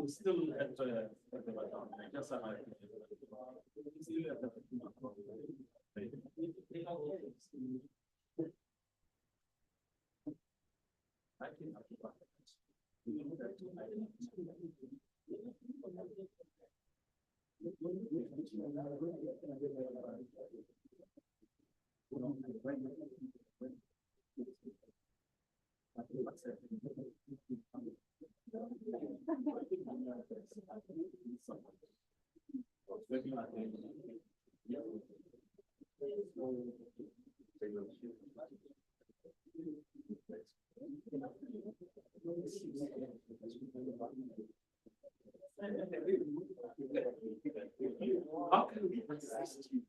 Still at just how can we resist you?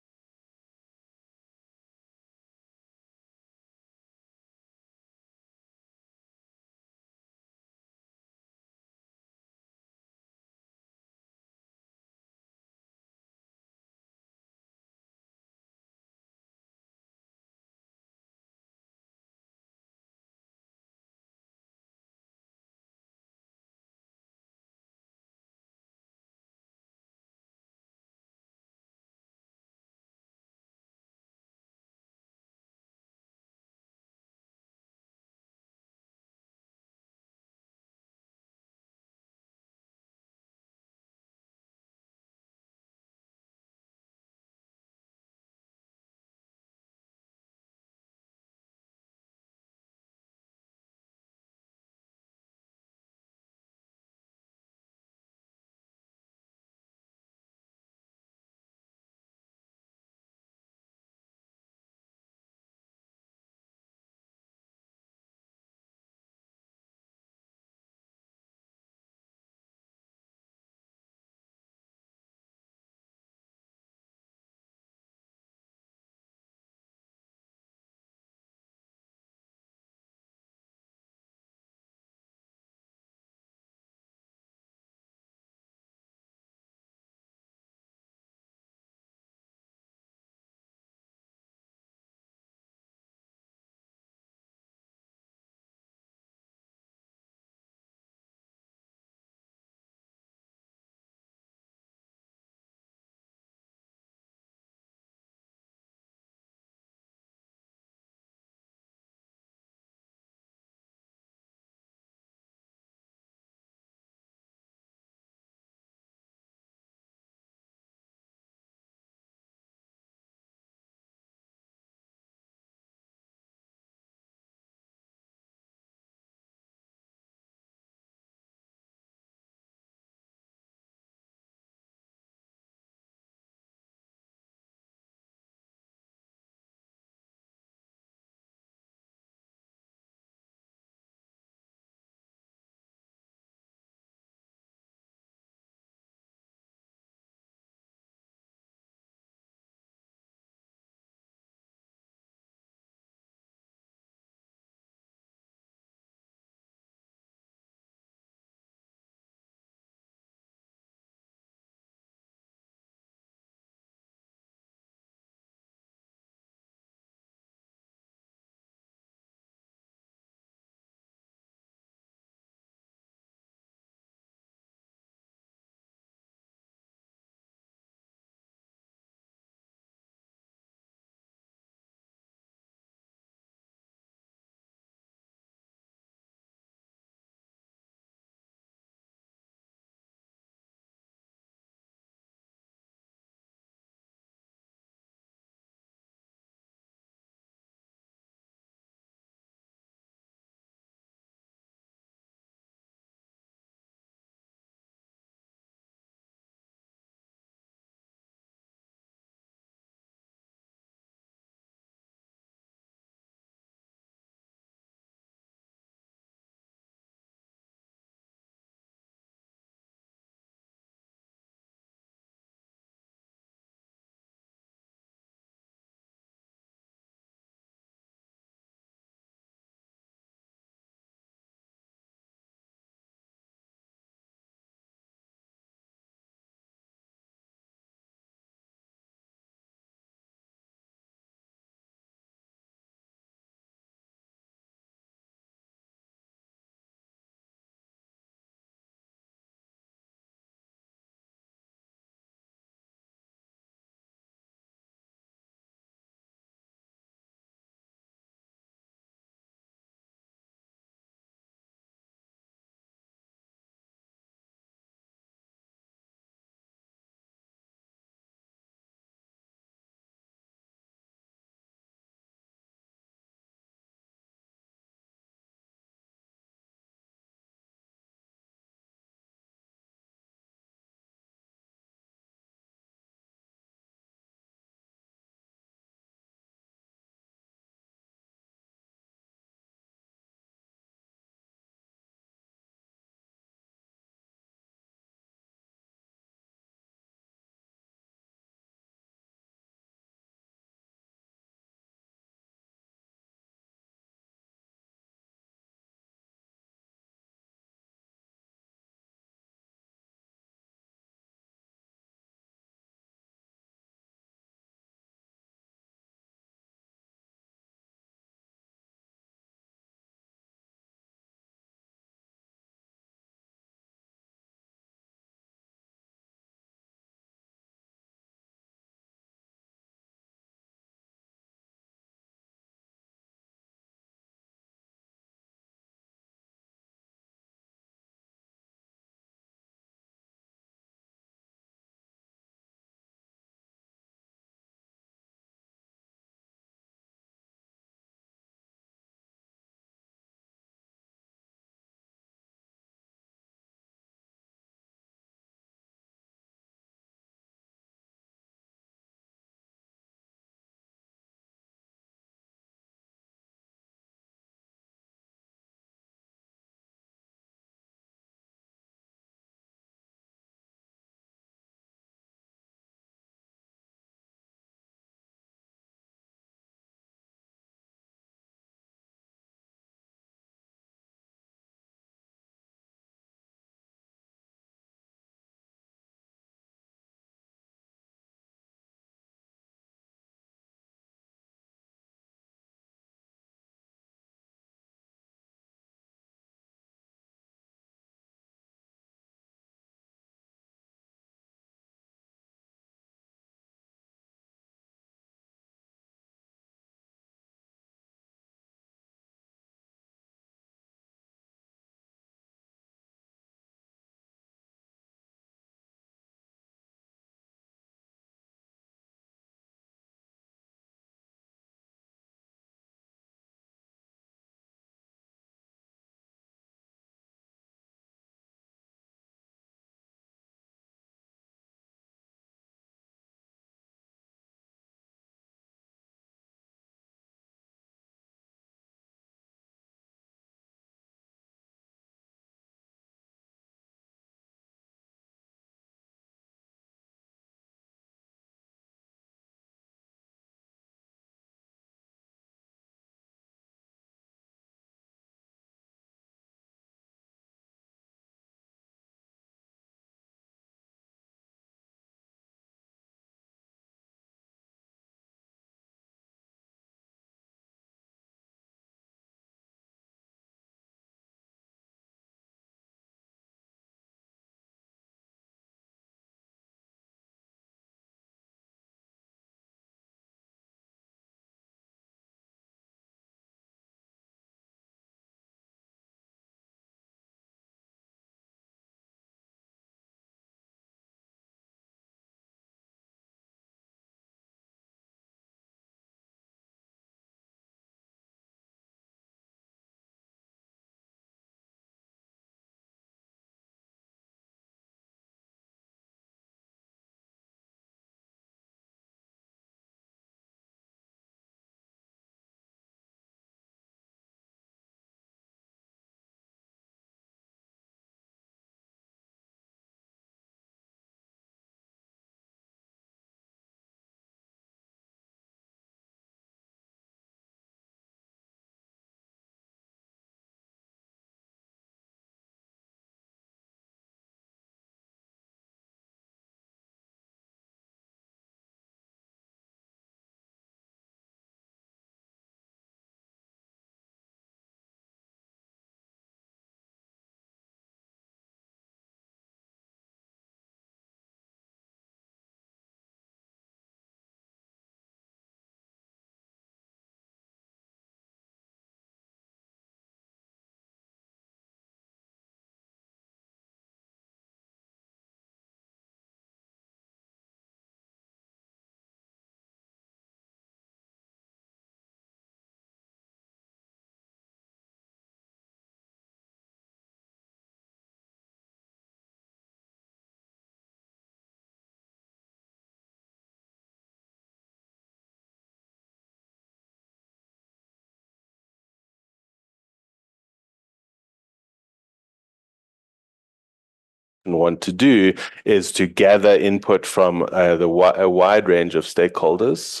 want to do is to gather input from a wide range of stakeholders.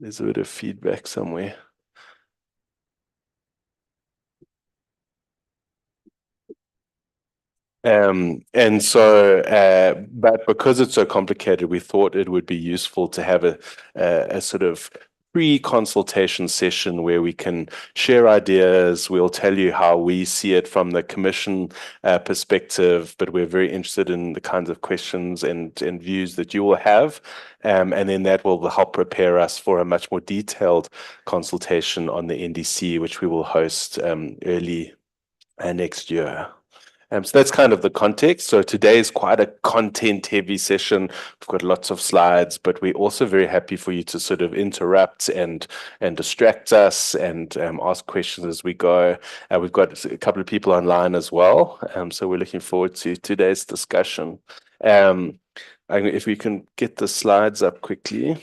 There's a bit of feedback somewhere. But because it's so complicated, we thought it would be useful to have a sort of pre-consultation session where we can share ideas. We'll tell you how we see it from the commission perspective, but we're very interested in the kinds of questions and views that you will have. And then that will help prepare us for a much more detailed consultation on the NDC, which we will host early next year. So that's kind of the context. So today is quite a content-heavy session. We've got lots of slides, but we're also very happy for you to sort of interrupt and distract us and ask questions as we go. We've got a couple of people online as well. So we're looking forward to today's discussion. If we can get the slides up quickly.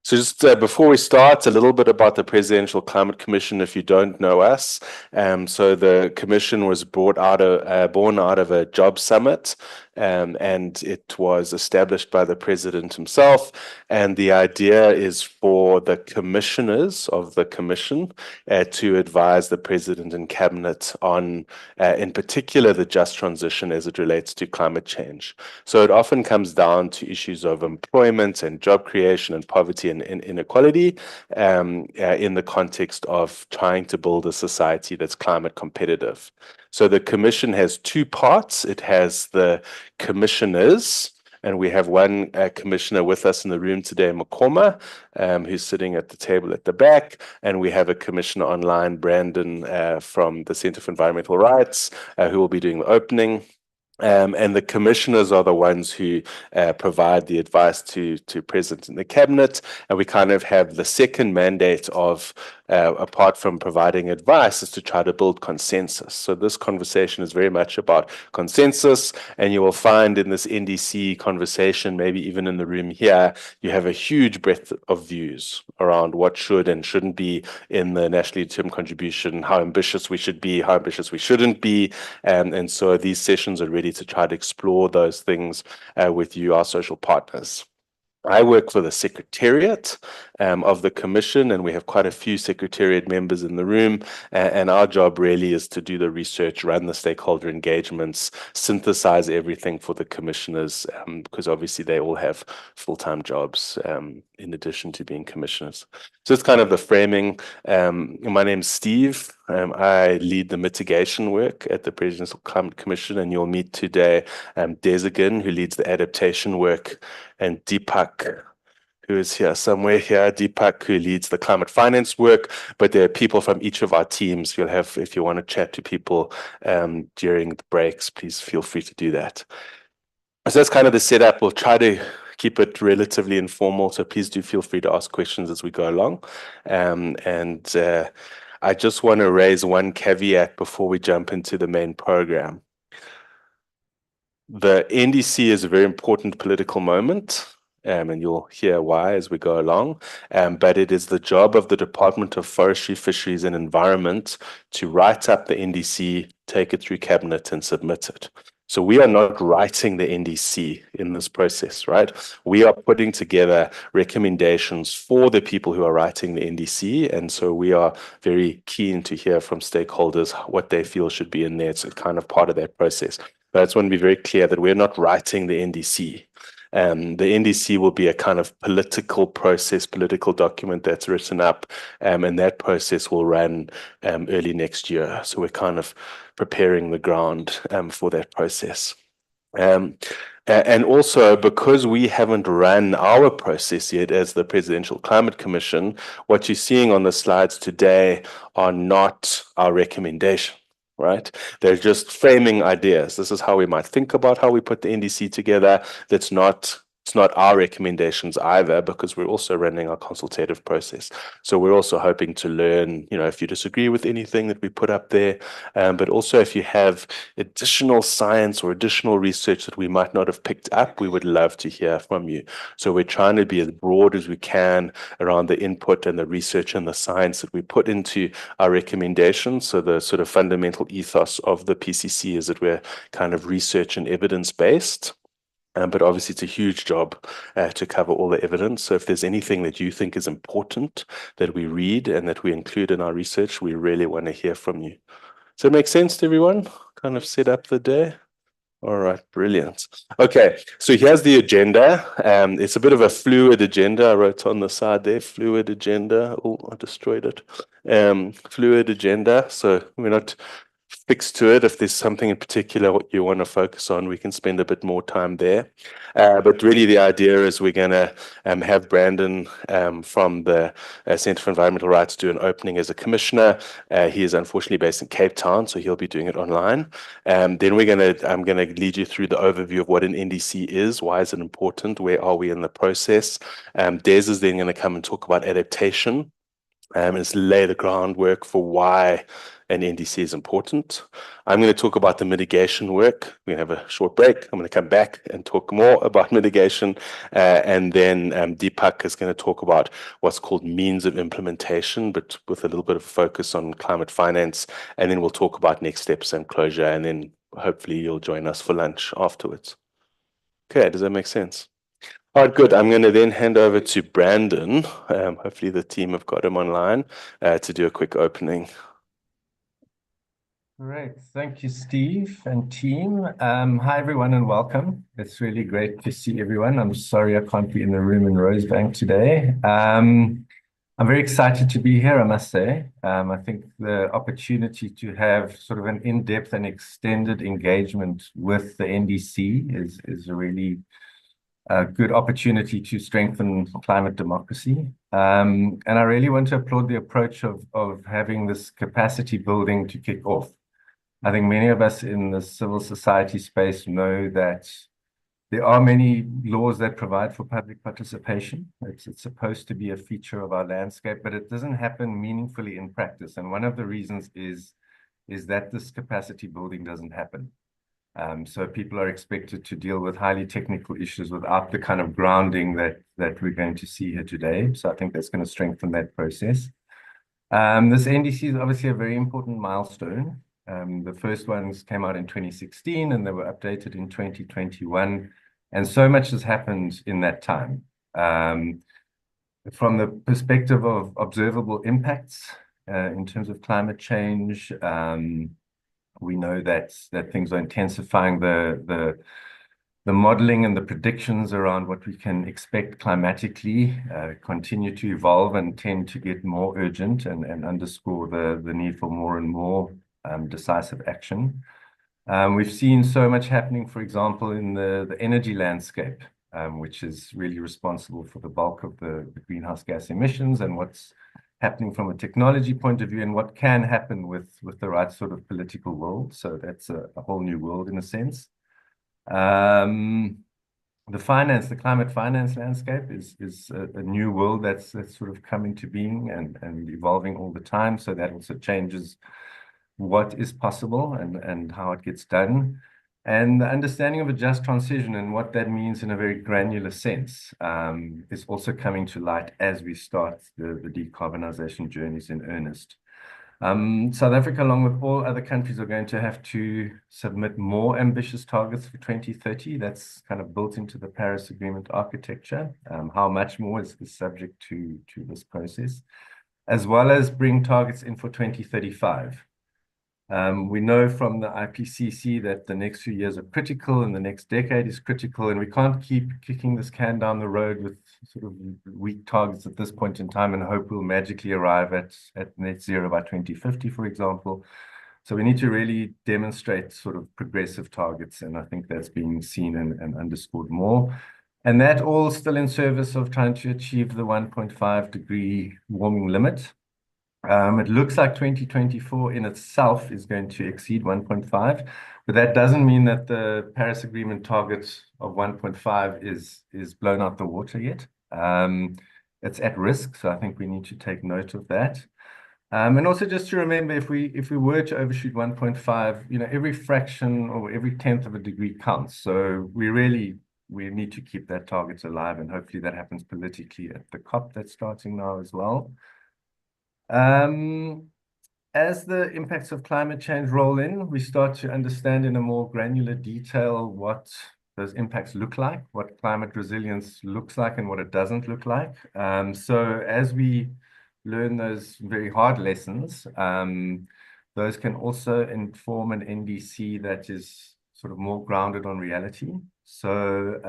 So just before we start, a little bit about the Presidential Climate Commission, if you don't know us. So the commission was born out of a job summit, and it was established by the president himself. And the idea is for the commissioners of the commission to advise the president and cabinet on, in particular, the just transition as it relates to climate change. So it often comes down to issues of employment and job creation and poverty and inequality in the context of trying to build a society that's climate competitive. So the commission has two parts. It has the commissioners, and we have one commissioner with us in the room today, Makoma, who's sitting at the table at the back. And we have a commissioner online, Brandon, from the Centre for Environmental Rights, who will be doing the opening. And the commissioners are the ones who provide the advice to President and the cabinet. And we kind of have the second mandate of, apart from providing advice, is to try to build consensus. So this conversation is very much about consensus. And you will find in this NDC conversation, maybe even in the room here, you have a huge breadth of views around what should and shouldn't be in the nationally determined contribution, how ambitious we should be, how ambitious we shouldn't be. And so these sessions are ready to try to explore those things with you, our social partners. I work for the Secretariat of the Commission, and we have quite a few Secretariat members in the room. And our job really is to do the research, run the stakeholder engagements, synthesize everything for the commissioners, because obviously they all have full-time jobs in addition to being commissioners. So it's kind of the framing. My name's Steve. I lead the mitigation work at the Presidential Climate Commission, and you'll meet today Dezigan, who leads the adaptation work, and Deepak, who is here somewhere here, Deepak, who leads the climate finance work. But there are people from each of our teams. You'll have, if you want to chat to people during the breaks, please feel free to do that. So that's kind of the setup. We'll try to keep it relatively informal, so please do feel free to ask questions as we go along. I just want to raise one caveat before we jump into the main program. The NDC is a very important political moment, and you'll hear why as we go along. But it is the job of the Department of Forestry, Fisheries and Environment to write up the NDC, take it through cabinet and submit it. So we are not writing the NDC in this process, right? We are putting together recommendations for the people who are writing the NDC. And so we are very keen to hear from stakeholders what they feel should be in there. It's kind of part of that process. But I just want to be very clear that we're not writing the NDC. The NDC will be a kind of political process, political document that's written up, and that process will run early next year. So we're kind of preparing the ground for that process. And also, because we haven't run our process yet as the Presidential Climate Commission, what you're seeing on the slides today are not our recommendation. Right? They're just framing ideas. This is how we might think about how we put the NDC together. That's not It's not our recommendations either, because we're also running our consultative process. So we're also hoping to learn, if you disagree with anything that we put up there, but also if you have additional science or additional research that we might not have picked up, we would love to hear from you. So we're trying to be as broad as we can around the input and the research and the science that we put into our recommendations. So the sort of fundamental ethos of the PCC is that we're kind of research and evidence based. But obviously, it's a huge job to cover all the evidence. So if there's anything that you think is important that we read and that we include in our research, we really want to hear from you. Does that make sense to everyone? Kind of set up the day? All right, brilliant. Okay, so here's the agenda. It's a bit of a fluid agenda. I wrote on the side there, fluid agenda. Oh, I destroyed it. Fluid agenda. So we're not fixed to it. If there's something in particular what you want to focus on, we can spend a bit more time there. But really the idea is we're going to have Brandon from the Centre for Environmental Rights do an opening as a commissioner. He is unfortunately based in Cape Town, so he'll be doing it online. Then I'm going to lead you through the overview of what an NDC is, why is it important, where are we in the process. Des is then going to come and talk about adaptation. Is lay the groundwork for why an NDC is important. I'm going to talk about the mitigation work. We're going to have a short break. I'm going to come back and talk more about mitigation. And then Deepak is going to talk about what's called means of implementation, but with a little bit of focus on climate finance. And then we'll talk about next steps and closure. And then hopefully you'll join us for lunch afterwards. Okay, does that make sense? All right, good. I'm going to then hand over to Brandon. Hopefully the team have got him online to do a quick opening. Great. Thank you, Steve and team. Hi, everyone, and welcome. It's really great to see everyone. I'm sorry I can't be in the room in Rosebank today. I'm very excited to be here, I must say. I think the opportunity to have sort of an in-depth and extended engagement with the NDC is a really good opportunity to strengthen climate democracy. And I really want to applaud the approach of having this capacity building to kick off. I think many of us in the civil society space know that there are many laws that provide for public participation. It's supposed to be a feature of our landscape, but it doesn't happen meaningfully in practice. And one of the reasons is that this capacity building doesn't happen. So people are expected to deal with highly technical issues without the kind of grounding that we're going to see here today. So I think that's going to strengthen that process. This NDC is obviously a very important milestone. The first ones came out in 2016 and they were updated in 2021. And so much has happened in that time. From the perspective of observable impacts in terms of climate change, we know that things are intensifying. The modeling and the predictions around what we can expect climatically continue to evolve and tend to get more urgent and underscore the need for more and more decisive action. We've seen so much happening, for example, in the energy landscape, which is really responsible for the bulk of the greenhouse gas emissions, and what's happening from a technology point of view and what can happen with the right sort of political will. So that's a whole new world in a sense. The climate finance landscape is a new world that's sort of coming to being and evolving all the time. So that also changes what is possible and how it gets done. And the understanding of a just transition and what that means in a very granular sense is also coming to light as we start the decarbonization journeys in earnest. South Africa, along with all other countries, are going to have to submit more ambitious targets for 2030. That's kind of built into the Paris Agreement architecture. How much more is subject to this process, as well as bring targets in for 2035. We know from the IPCC that the next few years are critical and the next decade is critical, and we can't keep kicking this can down the road with sort of weak targets at this point in time and hope we'll magically arrive at net zero by 2050, for example. So we need to really demonstrate sort of progressive targets, and I think that's being seen and underscored more. And that all still in service of trying to achieve the 1.5 degree warming limit. It looks like 2024 in itself is going to exceed 1.5, but that doesn't mean that the Paris Agreement target of 1.5 is blown out the water yet. It's at risk, so I think we need to take note of that. And also just to remember, if we were to overshoot 1.5, every fraction or every tenth of a degree counts. So we need to keep that target alive, and hopefully that happens politically at the COP that's starting now as well. As the impacts of climate change roll in, we start to understand in a more granular detail what those impacts look like, what climate resilience looks like, and what it doesn't look like. So as we learn those very hard lessons, those can also inform an NDC that is sort of more grounded on reality. So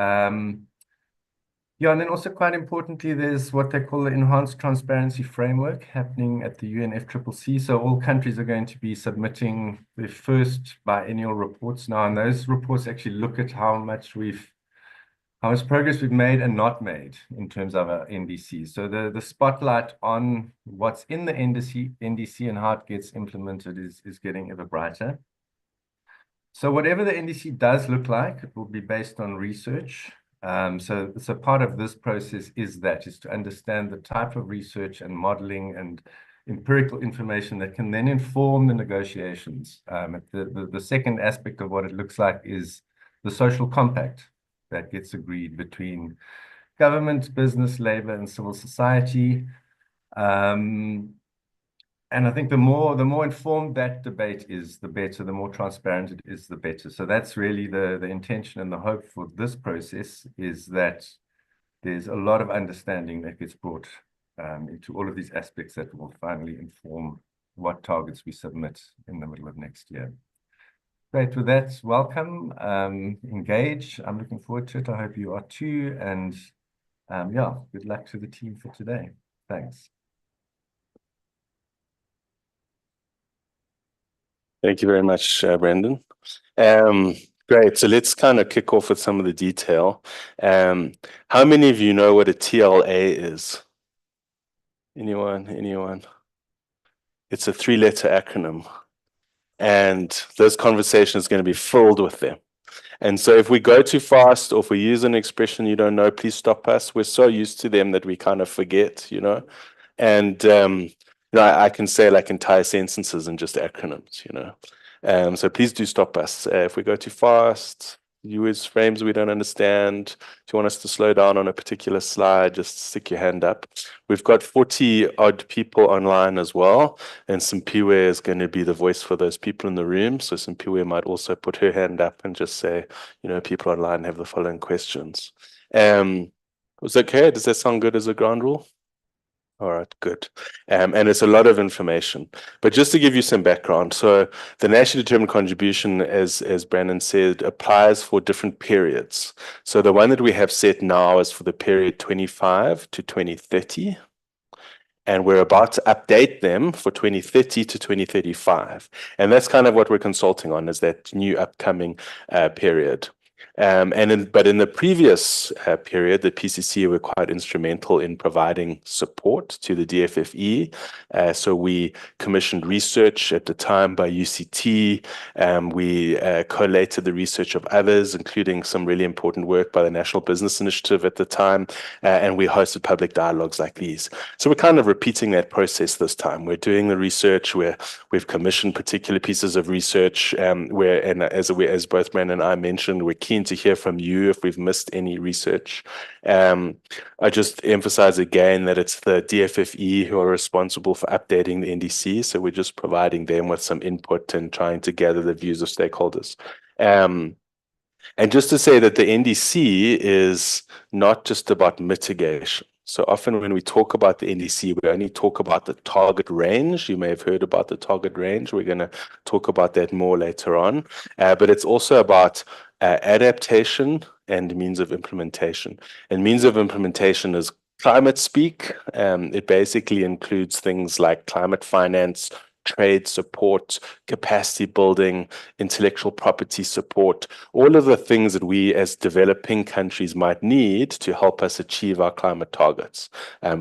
yeah, and then also quite importantly, there's what they call the Enhanced Transparency Framework happening at the UNFCCC. So all countries are going to be submitting their first biennial reports now, and those reports actually look at how much progress we've made and not made in terms of our NDC. So the spotlight on what's in the NDC and how it gets implemented is getting ever brighter. So whatever the NDC does look like, it will be based on research. So part of this process is to understand the type of research and modeling and empirical information that can then inform the negotiations. The second aspect of what it looks like is the social compact that gets agreed between government, business, labor, and civil society. And I think the more informed that debate is, the better. The more transparent it is, the better. So that's really the intention and the hope for this process, is that there's a lot of understanding that gets brought into all of these aspects that will finally inform what targets we submit in the middle of next year. Great. With that, welcome, engage. I'm looking forward to it. I hope you are too. And yeah, good luck to the team for today. Thanks. Thank you very much, Brendan. Great. So let's kind of kick off with some of the detail. How many of you know what a TLA is? Anyone? It's a 3-letter acronym, and those conversations are going to be filled with them. And so if we go too fast, or if we use an expression you don't know, please stop us. We're so used to them that we kind of forget, And I can say like entire sentences and just acronyms, So please do stop us. If we go too fast, use frames we don't understand. If you want us to slow down on a particular slide, just stick your hand up. We've got 40 odd people online as well. And Simpiwe is going to be the voice for those people in the room. So Simpiwe might also put her hand up and just say, people online have the following questions. Was it okay? Does that sound good as a ground rule? All right, good. And it's a lot of information. But just to give you some background, so the nationally determined contribution, as Brandon said, applies for different periods. So the one that we have set now is for the period 25 to 2030. And we're about to update them for 2030 to 2035. And that's kind of what we're consulting on, is that new upcoming period. But in the previous period, the PCC were quite instrumental in providing support to the DFFE. So we commissioned research at the time by UCT. We collated the research of others, including some really important work by the National Business Initiative at the time. And we hosted public dialogues like these. So we're kind of repeating that process this time. We're doing the research, we've commissioned particular pieces of research, as both Brandon and I mentioned, we're keen to hear from you if we've missed any research. I just emphasize again that it's the DFFE who are responsible for updating the NDC. So we're just providing them with some input and trying to gather the views of stakeholders. And just to say that the NDC is not just about mitigation. So often when we talk about the NDC, we only talk about the target range. You may have heard about the target range. We're going to talk about that more later on. But it's also about adaptation and means of implementation. And means of implementation is climate speak. It basically includes things like climate finance, trade support, capacity building, intellectual property support, all of the things that we as developing countries might need to help us achieve our climate targets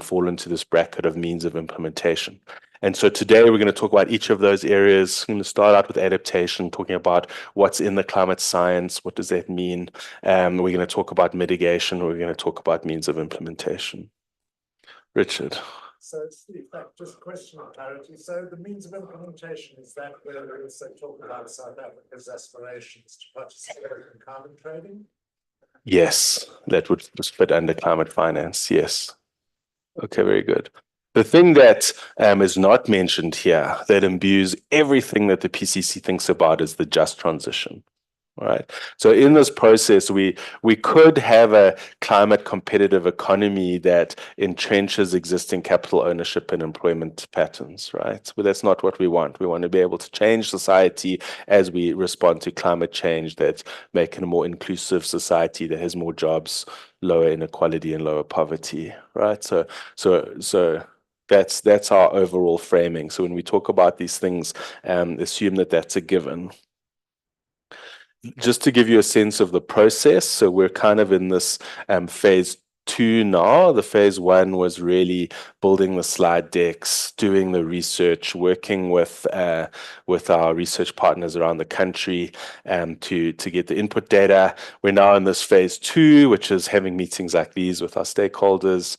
fall into this bracket of means of implementation. And so today we're going to talk about each of those areas. I'm going to start out with adaptation, talking about what's in the climate science, what does that mean? We're going to talk about mitigation, we're going to talk about means of implementation. Richard. So Steve, just a question of clarity. So the means of implementation, is that where we also talk about South Africa's aspirations to participate in carbon trading? Yes, that would just fit under climate finance, yes. Okay, very good. The thing that is not mentioned here that imbues everything that the PCC thinks about is the just transition. Right. So in this process, we could have a climate competitive economy that entrenches existing capital ownership and employment patterns, right? But that's not what we want. We want to be able to change society as we respond to climate change, that's making a more inclusive society that has more jobs, lower inequality and lower poverty, right? So that's our overall framing. So when we talk about these things, assume that that's a given. Just to give you a sense of the process, so we're kind of in this phase 2 now. The phase 1 was really building the slide decks, doing the research, working with our research partners around the country to get the input data. We're now in this phase 2, which is having meetings like these with our stakeholders.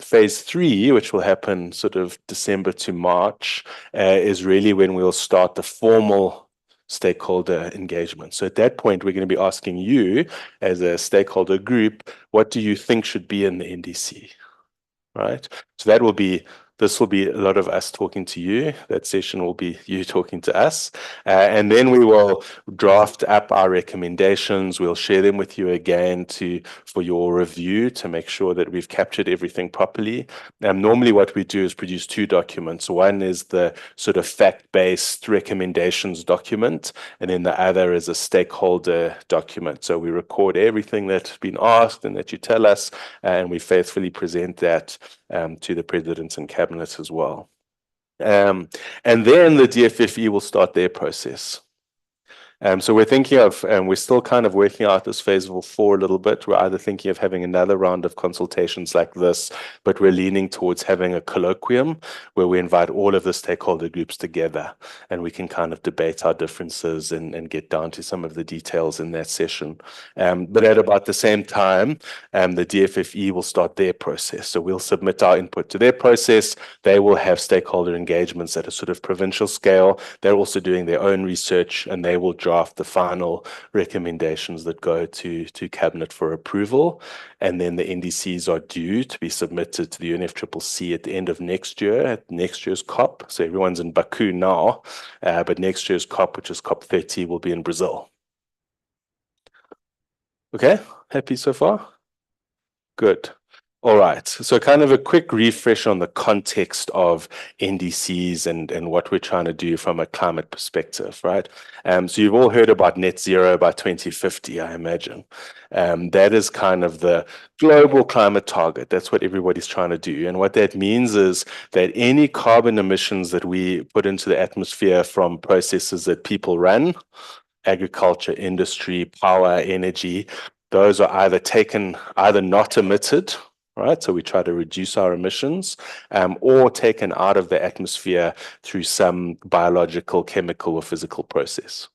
Phase 3, which will happen sort of December to March, is really when we'll start the formal stakeholder engagement. So at that point, we're going to be asking you as a stakeholder group, what do you think should be in the NDC, right? So this will be a lot of us talking to you. That session will be you talking to us. And then we will draft up our recommendations. We'll share them with you again for your review to make sure that we've captured everything properly. Normally what we do is produce 2 documents. One is the sort of fact-based recommendations document, and then the other is a stakeholder document. So we record everything that's been asked and that you tell us, and we faithfully present that to the presidents and cabinet as well. And then the DFFE will start their process. So we're thinking of, we're still kind of working out this phase 4 a little bit. We're either thinking of having another round of consultations like this, but we're leaning towards having a colloquium where we invite all of the stakeholder groups together and we can kind of debate our differences and get down to some of the details in that session. But at about the same time, the DFFE will start their process. So we'll submit our input to their process. They will have stakeholder engagements at a sort of provincial scale. They're also doing their own research, and they will draft the final recommendations that go to cabinet for approval. And then the NDCs are due to be submitted to the UNFCCC at the end of next year, at next year's COP. So everyone's in Baku now, but next year's COP, which is COP 30, will be in Brazil. Okay, happy so far? Good. All right, so kind of a quick refresh on the context of NDCs and what we're trying to do from a climate perspective, right? So you've all heard about net zero by 2050, I imagine. That is kind of the global climate target. That's what everybody's trying to do. And what that means is that any carbon emissions that we put into the atmosphere from processes that people run, agriculture, industry, power, energy, those are either not emitted, right? So we try to reduce our emissions, or taken out of the atmosphere through some biological, chemical, or physical process.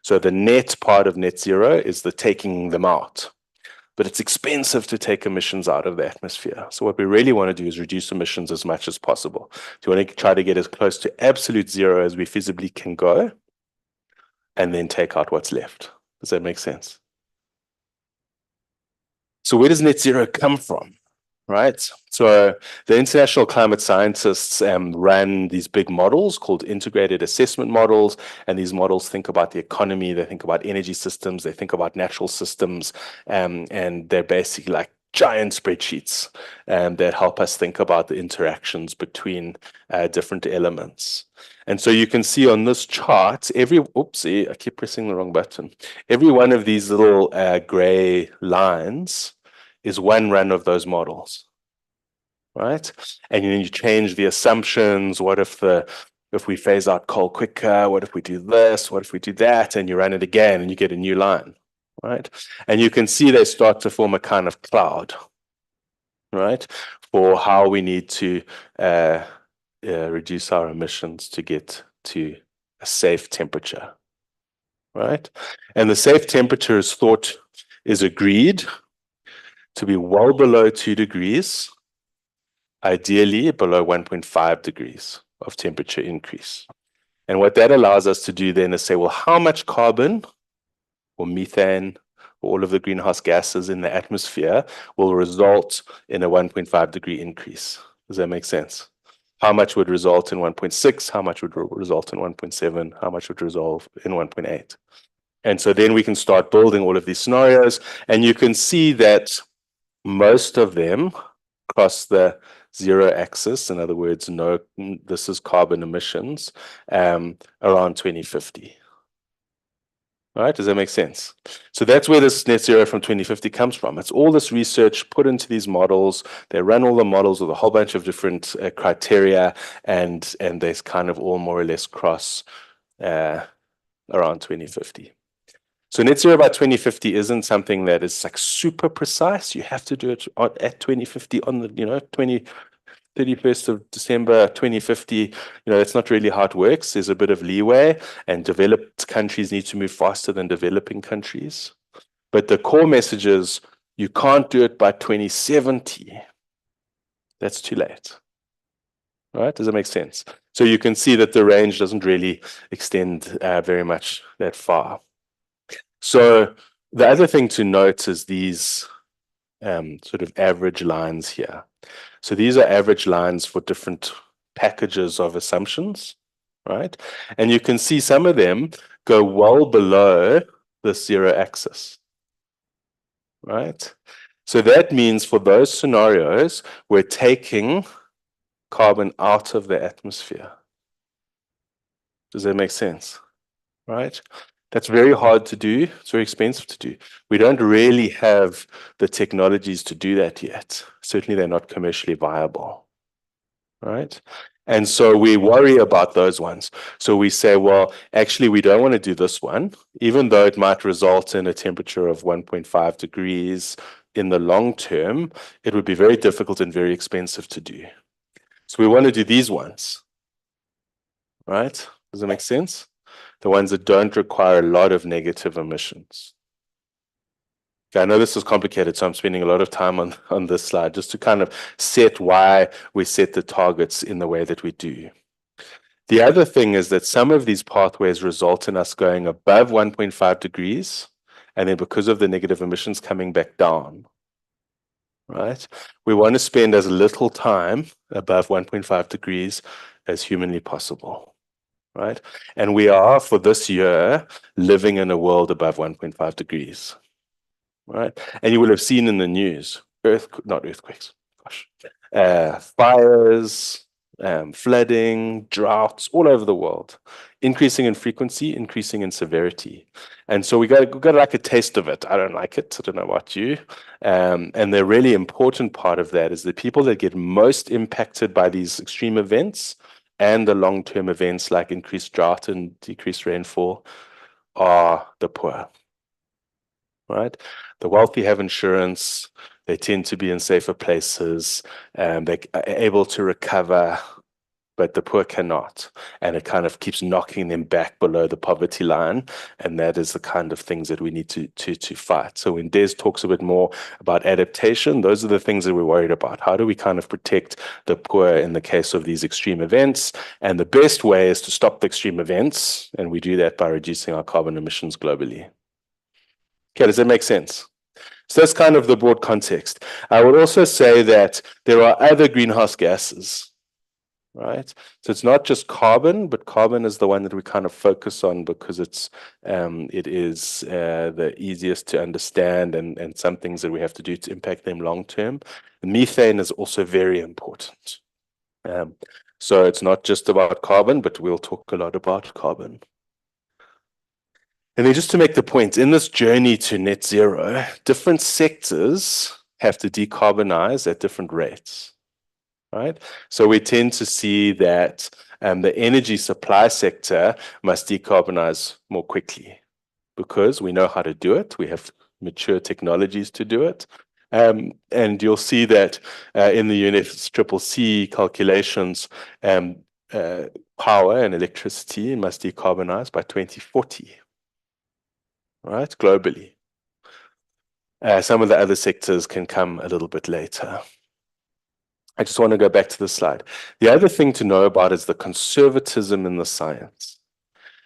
So the net part of net zero is the taking them out. But it's expensive to take emissions out of the atmosphere. So what we really want to do is reduce emissions as much as possible. So we want to try to get as close to absolute zero as we feasibly can go, and then take out what's left. Does that make sense? So where does net zero come from? Right. So the international climate scientists ran these big models called integrated assessment models. And these models think about the economy, they think about energy systems, they think about natural systems, and they're basically like giant spreadsheets that help us think about the interactions between different elements. And so you can see on this chart, oopsie, I keep pressing the wrong button. Every one of these little gray lines is one run of those models, right? And then you change the assumptions. What if we phase out coal quicker? What if we do this? What if we do that? And you run it again and you get a new line, right? And you can see they start to form a kind of cloud, right? For how we need to reduce our emissions to get to a safe temperature, right? And the safe temperature is agreed to be well below 2 degrees, ideally below 1.5 degrees of temperature increase. And what that allows us to do then is say, well, how much carbon or methane or all of the greenhouse gases in the atmosphere will result in a 1.5 degree increase? Does that make sense? How much would result in 1.6? How much would result in 1.7? How much would result in 1.8? And so then we can start building all of these scenarios, and you can see that most of them cross the zero axis. In other words, this is carbon emissions around 2050. All right, does that make sense? So that's where this net zero from 2050 comes from. It's all this research put into these models. They run all the models with a whole bunch of different criteria, and they kind of all more or less cross around 2050. So net zero by 2050 isn't something that is like super precise. You have to do it at 2050 on the 31st of December 2050. That's not really how it works. There's a bit of leeway, and developed countries need to move faster than developing countries. But the core message is you can't do it by 2070. That's too late. All right? Does that make sense? So you can see that the range doesn't really extend very much that far. So the other thing to note is these sort of average lines here. So these are average lines for different packages of assumptions, right? And you can see some of them go well below the zero axis, right? So that means for those scenarios, we're taking carbon out of the atmosphere. Does that make sense? Right? That's very hard to do. It's very expensive to do. We don't really have the technologies to do that yet. Certainly, they're not commercially viable. Right? And so we worry about those ones. So we say, well, actually, we don't want to do this one, even though it might result in a temperature of 1.5 degrees in the long term. It would be very difficult and very expensive to do. So we want to do these ones. Right? Does that make sense? The ones that don't require a lot of negative emissions. Okay, I know this is complicated, so I'm spending a lot of time on this slide just to kind of set why we set the targets in the way that we do. The other thing is that some of these pathways result in us going above 1.5 degrees, and then because of the negative emissions coming back down. Right? We want to spend as little time above 1.5 degrees as humanly possible. Right? And we are, for this year, living in a world above 1.5 degrees. Right? And you will have seen in the news, not earthquakes, fires, flooding, droughts all over the world, increasing in frequency, increasing in severity. And so we got like a taste of it. I don't like it. I don't know about you. And the really important part of that is the people that get most impacted by these extreme events and the long-term events like increased drought and decreased rainfall are the poor, right? The wealthy have insurance. They tend to be in safer places, and they're able to recover, but the poor cannot. And it kind of keeps knocking them back below the poverty line. And that is the kind of things that we need to fight. So when Des talks a bit more about adaptation, those are the things that we're worried about. How do we kind of protect the poor in the case of these extreme events? And the best way is to stop the extreme events. And we do that by reducing our carbon emissions globally. Okay, does that make sense? So that's kind of the broad context. I would also say that there are other greenhouse gases. Right, so it's not just carbon, but carbon is the one that we kind of focus on because it is the easiest to understand and some things that we have to do to impact them long term. Methane is also very important. So it's not just about carbon, but we'll talk a lot about carbon. And then just to make the point, in this journey to net zero, different sectors have to decarbonize at different rates. Right? So we tend to see that the energy supply sector must decarbonize more quickly because we know how to do it. We have mature technologies to do it. And you'll see that in the UNFCCC calculations, power and electricity must decarbonize by 2040, right, globally. Some of the other sectors can come a little bit later. I just want to go back to the slide. The other thing to know about is the conservatism in the science.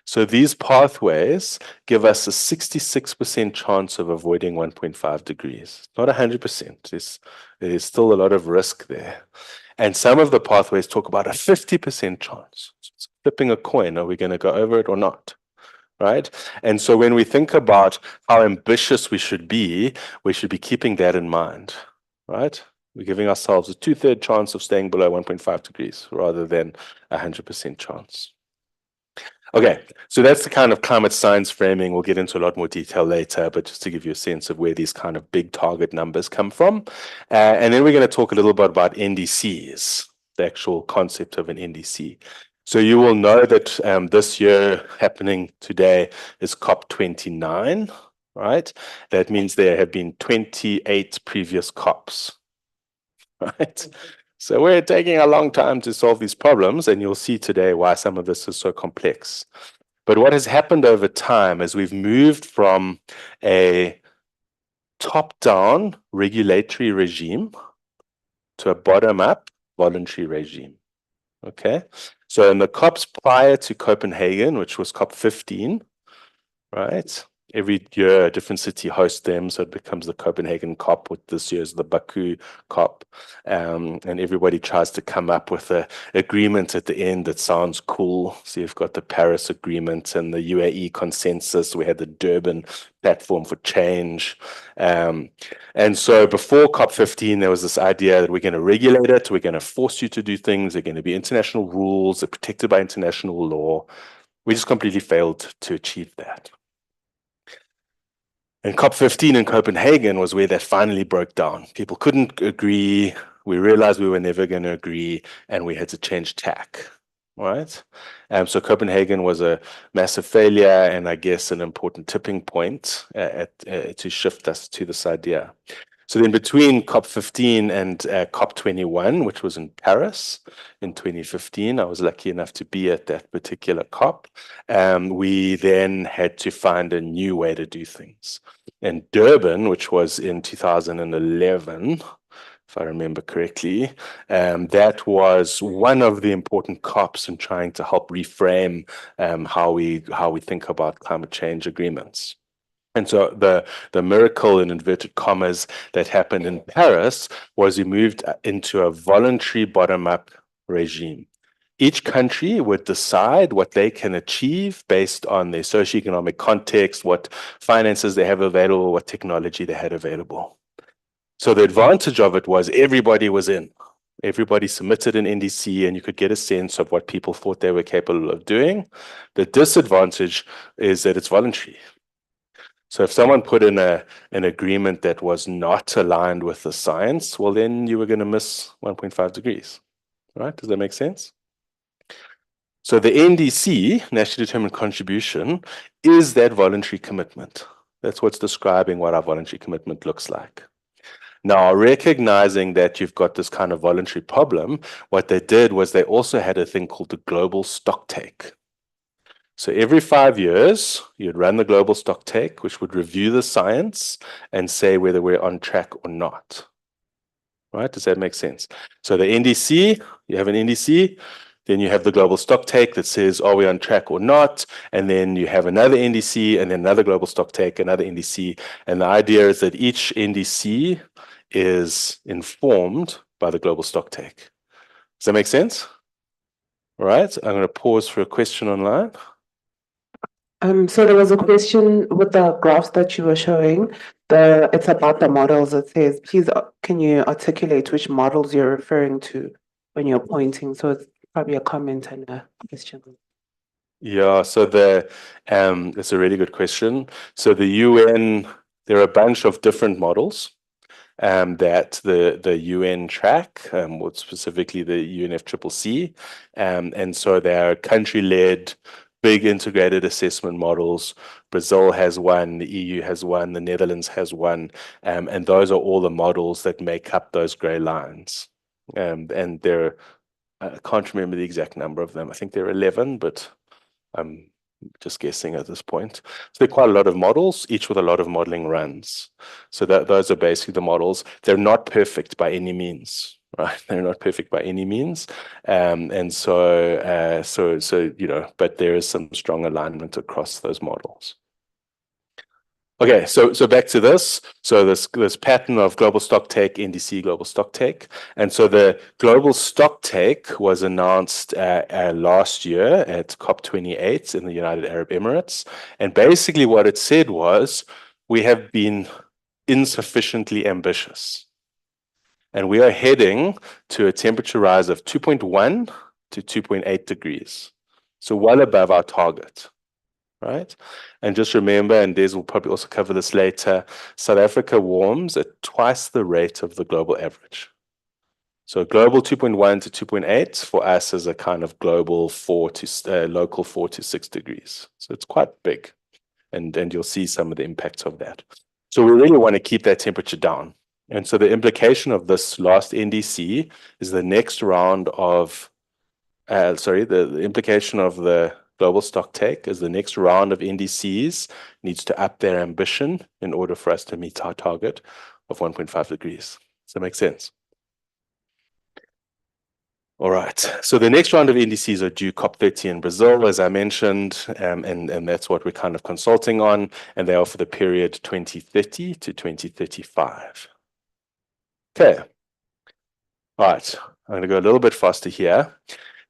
So these pathways give us a 66% chance of avoiding 1.5 degrees. Not 100%. There's still a lot of risk there. And some of the pathways talk about a 50% chance. So it's flipping a coin. Are we going to go over it or not? Right? And so when we think about how ambitious we should be keeping that in mind, right? We're giving ourselves a 2/3 chance of staying below 1.5 degrees rather than a 100% chance. Okay, so that's the kind of climate science framing. We'll get into a lot more detail later, but just to give you a sense of where these kind of big target numbers come from. And then we're going to talk a little bit about NDCs, the actual concept of an NDC. So you will know that this year happening today is COP29, right? That means there have been 28 previous COPs, right? So we're taking a long time to solve these problems, and you'll see today why some of this is so complex. But what has happened over time is we've moved from a top-down regulatory regime to a bottom-up voluntary regime. Okay, so in the COPs prior to Copenhagen, which was COP15, right? Every year a different city hosts them, so it becomes the Copenhagen COP, with this year's the Baku COP, and everybody tries to come up with an agreement at the end that sounds cool. So you've got the Paris Agreement and the UAE Consensus. We had the Durban Platform for Change, and so before COP15 there was this idea that we're going to regulate it, we're going to force you to do things, they're going to be international rules, they're protected by international law. We just completely failed to achieve that. And COP15 in Copenhagen was where that finally broke down. People couldn't agree. We realized we were never going to agree, and we had to change tack, right? So Copenhagen was a massive failure, and I guess an important tipping point to shift us to this idea. So then between COP15 and COP21, which was in Paris in 2015, I was lucky enough to be at that particular COP. We then had to find a new way to do things. And Durban, which was in 2011, if I remember correctly, that was one of the important COPs in trying to help reframe how we think about climate change agreements. And so the miracle, in inverted commas, that happened in Paris was we moved into a voluntary bottom-up regime. Each country would decide what they can achieve based on their socioeconomic context, what finances they have available, what technology they had available. So the advantage of it was everybody was in. Everybody submitted an NDC, and you could get a sense of what people thought they were capable of doing. The disadvantage is that it's voluntary. So if someone put in an agreement that was not aligned with the science, well, then you were going to miss 1.5 degrees, right? Does that make sense? So the NDC, Nationally Determined Contribution, is that voluntary commitment. That's what's describing what our voluntary commitment looks like. Now, recognizing that you've got this kind of voluntary problem, what they did was they also had a thing called the global stocktake. So every 5 years, you'd run the global stocktake, which would review the science and say whether we're on track or not. Right? Does that make sense? So the NDC, you have an NDC, then you have the global stocktake that says, are we on track or not? And then you have another NDC, and then another global stocktake, another NDC. And the idea is that each NDC is informed by the global stocktake. Does that make sense? All right, I'm going to pause for a question online. So there was a question with the graphs that you were showing. It's about the models. It says, please, can you articulate which models you're referring to when you're pointing? So it's probably a comment and a question. Yeah, so that's a really good question. So the UN, there are a bunch of different models that the UN track, specifically the UNFCCC, and so they are country-led, big integrated assessment models. Brazil has one, the EU has one, the Netherlands has one, and those are all the models that make up those gray lines. And there, I can't remember the exact number of them. I think there are 11, but I'm just guessing at this point. So there are quite a lot of models, each with a lot of modeling runs. So those are basically the models. They're not perfect by any means, right? They're not perfect by any means. And so, you know, but there is some strong alignment across those models. Okay, so back to this. So this pattern of global stock take, NDC global stock take. And so the global stock take was announced last year at COP28 in the United Arab Emirates. And basically what it said was, we have been insufficiently ambitious. And we are heading to a temperature rise of 2.1 to 2.8 degrees. So well above our target. Right? And just remember, and Des will probably also cover this later, South Africa warms at twice the rate of the global average. So global 2.1 to 2.8 for us is a kind of global local 4 to 6 degrees. So it's quite big. And you'll see some of the impacts of that. So we really want to keep that temperature down. And so the implication of this last NDC is the next round of, the implication of the global stock take is the next round of NDCs needs to up their ambition in order for us to meet our target of 1.5 degrees. Does that make sense? All right. So the next round of NDCs are due COP30 in Brazil, as I mentioned, and that's what we're kind of consulting on, and they are for the period 2030 to 2035. Okay. All right. I'm going to go a little bit faster here.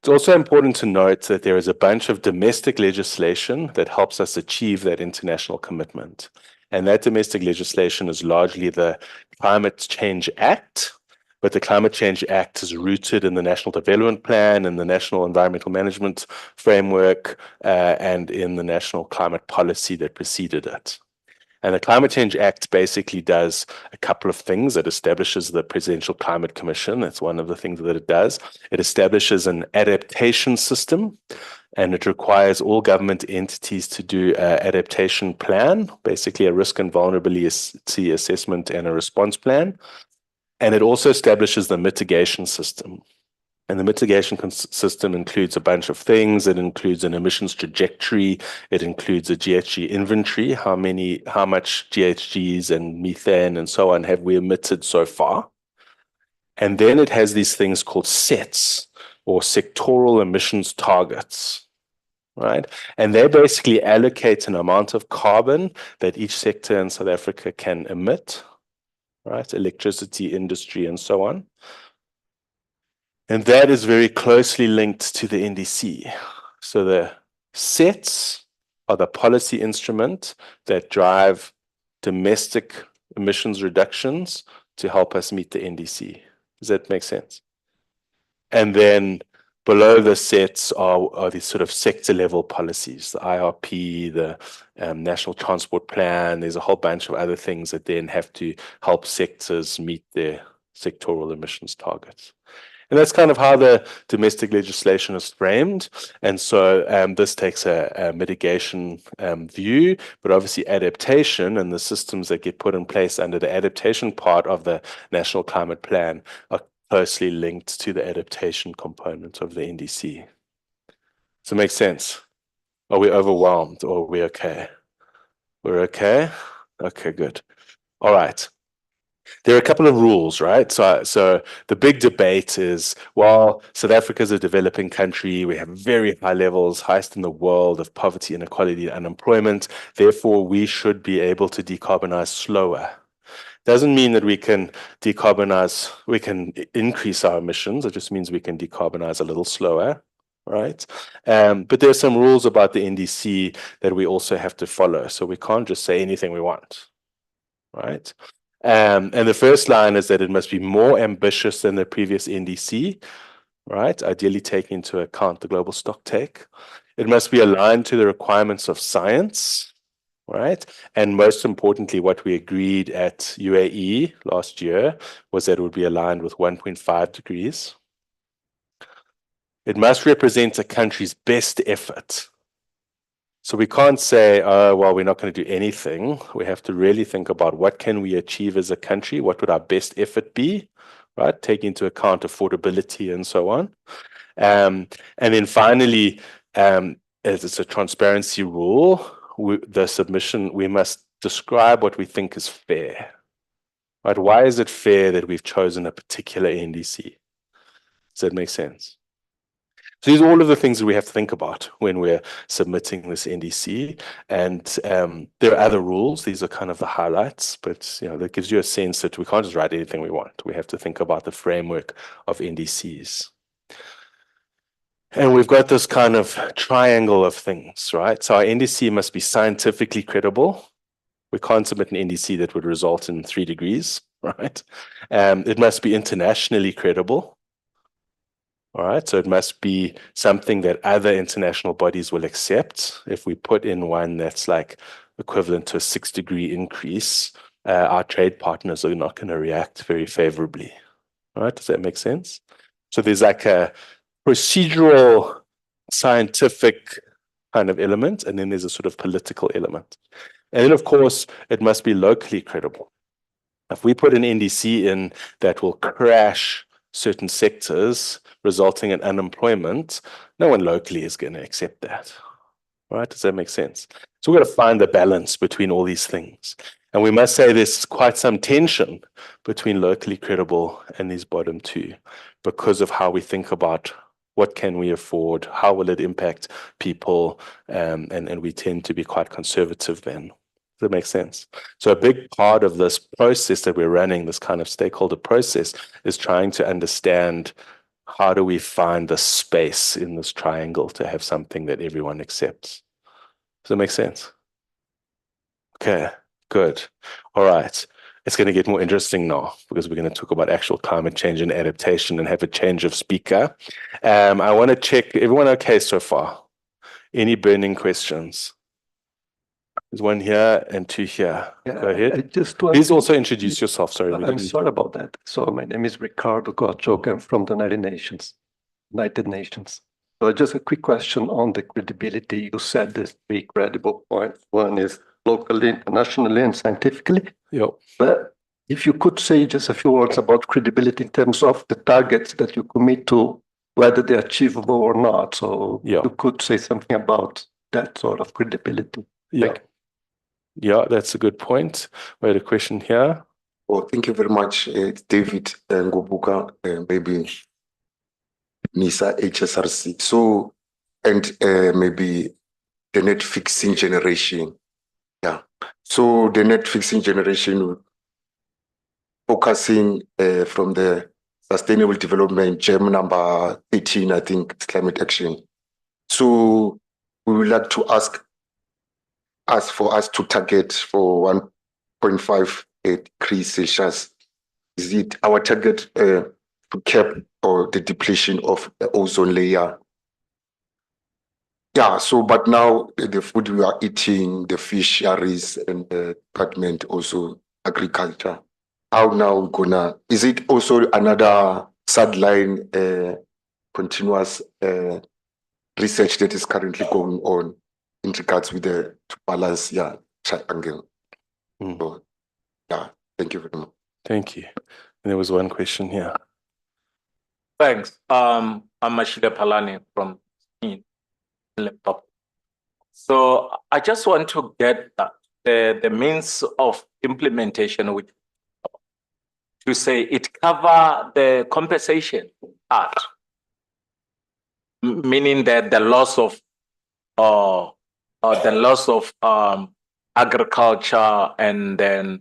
It's also important to note that there is a bunch of domestic legislation that helps us achieve that international commitment. And that domestic legislation is largely the Climate Change Act, but the Climate Change Act is rooted in the National Development Plan and the National Environmental Management Framework and in the National Climate Policy that preceded it. And the Climate Change Act basically does a couple of things. It establishes the Presidential Climate Commission. That's one of the things that it does. It establishes an adaptation system, and it requires all government entities to do an adaptation plan, basically a risk and vulnerability assessment and a response plan. And it also establishes the mitigation system. And the mitigation system includes a bunch of things. It includes an emissions trajectory. It includes a GHG inventory. How much GHGs and methane and so on have we emitted so far? And then it has these things called SETs, or sectoral emissions targets, right? And they basically allocate an amount of carbon that each sector in South Africa can emit, right? Electricity, industry, and so on. And that is very closely linked to the NDC. So the SETs are the policy instrument that drive domestic emissions reductions to help us meet the NDC. Does that make sense? And then below the SETs are these sort of sector level policies, the IRP, the National Transport Plan. There's a whole bunch of other things that then have to help sectors meet their sectoral emissions targets. And that's kind of how the domestic legislation is framed. And so this takes a mitigation view, but obviously adaptation and the systems that get put in place under the adaptation part of the National Climate Plan are closely linked to the adaptation component of the NDC. Does it make sense? Are we overwhelmed or are we okay? We're okay? Okay, good. All right. There are a couple of rules, right? So the big debate is, well, South Africa is a developing country. We have very high levels, highest in the world of poverty, inequality, and unemployment. Therefore, we should be able to decarbonize slower. Doesn't mean that we can decarbonize, we can increase our emissions. It just means we can decarbonize a little slower, right? But there are some rules about the NDC that we also have to follow. So we can't just say anything we want, right? And the first line is that it must be more ambitious than the previous NDC, right? Ideally taking into account the global stock take. It must be aligned to the requirements of science, right? And most importantly, what we agreed at UAE last year was that it would be aligned with 1.5 degrees. It must represent a country's best effort, So we can't say, oh, well, we're not going to do anything. We have to really think about what can we achieve as a country? What would our best effort be, right? Take into account affordability and so on. And then finally, as it's a transparency rule, the submission, we must describe what we think is fair, right? Why is it fair that we've chosen a particular NDC? Does that make sense? So these are all of the things that we have to think about when we're submitting this NDC. And there are other rules. These are kind of the highlights, but that gives you a sense that we can't just write anything we want. We have to think about the framework of NDCs. And we've got this kind of triangle of things, right? So our NDC must be scientifically credible. We can't submit an NDC that would result in 3 degrees, right? It must be internationally credible. All right, so it must be something that other international bodies will accept. If we put in one that's like equivalent to a 6-degree increase, our trade partners are not going to react very favorably. All right, does that make sense? So there's like a procedural, scientific kind of element, and then there's a sort of political element. And then, of course, it must be locally credible. If we put an NDC in that will crash certain sectors, resulting in unemployment, no one locally is going to accept that. Right? Does that make sense? So we've got to find the balance between all these things. And we must say there's quite some tension between locally credible and these bottom two because of how we think about what can we afford, how will it impact people, and we tend to be quite conservative then. Does that make sense? So a big part of this process that we're running, this kind of stakeholder process, is trying to understand how do we find the space in this triangle to have something that everyone accepts. Does that make sense? Okay, good. All right. It's going to get more interesting now because we're going to talk about actual climate change and adaptation and have a change of speaker. I want to check, everyone okay so far? Any burning questions? There's one here and 2 here. Yeah, Go ahead. I just want Please also introduce yourself. Sorry. I'm sorry about that. So my name is Ricardo Gottschalk. I'm from the United Nations. So just a quick question on the credibility. You said there's 3 credible points. One is locally, internationally, and scientifically. Yep. But if you could say just a few words about credibility in terms of the targets that you commit to, whether they're achievable or not. So you could say something about that sort of credibility. Yeah. Yeah, that's a good point. We had a question here. Oh, thank you very much, David Ngobuka, maybe NISA HSRC. So, and maybe the net fixing generation. Yeah. So the net fixing generation focusing from the Sustainable Development Gem number 18, I think, it's climate action. So we would like to ask for us to target for 1.5 degrees Celsius. Is it our target to cap or the depletion of the ozone layer? Yeah, so but now the food we are eating, the fisheries and the department also agriculture. How now gonna, is it also another sideline continuous research that is currently going on in regards with the to balance triangle? So, yeah, thank you very much. Thank you. And there was one question here. Thanks. I'm Mashida Palani from Limpopo. So I just want to get the means of implementation, which to say it cover the compensation part, meaning that the loss of agriculture and then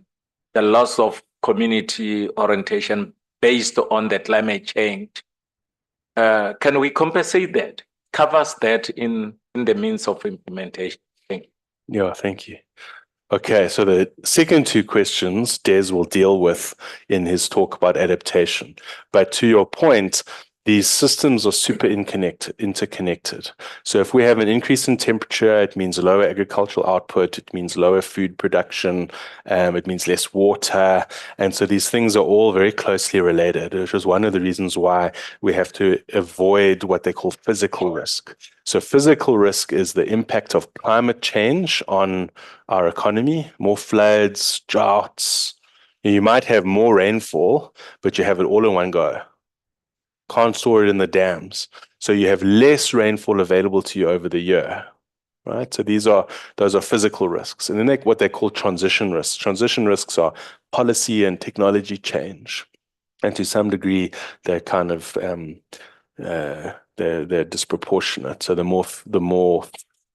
the loss of community orientation based on the climate change. Can we compensate that? Covers that in the means of implementation? Thank you. Yeah, thank you. Okay, so the second 2 questions Des will deal with in his talk about adaptation. But to your point, these systems are super interconnected. So if we have an increase in temperature, it means lower agricultural output, it means lower food production, it means less water. And so these things are all very closely related, which is one of the reasons why we have to avoid what they call physical risk. So physical risk is the impact of climate change on our economy, more floods, droughts. You might have more rainfall, but you have it all in one go. Can't store it in the dams. So you have less rainfall available to you over the year, right? So those are physical risks. And then what they call transition risks. Transition risks are policy and technology change. And to some degree, they're kind of they're disproportionate. So the more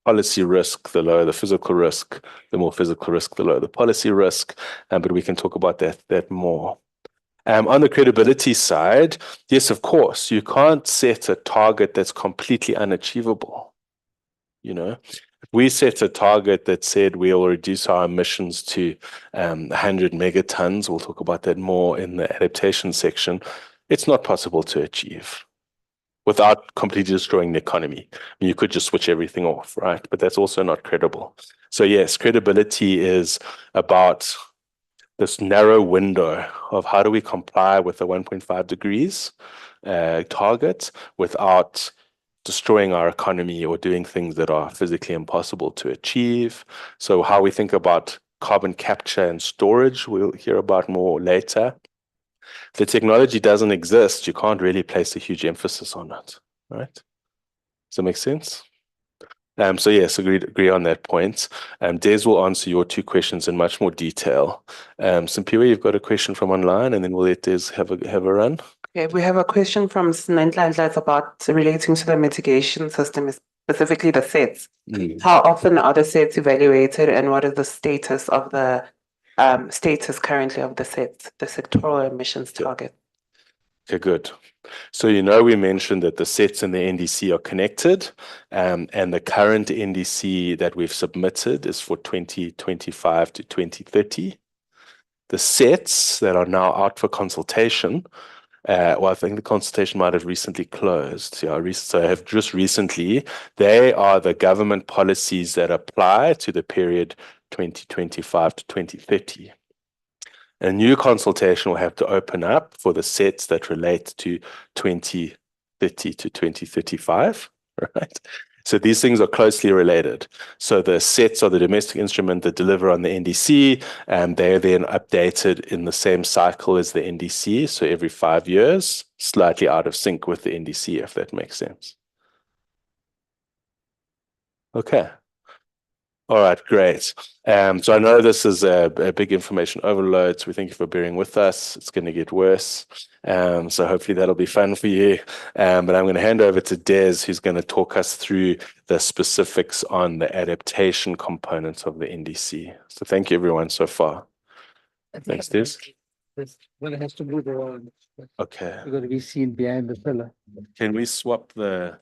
policy risk, the lower the physical risk. The more physical risk, the lower the policy risk. But we can talk about that more. On the credibility side, yes, of course, you can't set a target that's completely unachievable. If we set a target that said we will reduce our emissions to 100 megatons, we'll talk about that more in the adaptation section, it's not possible to achieve without completely destroying the economy. I mean, you could just switch everything off, right? But that's also not credible. So yes, credibility is about this narrow window of how do we comply with the 1.5 degrees target without destroying our economy or doing things that are physically impossible to achieve. So how we think about carbon capture and storage, we'll hear about more later. If the technology doesn't exist, you can't really place a huge emphasis on it, right? Does that make sense? So yes, agree on that point. Des will answer your two questions in much more detail. Simpiwe, you've got a question from online, and then we'll let Des have a run. Okay, we have a question from Snendla. It's about relating to the mitigation system, specifically the sets. How often are the sets evaluated, and what is the status of the status currently of the sets, the sectoral emissions target? Okay, good. So we mentioned that the sets and the NDC are connected, and the current NDC that we've submitted is for 2025 to 2030. The sets that are now out for consultation, well, I think the consultation might have recently closed. So have just recently, they are the government policies that apply to the period 2025 to 2030. A new consultation will have to open up for the sets that relate to 2030 to 2035, right? So these things are closely related. So the sets are the domestic instrument that deliver on the NDC, and they're then updated in the same cycle as the NDC. So every 5 years, slightly out of sync with the NDC, if that makes sense. Okay. All right, great. So I know this is a big information overload, so we thank you for bearing with us. It's going to get worse. So hopefully that'll be fun for you. But I'm going to hand over to Des, who's going to talk us through the specifics on the adaptation components of the NDC. So thank you, everyone, so far. Thanks, Des. Well, it has to move around. Okay. We're going to be seen behind the pillar. Can we swap the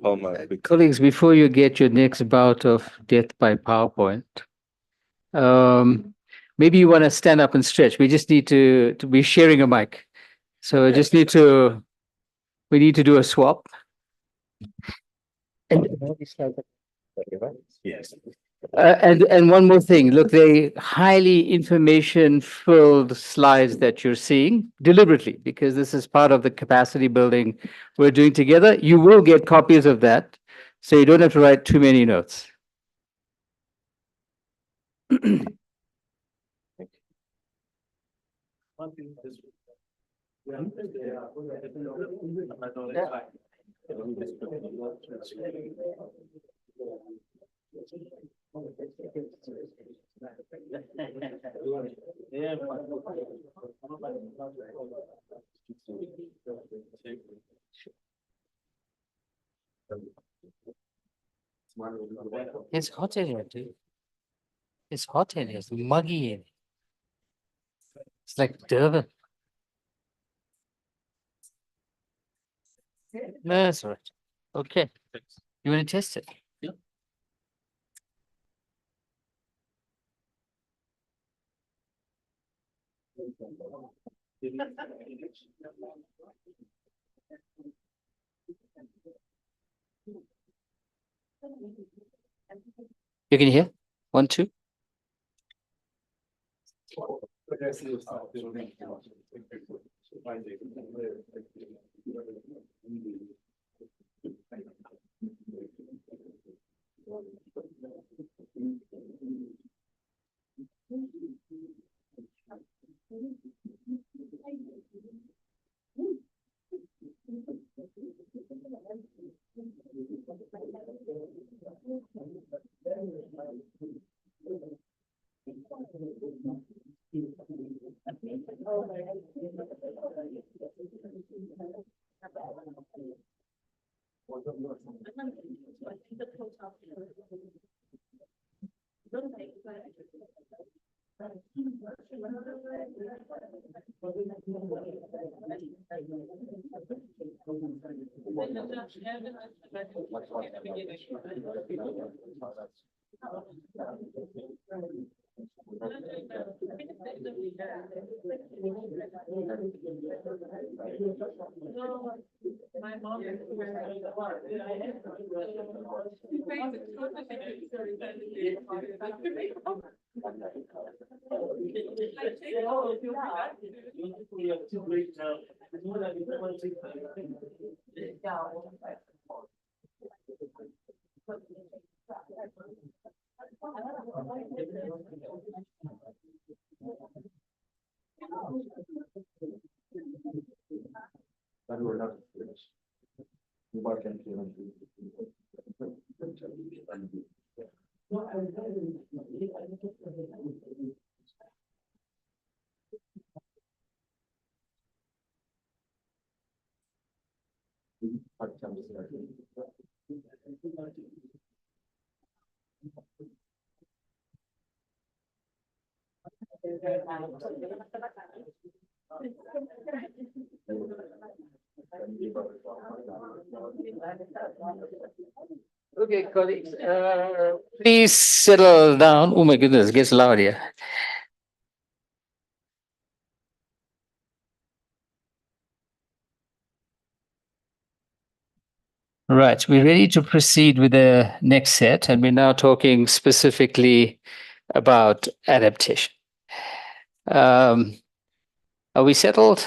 Palmer? Colleagues, before you get your next bout of death by PowerPoint, maybe you want to stand up and stretch. We just need to be sharing a mic. So we need to do a swap. And Yes. and one more thing, look, the highly information-filled slides that you're seeing deliberately, because this is part of the capacity building we're doing together. You will get copies of that, so you don't have to write too many notes. It's hot in here, dude. It's hot in here. It's muggy in here. It's like Durban. No, that's all right. Okay. You want to test it? Yeah. You can hear? 1, 2. Okay, colleagues, please settle down. Oh my goodness, it gets loud here. Right, we're ready to proceed with the next set, and we're now talking specifically about adaptation. Are we settled?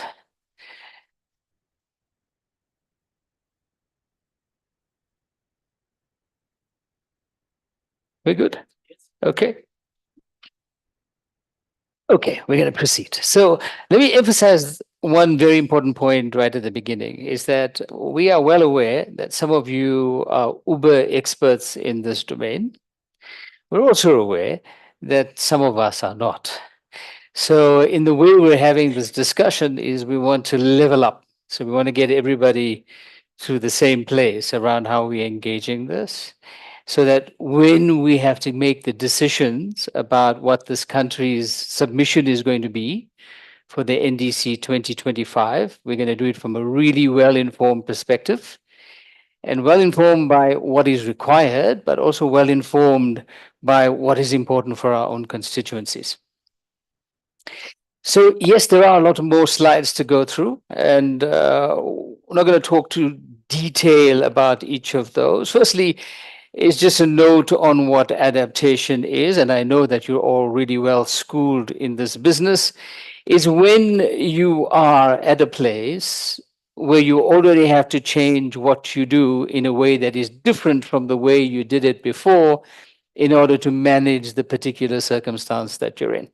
We're good? Okay. Okay, we're going to proceed. So let me emphasize one very important point right at the beginning is that we are well aware that some of you are uber experts in this domain. We're also aware that some of us are not. So in the way we're having this discussion is we want to level up. So we want to get everybody to the same place around how we're engaging this, so that when we have to make the decisions about what this country's submission is going to be for the NDC 2025, we're going to do it from a really well-informed perspective, and well-informed by what is required, but also well-informed by what is important for our own constituencies. So yes, there are a lot more slides to go through, and we're not going to talk to detail about each of those. Firstly, it's just a note on what adaptation is, and I know that you're all really well schooled in this business, is when you are at a place where you already have to change what you do in a way that is different from the way you did it before in order to manage the particular circumstance that you're in.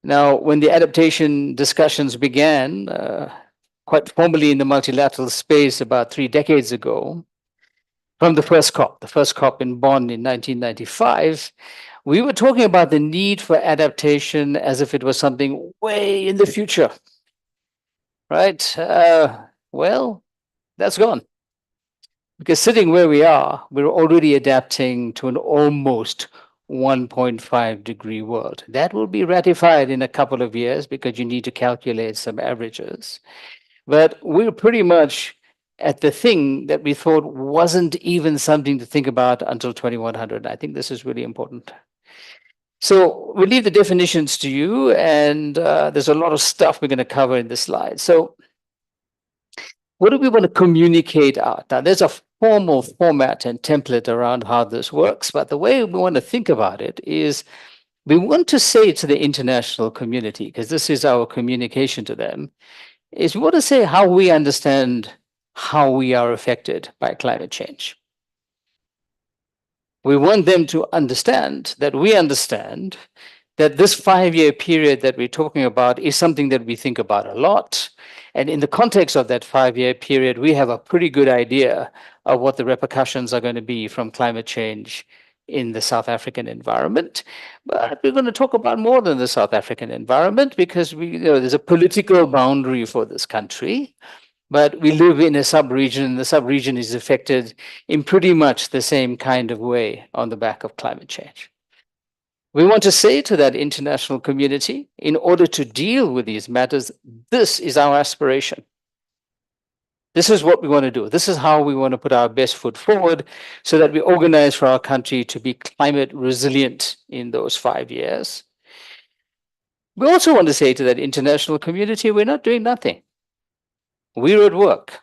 Now, when the adaptation discussions began, quite formally in the multilateral space about 3 decades ago, from the first COP in Bonn in 1995, we were talking about the need for adaptation as if it was something way in the future, right? Well, that's gone. Because sitting where we are, we're already adapting to an almost 1.5 degree world. That will be ratified in a couple of years because you need to calculate some averages. But we're pretty much at the thing that we thought wasn't even something to think about until 2100. I think this is really important. So we'll leave the definitions to you, and there's a lot of stuff we're going to cover in this slide. So what do we want to communicate out? Now, there's a formal format and template around how this works, but the way we want to think about it is we want to say to the international community, because this is our communication to them, is we want to say how we understand how we are affected by climate change. We want them to understand that we understand that this 5-year period that we're talking about is something that we think about a lot. And in the context of that 5-year period, we have a pretty good idea of what the repercussions are going to be from climate change in the South African environment. But we're going to talk about more than the South African environment because there's a political boundary for this country. But we live in a sub-region, and the sub-region is affected in pretty much the same kind of way on the back of climate change. We want to say to that international community, in order to deal with these matters, this is our aspiration. This is what we want to do. This is how we want to put our best foot forward so that we organize for our country to be climate resilient in those 5 years. We also want to say to that international community, we're not doing nothing. We're at work.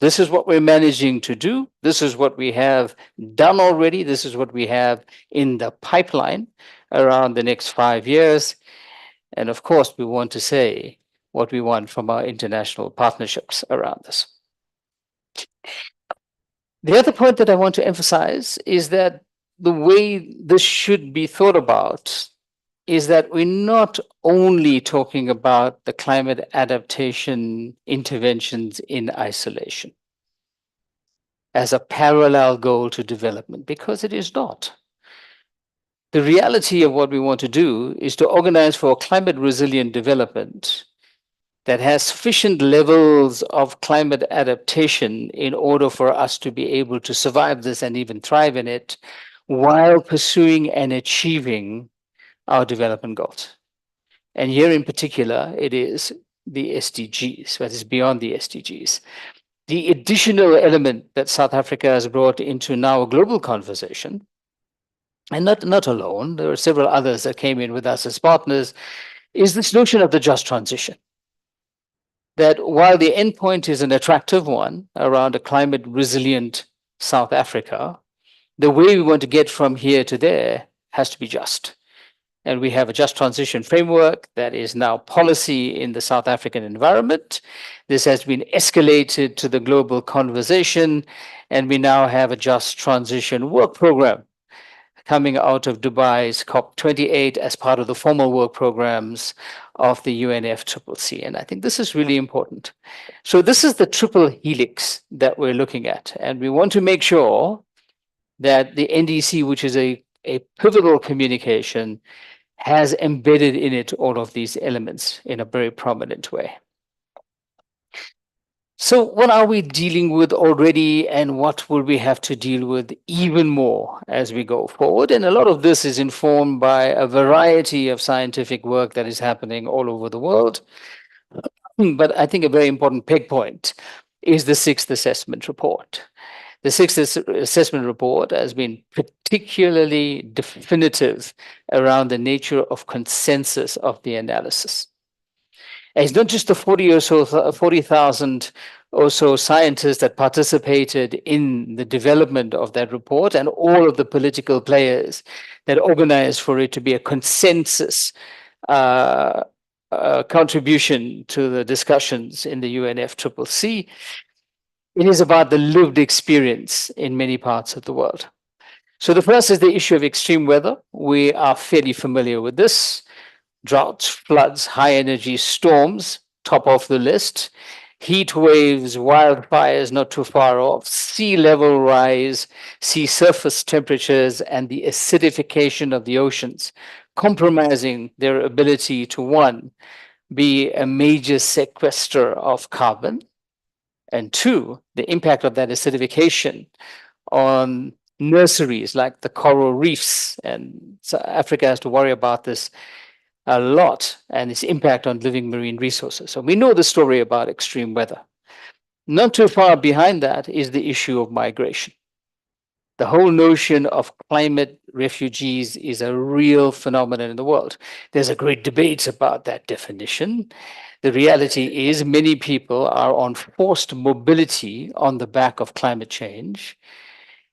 This is what we're managing to do. This is what we have done already. This is what we have in the pipeline around the next 5 years. And of course, we want to say what we want from our international partnerships around this. The other point that I want to emphasize is that the way this should be thought about is that we're not only talking about the climate adaptation interventions in isolation as a parallel goal to development, because it is not. The reality of what we want to do is to organize for climate resilient development that has sufficient levels of climate adaptation in order for us to be able to survive this and even thrive in it while pursuing and achieving our development goals. And here in particular, it is the SDGs, that is beyond the SDGs. The additional element that South Africa has brought into now a global conversation, and not alone, there are several others that came in with us as partners, is this notion of the just transition. That while the endpoint is an attractive one around a climate resilient South Africa, the way we want to get from here to there has to be just. And we have a just transition framework that is now policy in the South African environment. This has been escalated to the global conversation, and we now have a just transition work program coming out of Dubai's COP28 as part of the formal work programs of the UNFCCC. And I think this is really important. So this is the triple helix that we're looking at. And we want to make sure that the NDC, which is a pivotal communication, has embedded in it all of these elements in a very prominent way. So what are we dealing with already, and what will we have to deal with even more as we go forward? And a lot of this is informed by a variety of scientific work that is happening all over the world. But I think a very important peg point is the 6th assessment report. The 6th assessment report has been particularly definitive around the nature of consensus of the analysis. And it's not just the 40,000 or so scientists that participated in the development of that report and all of the political players that organized for it to be a consensus contribution to the discussions in the UNFCCC. It is about the lived experience in many parts of the world. So the first is the issue of extreme weather. We are fairly familiar with this. Droughts, floods, high energy storms, top of the list. Heat waves, wildfires not too far off, sea level rise, sea surface temperatures, and the acidification of the oceans, compromising their ability to, one, be a major sequester of carbon, and two, the impact of that acidification on nurseries like the coral reefs. And so Africa has to worry about this a lot, and its impact on living marine resources. So we know the story about extreme weather. Not too far behind that is the issue of migration. The whole notion of climate refugees is a real phenomenon in the world. There's a great debate about that definition. The reality is many people are on forced mobility on the back of climate change.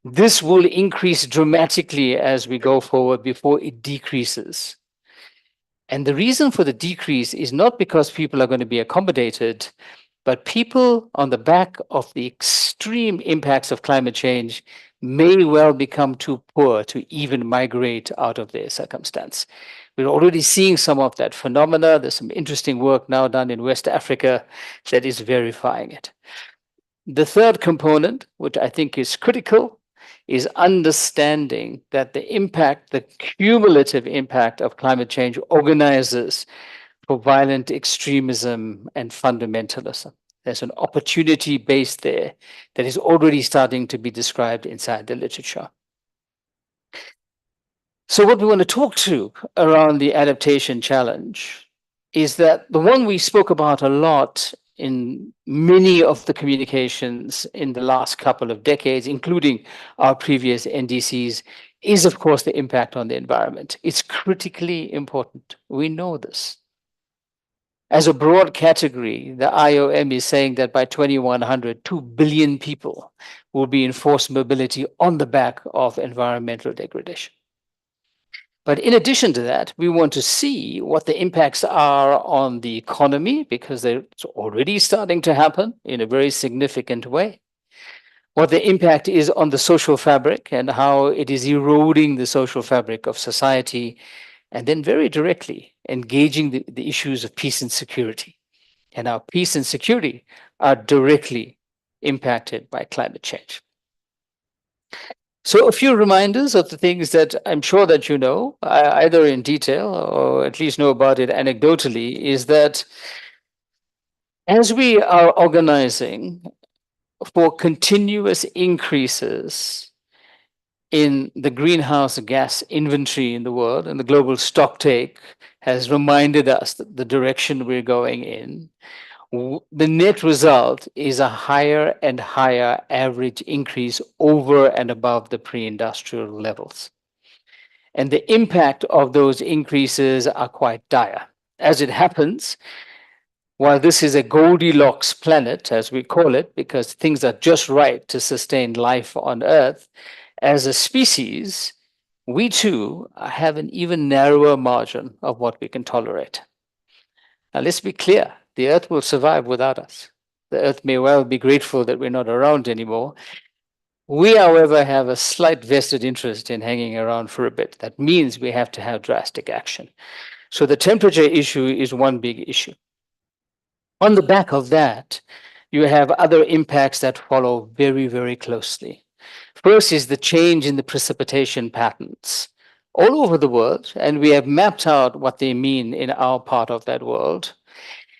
This will increase dramatically as we go forward before it decreases. And the reason for the decrease is not because people are going to be accommodated, but people on the back of the extreme impacts of climate change may well become too poor to even migrate out of their circumstance. We're already seeing some of that phenomena. There's some interesting work now done in West Africa that is verifying it. The third component, which I think is critical, is understanding that the impact, the cumulative impact of climate change organizes for violent extremism and fundamentalism. There's an opportunity base there that is already starting to be described inside the literature. So what we want to talk to around the adaptation challenge is that the one we spoke about a lot in many of the communications in the last couple of decades, including our previous NDCs, is of course the impact on the environment. It's critically important. We know this. As a broad category, the IOM is saying that by 2100, 2 billion people will be in forced mobility on the back of environmental degradation. But in addition to that, we want to see what the impacts are on the economy, because it's already starting to happen in a very significant way. What the impact is on the social fabric and how it is eroding the social fabric of society, and then very directly engaging the issues of peace and security. And how peace and security are directly impacted by climate change. So a few reminders of the things that I'm sure that you know, either in detail or at least know about it anecdotally, is that as we are organizing for continuous increases in the greenhouse gas inventory in the world, and the global stocktake has reminded us that the direction we're going in, the net result is a higher and higher average increase over and above the pre-industrial levels. And the impact of those increases are quite dire. As it happens, while this is a Goldilocks planet, as we call it, because things are just right to sustain life on Earth, as a species, we too have an even narrower margin of what we can tolerate. Now, let's be clear. The Earth will survive without us. The Earth may well be grateful that we're not around anymore. We, however, have a slight vested interest in hanging around for a bit. That means we have to have drastic action. So the temperature issue is one big issue. On the back of that, you have other impacts that follow very, very closely. First is the change in the precipitation patterns all over the world, and we have mapped out what they mean in our part of that world.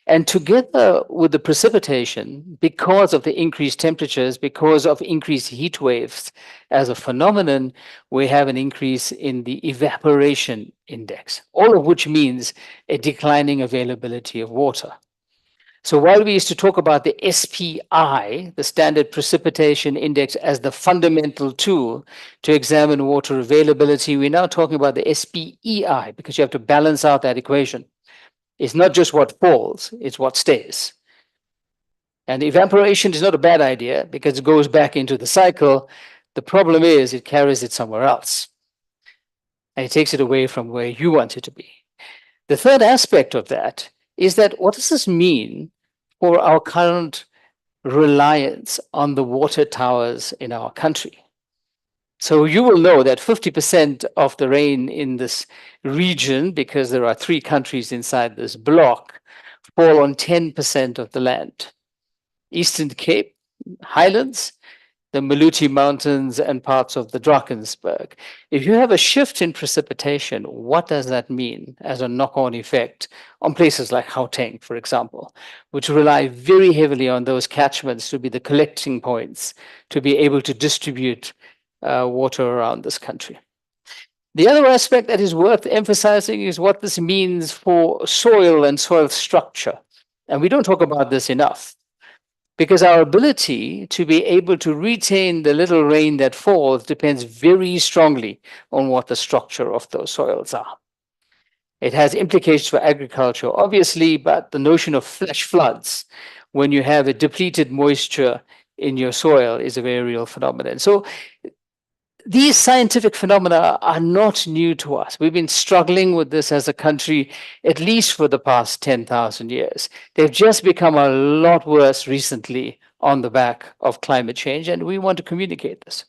And together with the precipitation, because of the increased temperatures, because of increased heat waves as a phenomenon, we have an increase in the evaporation index, all of which means a declining availability of water. So while we used to talk about the SPI, the Standard Precipitation Index, as the fundamental tool to examine water availability, we're now talking about the SPEI, because you have to balance out that equation. It's not just what falls, it's what stays. And evaporation is not a bad idea because it goes back into the cycle. The problem is it carries it somewhere else. And it takes it away from where you want it to be. The third aspect of that is that what does this mean for our current reliance on the water towers in our country? So you will know that 50% of the rain in this region, because there are 3 countries inside this block, fall on 10% of the land. Eastern Cape, Highlands, the Maluti Mountains, and parts of the Drakensberg. If you have a shift in precipitation, what does that mean as a knock-on effect on places like Gauteng, for example, which rely very heavily on those catchments to be the collecting points to be able to distribute water around this country? The other aspect that is worth emphasizing is what this means for soil and soil structure. And we don't talk about this enough. because our ability to be able to retain the little rain that falls depends very strongly on what the structure of those soils are. It has implications for agriculture, obviously, but the notion of flash floods, when you have a depleted moisture in your soil, is a very real phenomenon. So these scientific phenomena are not new to us. We've been struggling with this as a country at least for the past 10,000 years. They've just become a lot worse recently on the back of climate change, and we want to communicate this.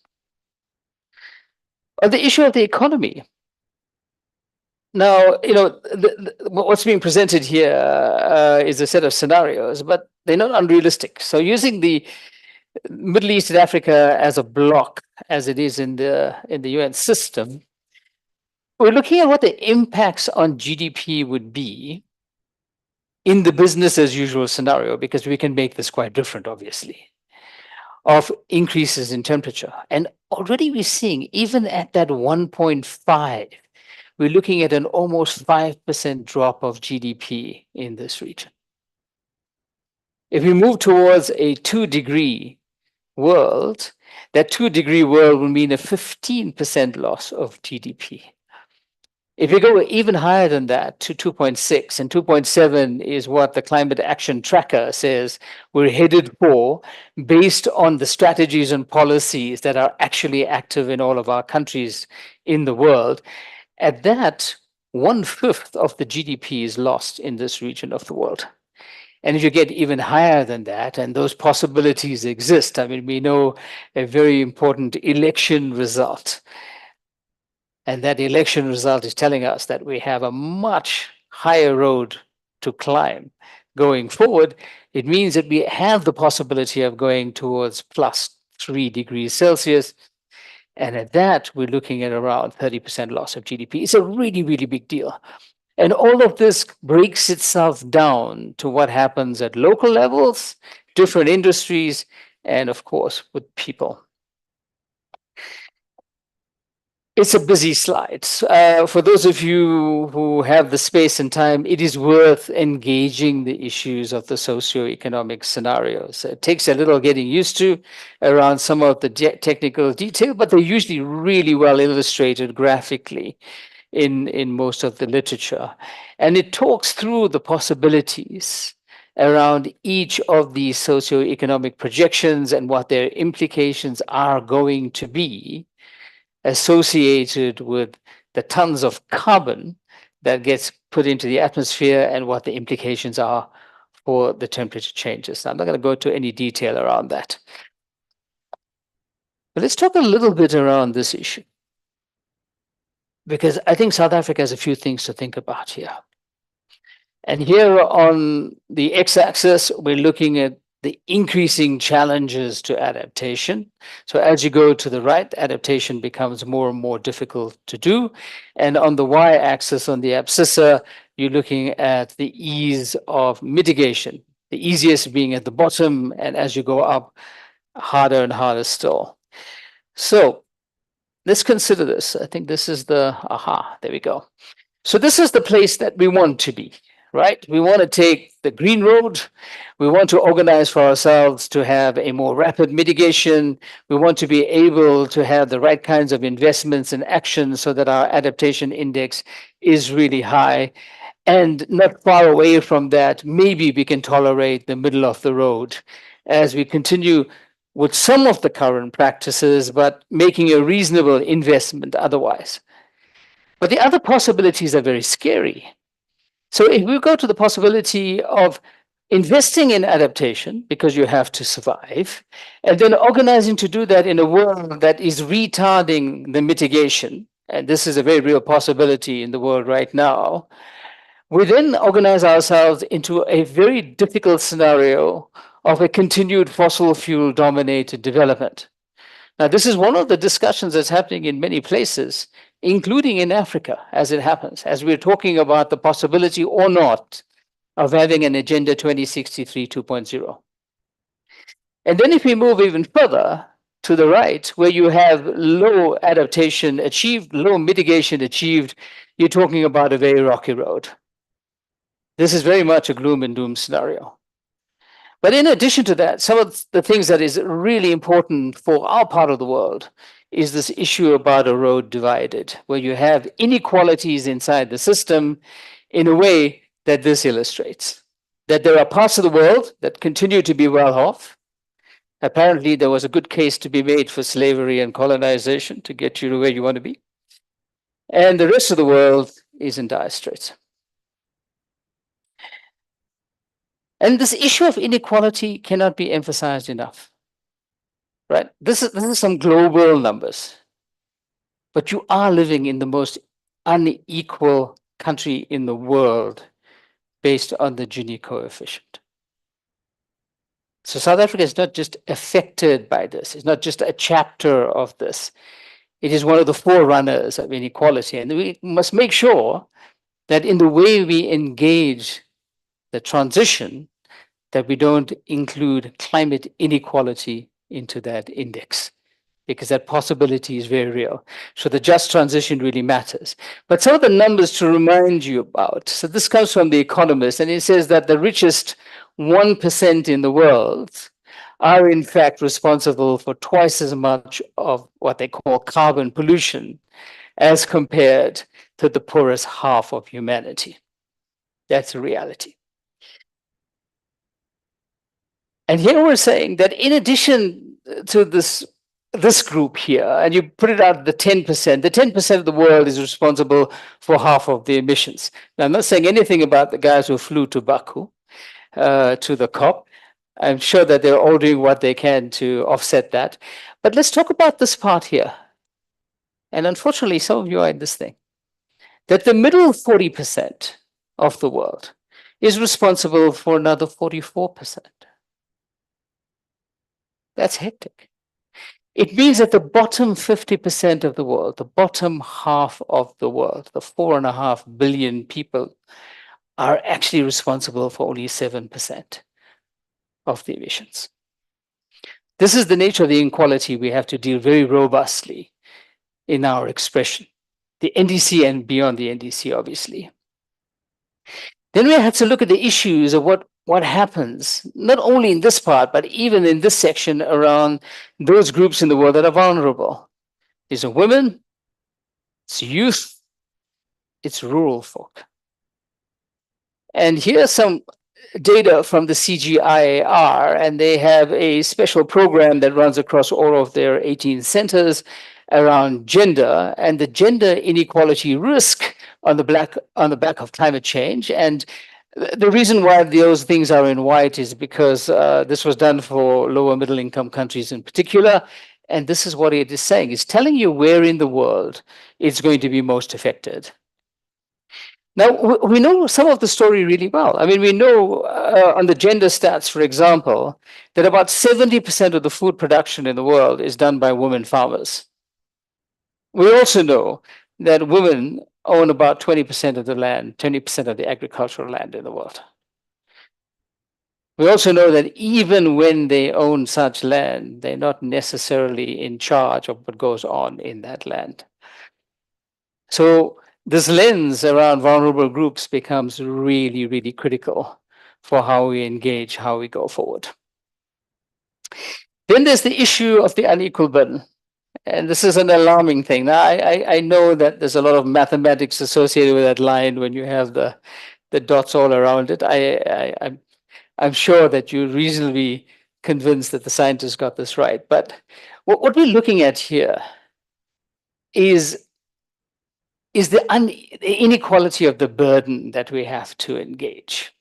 On the issue of the economy, now, what's being presented here is a set of scenarios, but they're not unrealistic. So using the Middle East and Africa as a block, as it is in the UN system, we're looking at what the impacts on GDP would be in the business as usual scenario, because we can make this quite different, obviously, of increases in temperature. And already we're seeing, even at that 1.5, we're looking at an almost 5% drop of GDP in this region. If we move towards a 2-degree world, that 2-degree world will mean a 15% loss of GDP. If we go even higher than that to 2.6, and 2.7 is what the Climate Action Tracker says we're headed for, based on the strategies and policies that are actually active in all of our countries in the world, at that, 1/5 of the GDP is lost in this region of the world. And if you get even higher than that, and those possibilities exist, I mean, we know a very important election result. And that election result is telling us that we have a much higher road to climb going forward. It means that we have the possibility of going towards +3 degrees Celsius. And at that, we're looking at around 30% loss of GDP. It's a really, really big deal. And all of this breaks itself down to what happens at local levels, different industries, and of course, with people. It's a busy slide. For those of you who have the space and time, it is worth engaging the issues of the socioeconomic scenarios. It takes a little getting used to around some of the technical detail, but they're usually really well illustrated graphically in most of the literature. And it talks through the possibilities around each of these socioeconomic projections and what their implications are going to be associated with the tons of carbon that gets put into the atmosphere and what the implications are for the temperature changes. Now, I'm not going to go into any detail around that. But let's talk a little bit around this issue, because I think South Africa has a few things to think about here. And here on the x-axis, we're looking at the increasing challenges to adaptation. So as you go to the right, adaptation becomes more and more difficult to do. And on the y-axis, on the abscissa, you're looking at the ease of mitigation, the easiest being at the bottom, and as you go up, harder and harder still. So let's consider this. I think this is the, there we go. So this is the place that we want to be, right? We want to take the green road. We want to organize for ourselves to have a more rapid mitigation. We want to be able to have the right kinds of investments and actions so that our adaptation index is really high. And not far away from that, maybe we can tolerate the middle of the road as we continue with some of the current practices, but making a reasonable investment otherwise. But the other possibilities are very scary. So if we go to the possibility of investing in adaptation, because you have to survive, and then organizing to do that in a world that is retarding the mitigation, and this is a very real possibility in the world right now, we then organize ourselves into a very difficult scenario of a continued fossil fuel dominated development. Now, this is one of the discussions that's happening in many places, including in Africa, as it happens, as we're talking about the possibility or not of having an Agenda 2063 2.0. And then if we move even further to the right, where you have low adaptation achieved, low mitigation achieved, you're talking about a very rocky road. This is very much a gloom and doom scenario. But in addition to that, some of the things that is really important for our part of the world is this issue about a road divided, where you have inequalities inside the system in a way that this illustrates. That there are parts of the world that continue to be well off. Apparently, there was a good case to be made for slavery and colonization to get you to where you want to be. And the rest of the world is in dire straits. And this issue of inequality cannot be emphasized enough, right? This is some global numbers, but you are living in the most unequal country in the world based on the Gini coefficient. So South Africa is not just affected by this. It's not just a chapter of this. It is one of the forerunners of inequality. And we must make sure that in the way we engage the transition, that we don't include climate inequality into that index, because that possibility is very real. So the just transition really matters. But some of the numbers to remind you about. So this comes from The Economist, and it says that the richest 1% in the world are in fact responsible for twice as much of what they call carbon pollution as compared to the poorest half of humanity. That's a reality. And here we're saying that in addition to this group here, and you put it out the 10% of the world is responsible for half of the emissions. Now, I'm not saying anything about the guys who flew to Baku, to the COP. I'm sure that they're all doing what they can to offset that. But let's talk about this part here. And unfortunately, some of you are in this thing, that the middle 40% of the world is responsible for another 44%. That's hectic. It means that the bottom 50% of the world, the bottom half of the world, the 4.5 billion people, are actually responsible for only 7% of the emissions. This is the nature of the inequality we have to deal very robustly in our expression, the NDC and beyond the NDC, obviously. Then we had to look at the issues of what happens, not only in this part, but even in this section around those groups in the world that are vulnerable. These are women, it's youth, it's rural folk. And here's some data from the CGIAR, and they have a special program that runs across all of their 18 centers around gender and the gender inequality risk on the back of climate change. And the reason why those things are in white is because this was done for lower middle income countries in particular. And this is what it is saying. It's telling you where in the world it's going to be most affected. Now, we know some of the story really well. I mean, we know on the gender stats, for example, that about 70% of the food production in the world is done by women farmers. We also know that women own about 20% of the land, 20% of the agricultural land in the world. We also know that even when they own such land, they're not necessarily in charge of what goes on in that land. So this lens around vulnerable groups becomes really, really critical for how we engage, how we go forward. Then there's the issue of the unequal burden. And this is an alarming thing. Now, I know that there's a lot of mathematics associated with that line when you have the dots all around it. I'm sure that you're reasonably convinced that the scientists got this right. But what we're looking at here is the inequality of the burden that we have to engage.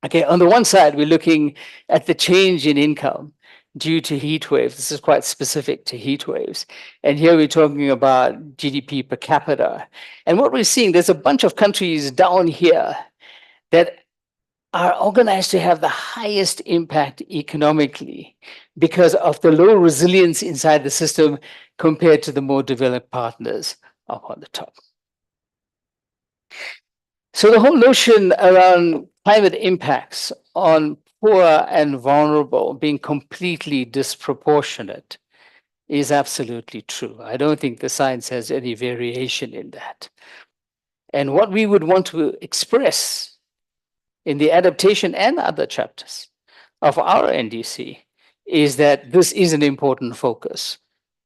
Okay, on the one side, we're looking at the change in income due to heat waves. This is quite specific to heat waves. And here we're talking about GDP per capita. And what we're seeing, there's a bunch of countries down here that are organized to have the highest impact economically because of the low resilience inside the system compared to the more developed partners up on the top. So the whole notion around climate impacts on poor and vulnerable being completely disproportionate is absolutely true. I don't think the science has any variation in that. And what we would want to express in the adaptation and other chapters of our NDC is that this is an important focus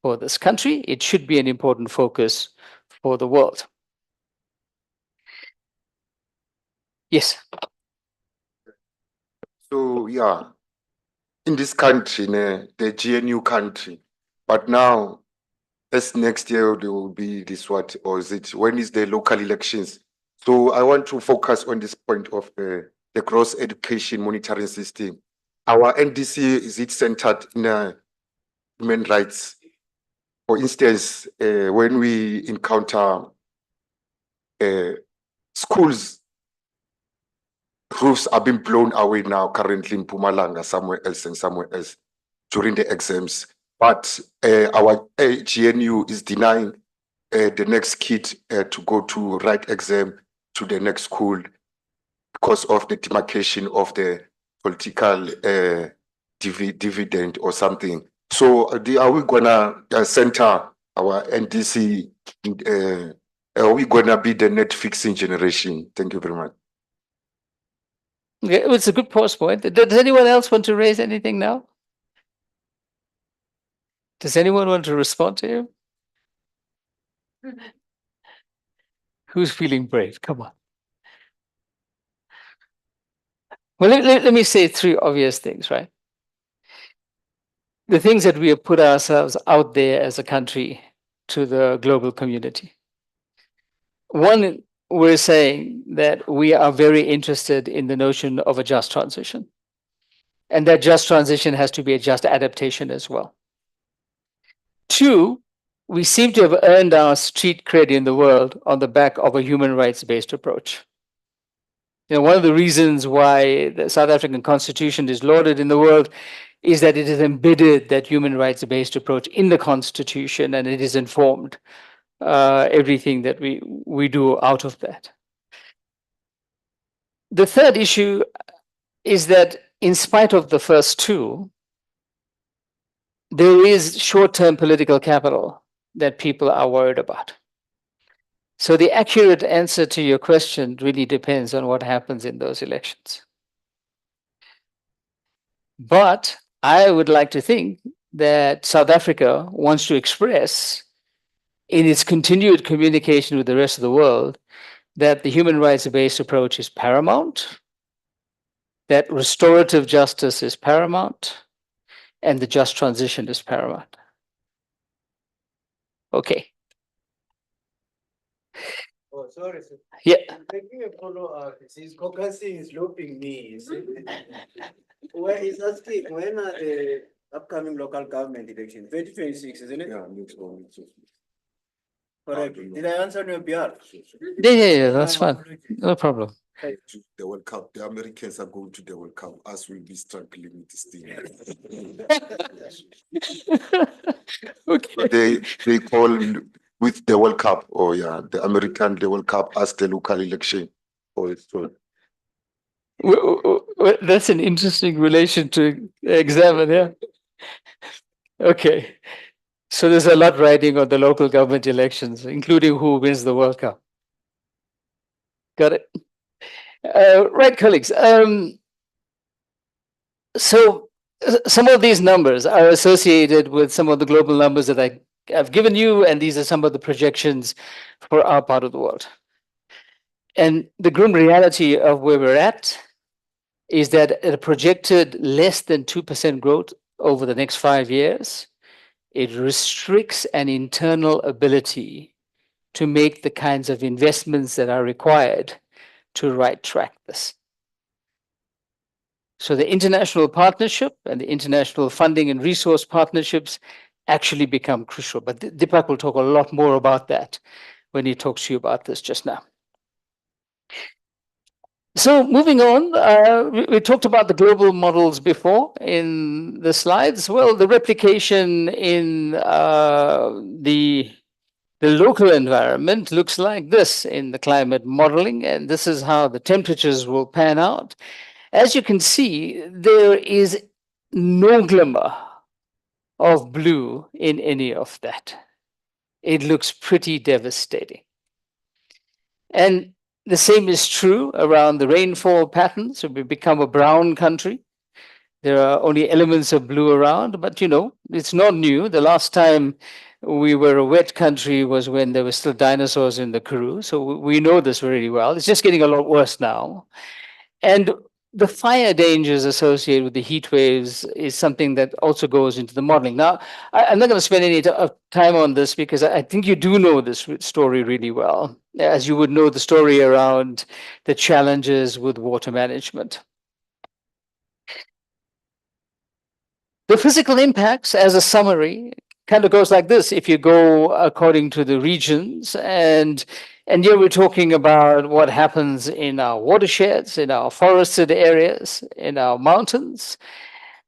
for this country. It should be an important focus for the world. Yes. So yeah, in this country, the GNU country, but now as next year there will be this what, or is it, when is the local elections? So I want to focus on this point of the gross education monitoring system. Our NDC, is it centered in human rights? For instance, when we encounter schools, roofs are being blown away now currently in Mpumalanga, somewhere else and somewhere else during the exams. But our GNU is denying the next kid to go to write exam to the next school because of the demarcation of the political dividend or something. So are we gonna center our NDC? Are we gonna be the net fixing generation? Thank you very much. Okay, it's a good point. Does anyone else want to raise anything now? Does anyone want to respond to you? Who's feeling brave? Come on. Well, let me say three obvious things, right? The things that we have put ourselves out there as a country to the global community. One, we're saying that we are very interested in the notion of a just transition. And that just transition has to be a just adaptation as well. Two, we seem to have earned our street cred in the world on the back of a human rights-based approach. You know, one of the reasons why the South African Constitution is lauded in the world is that it has embedded that human rights-based approach in the Constitution, and it has informed everything that we do out of that. The third issue is that in spite of the first two, there is short-term political capital that people are worried about. So the accurate answer to your question really depends on what happens in those elections. But I would like to think that South Africa wants to express in its continued communication with the rest of the world that the human rights-based approach is paramount, that restorative justice is paramount, and the just transition is paramount. Okay. Oh, sorry, sir. Yeah. Taking a follow-up, his focusing is looping me. You see? Where is asking, when are the upcoming local government elections? 2026, isn't it? Yeah, next one. Correct. Did I answer on your behalf? Yeah, that's fine. No problem. To the World Cup, the Americans are going to the World Cup, as we'll be struggling with this thing. Okay. They call with the World Cup, or yeah, the American the World Cup as the local election. Or so. That's an interesting relation to examine, yeah. Okay. So there's a lot riding on the local government elections, including who wins the World Cup. Got it. Right, colleagues. So some of these numbers are associated with some of the global numbers that I've given you, and these are some of the projections for our part of the world. And the grim reality of where we're at is that at a projected less than 2% growth over the next 5 years, it restricts an internal ability to make the kinds of investments that are required to right-track this. So the international partnership and the international funding and resource partnerships actually become crucial. But Deepak will talk a lot more about that when he talks to you about this just now. So moving on, we talked about the global models before in the slides. Well, the replication in the local environment looks like this in the climate modeling, and this is how the temperatures will pan out. As you can see, there is no glimmer of blue in any of that. It looks pretty devastating. And the same is true around the rainfall patterns. So we become a brown country. There are only elements of blue around, but it's not new. The last time we were a wet country was when there were still dinosaurs in the Karoo. So we know this really well. It's just getting a lot worse now. And the fire dangers associated with the heat waves is something that also goes into the modeling. Now, I'm not going to spend any time on this because I think you do know this story really well, as you would know the story around the challenges with water management. The physical impacts, as a summary, kind of goes like this. If you go according to the regions, and here we're talking about what happens in our watersheds, in our forested areas, in our mountains,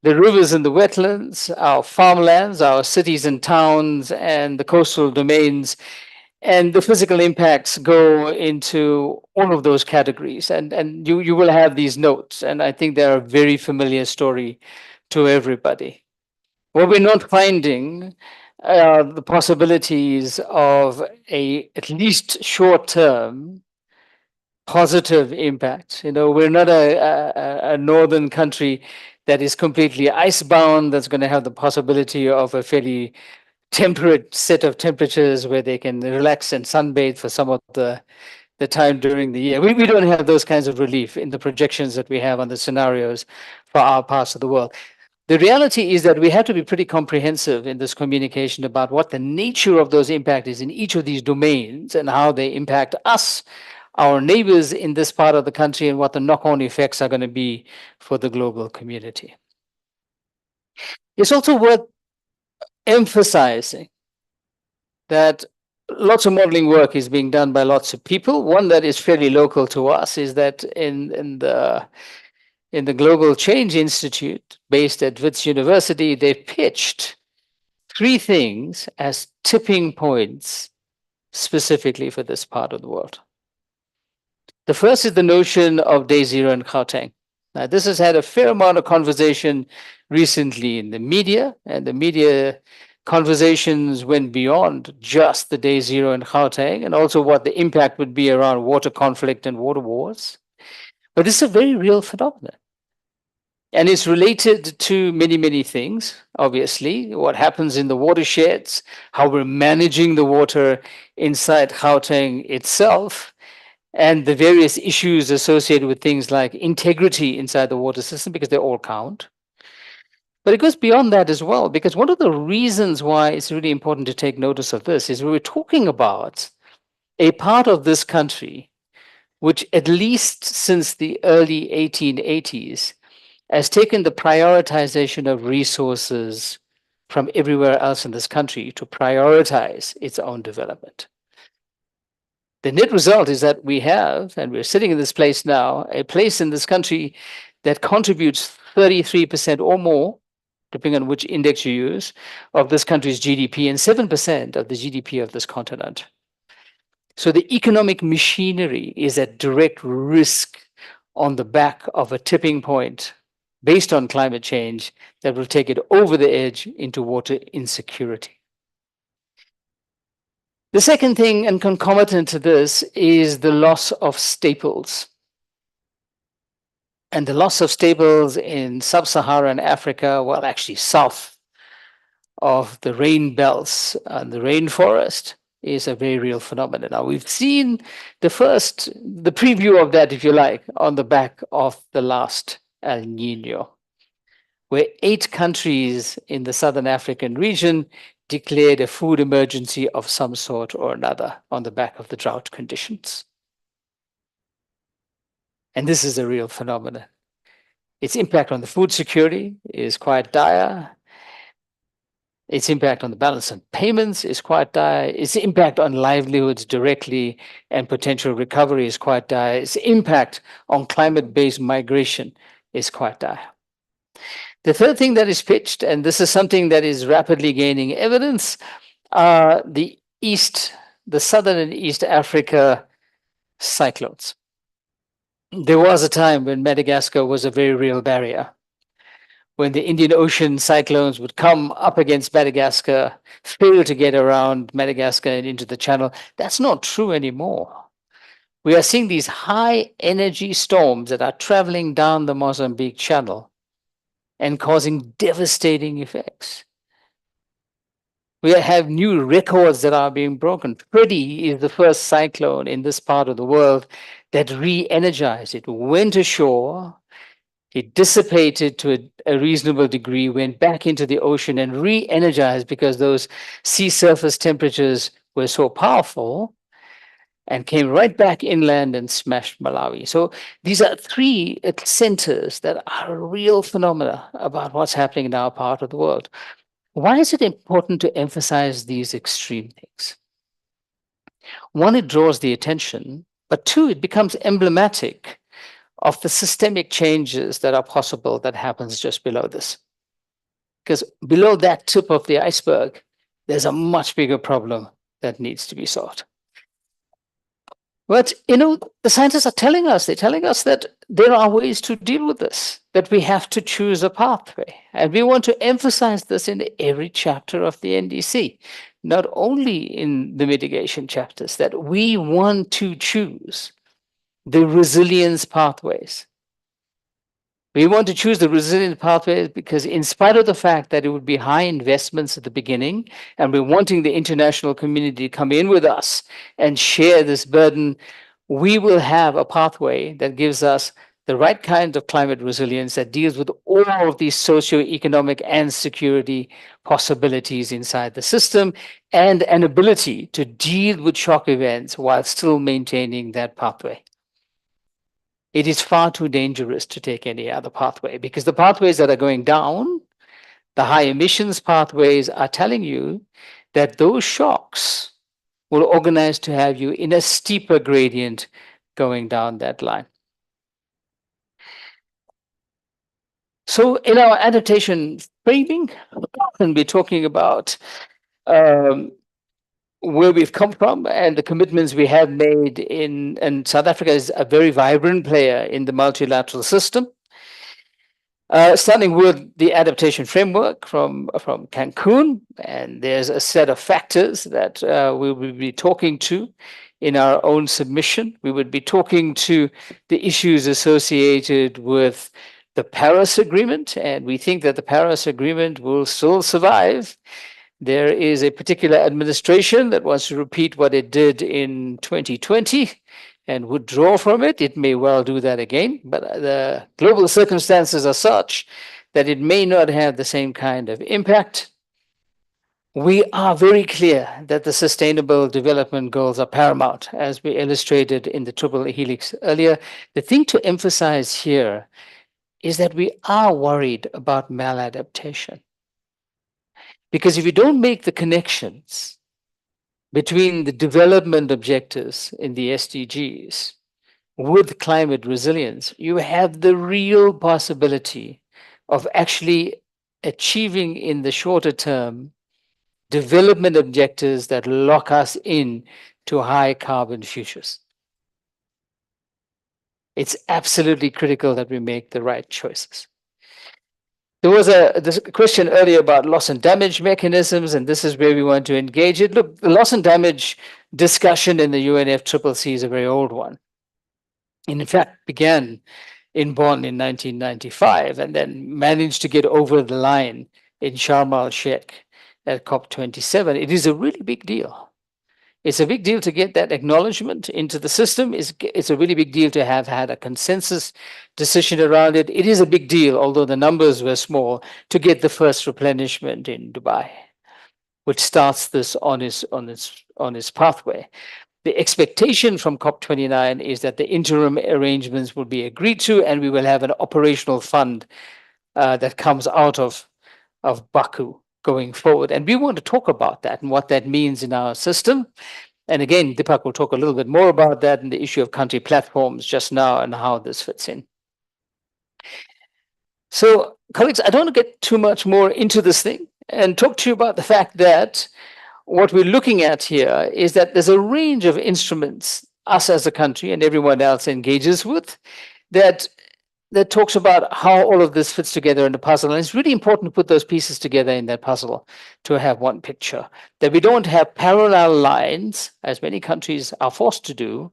the rivers and the wetlands, our farmlands, our cities and towns, and the coastal domains. And the physical impacts go into all of those categories. And you will have these notes. And I think they're a very familiar story to everybody. What we're not finding are the possibilities of at least short-term positive impact. We're not a northern country that is completely icebound, that's going to have the possibility of a fairly temperate set of temperatures where they can relax and sunbathe for some of the time during the year. We don't have those kinds of relief in the projections that we have on the scenarios for our parts of the world. The reality is that we have to be pretty comprehensive in this communication about what the nature of those impacts is in each of these domains and how they impact us, our neighbors in this part of the country, and what the knock-on effects are going to be for the global community. It's also worth emphasizing that lots of modeling work is being done by lots of people. One that is fairly local to us is that in the Global Change Institute, based at Wits University, they pitched 3 things as tipping points specifically for this part of the world. The first is the notion of day zero in Gauteng. Now, this has had a fair amount of conversation recently in the media, and the media conversations went beyond just the day zero in Gauteng, and also what the impact would be around water conflict and water wars. But it's a very real phenomenon. And it's related to many, many things, obviously, what happens in the watersheds, how we're managing the water inside Gauteng itself, and the various issues associated with things like integrity inside the water system, because they all count. But it goes beyond that as well, because one of the reasons why it's really important to take notice of this is we're talking about a part of this country which, at least since the early 1880s, has taken the prioritization of resources from everywhere else in this country to prioritize its own development. The net result is that we have, and we're sitting in this place now, a place in this country that contributes 33% or more, depending on which index you use, of this country's GDP and 7% of the GDP of this continent. So the economic machinery is at direct risk on the back of a tipping point based on climate change that will take it over the edge into water insecurity. The second thing, and concomitant to this, is the loss of staples. And the loss of staples in sub-Saharan Africa, well, actually south of the rain belts and the rainforest, is a very real phenomenon. Now, we've seen the preview of that, if you like, on the back of the last El Nino, where 8 countries in the Southern African region declared a food emergency of some sort or another on the back of the drought conditions. And this is a real phenomenon. Its impact on the food security is quite dire. Its impact on the balance of payments is quite dire. Its impact on livelihoods directly and potential recovery is quite dire. Its impact on climate-based migration is quite dire. The third thing that is pitched, and this is something that is rapidly gaining evidence, are the Southern and East Africa cyclones. There was a time when Madagascar was a very real barrier, when the Indian Ocean cyclones would come up against Madagascar, fail to get around Madagascar and into the channel. That's not true anymore. We are seeing these high energy storms that are traveling down the Mozambique Channel and causing devastating effects. We have new records that are being broken. Freddie is the first cyclone in this part of the world that re-energized. It went ashore, it dissipated to a reasonable degree, went back into the ocean and re-energized because those sea surface temperatures were so powerful, and came right back inland and smashed Malawi. So these are three centers that are real phenomena about what's happening in our part of the world. Why is it important to emphasize these extreme things? One, it draws the attention, but two, it becomes emblematic of the systemic changes that are possible that happens just below this. Because below that tip of the iceberg, there's a much bigger problem that needs to be solved. But, the scientists are telling us, they're telling us that there are ways to deal with this, that we have to choose a pathway. And we want to emphasize this in every chapter of the NDC, not only in the mitigation chapters, that we want to choose the resilience pathways. We want to choose the resilient pathways because in spite of the fact that it would be high investments at the beginning, and we're wanting the international community to come in with us and share this burden, we will have a pathway that gives us the right kind of climate resilience that deals with all of these socioeconomic and security possibilities inside the system, and an ability to deal with shock events while still maintaining that pathway. It is far too dangerous to take any other pathway, because the pathways that are going down, the high emissions pathways, are telling you that those shocks will organize to have you in a steeper gradient going down that line. So in our adaptation framing, we'll be talking about where we've come from and the commitments we have made and South Africa is a very vibrant player in the multilateral system. Starting with the adaptation framework from Cancun, and there's a set of factors that we will be talking to in our own submission. We would be talking to the issues associated with the Paris Agreement, and we think that the Paris Agreement will still survive. There is a particular administration that wants to repeat what it did in 2020 and withdraw from it. It may well do that again, but the global circumstances are such that it may not have the same kind of impact. We are very clear that the Sustainable Development Goals are paramount, as we illustrated in the Triple Helix earlier. The thing to emphasize here is that we are worried about maladaptation. Because if you don't make the connections between the development objectives in the SDGs with climate resilience, you have the real possibility of actually achieving in the shorter term development objectives that lock us in to high carbon futures. It's absolutely critical that we make the right choices. There was this question earlier about loss and damage mechanisms, and this is where we want to engage it. Look, the loss and damage discussion in the UNFCCC is a very old one. In fact, began in Bonn in 1995 and then managed to get over the line in Sharm el-Sheikh at COP27. It is a really big deal. It's a big deal to get that acknowledgement into the system. It's a really big deal to have had a consensus decision around it. It is a big deal, although the numbers were small, to get the first replenishment in Dubai, which starts this on its pathway. The expectation from COP29 is that the interim arrangements will be agreed to, and we will have an operational fund that comes out of Baku going forward. And we want to talk about that and what that means in our system. And again, Deepak will talk a little bit more about that and the issue of country platforms just now and how this fits in. So, colleagues, I don't want to get too much more into this thing and talk to you about the fact that what we're looking at here is that there's a range of instruments us as a country and everyone else engages with that talks about how all of this fits together in the puzzle. And it's really important to put those pieces together in that puzzle to have one picture, that we don't have parallel lines, as many countries are forced to do,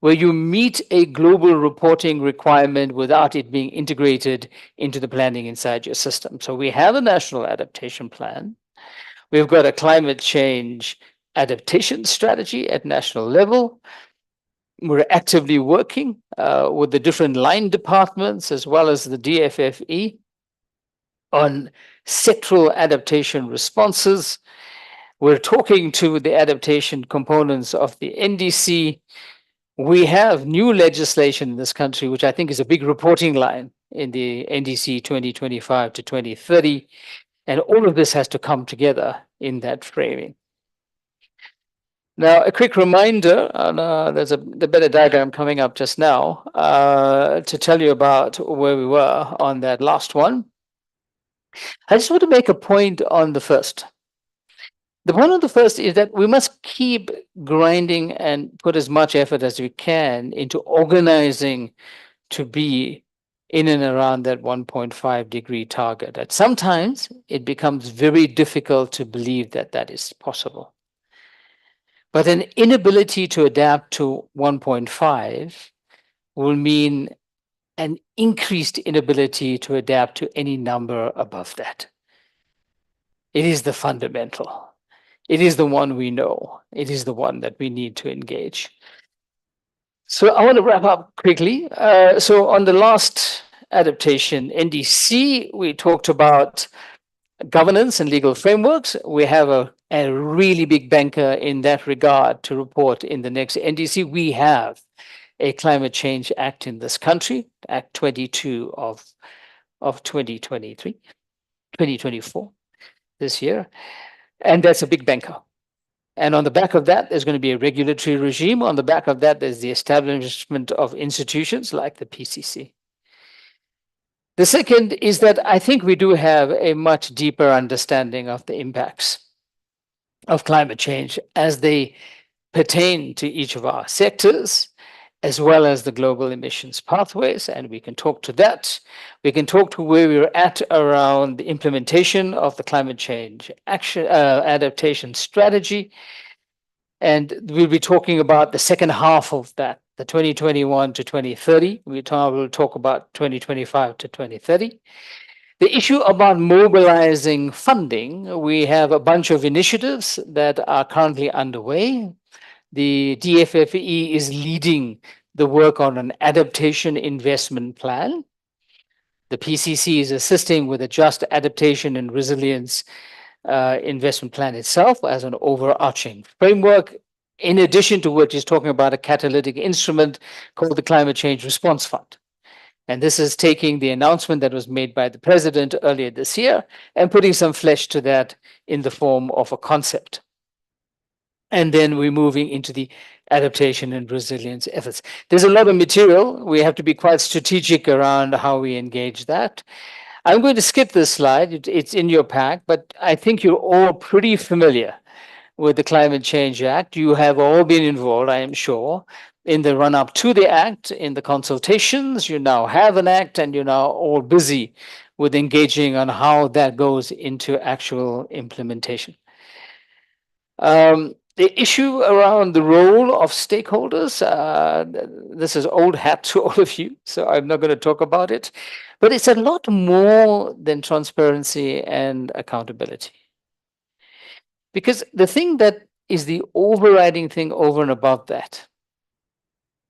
where you meet a global reporting requirement without it being integrated into the planning inside your system. So we have a national adaptation plan. We've got a climate change adaptation strategy at national level. We're actively working with the different line departments as well as the DFFE on sectoral adaptation responses. We're talking to the adaptation components of the NDC. We have new legislation in this country, which I think is a big reporting line in the NDC 2025 to 2030. And all of this has to come together in that framing. Now, a quick reminder, and there's the better diagram coming up just now to tell you about where we were on that last one. I just want to make a point on the first. The point on the first is that we must keep grinding and put as much effort as we can into organizing to be in and around that 1.5 degree target. At sometimes it becomes very difficult to believe that that is possible. But an inability to adapt to 1.5 will mean an increased inability to adapt to any number above that. It is the fundamental. It is the one we know. It is the one that we need to engage. So I want to wrap up quickly. So on the last adaptation, NDC, we talked about governance and legal frameworks. We have a really big banker in that regard to report in the next NDC. We have a Climate Change Act in this country, Act 22 of 2024, this year. And that's a big banker. And on the back of that, there's going to be a regulatory regime. On the back of that, there's the establishment of institutions like the PCC. The second is that I think we do have a much deeper understanding of the impacts of climate change as they pertain to each of our sectors, as well as the global emissions pathways, and we can talk to that. We can talk to where we're at around the implementation of the climate change action adaptation strategy, and we'll be talking about the second half of that, the 2021 to 2030. We'll talk about 2025 to 2030. The issue about mobilizing funding, we have a bunch of initiatives that are currently underway. The DFFE is leading the work on an adaptation investment plan. The PCC is assisting with a just adaptation and resilience investment plan itself as an overarching framework, in addition to which is talking about a catalytic instrument called the Climate Change Response Fund. And this is taking the announcement that was made by the president earlier this year and putting some flesh to that in the form of a concept. And then we're moving into the adaptation and resilience efforts. There's a lot of material. We have to be quite strategic around how we engage that. I'm going to skip this slide. It's in your pack, but I think you're all pretty familiar with the Climate Change Act. You have all been involved, I am sure, in the run-up to the act, in the consultations. You now have an act, and you're now all busy with engaging on how that goes into actual implementation. The issue around the role of stakeholders, this is old hat to all of you, so I'm not going to talk about it, but it's a lot more than transparency and accountability. Because the thing that is the overriding thing over and above that,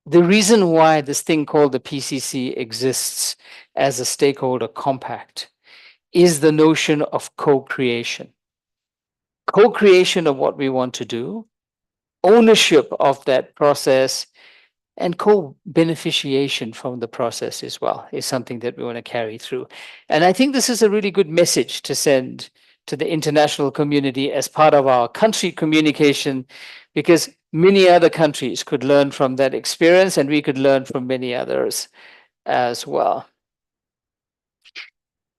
the reason why this thing called the PCC exists as a stakeholder compact is the notion of co-creation. Co-creation of what we want to do, ownership of that process, and co-beneficiation from the process as well is something that we want to carry through. And I think this is a really good message to send to the international community as part of our country communication, because many other countries could learn from that experience, and we could learn from many others as well.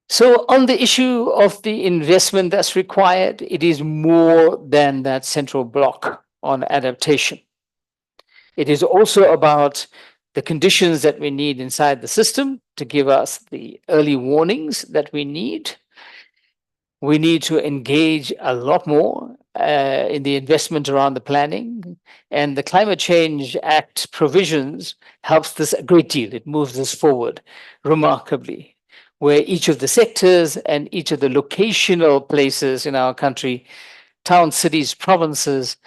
So on the issue of the investment that's required, it is more than that central block on adaptation. It is also about the conditions that we need inside the system to give us the early warnings that we need. We need to engage a lot more in the investment around the planning. And the Climate Change Act provisions helps this a great deal. It moves this forward remarkably, where each of the sectors and each of the locational places in our country, towns, cities, provinces,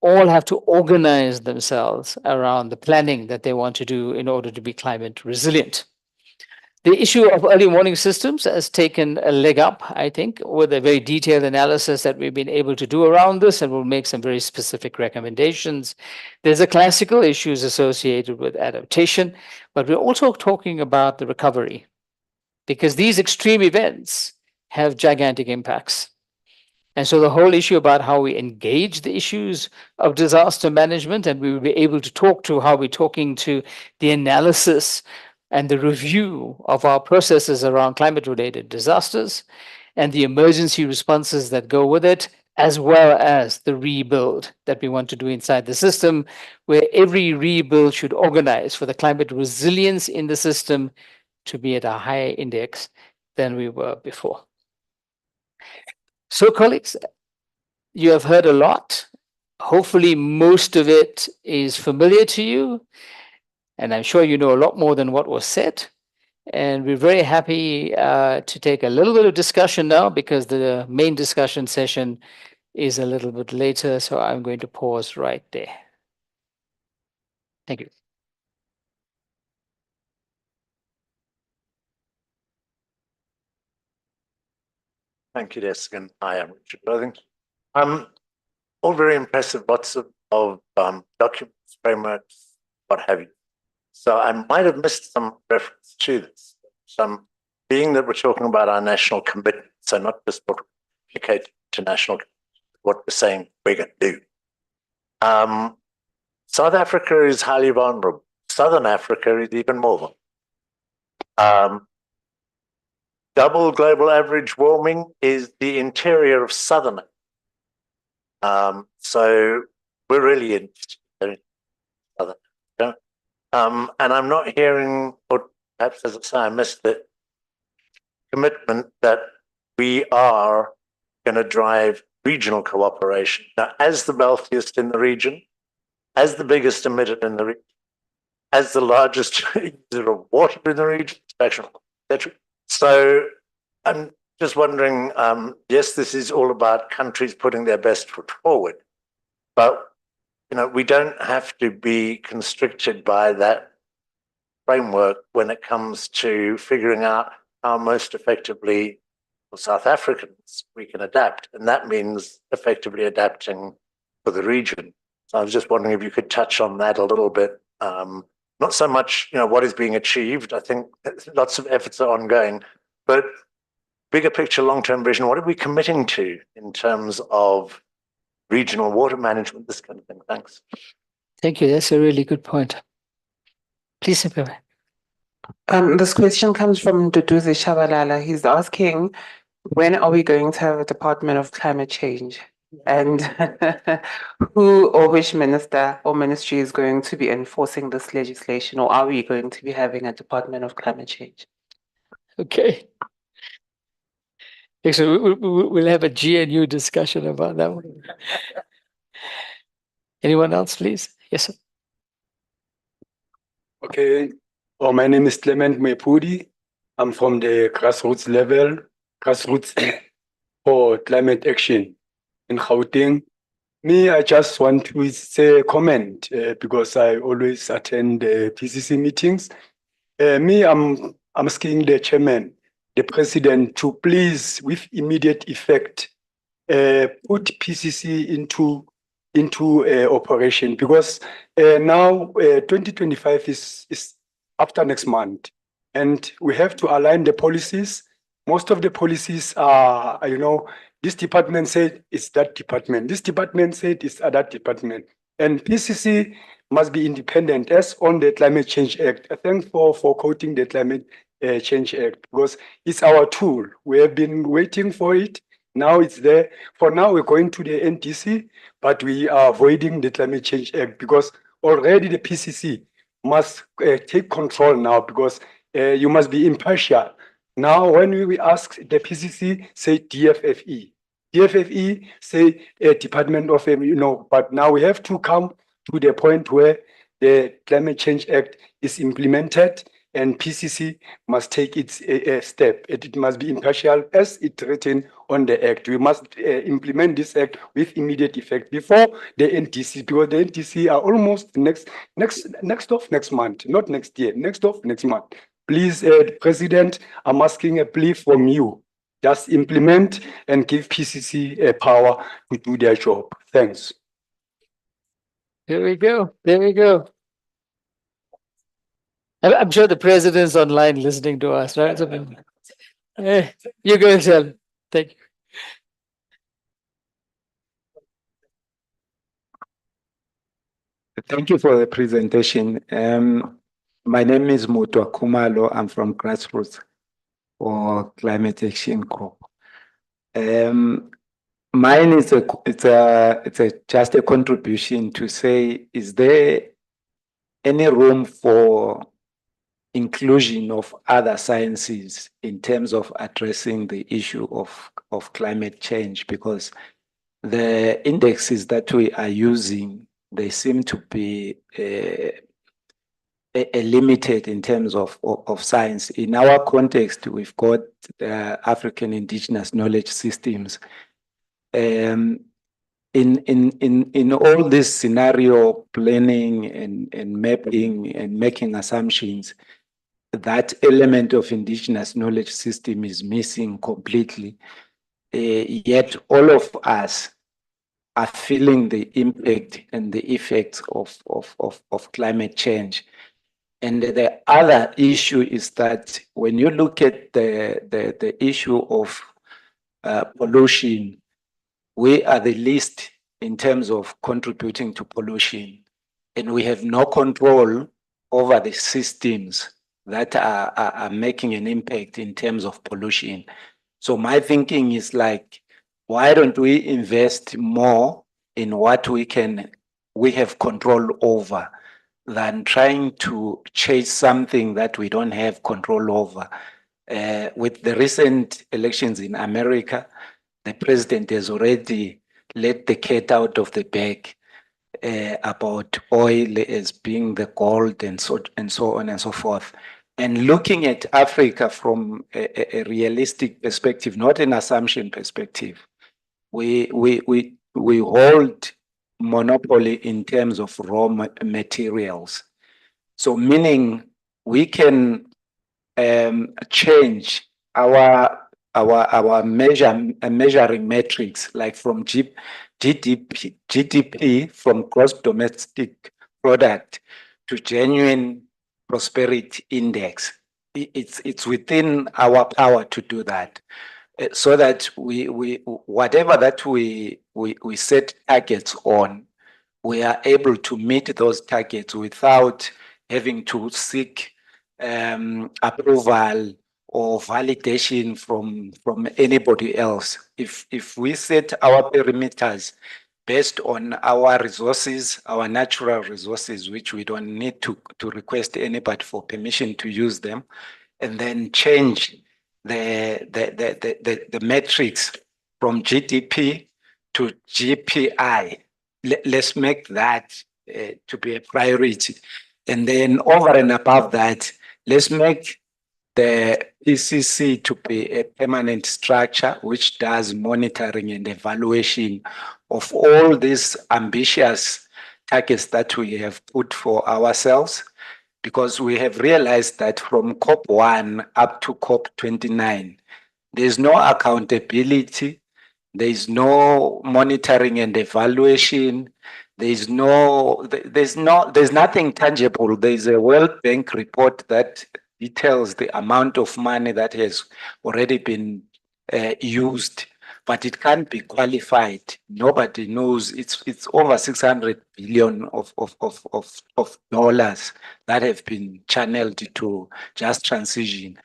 all have to organize themselves around the planning that they want to do in order to be climate resilient. The issue of early warning systems has taken a leg up, I think, with a very detailed analysis that we've been able to do around this, and we'll make some very specific recommendations. There's a classical issues associated with adaptation, but we're also talking about the recovery, because these extreme events have gigantic impacts. And so the whole issue about how we engage the issues of disaster management, and we will be able to talk to how we're talking to the analysis and the review of our processes around climate-related disasters and the emergency responses that go with it, as well as the rebuild that we want to do inside the system, where every rebuild should organize for the climate resilience in the system to be at a higher index than we were before. So, colleagues, you have heard a lot. Hopefully, most of it is familiar to you. And I'm sure you know a lot more than what was said. And we're very happy to take a little bit of discussion now, because the main discussion session is a little bit later. So I'm going to pause right there. Thank you. Thank you, Deskin. Hi, I'm Richard Worthington. All very impressive, lots of documents, frameworks, what have you. So I might have missed some reference to this. Some, being that we're talking about our national commitment, so not just what we communicate to national, what we're saying we're going to do. South Africa is highly vulnerable. Southern Africa is even more vulnerable. Double global average warming is the interior of Southern. So we're really interested in Southern Africa. And I'm not hearing, or perhaps as I say, I missed the commitment that we are going to drive regional cooperation. Now, as the wealthiest in the region, as the biggest emitter in the region, as the largest user of water in the region, etc. So I'm just wondering, yes, this is all about countries putting their best foot forward, but we don't have to be constricted by that framework when it comes to figuring out how most effectively for South Africans we can adapt. And that means effectively adapting for the region. So I was just wondering if you could touch on that a little bit. Not so much, what is being achieved. I think lots of efforts are ongoing, but bigger picture, long-term vision, what are we committing to in terms of regional water management, this kind of thing? Thanks. Thank you. That's a really good point. Please, Sipiwe. This question comes from Duduzi Shabalala. He's asking, when are we going to have a Department of Climate Change? And who or which minister or ministry is going to be enforcing this legislation, or are we going to be having a Department of Climate Change? Okay. So we'll have a GNU discussion about that one. Anyone else, please? Yes, sir. Okay. My name is Clement Mepudi. I'm from the grassroots for climate action in Gauteng. I just want to say a comment because I always attend the PCC meetings. I'm asking the chairman, the president, to please, with immediate effect, put PCC into operation, because now 2025 is after next month, and we have to align the policies. Most of the policies are, this department said it's that department. This department said it's that department. And PCC must be independent as on the Climate Change Act. Thanks for quoting the Climate Change Act, because it's our tool. We have been waiting for it. Now it's there. For now, we're going to the NDC, but we are avoiding the Climate Change Act because already the PCC must take control now, because you must be impartial. Now, when we ask the PCC, say DFFE. DFFE say a Department of, but now we have to come to the point where the Climate Change Act is implemented and PCC must take its step. It must be impartial as it's written on the act. We must implement this act with immediate effect before the NDC, because the NDC are almost next month, not next year, next month. Please, President, I'm asking a plea from you. Just implement and give PCC a power to do their job. Thanks. There we go. There we go. I'm sure the president's online listening to us, right? You go and tell. Thank you. Thank you for the presentation. My name is Mutwa Kumalo. I'm from Grassroots for Climate Action Group. Mine is just a contribution to say, is there any room for inclusion of other sciences in terms of addressing the issue of climate change? Because the indexes that we are using, they seem to be limited in terms of science. In our context, we've got African indigenous knowledge systems. In all this scenario planning and mapping and making assumptions, that element of indigenous knowledge system is missing completely. Yet all of us are feeling the impact and the effects of climate change. And the other issue is that when you look at the issue of pollution, we are the least in terms of contributing to pollution, and we have no control over the systems that are making an impact in terms of pollution. So my thinking is like, why don't we invest more in what we have control over than trying to chase something that we don't have control over? With the recent elections in America, the president has already let the cat out of the bag about oil as being the gold and so on and so forth. And looking at Africa from a realistic perspective, not an assumption perspective, we hold monopoly in terms of raw materials. So meaning we can change our measuring metrics, like from GDP from gross domestic product to genuine prosperity index. It's within our power to do that, so that we whatever that we set targets on, we are able to meet those targets without having to seek approval or validation from anybody else. If we set our perimeters based on our resources, our natural resources, which we don't need to request anybody for permission to use them, and then change the metrics from GDP to GPI. Let's make that to be a priority. And then over and above that, let's make the PCC to be a permanent structure which does monitoring and evaluation of all these ambitious targets that we have put for ourselves, because we have realized that from COP1 up to COP29, there's no accountability, there's no monitoring and evaluation, there's nothing tangible. There's a World Bank report that details the amount of money that has already been used, but it can't be qualified. Nobody knows. It's over 600 billion of dollars that have been channeled to just transition.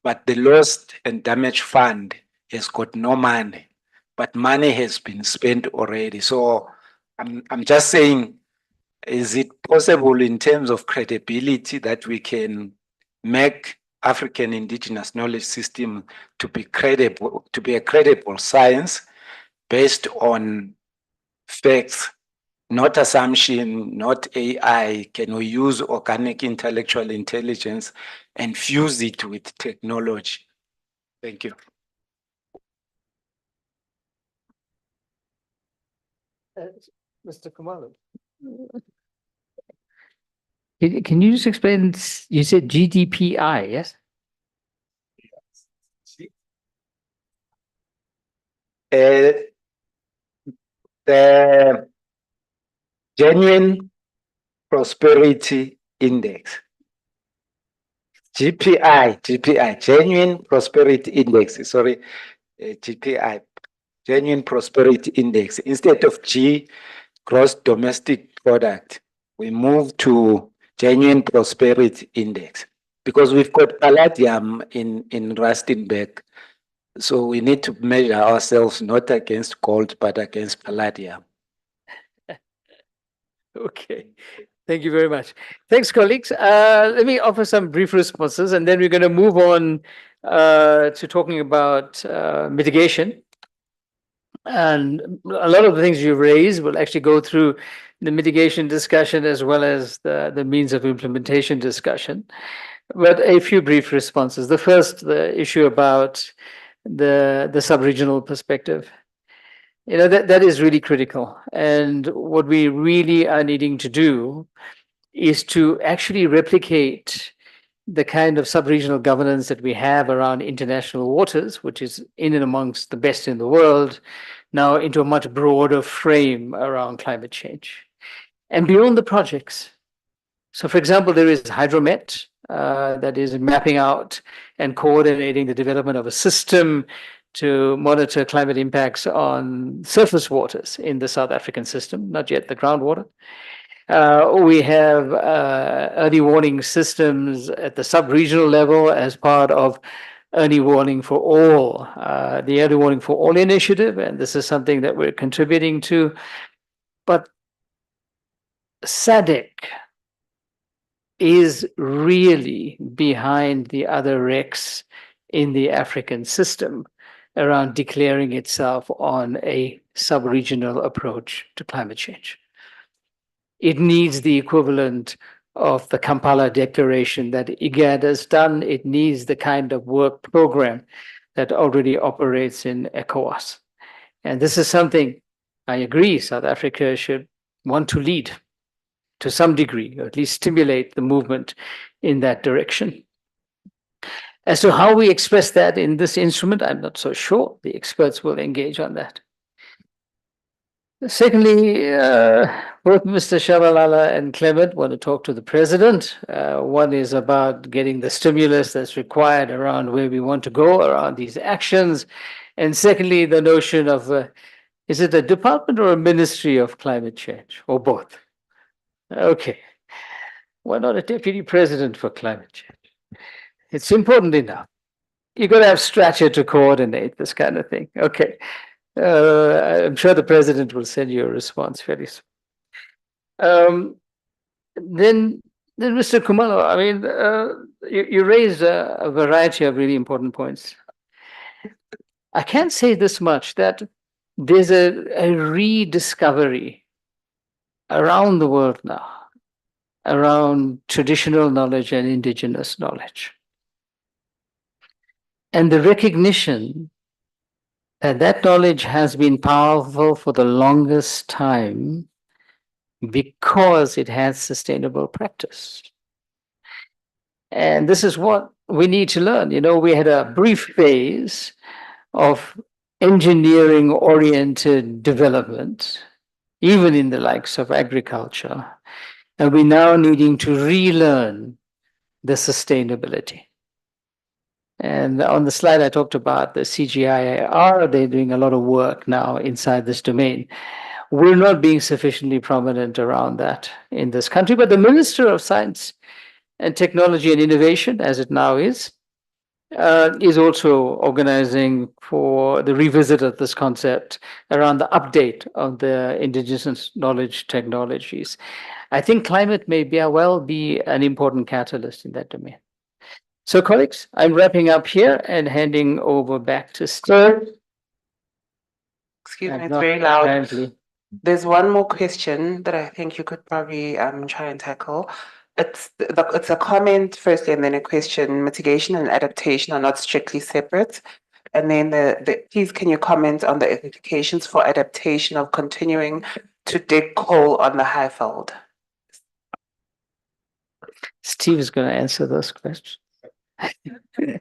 But the Lost and Damaged Fund has got no money, but money has been spent already. So I'm just saying, is it possible in terms of credibility that we can make African indigenous knowledge system to be credible, to be a credible science, based on facts, not assumption, not AI. Can we use organic intellectual intelligence and fuse it with technology? Thank you. Mr. Kumalo. Can you just explain, you said GDPI, yes? The Genuine Prosperity Index. GPI, Genuine Prosperity Index, sorry, GPI, Genuine Prosperity Index. Instead of G, Gross Domestic Product, we move to Genuine Prosperity Index because we've got palladium in Rustenburg. So we need to measure ourselves not against gold, but against palladium. Okay, thank you very much. Thanks, colleagues. Let me offer some brief responses, and then we're going to move on to talking about mitigation. And a lot of the things you raised will actually go through the mitigation discussion as well as the means of implementation discussion. But a few brief responses. The first, the issue about the sub-regional perspective. You know, that is really critical. And what we really are needing to do is to actually replicate the kind of sub-regional governance that we have around international waters, which is in and amongst the best in the world, now into a much broader frame around climate change and beyond the projects. So, for example, there is Hydromet that is mapping out and coordinating the development of a system to monitor climate impacts on surface waters in the South African system, not yet the groundwater. We have early warning systems at the sub-regional level as part of early warning for all, the early warning for all initiative, and this is something that we're contributing to. But SADC is really behind the other RECs in the African system around declaring itself on a sub-regional approach to climate change. It needs the equivalent of the Kampala Declaration that IGAD has done. It needs the kind of work program that already operates in ECOWAS. And this is something I agree South Africa should want to lead to some degree, or at least stimulate the movement in that direction. As to how we express that in this instrument, I'm not so sure. The experts will engage on that. Secondly, both Mr. Shabalala and Clement want to talk to the president. One is about getting the stimulus that's required around where we want to go around these actions. And secondly, the notion of, is it a department or a ministry of climate change, or both? Okay. Why not a deputy president for climate change? It's important enough. You've got to have structure to coordinate this kind of thing. Okay. I'm sure the president will send you a response very soon. Then Mr. Kumalo, I mean, you raised a variety of really important points. I can say this much, that there's a rediscovery around the world now around traditional knowledge and indigenous knowledge. And the recognition that that knowledge has been powerful for the longest time because it has sustainable practice. And this is what we need to learn. You know, we had a brief phase of engineering-oriented development, even in the likes of agriculture. And we're now needing to relearn the sustainability. And on the slide, I talked about the CGIAR. They're doing a lot of work now inside this domain. We're not being sufficiently prominent around that in this country, but the Minister of Science and Technology and Innovation, as it now is also organizing for the revisit of this concept around the update of the indigenous knowledge technologies. I think climate may well be an important catalyst in that domain. So, colleagues, I'm wrapping up here and handing over back to Steve. Excuse me, And it's not very loud. apparently. There's one more question that I think you could probably try and tackle. It's a comment firstly and then a question. Mitigation and adaptation are not strictly separate. And then please can you comment on the implications for adaptation of continuing to dig coal on the Highveld? Steve is going to answer those questions. Okay.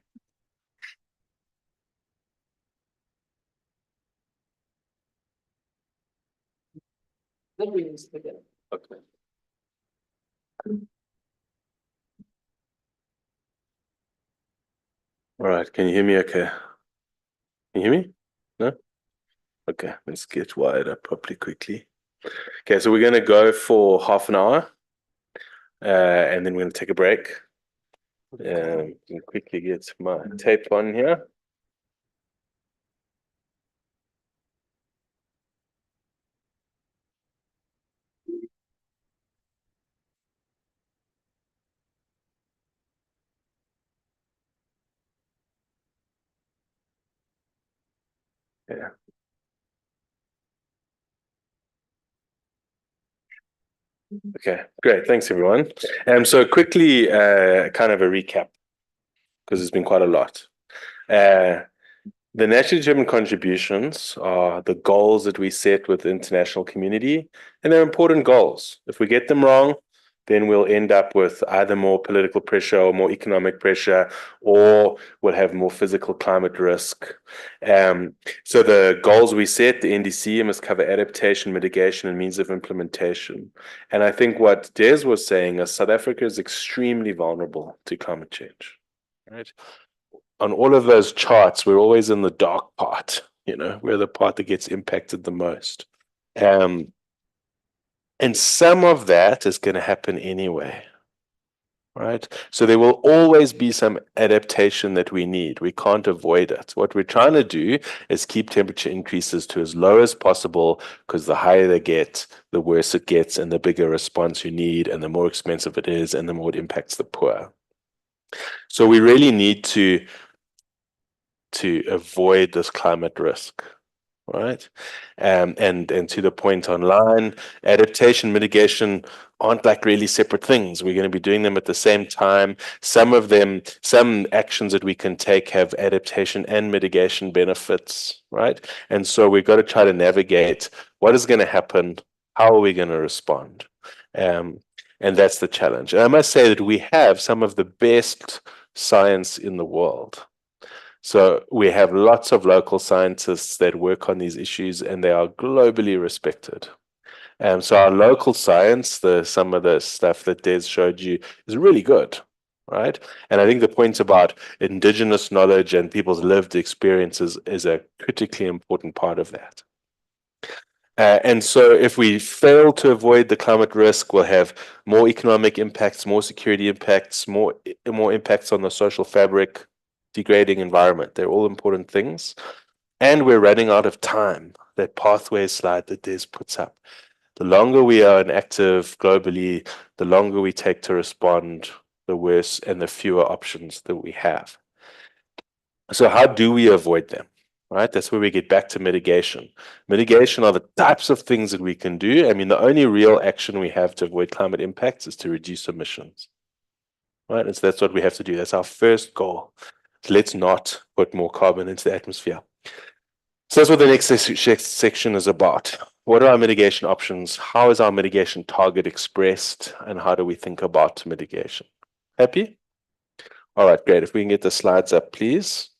All right, can you hear me okay? Can you hear me? No? Okay, let's get wired up properly quickly. Okay, so we're going to go for half an hour and then we're going to take a break. Quickly get my tape on here. Yeah. Okay, great. Thanks, everyone. So quickly, kind of a recap, because it's been quite a lot. The nationally determined contributions are the goals that we set with the international community, and they're important goals. If we get them wrong, then we'll end up with either more political pressure or more economic pressure, or we'll have more physical climate risk. So the goals we set, the NDC, must cover adaptation, mitigation, and means of implementation. And I think what Des was saying is South Africa is extremely vulnerable to climate change, right? On all of those charts, we're always in the dark part, we're the part that gets impacted the most. And some of that is going to happen anyway, right? So there will always be some adaptation that we need. We can't avoid it. What we're trying to do is keep temperature increases to as low as possible, because the higher they get, the worse it gets, and the bigger response you need, and the more expensive it is, and the more it impacts the poor. So we really need to avoid this climate risk, right? And to the point online, adaptation, mitigation aren't like really separate things. We're going to be doing them at the same time. Some actions that we can take have adaptation and mitigation benefits, right? And so we've got to try to navigate what is going to happen, how are we going to respond? And that's the challenge. And I must say that we have some of the best science in the world. So we have lots of local scientists that work on these issues, and they are globally respected. So our local science, some of the stuff that Des showed you, is really good, right? And I think the point about indigenous knowledge and people's lived experiences is a critically important part of that. And so if we fail to avoid the climate risk, we'll have more economic impacts, more security impacts, more impacts on the social fabric, degrading environment. They're all important things. And we're running out of time. That pathway slide that Des puts up. The longer we are inactive globally, the longer we take to respond, the worse and the fewer options that we have. So how do we avoid them? Right? That's where we get back to mitigation. Mitigation are the types of things that we can do. I mean, the only real action we have to avoid climate impacts is to reduce emissions. Right? And so that's what we have to do. That's our first goal. So let's not put more carbon into the atmosphere. So that's what the next section is about. What are our mitigation options? How is our mitigation target expressed? And how do we think about mitigation? Happy? All right, great. If we can get the slides up, please.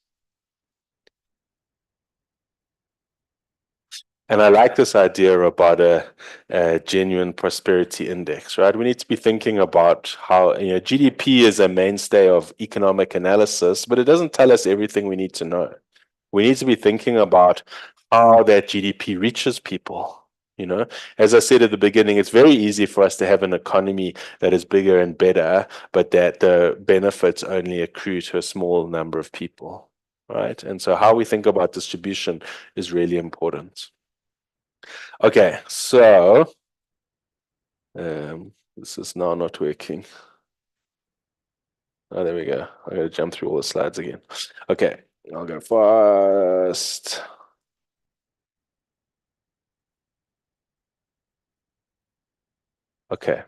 And I like this idea about a genuine prosperity index, right? We need to be thinking about how, GDP is a mainstay of economic analysis, but it doesn't tell us everything we need to know. We need to be thinking about how that GDP reaches people. As I said at the beginning, it's very easy for us to have an economy that is bigger and better, but that the benefits only accrue to a small number of people, right? And so how we think about distribution is really important. Okay, so this is now not working. Oh, there we go. I gotta jump through all the slides again. Okay, I'll go fast. Okay.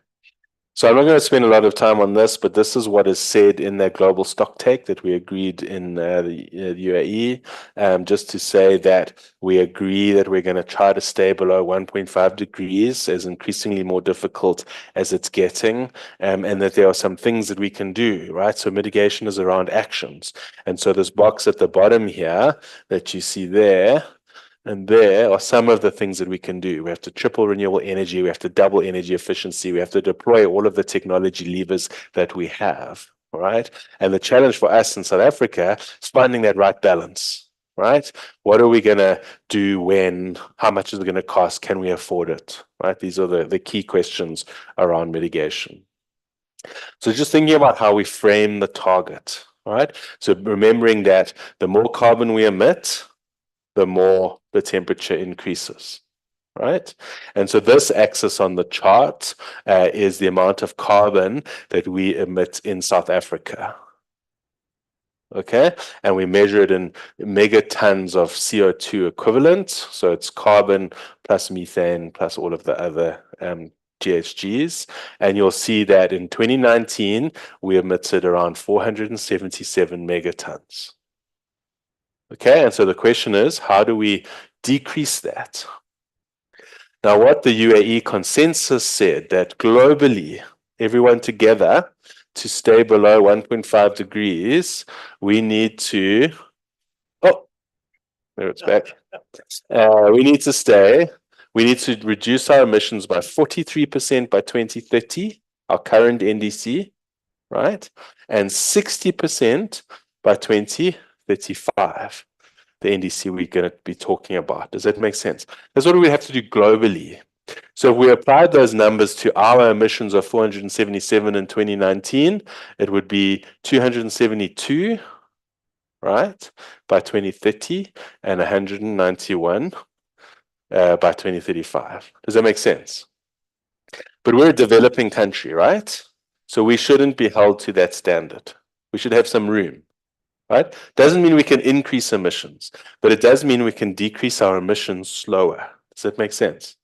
So I'm not going to spend a lot of time on this, but this is what is said in that global stock take that we agreed in the UAE, just to say that we agree that we're going to try to stay below 1.5 degrees as increasingly more difficult as it's getting, and that there are some things that we can do, right? So mitigation is around actions. And so this box at the bottom here that you see there, and there are some of the things that we can do. We have to triple renewable energy. We have to double energy efficiency. We have to deploy all of the technology levers that we have, all right? And the challenge for us in South Africa is finding that right balance, right? What are we going to do when? How much is it going to cost? Can we afford it, right? These are the key questions around mitigation. So just thinking about how we frame the target, all right? So remembering that the more carbon we emit, the more the temperature increases, right? And so this axis on the chart is the amount of carbon that we emit in South Africa. Okay, and we measure it in megatons of CO2 equivalent. So it's carbon plus methane plus all of the other GHGs. And you'll see that in 2019, we emitted around 477 megatons. Okay, and so the question is, how do we decrease that? Now, what the UAE consensus said that globally, everyone together, to stay below 1.5 degrees, we need to, there it's back. We need to reduce our emissions by 43% by 2030, our current NDC, right? And 60% by 2035. The NDC we're going to be talking about. Does that make sense? That's what we have to do globally. So if we applied those numbers to our emissions of 477 in 2019, it would be 272, right, by 2030 and 191 by 2035. Does that make sense? But we're a developing country, right? So we shouldn't be held to that standard. We should have some room. Right? Doesn't mean we can increase emissions, but it does mean we can decrease our emissions slower. Does that make sense?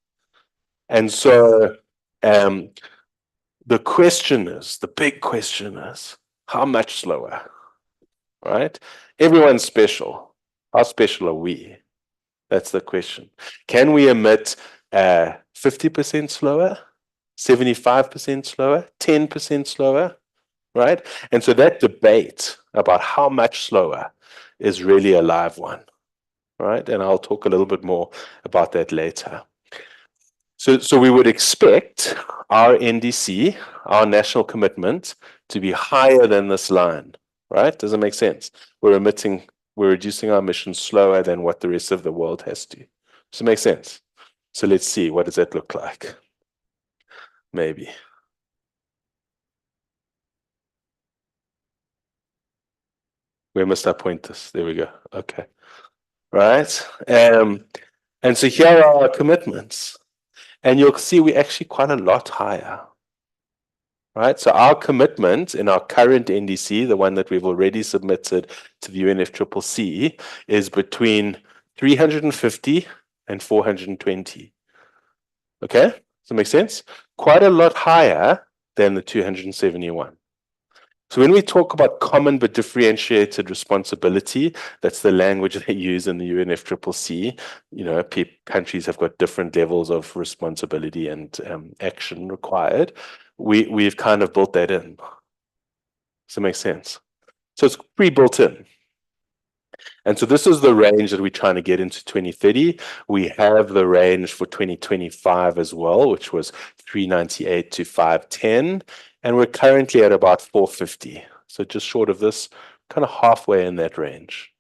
And so the question is, the big question is, how much slower? Right? Everyone's special. How special are we? That's the question. Can we emit 50% slower, 75% slower, 10% slower? Right? And so that debate about how much slower is really a live one, right? And I'll talk a little bit more about that later. So we would expect our NDC, our national commitment, to be higher than this line, right? Does it make sense? We're reducing our emissions slower than what the rest of the world has to. Does it make sense? So let's see, what does that look like? Maybe. Where must I point this? There we go. Okay. Right. And so here are our commitments. And you'll see we're actually quite a lot higher. Right. So our commitment in our current NDC, the one that we've already submitted to the UNFCCC, is between 350 and 420. Okay. Does that make sense? Quite a lot higher than the 271. So when we talk about common but differentiated responsibility, that's the language they use in the UNFCCC. You know, countries have got different levels of responsibility and action required. We've kind of built that in. Does that make sense? So it's pre-built in. And so this is the range that we're trying to get into 2030. We have the range for 2025 as well, which was 398 to 510. And we're currently at about 450. So just short of this, kind of halfway in that range.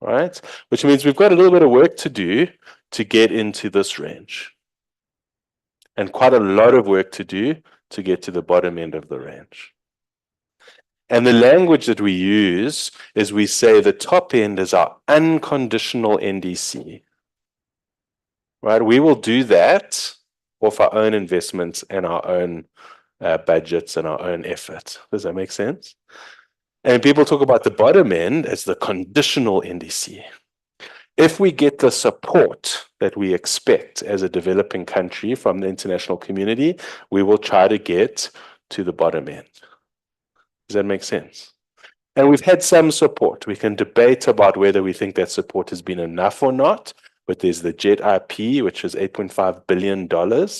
Right? Which means we've got a little bit of work to do to get into this range. And quite a lot of work to do to get to the bottom end of the range. And the language that we use is we say the top end is our unconditional NDC. Right? We will do that off our own investments and our own budgets and our own effort. Does that make sense? And people talk about the bottom end as the conditional NDC. if we get the support that we expect as a developing country from the international community, we will try to get to the bottom end. Does that make sense? And we've had some support. We can debate about whether we think that support has been enough or not, but there's the JET IP, which is $8.5 billion,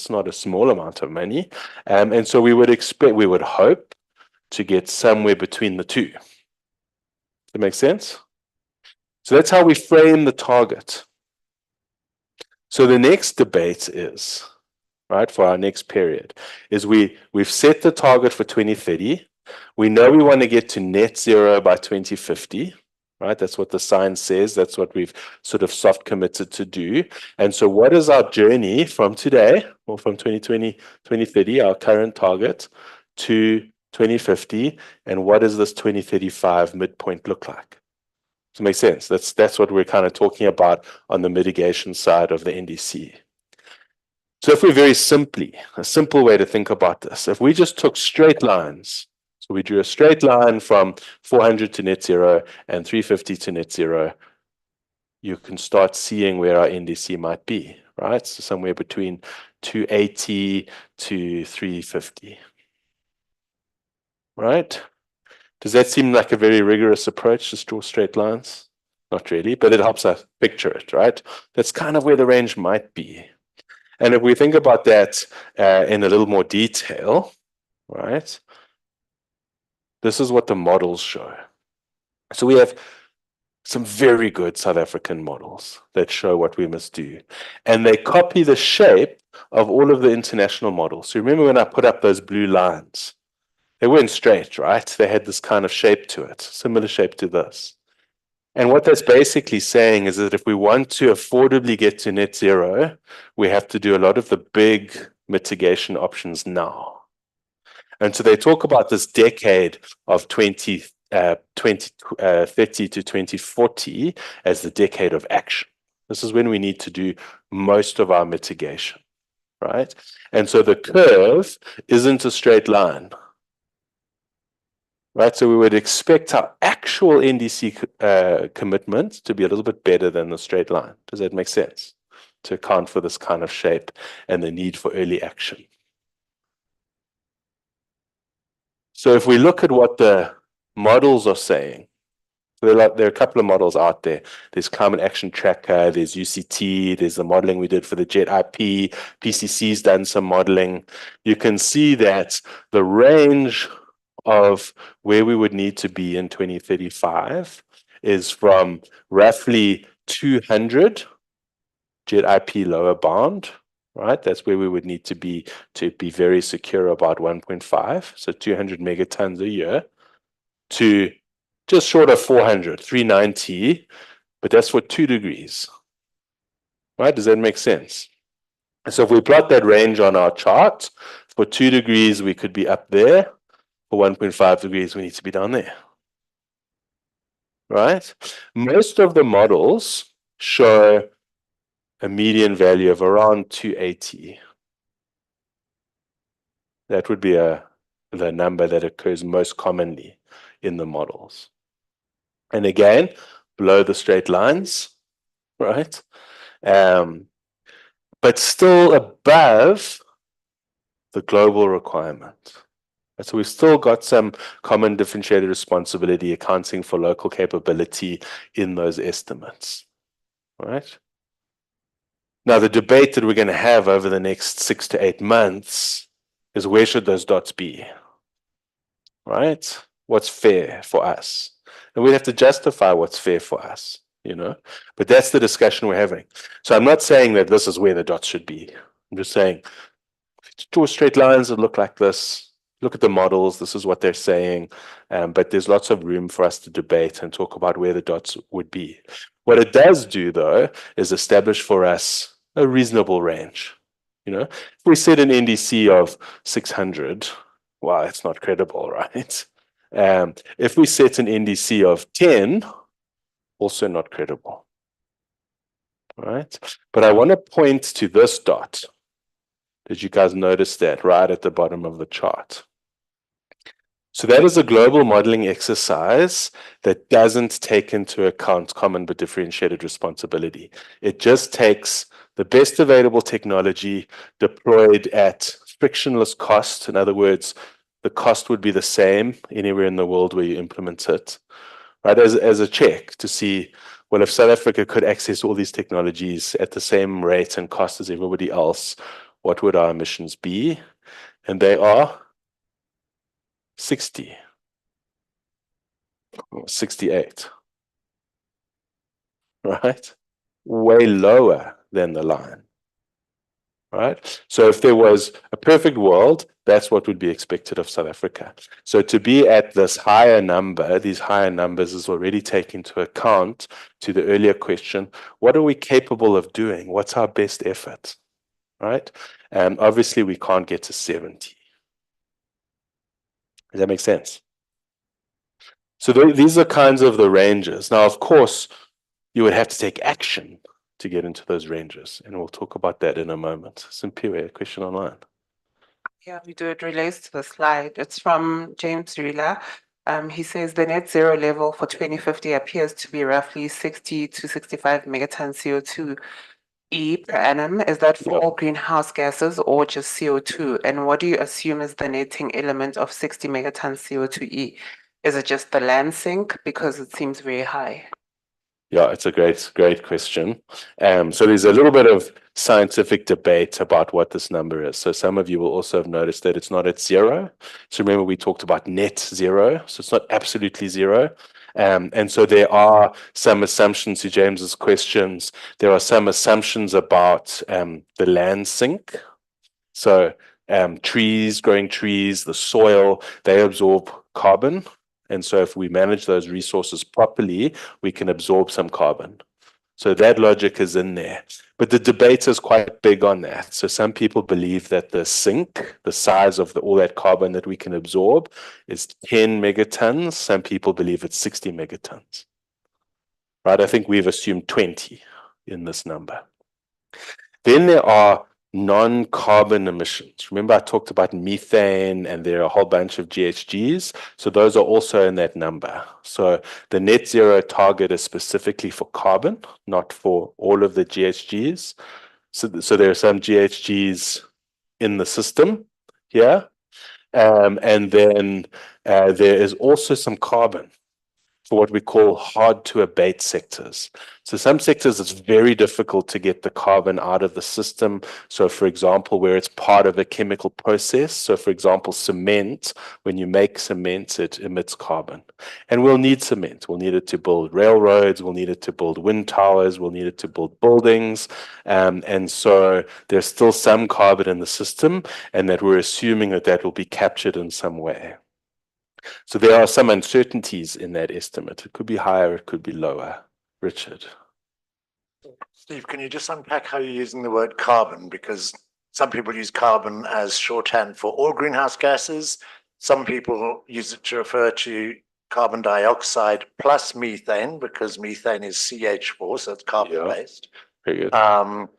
not a small amount of money. And so we would hope to get somewhere between the two. Does that make sense? So that's how we frame the target. So the next debate is, right, for our next period, is we've set the target for 2030. We know we want to get to net zero by 2050, right? That's what the science says. That's what we've sort of soft committed to do. And so what is our journey from today, or from 2020, 2030, our current target, to 2050, and what does this 2035 midpoint look like? Does it make sense? That's what we're kind of talking about on the mitigation side of the NDC. So if we very simply, a simple way to think about this, if we just took straight lines, so we drew a straight line from 400 to net zero and 350 to net zero, you can start seeing where our NDC might be, right? So somewhere between 280 to 350, right? Does that seem like a very rigorous approach, just draw straight lines? Not really, but it helps us picture it, right? That's kind of where the range might be. And if we think about that in a little more detail, right? This is what the models show. So we have some very good South African models that show what we must do. And they copy the shape of all of the international models. So remember when I put up those blue lines? They weren't straight, right? They had this kind of shape to it, similar shape to this. And what that's basically saying is that if we want to affordably get to net zero, we have to do a lot of the big mitigation options now. And so they talk about this decade of 2030 to 2040 as the decade of action. This is when we need to do most of our mitigation, right? And so the curve isn't a straight line. Right, so we would expect our actual NDC commitment to be a little bit better than the straight line. Does that make sense? To account for this kind of shape and the need for early action. So if we look at what the models are saying, there are a couple of models out there. There's Climate Action Tracker, there's UCT, there's the modeling we did for the JET IP, PCC's done some modeling. You can see that the range of where we would need to be in 2035 is from roughly 200 JET IP lower bound, right? That's where we would need to be very secure about 1.5, so 200 megatons a year, to just short of 400, 390, but that's for 2 degrees, right? Does that make sense? So if we plot that range on our chart, for 2 degrees, we could be up there. For 1.5 degrees, we need to be down there, right? Most of the models show a median value of around 280. That would be the number that occurs most commonly in the models. And again, below the straight lines, right? But still above the global requirement. So we've still got some common differentiated responsibility accounting for local capability in those estimates, right? Now, the debate that we're going to have over the next 6 to 8 months is where should those dots be, right? What's fair for us? And we have to justify what's fair for us, you know? But that's the discussion we're having. So I'm not saying that this is where the dots should be. I'm just saying, draw straight lines that look like this. Look at the models, this is what they're saying, but there's lots of room for us to debate and talk about where the dots would be. What it does do, though, is establish for us a reasonable range. You know, if we set an NDC of 600, well, it's not credible, right? If we set an NDC of 10, also not credible, right? But I want to point to this dot. Did you guys notice that right at the bottom of the chart? So that is a global modeling exercise that doesn't take into account common but differentiated responsibility. It just takes the best available technology deployed at frictionless cost. In other words, the cost would be the same anywhere in the world where you implement it, right? As a check to see, well, if South Africa could access all these technologies at the same rate and cost as everybody else, what would our emissions be? And they are 60. 68, right? Way lower than the line, right? So if there was a perfect world, that's what would be expected of South Africa. So to be at this higher number, these higher numbers is already taking into account to the earlier question, what are we capable of doing? What's our best effort, right? And obviously we can't get to 70. Does that make sense? So these are kinds of the ranges. Now, of course, you would have to take action to get into those ranges. And we'll talk about that in a moment. Simpiwe, a question online. Yeah, we do. It relates to the slide. It's from James Rila. He says the net zero level for 2050 appears to be roughly 60 to 65 megatons CO2 per annum. Is that for all greenhouse gases or just CO2? And what do you assume is the netting element of 60 megatons CO2 Is it just the land sink? Because it seems very high. Yeah, it's a great question. So there's a little bit of scientific debate about what this number is. So some of you will also have noticed that it's not at zero. So remember we talked about net zero. So it's not absolutely zero. And so there are some assumptions to James's questions. There are some assumptions about the land sink. So growing trees, the soil, they absorb carbon. And so if we manage those resources properly, we can absorb some carbon. So that logic is in there. But the debate is quite big on that. So some people believe that the sink, the size of all that carbon that we can absorb, is 10 megatons. Some people believe it's 60 megatons. Right? I think we've assumed 20 in this number. Then there are non-carbon emissions. Remember I talked about methane and there are a whole bunch of GHGs. So those are also in that number. So the net zero target is specifically for carbon, not for all of the GHGs. So there are some GHGs in the system here. And then there is also some carbon for what we call hard to abate sectors. So some sectors it's very difficult to get the carbon out of the system. So for example, where it's part of a chemical process. So for example, cement, when you make cement, it emits carbon. And we'll need cement. We'll need it to build railroads. We'll need it to build wind towers. We'll need it to build buildings. And so there's still some carbon in the system and that we're assuming that that will be captured in some way. So there are some uncertainties in that estimate. It could be higher, it could be lower. Richard. Steve, can you just unpack how you're using the word carbon? Because some people use carbon as shorthand for all greenhouse gases. Some people use it to refer to carbon dioxide plus methane, because methane is CH4, so it's carbon-based. Very good.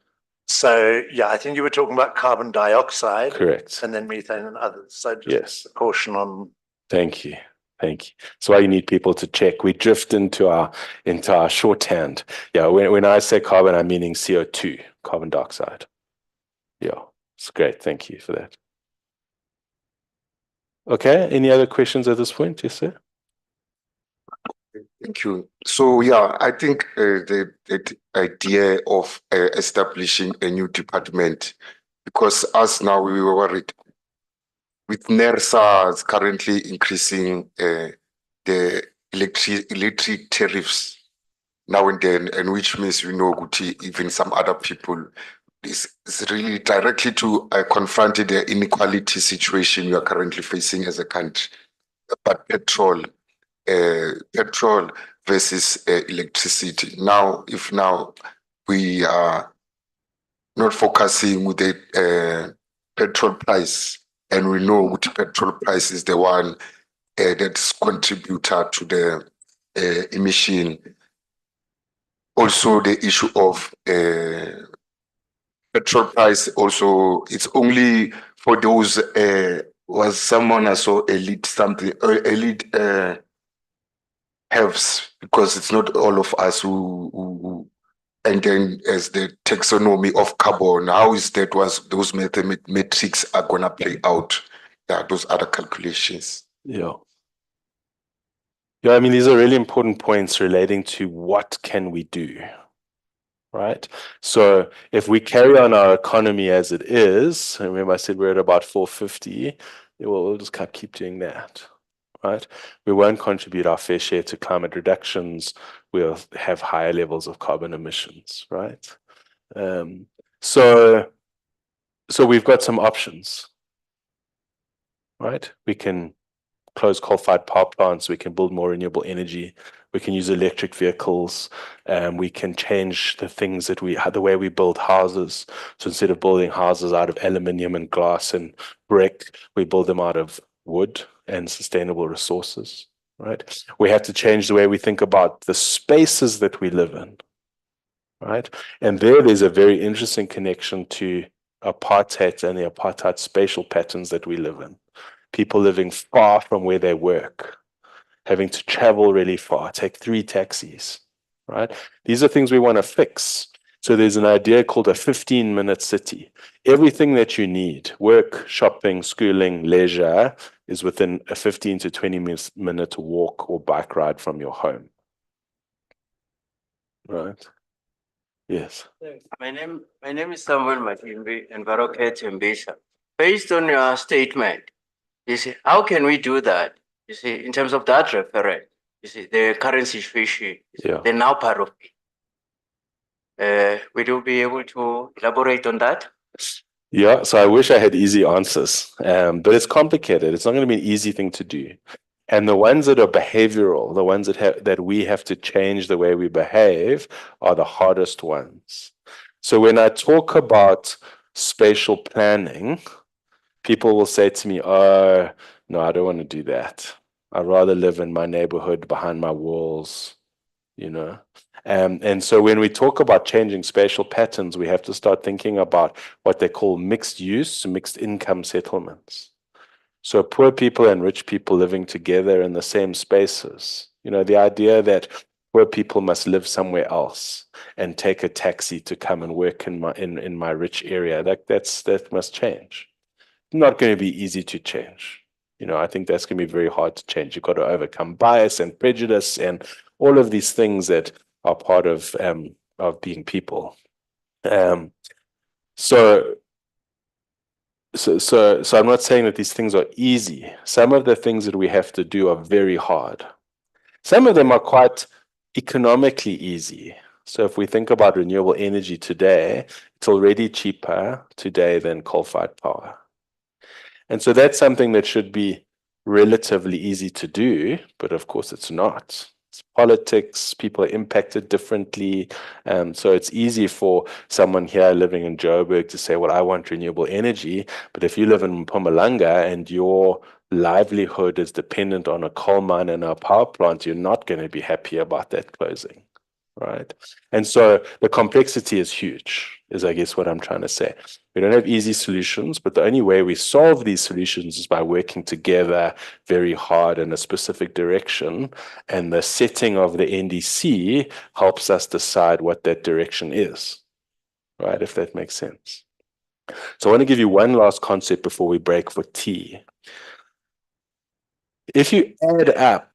So, yeah, I think you were talking about carbon dioxide. Correct. And then methane and others. So just Yes. a caution on. Thank you. Thank you. That's why you need people to check. We drift into our shorthand. Yeah, when I say carbon, I'm meaning CO2, carbon dioxide. Yeah, it's great. Thank you for that. Okay, any other questions at this point? Yes, sir. Thank you. So yeah, I think the idea of establishing a new department, because us now we were worried with NERSA currently increasing the electric tariffs now and then, and which means we know even some other people is really directly to confront the inequality situation we are currently facing as a country. But petrol versus electricity. Now, if we are not focusing with the petrol price, and we know what petrol price is the one that's contributor to the emission. Also, the issue of petrol price also, it's only for those was someone I saw elite something, elite helps, because it's not all of us who and then as the taxonomy of carbon, how is that was those metrics are gonna play out? Yeah, those other calculations. Yeah. Yeah, I mean, these are really important points relating to what can we do, right? So if we carry on our economy as it is, and remember I said we're at about 450, we'll just keep doing that, right? We won't contribute our fair share to climate reductions. We'll have higher levels of carbon emissions, right? So we've got some options, right? We can close coal-fired power plants, we can build more renewable energy, we can use electric vehicles, we can change the things that the way we build houses. So instead of building houses out of aluminium and glass and brick, we build them out of wood and sustainable resources, right? We have to change the way we think about the spaces that we live in, right? And there's a very interesting connection to apartheid and the apartheid spatial patterns that we live in. People living far from where they work, having to travel really far, take 3 taxis, right? These are things we want to fix. So there's an idea called a 15-minute city. Everything that you need, work, shopping, schooling, leisure, is within a 15 to 20-minute walk or bike ride from your home, right? Yes. My name is Samuel Matimbi and Baroque Mbisa. Based on your statement, you see, how can we do that? You see, in terms of that referent, you see, the current situation, Yeah. the now part of it. Will you be able to elaborate on that? Yeah, so I wish I had easy answers, but it's complicated. It's not going to be an easy thing to do. And the ones that are behavioral, the ones that we have to change the way we behave, are the hardest ones. So when I talk about spatial planning, people will say to me, oh, no, I don't want to do that. I'd rather live in my neighborhood behind my walls, you know. And so when we talk about changing spatial patterns, we have to start thinking about what they call mixed use, mixed income settlements. So poor people and rich people living together in the same spaces. You know, the idea that poor people must live somewhere else and take a taxi to come and work in my rich area, that must change. Not going to be easy to change. You know, I think that's going to be very hard to change. You've got to overcome bias and prejudice and all of these things that are part of being people. So I'm not saying that these things are easy. Some of the things that we have to do are very hard. Some of them are quite economically easy. So if we think about renewable energy today, it's already cheaper today than coal-fired power. And so that's something that should be relatively easy to do, but of course it's not. It's politics, people are impacted differently. So it's easy for someone here living in Joburg to say, well, I want renewable energy. But if you live in Mpumalanga and your livelihood is dependent on a coal mine and a power plant, you're not going to be happy about that closing, right? And so the complexity is huge, is I guess what I'm trying to say. We don't have easy solutions, but the only way we solve these solutions is by working together very hard in a specific direction. And the setting of the NDC helps us decide what that direction is, right? If that makes sense. So I want to give you one last concept before we break for tea. If you add up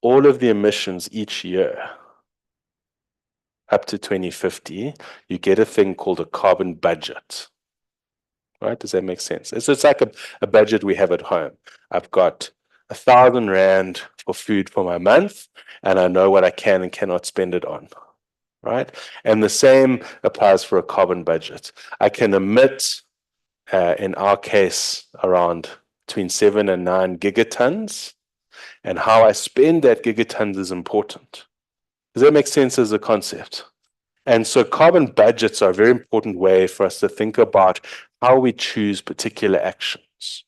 all of the emissions each year, up to 2050, you get a thing called a carbon budget. Right? Does that make sense? So it's like a budget we have at home. I've got 1,000 Rand for food for my month, and I know what I can and cannot spend it on. Right? And the same applies for a carbon budget. I can emit, in our case, around between 7 and 9 gigatons, and how I spend that gigatons is important. Does that make sense as a concept? And so carbon budgets are a very important way for us to think about how we choose particular actions.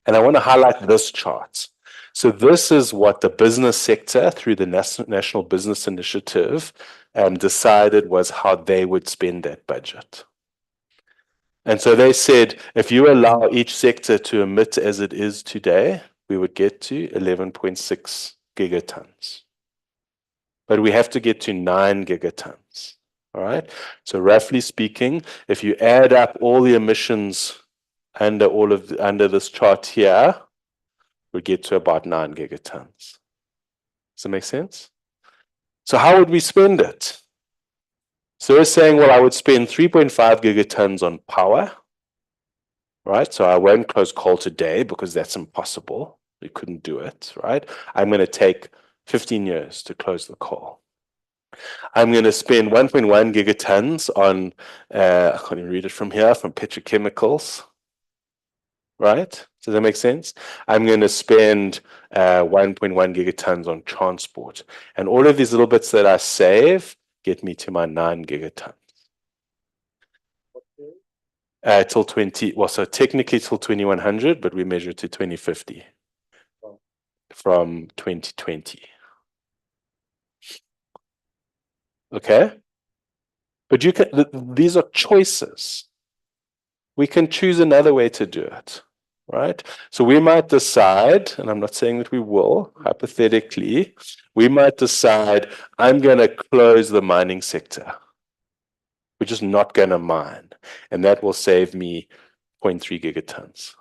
And I want to highlight this chart. So this is what the business sector through the National Business Initiative decided was how they would spend that budget. And so they said, if you allow each sector to emit as it is today, we would get to 11.6 gigatons. But we have to get to 9 gigatons. All right. So roughly speaking, if you add up all the emissions under this chart here, we get to about 9 gigatons. Does that make sense? So how would we spend it? So we're saying, well, I would spend 3.5 gigatons on power, right? So I won't close coal today because that's impossible. We couldn't do it, right? I'm going to take 15 years to close the coal. I'm going to spend 1.1 gigatons on, I can't even read it from here, from petrochemicals, right? Does that make sense? I'm going to spend 1.1 gigatons on transport. And all of these little bits that I save get me to my 9 gigatons. Till 20, well, so technically till 2100, but we measure to 2050 from 2020. Okay? But you can, these are choices. We can choose another way to do it, right? So we might decide, and I'm not saying that we will, hypothetically, we might decide, I'm going to close the mining sector. We're just not going to mine. And that will save me 0.3 gigatons,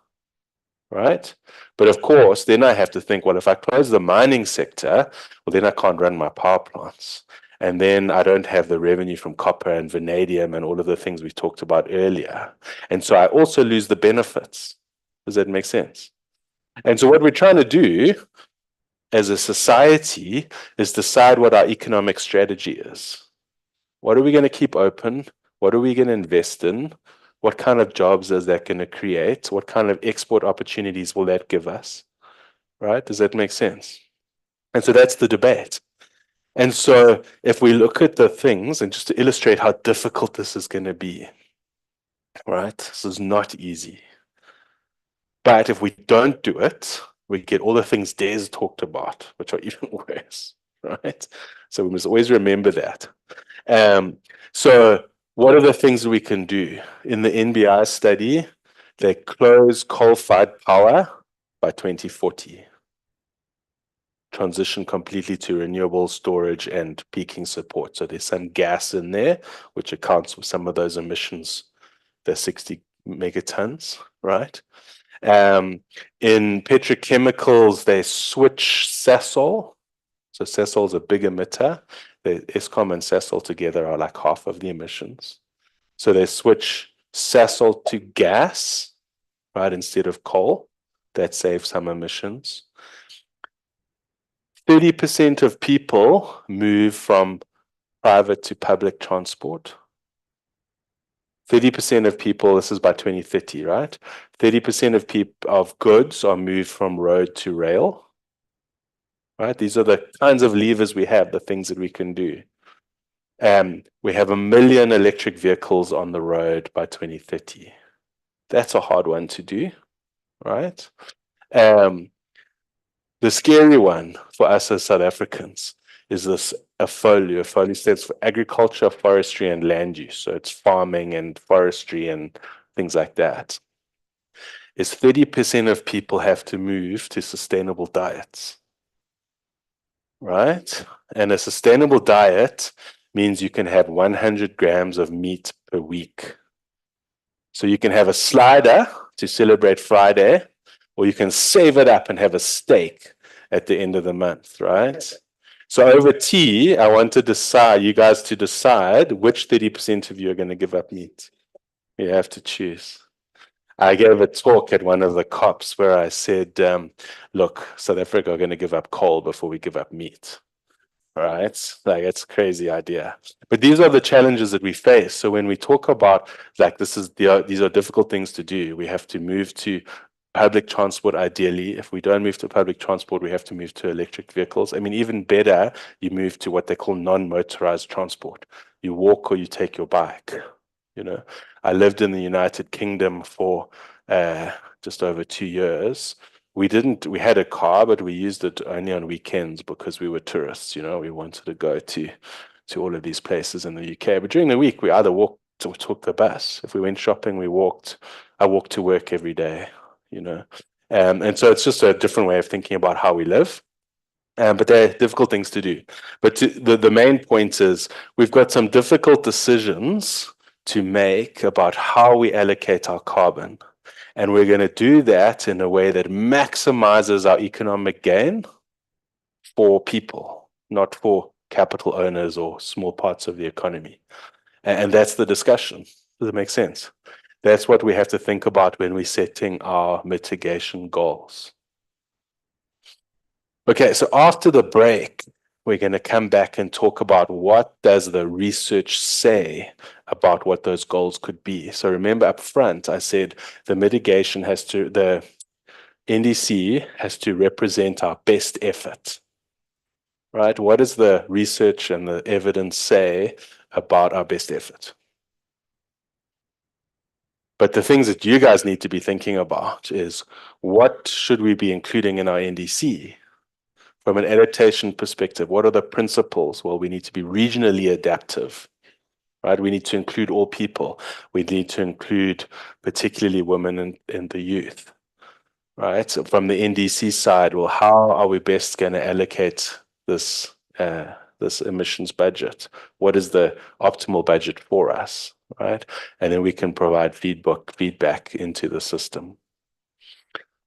right? But of course, then I have to think, well, if I close the mining sector, well, then I can't run my power plants. And then I don't have the revenue from copper and vanadium and all of the things we talked about earlier. And so I also lose the benefits. Does that make sense? And so what we're trying to do as a society is decide what our economic strategy is. What are we going to keep open? What are we going to invest in? What kind of jobs is that going to create? What kind of export opportunities will that give us? Right? Does that make sense? And so that's the debate. And so if we look at the things, and just to illustrate how difficult this is going to be, right? This is not easy. But if we don't do it, we get all the things Des talked about, which are even worse, right? So we must always remember that. So what are the things we can do? In the NBI study, they close coal-fired power by 2040. Transition completely to renewable storage and peaking support. So there's some gas in there, which accounts for some of those emissions, the 60 megatons, right? In petrochemicals, they switch Sasol. So Sasol is a big emitter. Eskom and Sasol together are like half of the emissions. So they switch Sasol to gas, right, instead of coal. That saves some emissions. 30% of people move from private to public transport. 30% of people, this is by 2030, right? 30% of goods are moved from road to rail. Right? These are the kinds of levers we have, the things that we can do. We have 1 million electric vehicles on the road by 2030. That's a hard one to do, right? The scary one for us as South Africans is this AFOLU. AFOLU stands for agriculture, forestry, and land use. So it's farming and forestry and things like that. Is 30% of people have to move to sustainable diets. Right? And a sustainable diet means you can have 100 grams of meat per week. So you can have a slider to celebrate Friday, or you can save it up and have a steak at the end of the month, right? So over tea, I want to decide, you guys to decide which 30% of you are going to give up meat. You have to choose. I gave a talk at one of the COPs where I said, look, South Africa are going to give up coal before we give up meat. Right? Like, it's a crazy idea. But these are the challenges that we face. So when we talk about, like, these are difficult things to do. We have to move to public transport, ideally. If we don't move to public transport, we have to move to electric vehicles. I mean, even better, you move to what they call non-motorized transport. You walk or you take your bike. You know, I lived in the United Kingdom for just over 2 years. We had a car, but we used it only on weekends because we were tourists, you know, we wanted to go to all of these places in the UK. But during the week, we either walk took the bus. If we went shopping, we walked. I walked to work every day, you know. And so it's just a different way of thinking about how we live. But they're difficult things to do. But the main point is we've got some difficult decisions to make about how we allocate our carbon. And we're going to do that in a way that maximizes our economic gain for people, not for capital owners or small parts of the economy. And that's the discussion. Does it make sense? That's what we have to think about when we're setting our mitigation goals. Okay, so after the break, we're going to come back and talk about what does the research say about what those goals could be. So remember up front, I said the NDC has to represent our best effort, right? What does the research and the evidence say about our best effort? But the things that you guys need to be thinking about is what should we be including in our NDC? From an adaptation perspective, what are the principles? Well, we need to be regionally adaptive, right? We need to include all people. We need to include particularly women and the youth, right? So from the NDC side, well, how are we best going to allocate this emissions budget? What is the optimal budget for us, right? And then we can provide feedback into the system.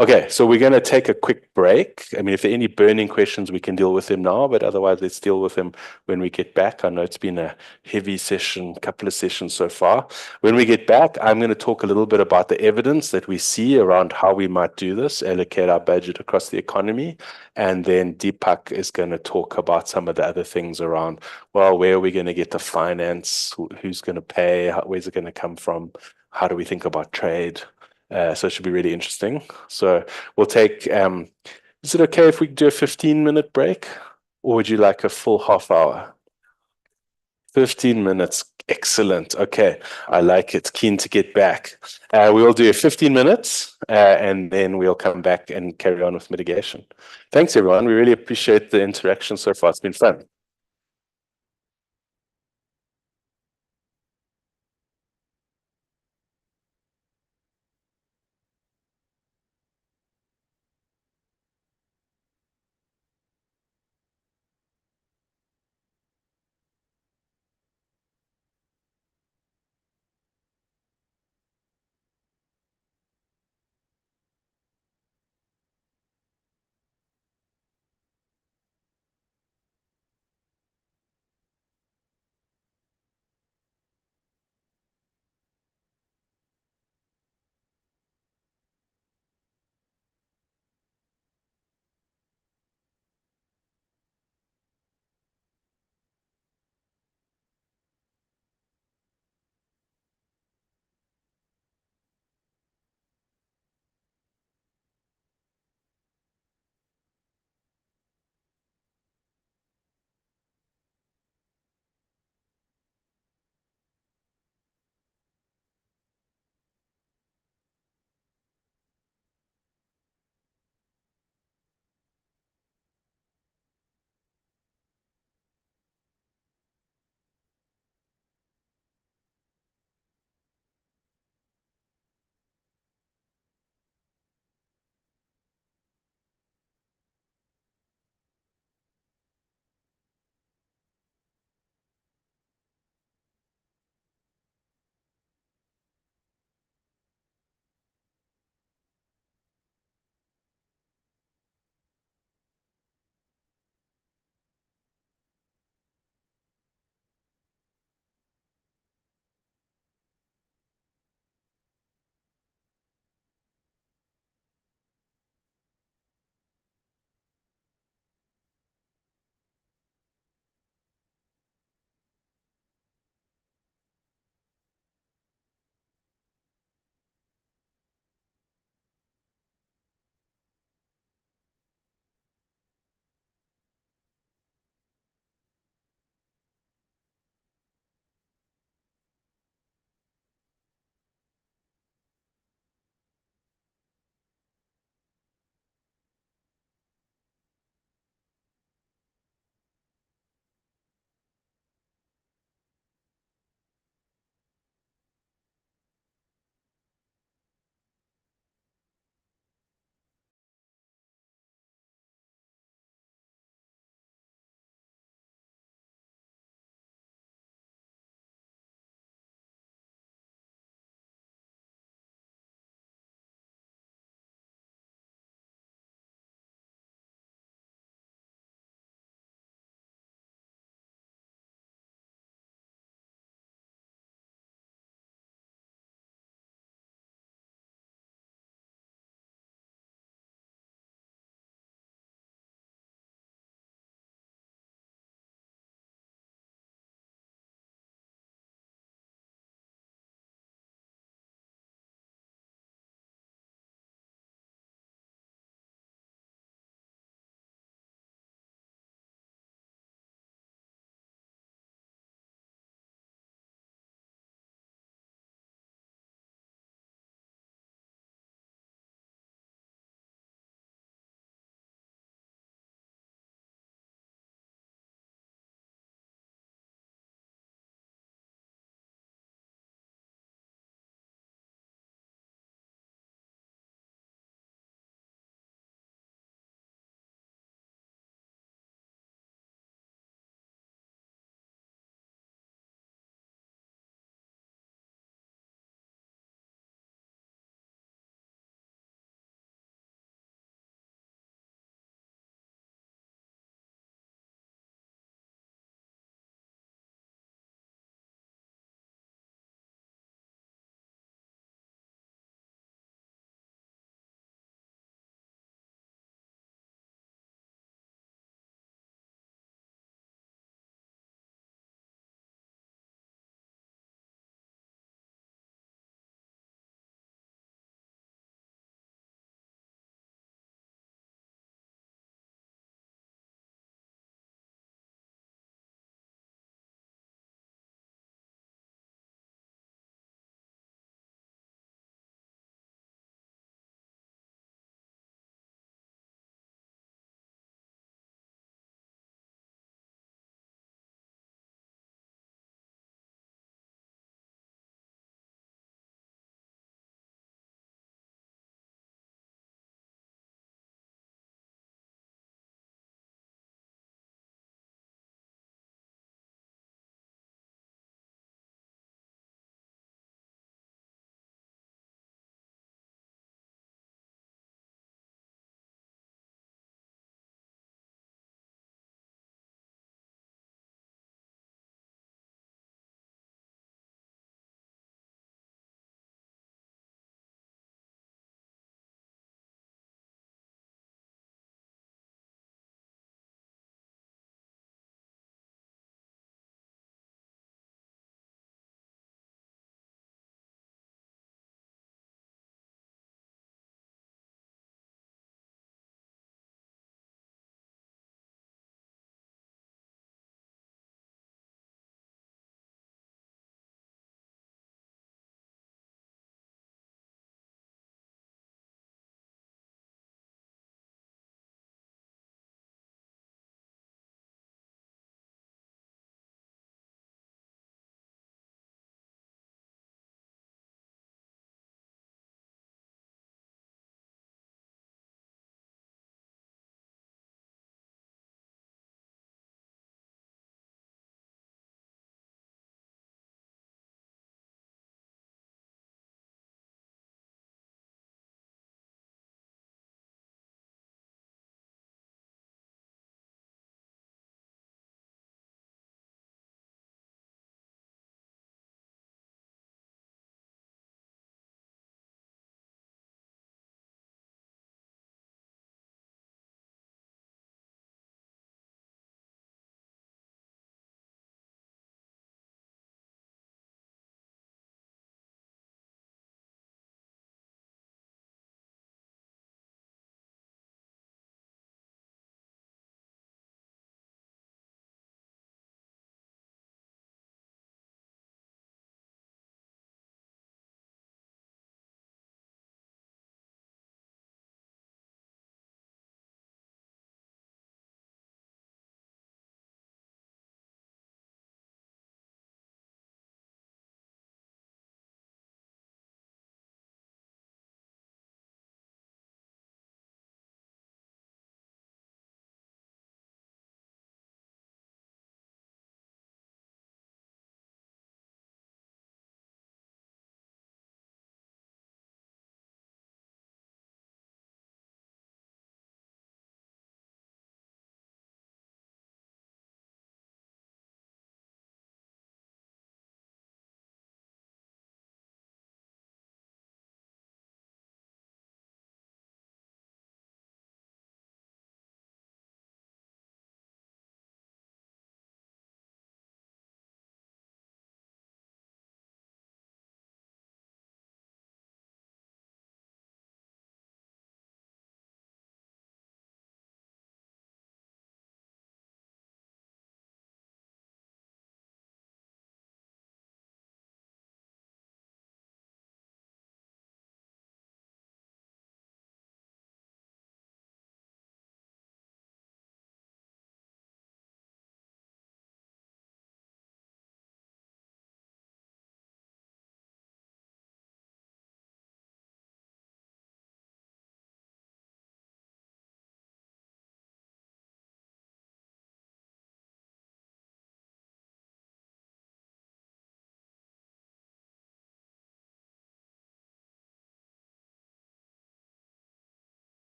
Okay, so we're going to take a quick break. I mean, if there are any burning questions, we can deal with them now, but otherwise let's deal with them when we get back. I know it's been a heavy session, couple of sessions so far. When we get back, I'm going to talk a little bit about the evidence that we see around how we might do this, allocate our budget across the economy. And then Deepak is going to talk about some of the other things around, well, where are we going to get the finance? Who's going to pay? Where's it going to come from? How do we think about trade? So it should be really interesting. So we'll take, is it okay if we do a 15-minute break? Or would you like a full half hour? 15 minutes. Excellent. Okay. I like it. Keen to get back. We will do 15 minutes and then we'll come back and carry on with mitigation. Thanks, everyone. We really appreciate the interaction so far. It's been fun.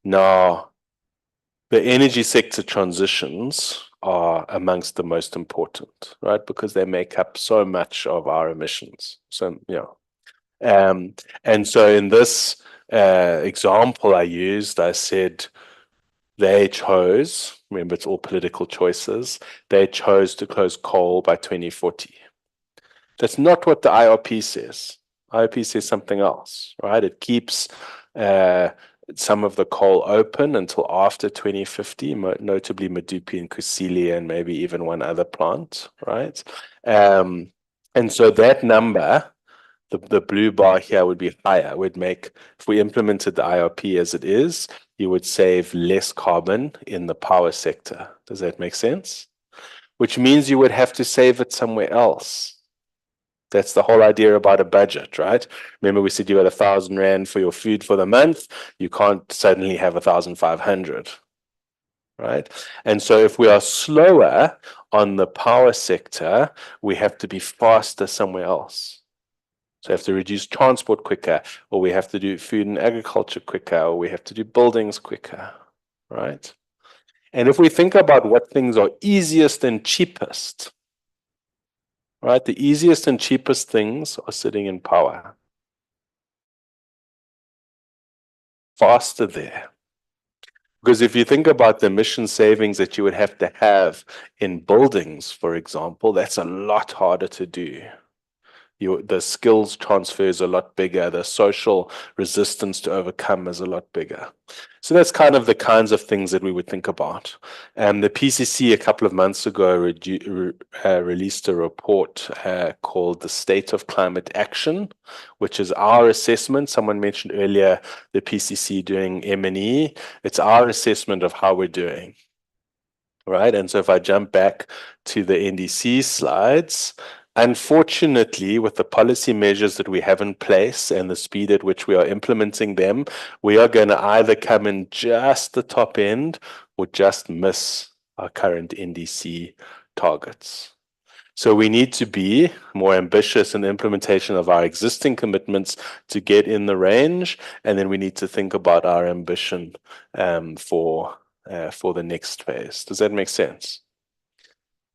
Now, the energy sector transitions are amongst the most important, right? Because they make up so much of our emissions. So, and so in this example I used, I said they chose, remember it's all political choices, they chose to close coal by 2040. That's not what the IRP says. IRP says something else, right? It keeps some of the coal open until after 2050, notably Medupi and Kusile and maybe even one other plant, right? And so that number, the blue bar here would be higher. Would make, if we implemented the IRP as it is, you would save less carbon in the power sector. Does that make sense? Which means you would have to save it somewhere else. That's the whole idea about a budget, right? Remember we said you had 1,000 Rand for your food for the month. You can't suddenly have 1,500, right? And so if we are slower on the power sector, we have to be faster somewhere else. So we have to reduce transport quicker, or we have to do food and agriculture quicker, or we have to do buildings quicker, right? And if we think about what things are easiest and cheapest, right? The easiest and cheapest things are sitting in power. Faster there. Because if you think about the emission savings that you would have to have in buildings, for example, that's a lot harder to do. The skills transfer is a lot bigger. The social resistance to overcome is a lot bigger. So that's kind of the kinds of things that we would think about. The PCC a couple of months ago released a report called The State of Climate Action, which is our assessment. Someone mentioned earlier the PCC doing M&E. It's our assessment of how we're doing. Right. And so if I jump back to the NDC slides, unfortunately, with the policy measures that we have in place and the speed at which we are implementing them, we are going to either come in just the top end or just miss our current NDC targets. So we need to be more ambitious in the implementation of our existing commitments to get in the range, and then we need to think about our ambition for the next phase. Does that make sense?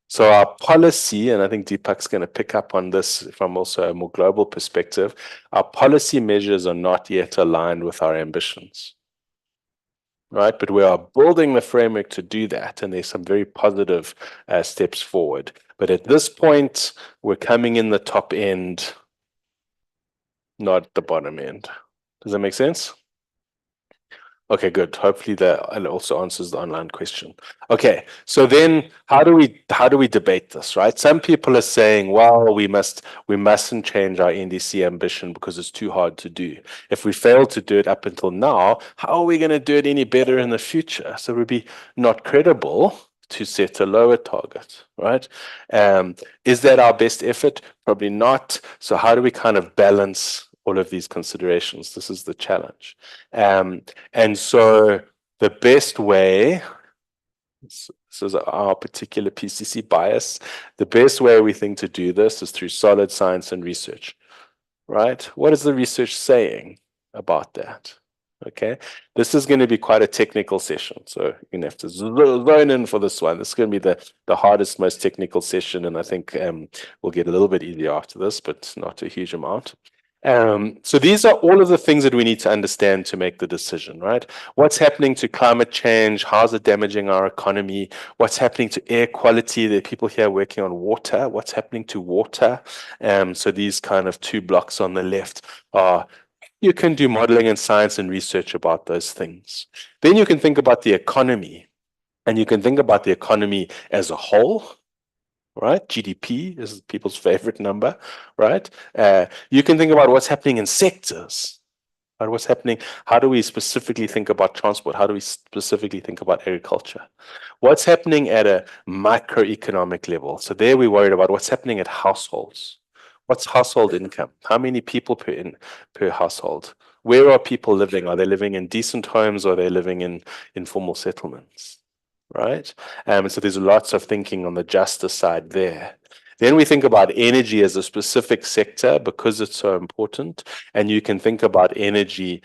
So our policy, and I think Deepak's going to pick up on this from also a more global perspective, our policy measures are not yet aligned with our ambitions, right? But we are building the framework to do that, and there's some very positive steps forward. But at this point, we're coming in the top end, not the bottom end. Does that make sense? Okay, good. Hopefully that also answers the online question. Okay, so then how do we debate this, right? Some people are saying, well, we mustn't change our NDC ambition because it's too hard to do. If we fail to do it up until now, how are we going to do it any better in the future? So it would be not credible to set a lower target, right? Is that our best effort? Probably not. So how do we kind of balance all of these considerations? This is the challenge. And so the best way, this is our particular PCC bias, the best way we think to do this is through solid science and research, right? What is the research saying about that? Okay, this is going to be quite a technical session, so you're going to have to zone in for this one. This is going to be the hardest, most technical session, and I think we'll get a little bit easier after this, but not a huge amount. So these are all of the things that we need to understand to make the decision, right? What's happening to climate change? How's it damaging our economy? What's happening to air quality? There are people here working on water. What's happening to water? So these kind of two blocks on the left are, you can do modeling and science and research about those things. Then you can think about the economy, and you can think about the economy as a whole. Right? GDP is people's favorite number, right? You can think about what's happening in sectors, right? What's happening? How do we specifically think about transport? How do we specifically think about agriculture? What's happening at a microeconomic level? So there we're worried about what's happening at households. What's household income? How many people per household? Where are people living? Are they living in decent homes or are they living in informal settlements? Right? So there's lots of thinking on the justice side there. Then we think about energy as a specific sector because it's so important. And you can think about energy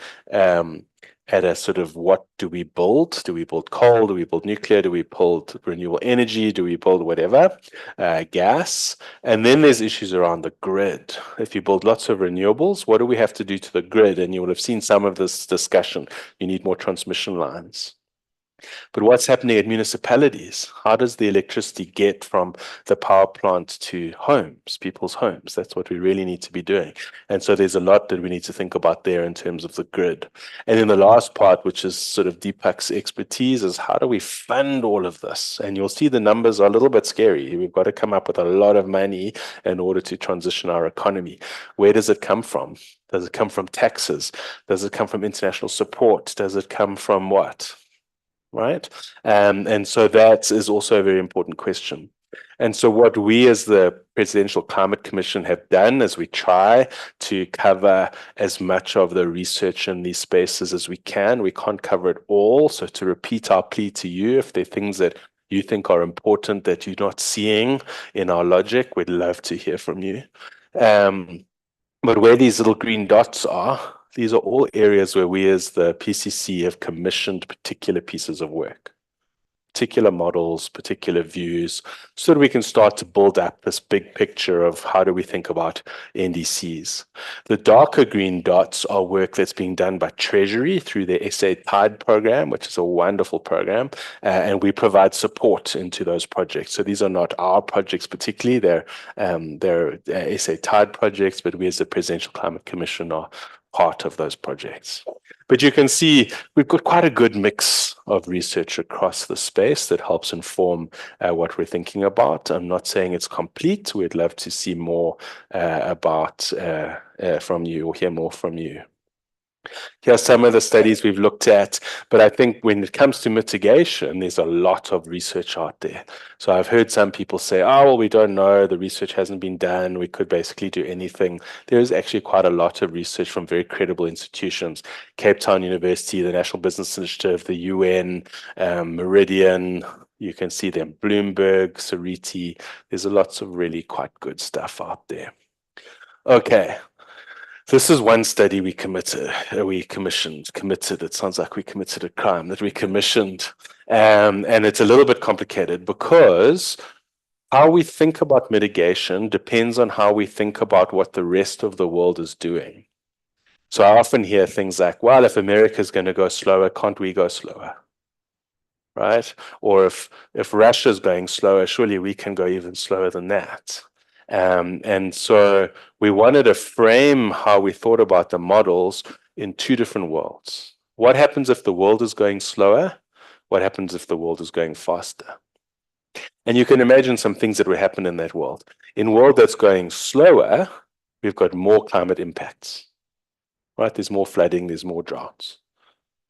at a sort of what do we build? Do we build coal? Do we build nuclear? Do we build renewable energy? Do we build whatever, gas? And then there's issues around the grid. If you build lots of renewables, what do we have to do to the grid? And you will have seen some of this discussion. You need more transmission lines. But what's happening at municipalities? How does the electricity get from the power plant to homes, people's homes? That's what we really need to be doing. And so there's a lot that we need to think about there in terms of the grid. And then the last part, which is sort of Deepak's expertise, is how do we fund all of this? And you'll see the numbers are a little bit scary. We've got to come up with a lot of money in order to transition our economy. Where does it come from? Does it come from taxes? Does it come from international support? Does it come from what? Right? And so that is also a very important question. And so what we as the Presidential Climate Commission have done is we try to cover as much of the research in these spaces as we can. We can't cover it all. So to repeat our plea to you, if there are things that you think are important that you're not seeing in our logic, we'd love to hear from you. But where these little green dots are, these are all areas where we as the PCC have commissioned particular pieces of work, particular models, particular views, so that we can start to build up this big picture of how do we think about NDCs. The darker green dots are work that's being done by Treasury through the SA Tide program, which is a wonderful program, and we provide support into those projects. So these are not our projects particularly, they're SA Tide projects, but we as the Presidential Climate Commission are part of those projects. But you can see we've got quite a good mix of research across the space that helps inform what we're thinking about. I'm not saying it's complete. We'd love to see more about from you or hear more from you. Here are some of the studies we've looked at, but I think when it comes to mitigation, there's a lot of research out there. So I've heard some people say, oh, well, we don't know, the research hasn't been done, we could basically do anything. There is actually quite a lot of research from very credible institutions, Cape Town University, the National Business Initiative, the UN, Meridian, you can see them, Bloomberg, Sariti. There's lots of really quite good stuff out there. Okay. This is one study we committed, it sounds like we committed a crime, that we commissioned. And it's a little bit complicated because how we think about mitigation depends on how we think about what the rest of the world is doing. So I often hear things like, well, if America's going to go slower, can't we go slower? Right? Or if Russia's going slower, surely we can go even slower than that. And so we wanted to frame how we thought about the models in two different worlds. What happens if the world is going slower? What happens if the world is going faster? And you can imagine some things that would happen in that world. In a world that's going slower, we've got more climate impacts, right? There's more flooding, there's more droughts.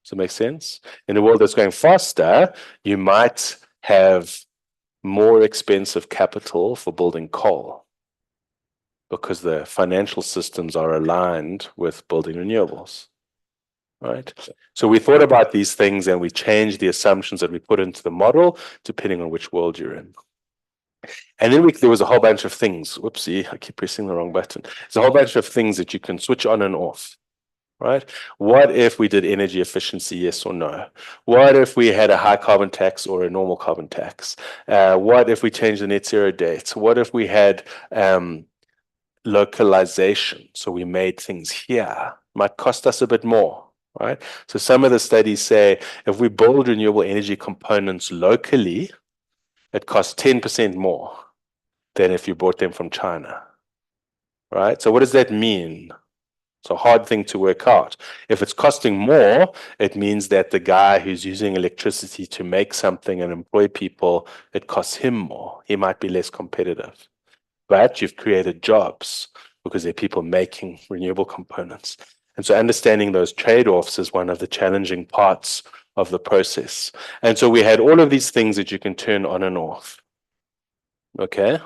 Does that make sense? In a world that's going faster, you might have more expensive capital for building coal, because the financial systems are aligned with building renewables, right? So we thought about these things and we changed the assumptions that we put into the model depending on which world you're in. And then there was a whole bunch of things. Whoopsie, I keep pressing the wrong button. There's a whole bunch of things that you can switch on and off, right? What if we did energy efficiency, yes or no? What if we had a high carbon tax or a normal carbon tax? What if we changed the net zero date? What if we had localization, so we made things here, might cost us a bit more, right? So some of the studies say if we build renewable energy components locally, it costs 10% more than if you bought them from China, right? So what does that mean? It's a hard thing to work out. If it's costing more, it means that the guy who's using electricity to make something and employ people, it costs him more. He might be less competitive. But you've created jobs because there are people making renewable components. And so understanding those trade-offs is one of the challenging parts of the process. And so we had all of these things that you can turn on and off. Okay?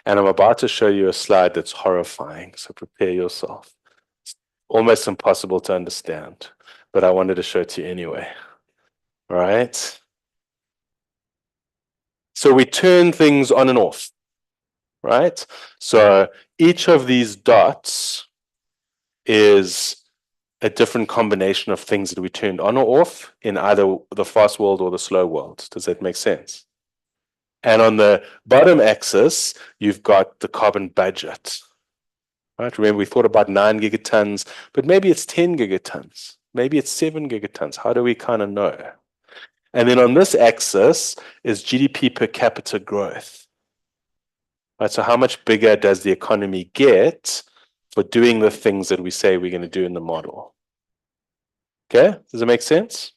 And I'm about to show you a slide that's horrifying, so prepare yourself. It's almost impossible to understand, but I wanted to show it to you anyway. All right? So we turn things on and off. Right? So each of these dots is a different combination of things that we turned on or off in either the fast world or the slow world. Does that make sense? And on the bottom axis, you've got the carbon budget. Right? Remember, we thought about 9 gigatons, but maybe it's 10 gigatons. Maybe it's 7 gigatons. How do we kind of know? And then on this axis is GDP per capita growth. Right? So how much bigger does the economy get for doing the things that we say we're going to do in the model? Okay, does it make sense?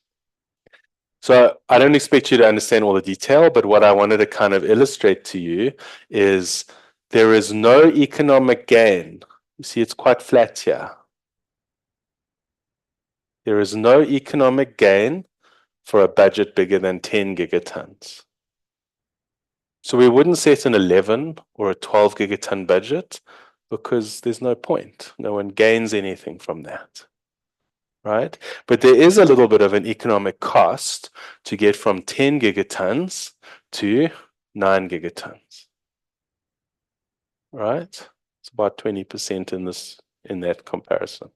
So I don't expect you to understand all the detail, but what I wanted to kind of illustrate to you is there is no economic gain. You see, it's quite flat here. There is no economic gain for a budget bigger than 10 gigatons. So we wouldn't set an 11 or a 12 gigaton budget because there's no point. No one gains anything from that. Right? But there is a little bit of an economic cost to get from 10 gigatons to 9 gigatons. Right? It's about 20% in that comparison.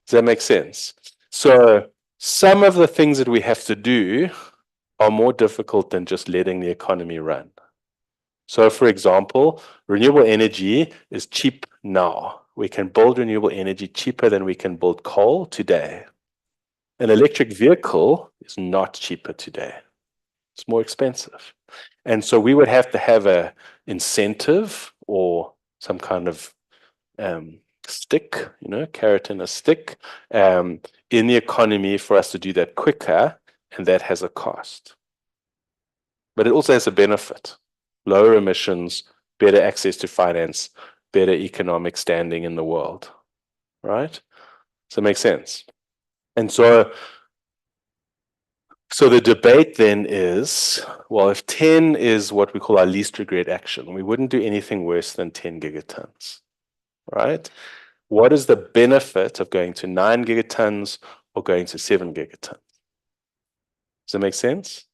Does that make sense? So some of the things that we have to do are more difficult than just letting the economy run. So for example, renewable energy is cheap now. We can build renewable energy cheaper than we can build coal today. An electric vehicle is not cheaper today. It's more expensive. And so we would have to have an incentive or some kind of stick, carrot and a stick in the economy for us to do that quicker, and that has a cost. But it also has a benefit. Lower emissions, better access to finance, better economic standing in the world, right? Does that make sense? And so the debate then is, well, if 10 is what we call our least regret action, we wouldn't do anything worse than 10 gigatons, right? What is the benefit of going to 9 gigatons or going to 7 gigatons? Does that make sense?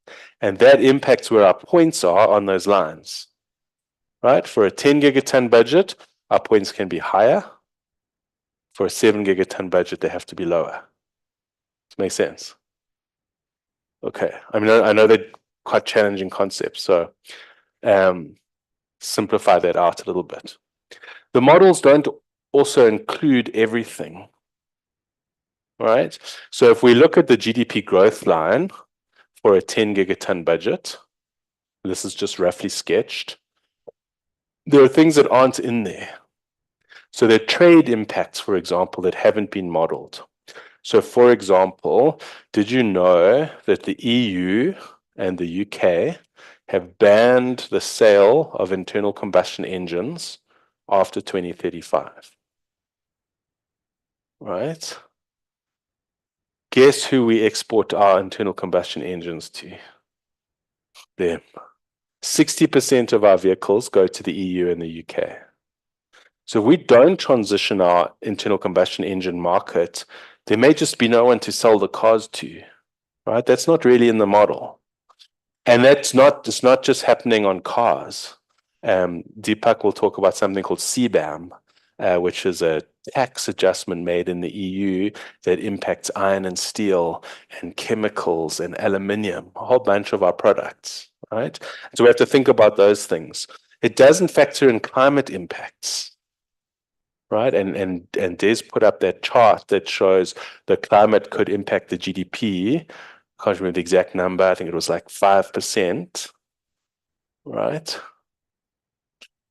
And that impacts where our points are on those lines, right? For a 10 gigaton budget, our points can be higher. For a 7 gigaton budget, they have to be lower. Does that make sense? Okay. I mean, I know they're quite challenging concepts, so simplify that out a little bit. The models don't also include everything, right? So if we look at the GDP growth line for a 10 gigaton budget, this is just roughly sketched, there are things that aren't in there. So there are trade impacts, for example, that haven't been modeled. So for example, did you know that the EU and the UK have banned the sale of internal combustion engines after 2035? Right? Guess who we export our internal combustion engines to? Them. 60% of our vehicles go to the EU and the UK. So if we don't transition our internal combustion engine market, there may just be no one to sell the cars to, right? That's not really in the model. And it's not just happening on cars. Deepak will talk about something called CBAM, which is a tax adjustment made in the EU that impacts iron and steel and chemicals and aluminium, a whole bunch of our products, right? So we have to think about those things. It doesn't factor in climate impacts, right? And Des put up that chart that shows the climate could impact the GDP. I can't remember the exact number. I think it was like 5%, right?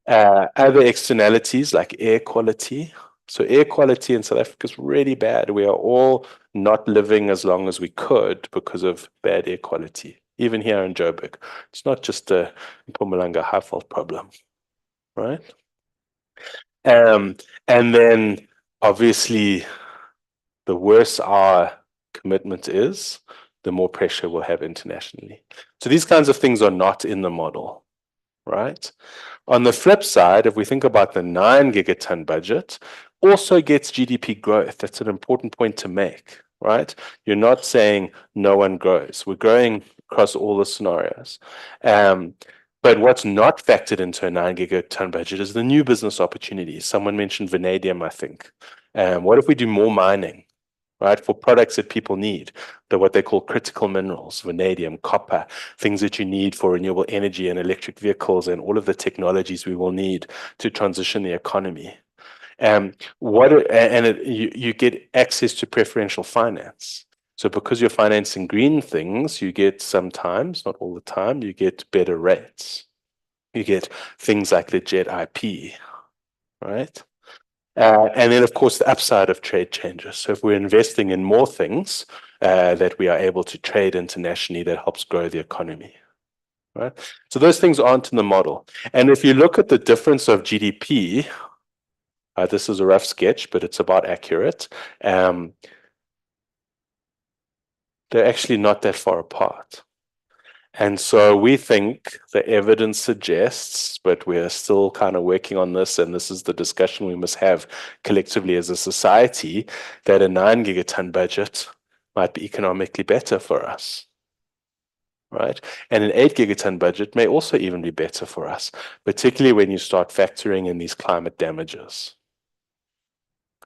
Other externalities like air quality. So air quality in South Africa is really bad. We are all not living as long as we could because of bad air quality, even here in Joburg. It's not just a Mpumalanga Highveld problem, right? And then obviously the worse our commitment is, the more pressure we'll have internationally. So these kinds of things are not in the model, right? On the flip side, if we think about the 9 gigaton budget, also gets GDP growth. That's an important point to make, right? You're not saying no one grows. We're growing across all the scenarios. But what's not factored into a 9 gigaton budget is the new business opportunities. Someone mentioned vanadium, I think. What if we do more mining? right? For products that people need, what they call critical minerals, vanadium, copper, things that you need for renewable energy and electric vehicles and all of the technologies we will need to transition the economy. You get access to preferential finance. So because you're financing green things, you get sometimes, not all the time, you get better rates. You get things like the jet IP, right? And then, of course, the upside of trade changes. So if we're investing in more things that we are able to trade internationally, that helps grow the economy, right? So those things aren't in the model. And if you look at the difference of GDP, this is a rough sketch, but it's about accurate. They're actually not that far apart. And so we think the evidence suggests, but we're still kind of working on this, and this is the discussion we must have collectively as a society, that a 9 gigaton budget might be economically better for us, right? And an 8 gigaton budget may also even be better for us, particularly when you start factoring in these climate damages.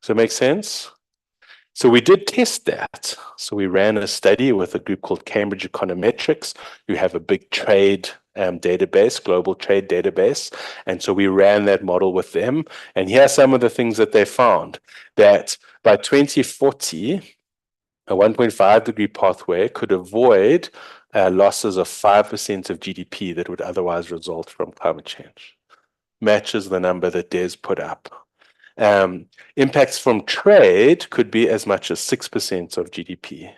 Does that make sense? So we did test that. So we ran a study with a group called Cambridge Econometrics, who have a big trade database, global trade database. And so we ran that model with them. And here are some of the things that they found, that by 2040, a 1.5 degree pathway could avoid losses of 5% of GDP that would otherwise result from climate change. Matches the number that Des put up. Impacts from trade could be as much as 6% of GDP.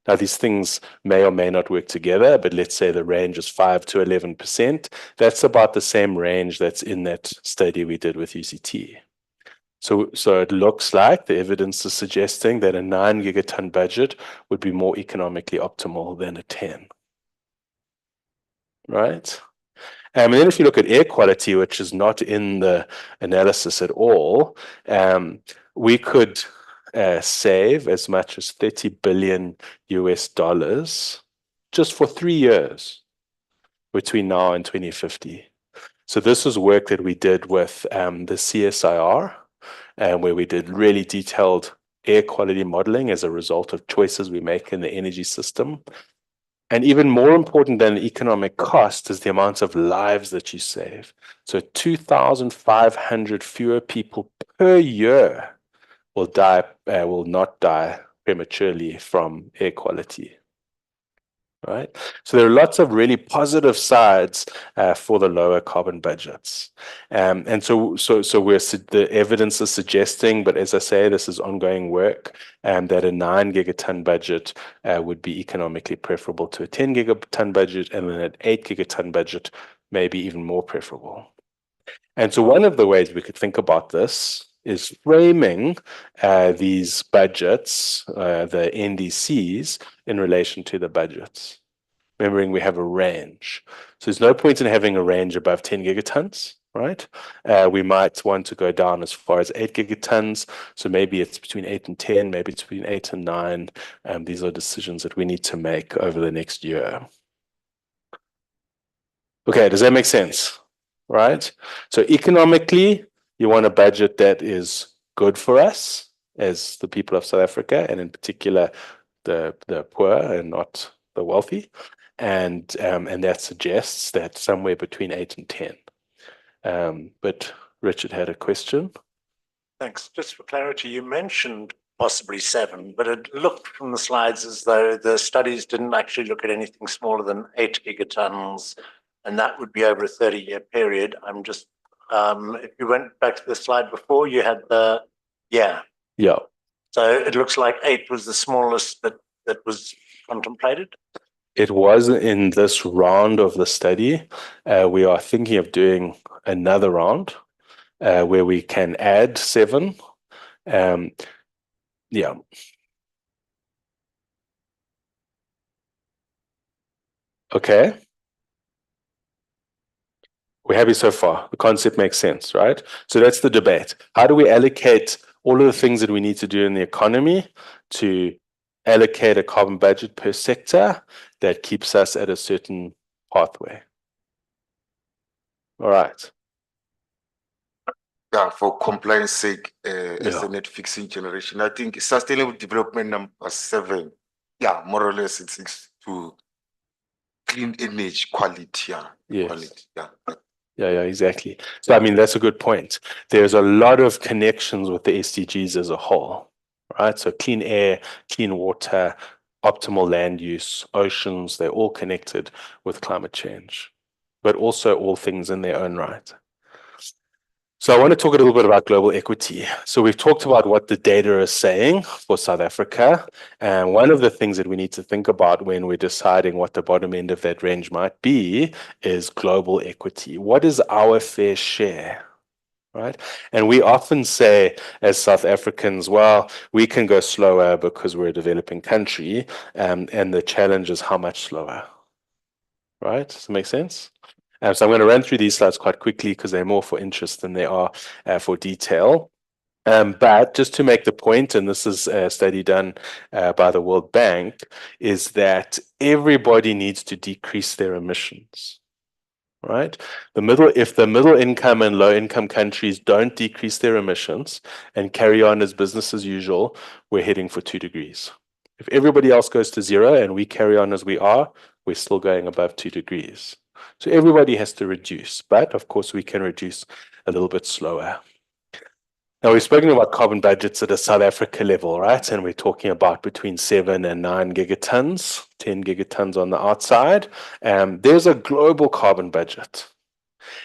Now, these things may or may not work together, but let's say the range is 5 to 11%. That's about the same range that's in that study we did with UCT. So it looks like the evidence is suggesting that a 9 gigaton budget would be more economically optimal than a 10. Right? And then if you look at air quality, which is not in the analysis at all, we could save as much as $30 billion just for 3 years between now and 2050. So this is work that we did with the CSIR, where we did really detailed air quality modeling as a result of choices we make in the energy system. And even more important than the economic cost is the amount of lives that you save. So 2,500 fewer people per year will not die prematurely from air quality. Right? So there are lots of really positive sides for the lower carbon budgets. And so the evidence is suggesting, but as I say, this is ongoing work, that a 9 gigaton budget would be economically preferable to a 10 gigaton budget, and then an 8 gigaton budget may be even more preferable. And so one of the ways we could think about this is framing these budgets, the NDCs, in relation to the budgets. Remembering we have a range. So there's no point in having a range above 10 gigatons, right? We might want to go down as far as 8 gigatons. So maybe it's between 8 and 10, maybe it's between 8 and 9. These are decisions that we need to make over the next year. Okay, does that make sense? Right? So economically, you want a budget that is good for us as the people of South Africa, and in particular, the poor and not the wealthy. And that suggests that somewhere between 8 and 10. But Richard had a question. Thanks. Just for clarity, you mentioned possibly 7, but it looked from the slides as though the studies didn't actually look at anything smaller than 8 gigatons, and that would be over a 30-year period. I'm just, if you went back to the slide before, you had the, yeah. So it looks like 8 was the smallest that was contemplated. It was in this round of the study. We are thinking of doing another round where we can add 7. Yeah. Okay. We're happy so far. The concept makes sense, right? So that's the debate. How do we allocate all of the things that we need to do in the economy to allocate a carbon budget per sector that keeps us at a certain pathway? All right. for compliance sake, as the net fixing generation. I think sustainable development number 7, more or less it seeks to clean energy quality. Yes. Quality, Yeah, exactly. So, I mean, that's a good point. There's a lot of connections with the SDGs as a whole, right? So clean air, clean water, optimal land use, oceans, they're all connected with climate change, but also all things in their own right. So I want to talk a little bit about global equity. So we've talked about what the data is saying for South Africa. And one of the things that we need to think about when we're deciding what the bottom end of that range might be is global equity. What is our fair share? Right? And we often say as South Africans, well, we can go slower because we're a developing country. And the challenge is how much slower. Right? Does that make sense? So I'm going to run through these slides quite quickly because they're more for interest than they are for detail. But just to make the point, and this is a study done by the World Bank, is that everybody needs to decrease their emissions, right? If the middle income and low income countries don't decrease their emissions and carry on as business as usual, we're heading for 2 degrees. If everybody else goes to 0 and we carry on as we are, we're still going above 2 degrees. So everybody has to reduce, but of course we can reduce a little bit slower. Now we've spoken about carbon budgets at a South Africa level, right? And we're talking about between 7 and 9 gigatons, 10 gigatons on the outside. There's a global carbon budget.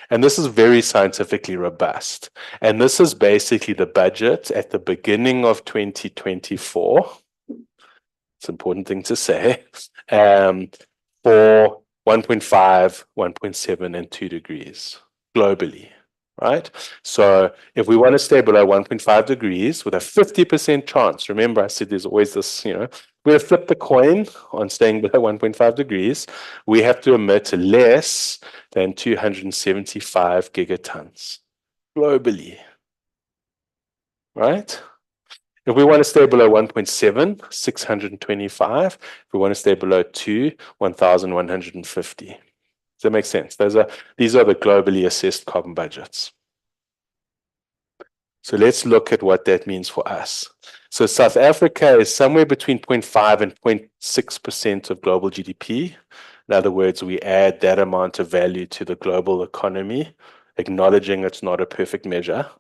And this is very scientifically robust. And this is basically the budget at the beginning of 2024. It's an important thing to say. For 1.5, 1.7, and 2 degrees globally, right? So if we want to stay below 1.5 degrees with a 50% chance, remember I said there's always this, we're going to flip the coin on staying below 1.5 degrees, we have to emit less than 275 gigatons globally, right? If we want to stay below 1.7, 625. If we want to stay below 2, 1,150. Does that make sense? These are the globally assessed carbon budgets. So let's look at what that means for us. So South Africa is somewhere between 0.5 and 0.6% of global GDP. In other words, we add that amount of value to the global economy, acknowledging it's not a perfect measure.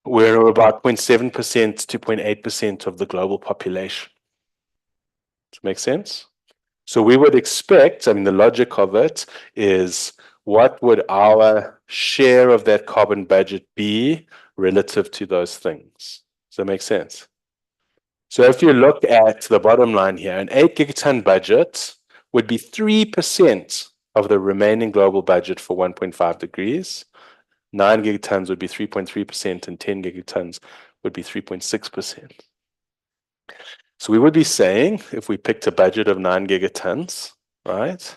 We're about 0.7% to 0.8% of the global population. Does that make sense? So we would expect, the logic of it is what would our share of that carbon budget be relative to those things? Does that make sense? So if you look at the bottom line here, an 8 gigaton budget would be 3% of the remaining global budget for 1.5 degrees. 9 gigatons would be 3.3%, and 10 gigatons would be 3.6%. So we would be saying, if we picked a budget of 9 gigatons, right,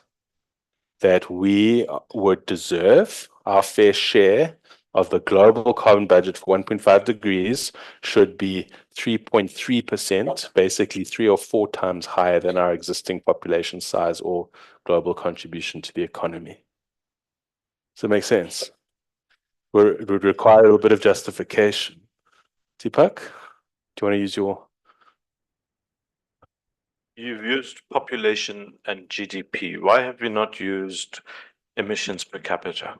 that we would deserve our fair share of the global carbon budget for 1.5 degrees should be 3.3%, basically 3 or 4 times higher than our existing population size or global contribution to the economy. Does that make sense? It would require a little bit of justification. Deepak, do you want to use your... You've used population and GDP. Why have you not used emissions per capita?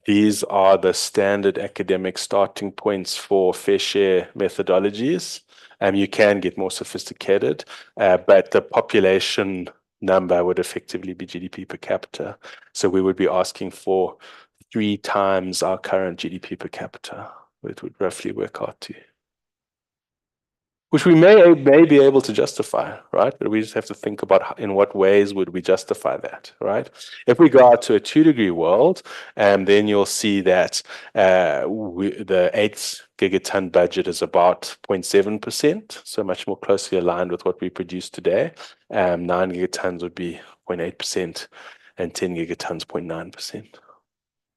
These are the standard academic starting points for fair share methodologies. You can get more sophisticated, but the population number would effectively be GDP per capita. So we would be asking for 3 times our current GDP per capita. It would roughly work out to, which we may be able to justify, right? But we just have to think about in what ways would we justify that, right? If we go out to a 2 degree world, then you'll see that the 8 gigaton budget is about 0.7%, so much more closely aligned with what we produce today. 9 gigatons would be 0.8%, and 10 gigatons 0.9%.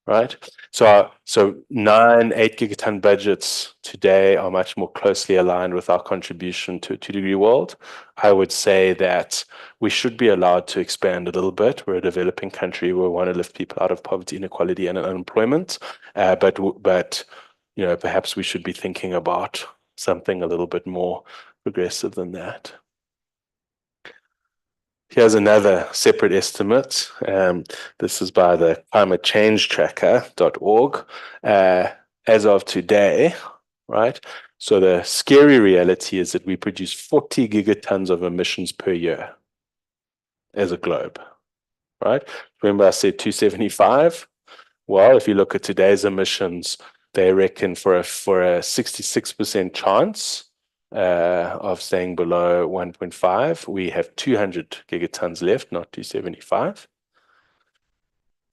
right? So 8 gigaton budgets today are much more closely aligned with our contribution to 2-degree world. I would say that we should be allowed to expand a little bit. We're a developing country. We want to lift people out of poverty, inequality, and unemployment. But perhaps we should be thinking about something a little bit more progressive than that. Here's another separate estimate. This is by the climatechangetracker.org. As of today, right? So the scary reality is that we produce 40 gigatons of emissions per year as a globe, right? Remember I said 275? Well, if you look at today's emissions, they reckon for a 66% chance of staying below 1.5, we have 200 gigatons left, not 275.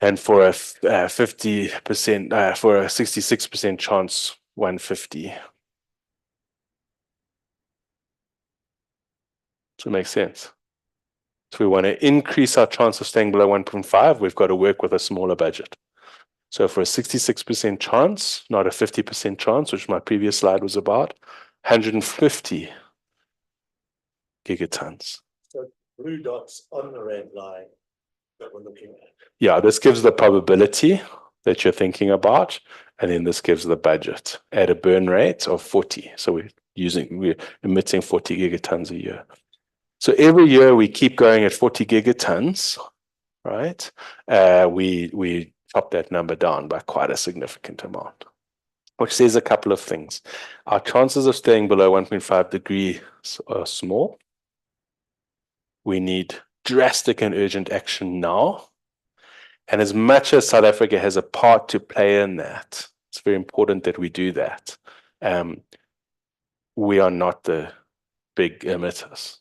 And for a 50%, for a 66% chance, 150. So it makes sense. So we want to increase our chance of staying below 1.5, we've got to work with a smaller budget. So for a 66% chance, not a 50% chance, which my previous slide was about, 150 gigatons. So blue dots on the red line that we're looking at. Yeah, this gives the probability that you're thinking about, and then this gives the budget at a burn rate of 40. So we're emitting 40 gigatons a year. So every year we keep going at 40 gigatons, right? We chop that number down by quite a significant amount, which says a couple of things. Our chances of staying below 1.5 degrees are small. We need drastic and urgent action now. And as much as South Africa has a part to play in that, it's very important that we do that. We are not the big emitters,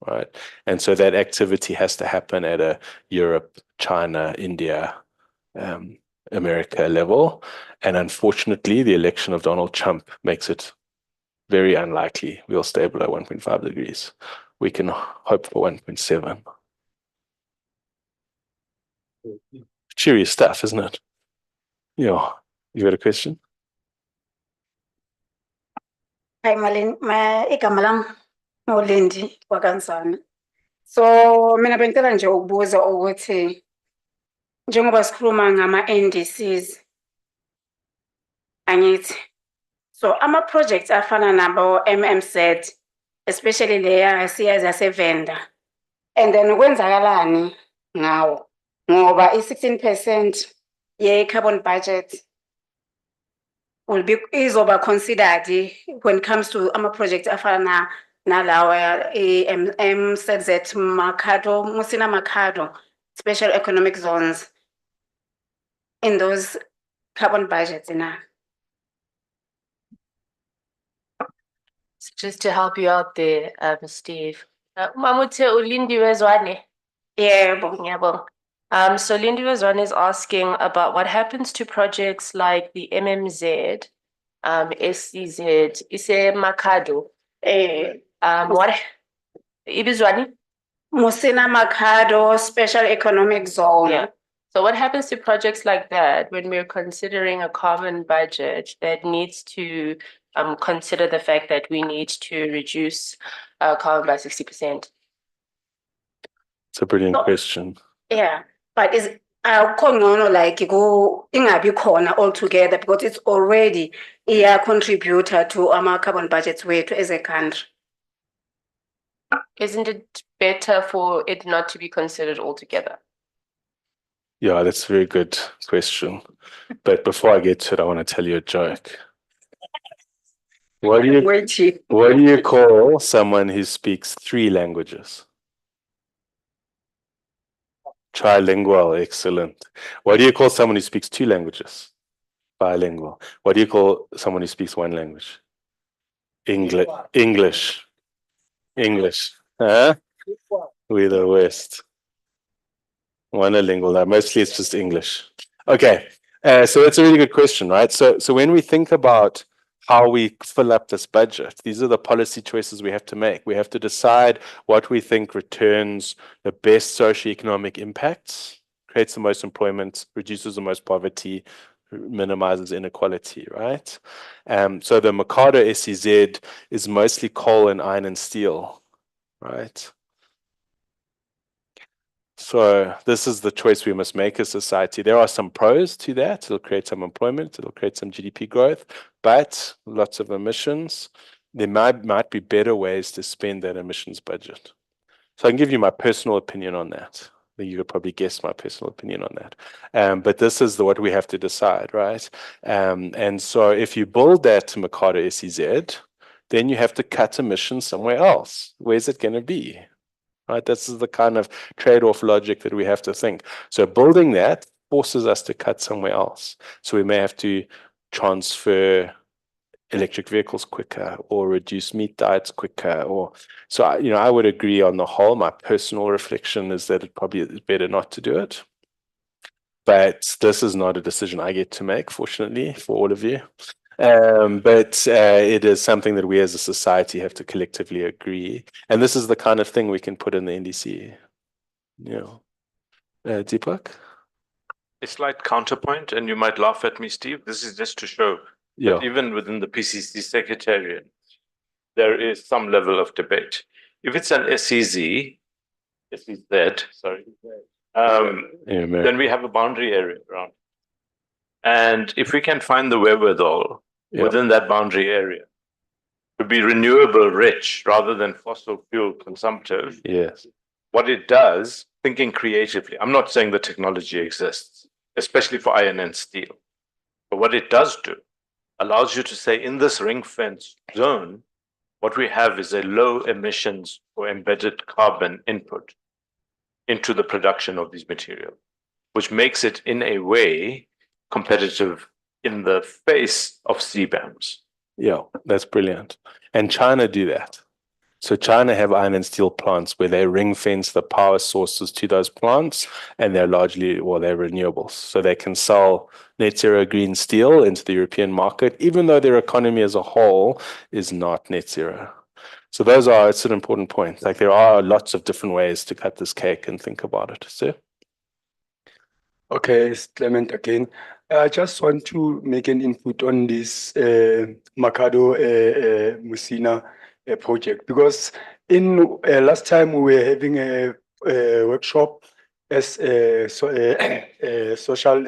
right? And so that activity has to happen at a Europe, China, India, America level. And unfortunately, the election of Donald Trump makes it very unlikely we'll stay below 1.5 degrees. We can hope for 1.7. Cheery stuff, isn't it? Yeah. You got a question? Hi, igama lam ngoLindi kwakanzana. So mina bengicela nje ukubuza ukuthi njengoba sikhuluma ngama NDCs angithi, so ama-projects afana nabo MMZ, especially leya siyazi sevenda, and then kwenzakalani ngawo ngoba i-16% ye-carbon budget will be izoba considered when it comes to ama-project afana nalawa MZZ Mercado, Musina Mercado, special economic zones in those carbon budgets now. Just to help you out there, Steve. Mamute ulindiwe zwane. Yebo. So Lindiwe Zwane is asking about what happens to projects like the MMZ, SCZ, Ise Mercado. What Ibizwani? Musina Mercado, special economic zone. Yeah. So what happens to projects like that when we're considering a carbon budget that needs to consider the fact that we need to reduce carbon by 60%? It's a brilliant question. Yeah, but is like ingabi khona altogether because it's already a contributor to our carbon budgets weight as a country. Isn't it better for it not to be considered altogether? Yeah, that's a very good question. But before I get to it, I want to tell you a joke. What do you call someone who speaks 3 languages? Trilingual, excellent. What do you call someone who speaks 2 languages? Bilingual. What do you call someone who speaks 1 language? English. Huh? We're the West. Monolingual. Mostly it's just English. Okay. So that's a really good question, right? So when we think about how we fill up this budget, these are the policy choices we have to make. We have to decide what we think returns the best socioeconomic impacts, creates the most employment, reduces the most poverty, minimizes inequality, right? So the Mercado SEZ is mostly coal and iron and steel, right? So this is the choice we must make as society. There are some pros to that. It'll create some employment, it'll create some GDP growth, but lots of emissions. There might be better ways to spend that emissions budget. So I can give you my personal opinion on that. You could probably guess my personal opinion on that. But this is what we have to decide, right? And so if you build that Mercado SEZ, then you have to cut emissions somewhere else. Where's it going to be? Right? This is the kind of trade-off logic that we have to think. So building that forces us to cut somewhere else. So we may have to transfer electric vehicles quicker or reduce meat diets quicker. Or so I would agree on the whole. My personal reflection is that it probably is better not to do it. But this is not a decision I get to make, fortunately, for all of you. But it is something that we as a society have to collectively agree. And this is the kind of thing we can put in the NDC. Deepak? A slight counterpoint, and you might laugh at me, Steve. This is just to show that even within the PCC Secretariat, there is some level of debate. If it's an SEZ, sorry, then we have a boundary area around. And if we can find the wherewithal within that boundary area to be renewable rich rather than fossil fuel consumptive, what it does, thinking creatively, I'm not saying the technology exists, especially for iron and steel, but what it does do allows you to say in this ring fence zone, what we have is a low emissions or embedded carbon input into the production of these materials, which makes it in a way competitive in the face of CBAMs. Yeah, that's brilliant. And China do that. So China have iron and steel plants where they ring fence the power sources to those plants, and they're largely, they're renewables. So they can sell net zero green steel into the European market, even though their economy as a whole is not net zero. So it's an important point. Like there are lots of different ways to cut this cake and think about it. So. Okay, it's Clement again. I just want to make an input on this Mercado Musina project, because in last time we were having a workshop as social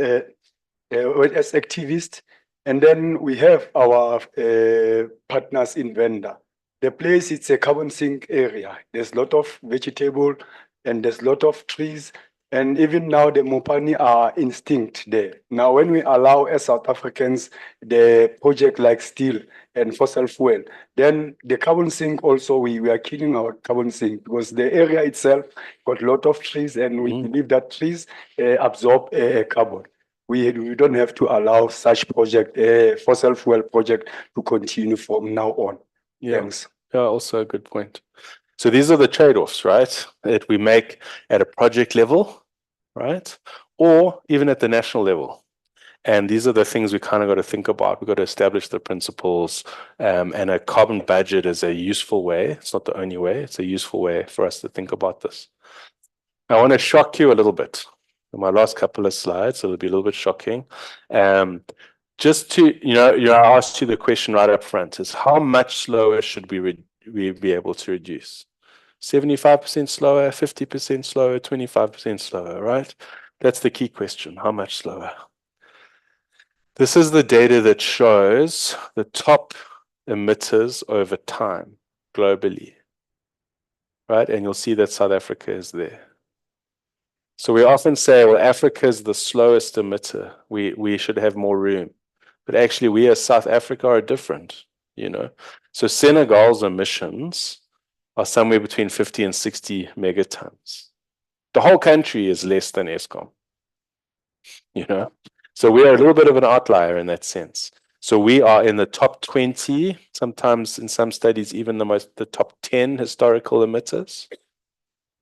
as activists, and then we have our partners in Venda. The place, it's a carbon sink area. There's a lot of vegetable and there's a lot of trees. And even now, the Mopani are instinct there. Now, when we allow as South Africans the project like steel and fossil fuel, then the carbon sink also, we are killing our carbon sink because the area itself got a lot of trees, and we believe that trees absorb carbon. We don't have to allow such project, fossil fuel project, to continue from now on. Thanks. Yeah, also a good point. So these are the trade-offs, right, that we make at a project level, right, or even at the national level. And these are the things we kind of got to think about. We've got to establish the principles, and a carbon budget is a useful way. It's not the only way. It's a useful way for us to think about this. I want to shock you a little bit. In my last couple of slides, it'll be a little bit shocking. Just to, I asked you the question right up front, is how much slower should we be able to reduce? 75% slower, 50% slower, 25% slower, right? That's the key question. How much slower? This is the data that shows the top emitters over time globally, right? And you'll see that South Africa is there. So we often say, well, Africa is the slowest emitter. We should have more room. But actually, we as South Africa are different, So Senegal's emissions are somewhere between 50 and 60 megatons. The whole country is less than Eskom, So we are a little bit of an outlier in that sense. So we are in the top 20, sometimes in some studies, even the top 10 historical emitters,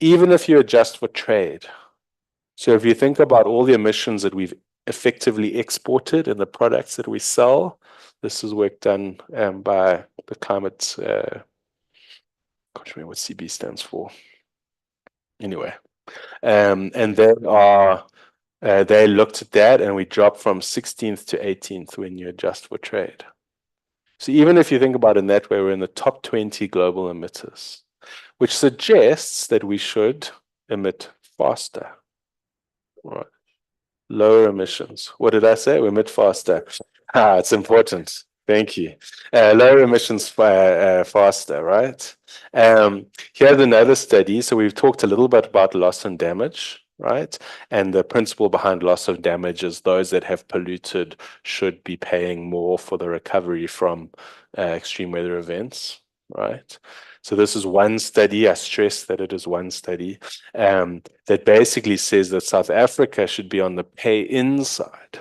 even if you adjust for trade. So if you think about all the emissions that we've effectively exported in the products that we sell, this is work done by the climate, I can't remember what CB stands for. Anyway, and there are They looked at that and we dropped from 16th to 18th when you adjust for trade. So even if you think about it in that way, we're in the top 20 global emitters, which suggests that we should emit faster. Right. Lower emissions. What did I say? We emit faster. It's important. Thank you. Lower emissions faster, right? Here's another study. So we've talked a little bit about loss and damage, right? And the principle behind loss of damage is those that have polluted should be paying more for the recovery from extreme weather events, right? So this is one study. I stress that it is one study that basically says that South Africa should be on the pay-in side,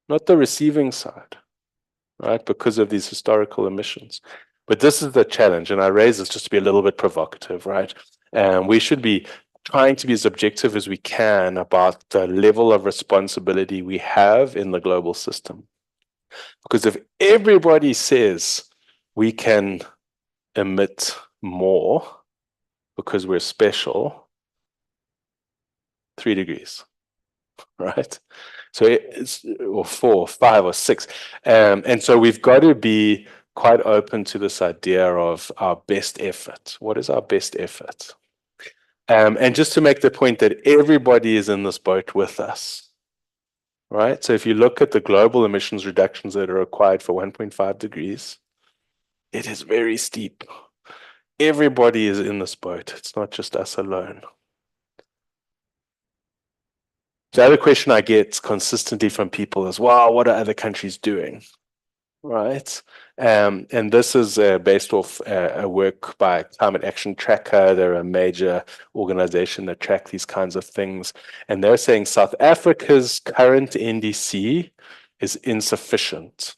not the receiving side, right? Because of these historical emissions. But this is the challenge, and I raise this just to be a little bit provocative, right? We should be trying to be as objective as we can about the level of responsibility we have in the global system. Because if everybody says we can emit more because we're special, 3 degrees, right? So it's, or 4, 5, or 6. And so we've got to be quite open to this idea of our best effort. What is our best effort? And just to make the point that everybody is in this boat with us, right? So if you look at the global emissions reductions that are required for 1.5 degrees, it is very steep. Everybody is in this boat. It's not just us alone. The other question I get consistently from people is, wow, what are other countries doing? Right? And this is based off a work by Climate Action Tracker. They're a major organization that track these kinds of things. And they're saying South Africa's current NDC is insufficient.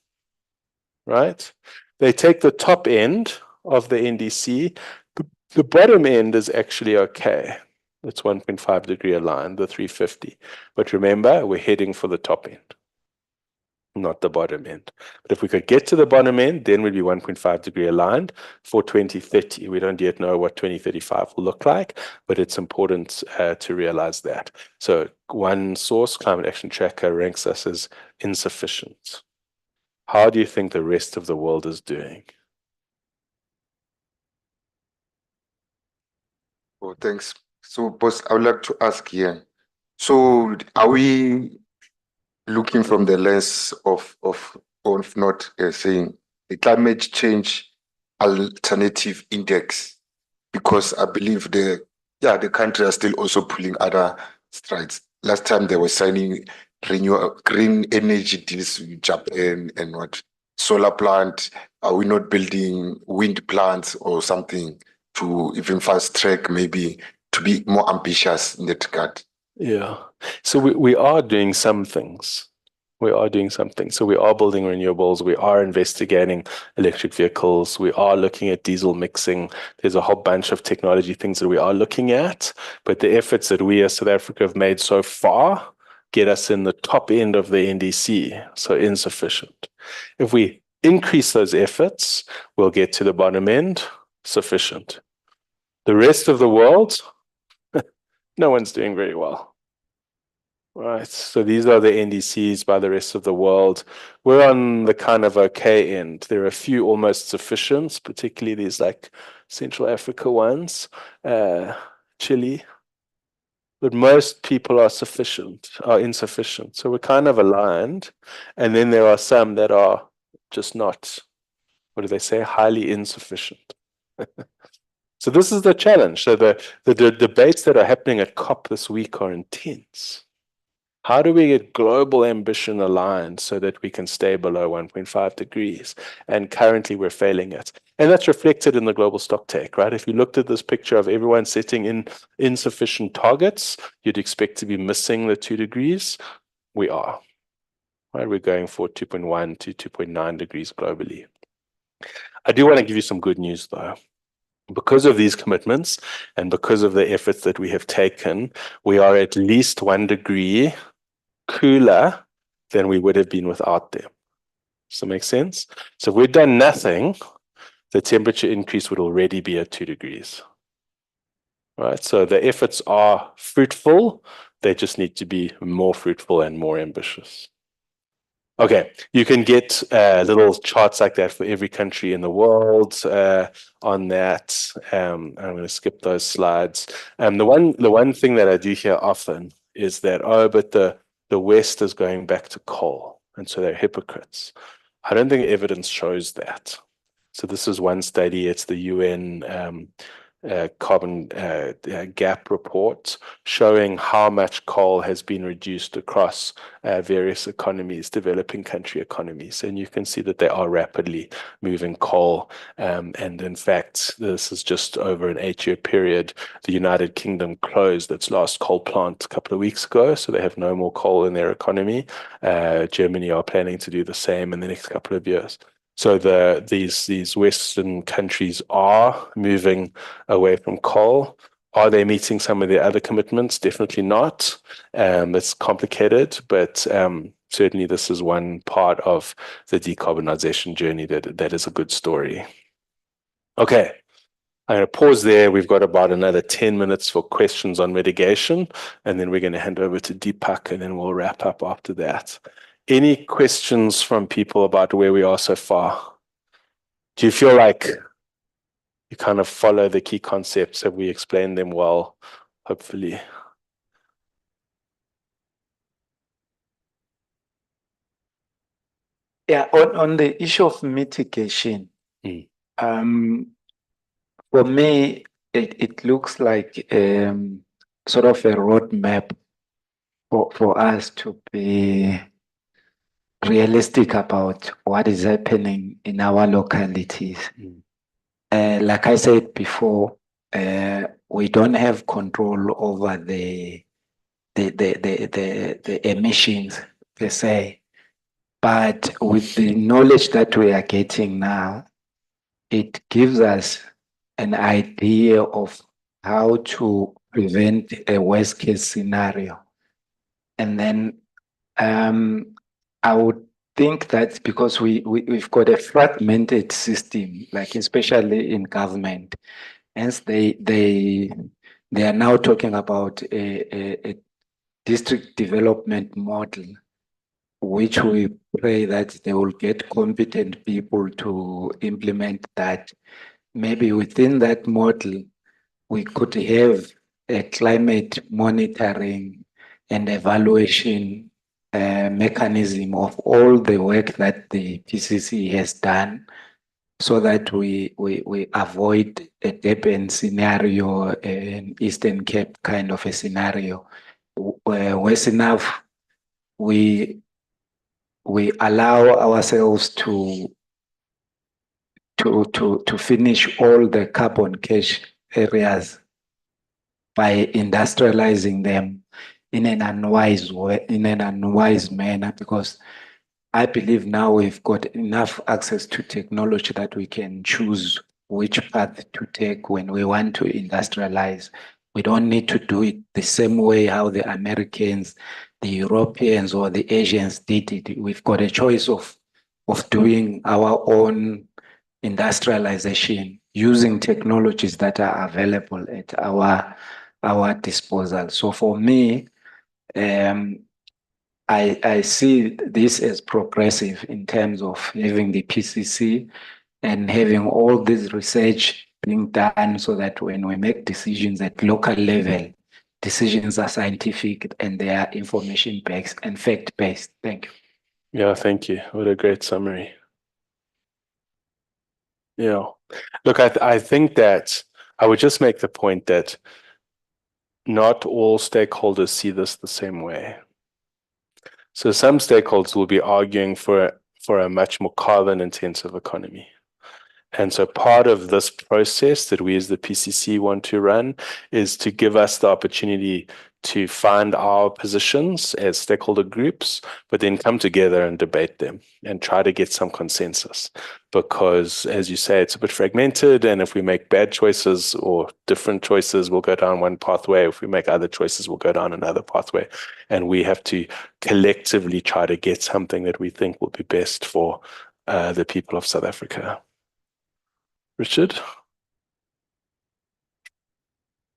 Right? They take the top end of the NDC. The bottom end is actually okay. It's 1.5 degree aligned, the 350. But remember, we're heading for the top end, not the bottom end. But if we could get to the bottom end, then we'd be 1.5 degree aligned for 2030. We don't yet know what 2035 will look like, but it's important to realize that. So one source, Climate Action Tracker, ranks us as insufficient. How do you think the rest of the world is doing? Oh, thanks. So, boss, I would like to ask here. So, are we looking from the lens of not saying the climate change alternative index? Because I believe the country are still also pulling other strides. Last time they were signing green energy deals with Japan and what solar plant. Are we not building wind plants or something to even fast track, maybe to be more ambitious in that regard? Yeah. So we are doing some things. We are doing something. So we are building renewables. We are investigating electric vehicles. We are looking at diesel mixing. There's a whole bunch of technology things that we are looking at. But the efforts that we as South Africa have made so far get us in the top end of the NDC, so insufficient. If we increase those efforts, we'll get to the bottom end, sufficient. The rest of the world, no one's doing very well. Right, so these are the NDCs by the rest of the world. We're on the kind of okay end. There are a few almost sufficient, particularly these like Central Africa ones, Chile. But most people are insufficient. So we're kind of aligned. And then there are some that are just not, what do they say, highly insufficient. So this is the challenge. So the debates that are happening at COP this week are intense. How do we get global ambition aligned so that we can stay below 1.5 degrees? And currently we're failing it. And that's reflected in the global stock take, right? If you looked at this picture of everyone setting in insufficient targets, you'd expect to be missing the 2 degrees. We are, right? We're going for 2.1 to 2.9 degrees globally. I do want to give you some good news though. Because of these commitments and because of the efforts that we have taken, we are at least 1 degree cooler than we would have been without them. Does that make sense? So if we'd done nothing, the temperature increase would already be at 2 degrees. Right? So the efforts are fruitful, They just need to be more fruitful and more ambitious. Okay, you can get little charts like that for every country in the world on that. I'm going to skip those slides. The one thing that I do hear often is that, oh, but the West is going back to coal, and so they're hypocrites. I don't think evidence shows that. So this is one study. It's the UN carbon gap report showing how much coal has been reduced across various economies, developing country economies. And you can see that they are rapidly moving coal. And in fact, this is just over an 8-year period. The United Kingdom closed its last coal plant a couple of weeks ago, so they have no more coal in their economy. Germany are planning to do the same in the next couple of years. So these Western countries are moving away from coal. Are they meeting some of their other commitments? Definitely not. It's complicated, but certainly this is one part of the decarbonization journey that is a good story. Okay, I'm going to pause there. We've got about another 10 minutes for questions on mitigation, and then we're going to hand over to Deepak, and then we'll wrap up after that. Any questions from people about where we are so far? Do you feel like you kind of follow the key concepts? Have we explained them well? Hopefully. Yeah, on the issue of mitigation, for me, it looks like sort of a roadmap for us to be realistic about what is happening in our localities. Like I said before, we don't have control over the emissions per se, but with the knowledge that we are getting now, it gives us an idea of how to prevent a worst case scenario. And then I would think that because we've got a fragmented system, like especially in government, hence they are now talking about a district development model, which we pray that they will get competent people to implement that. Maybe within that model, we could have a climate monitoring and evaluation mechanism of all the work that the PCC has done, so that we avoid a Durban scenario, an Eastern Cape kind of a scenario. Worse enough, we allow ourselves to finish all the carbon cache areas by industrializing them in an unwise way, in an unwise manner, because I believe now we've got enough access to technology that we can choose which path to take when we want to industrialize. We don't need to do it the same way how the Americans, the Europeans, or the Asians did it. We've got a choice of doing our own industrialization using technologies that are available at our disposal. So for me, I see this as progressive in terms of having the PCC and having all this research being done, so that when we make decisions at local level, decisions are scientific and they are information based and fact based. Thank you. Yeah, thank you. What a great summary. Yeah, look, I think that I would just make the point that not all stakeholders see this the same way. So some stakeholders will be arguing for a much more carbon intensive economy. And so part of this process that we as the PCC want to run is to give us the opportunity to find our positions as stakeholder groups, but then come together and debate them and try to get some consensus. Because as you say, it's a bit fragmented, and if we make bad choices or different choices, we'll go down one pathway. If we make other choices, we'll go down another pathway. And we have to collectively try to get something that we think will be best for the people of South Africa. Richard?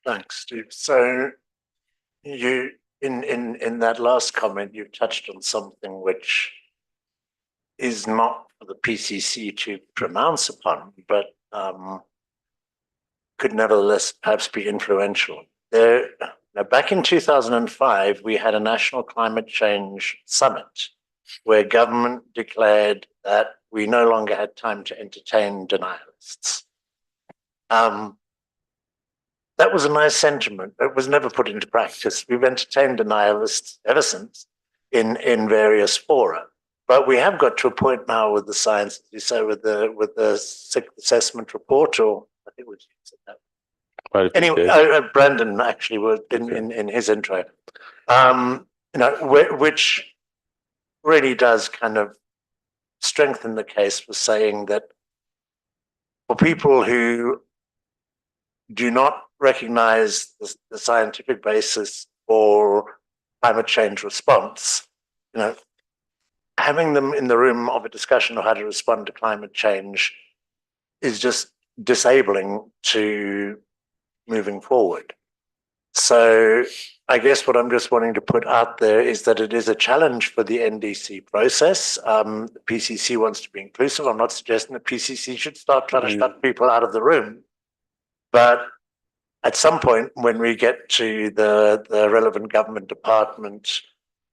Thanks, Steve. So you in that last comment, you touched on something which is not for the PCC to pronounce upon, but could nevertheless perhaps be influential. Now, back in 2005, we had a national climate change summit where government declared that we no longer had time to entertain denialists. That was a nice sentiment. It was never put into practice. We've entertained denialists ever since in various fora. But we have got to a point now with the science, as you say, with the sixth assessment report, or I think we said that. Right, Anyway, Brandon actually was in his intro, which really does kind of strengthen the case for saying that for people who do not recognize the scientific basis for climate change response, having them in the room of a discussion of how to respond to climate change is just disabling to moving forward. So I guess what I'm just wanting to put out there is that it is a challenge for the NDC process. The PCC wants to be inclusive. I'm not suggesting the PCC should start trying to shut people out of the room. But at some point, when we get to the relevant government department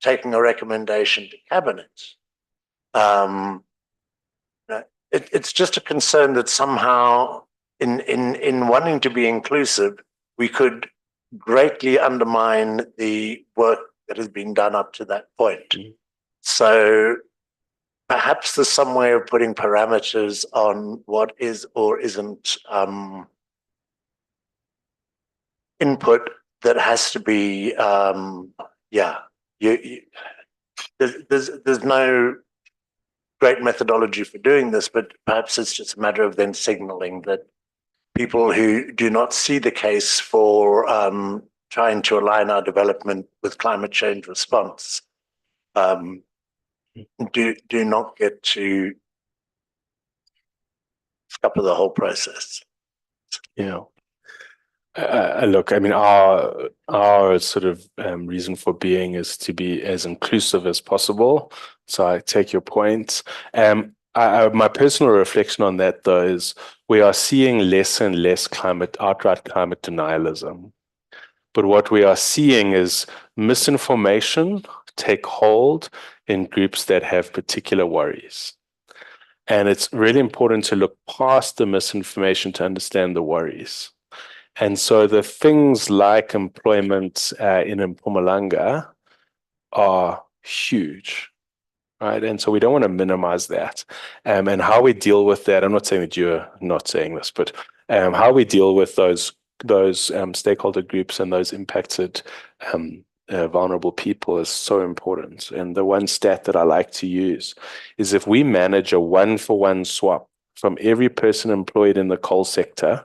taking a recommendation to cabinet, it's just a concern that somehow in wanting to be inclusive, we could greatly undermine the work that has been done up to that point. So perhaps there's some way of putting parameters on what is or isn't input that has to be, there's no great methodology for doing this, but perhaps it's just a matter of then signaling that people who do not see the case for trying to align our development with climate change response do not get to scupper the whole process. Yeah. Look, I mean, our sort of reason for being is to be as inclusive as possible. So I take your point. My personal reflection on that, though, is we are seeing less and less outright climate denialism. But what we are seeing is misinformation take hold in groups that have particular worries. And it's really important to look past the misinformation to understand the worries. And so the things like employment in Mpumalanga are huge, right? And so we don't want to minimize that. And how we deal with that, I'm not saying that you're not saying this, but how we deal with those stakeholder groups and those impacted vulnerable people is so important. And the one stat that I like to use is if we manage a 1-for-1 swap from every person employed in the coal sector,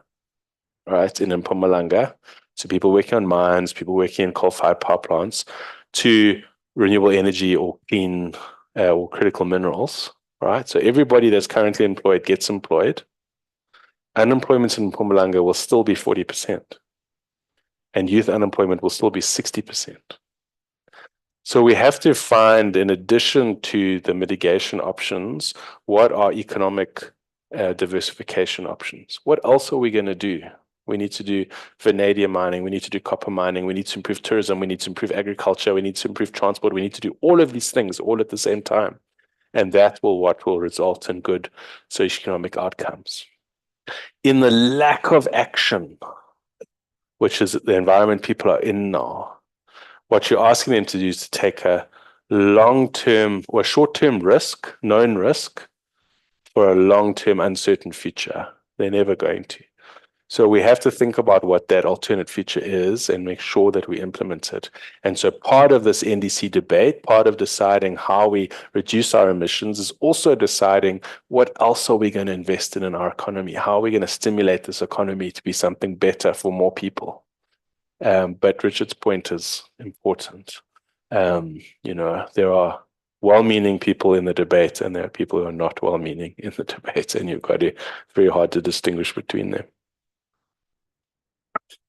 right, in Mpumalanga, to people working on mines, people working in coal-fired power plants, to renewable energy or clean or critical minerals, right? So everybody that's currently employed gets employed. Unemployment in Mpumalanga will still be 40%. And youth unemployment will still be 60%. So we have to find, in addition to the mitigation options, what are economic diversification options? What else are we going to do? We need to do vanadium mining. We need to do copper mining. We need to improve tourism. We need to improve agriculture. We need to improve transport. We need to do all of these things all at the same time. And that what will result in good socioeconomic outcomes. In the lack of action, which is the environment people are in now, what you're asking them to do is to take a long-term or short-term risk, known risk, for a long-term uncertain future. They're never going to. So we have to think about what that alternate future is and make sure that we implement it. And so part of this NDC debate, part of deciding how we reduce our emissions is also deciding what else are we going to invest in our economy? How are we going to stimulate this economy to be something better for more people? But Richard's point is important. There are well-meaning people in the debate and there are people who are not well-meaning in the debate, and you've got to very hard to distinguish between them.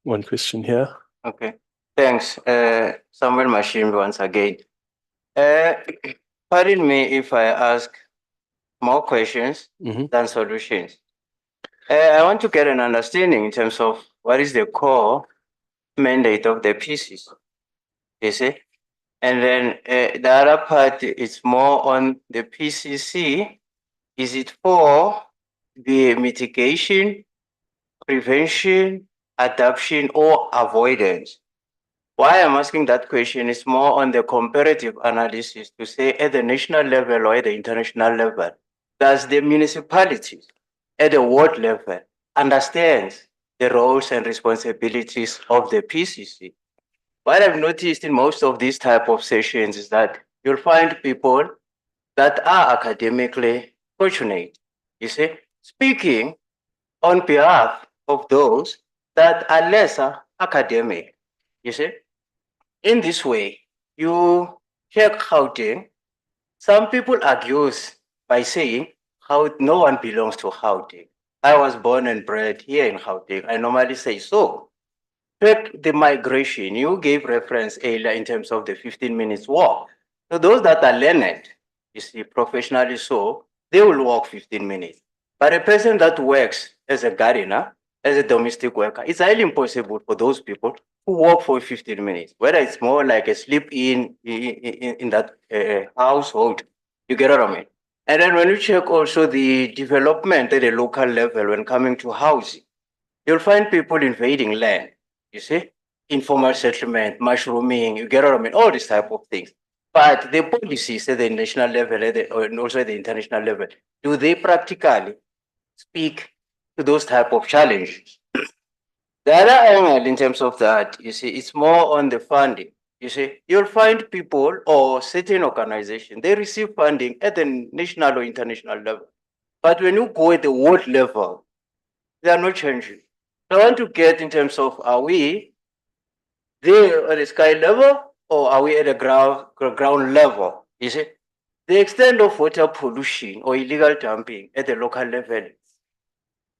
One question here. Okay. Thanks, Samuel Machine once again. Pardon me if I ask more questions than solutions. I want to get an understanding in terms of what is the core mandate of the PCC, you see? And then the other part is more on the PCC. Is it for the mitigation, prevention, adoption, or avoidance? Why I'm asking that question is more on the comparative analysis to say at the national level or at the international level, does the municipality at the ward level understands the roles and responsibilities of the PCC? What I've noticed in most of these type of sessions is that you'll find people that are academically fortunate, you see, speaking on behalf of those that are lesser academic, you see. In this way, you check Gauteng. Some people argue by saying how no one belongs to Gauteng. I was born and bred here in Gauteng. I normally say so. Check the migration. You gave reference earlier in terms of the 15 minutes walk. So those that are learned, you see, professionally so, they will walk 15 minutes. But a person that works as a gardener, as a domestic worker, it's highly impossible for those people who walk for 15 minutes, whether it's more like a sleep in that household. You get what I mean? And then when you check also the development at a local level when coming to housing, you'll find people invading land, you see, informal settlement, mushrooming, you get what I mean, all these type of things. But the policies at the national level and also at the international level, do they practically speak to those type of challenges? The other angle in terms of that, you see, it's more on the funding. You see, you'll find people or certain organizations, they receive funding at the national or international level. But when you go at the world level, there are no changes. So I want to get in terms of, are we there at the sky level or are we at the ground level? You see, the extent of water pollution or illegal dumping at the local level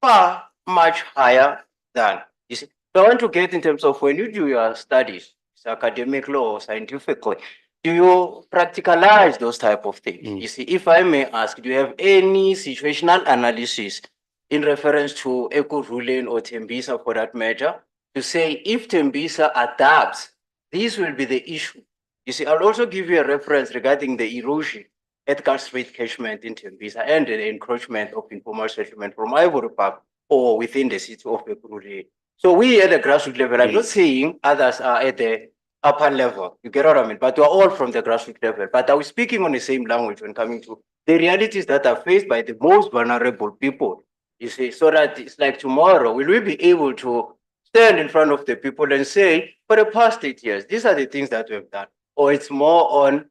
far much higher than, you see. So I want to get in terms of when you do your studies, it's academically or scientifically, do you practicalize those type of things? You see, if I may ask, do you have any situational analysis in reference to eco ruling or Tembisa for that matter, to say if Tembisa adapts, this will be the issue. You see, I'll also give you a reference regarding the erosion at Gas Street catchment in Tembisa and the encroachment of informal settlement from Ivory Park or within the city of Ekurhuleni. So we at the grassroots level, I'm not saying others are at the upper level, you get what I mean? But we're all from the grassroots level. But are we speaking on the same language when coming to the realities that are faced by the most vulnerable people? You see, so that it's like tomorrow, will we be able to stand in front of the people and say, for the past 8 years, these are the things that we've done? Or it's more on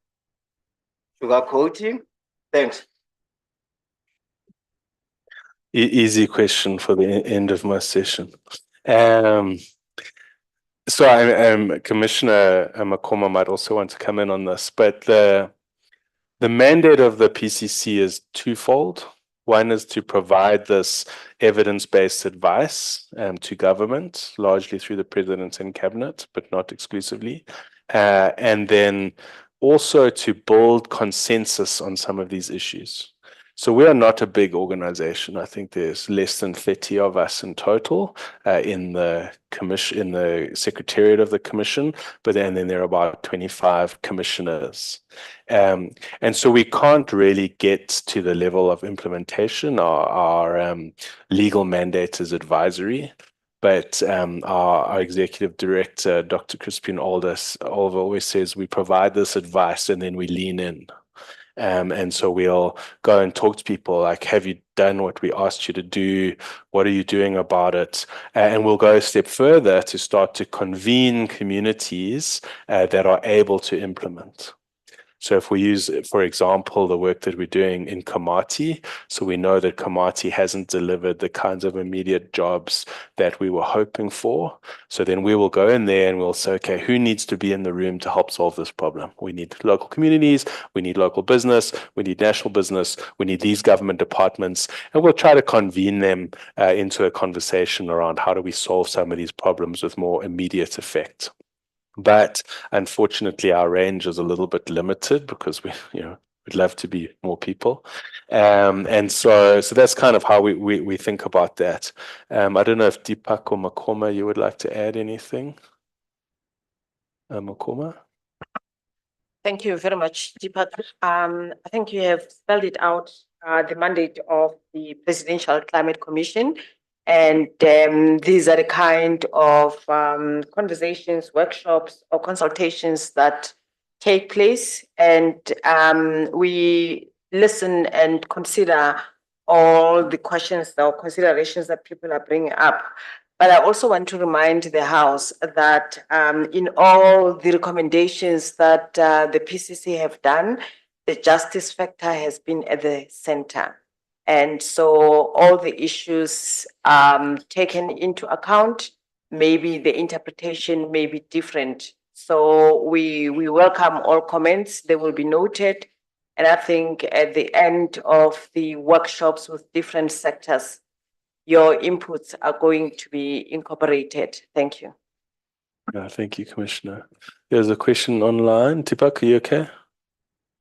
sugarcoating? Thanks. Easy question for the end of my session. So Commissioner Makoma might also want to come in on this, but the mandate of the PCC is twofold. One is to provide this evidence-based advice to government, largely through the President and Cabinet, but not exclusively. And then also to build consensus on some of these issues. So we are not a big organization. I think there's less than 30 of us in total in the commission, in the secretariat of the commission, but then there are about 25 commissioners. And so we can't really get to the level of implementation. Our legal mandate is advisory, but our executive director, Dr. Crispin Oliver, always says we provide this advice and then we lean in. And so we'll go and talk to people like, have you done what we asked you to do? What are you doing about it? And we'll go a step further to start to convene communities that are able to implement. So if we use, for example, the work that we're doing in Komati, so we know that Komati hasn't delivered the kinds of immediate jobs that we were hoping for. So then we will go in there and we'll say, okay, who needs to be in the room to help solve this problem? We need local communities, we need local business, we need national business, we need these government departments, and we'll try to convene them into a conversation around how do we solve some of these problems with more immediate effect. But unfortunately, our range is a little bit limited because we'd love to be more people. And so that's kind of how we think about that. I don't know if Deepak or Makoma, you would like to add anything? Makoma? Thank you very much, Deepak. I think you have spelled it out, the mandate of the Presidential Climate Commission. And these are the kind of conversations, workshops, or consultations that take place. And we listen and consider all the questions or considerations that people are bringing up. But I also want to remind the House that in all the recommendations that the PCC have done, the justice factor has been at the center. And so all the issues taken into account, maybe the interpretation may be different. So we welcome all comments, they will be noted. And I think at the end of the workshops with different sectors, your inputs are going to be incorporated. Thank you. Yeah, thank you, Commissioner. There's a question online. Deepak, are you okay?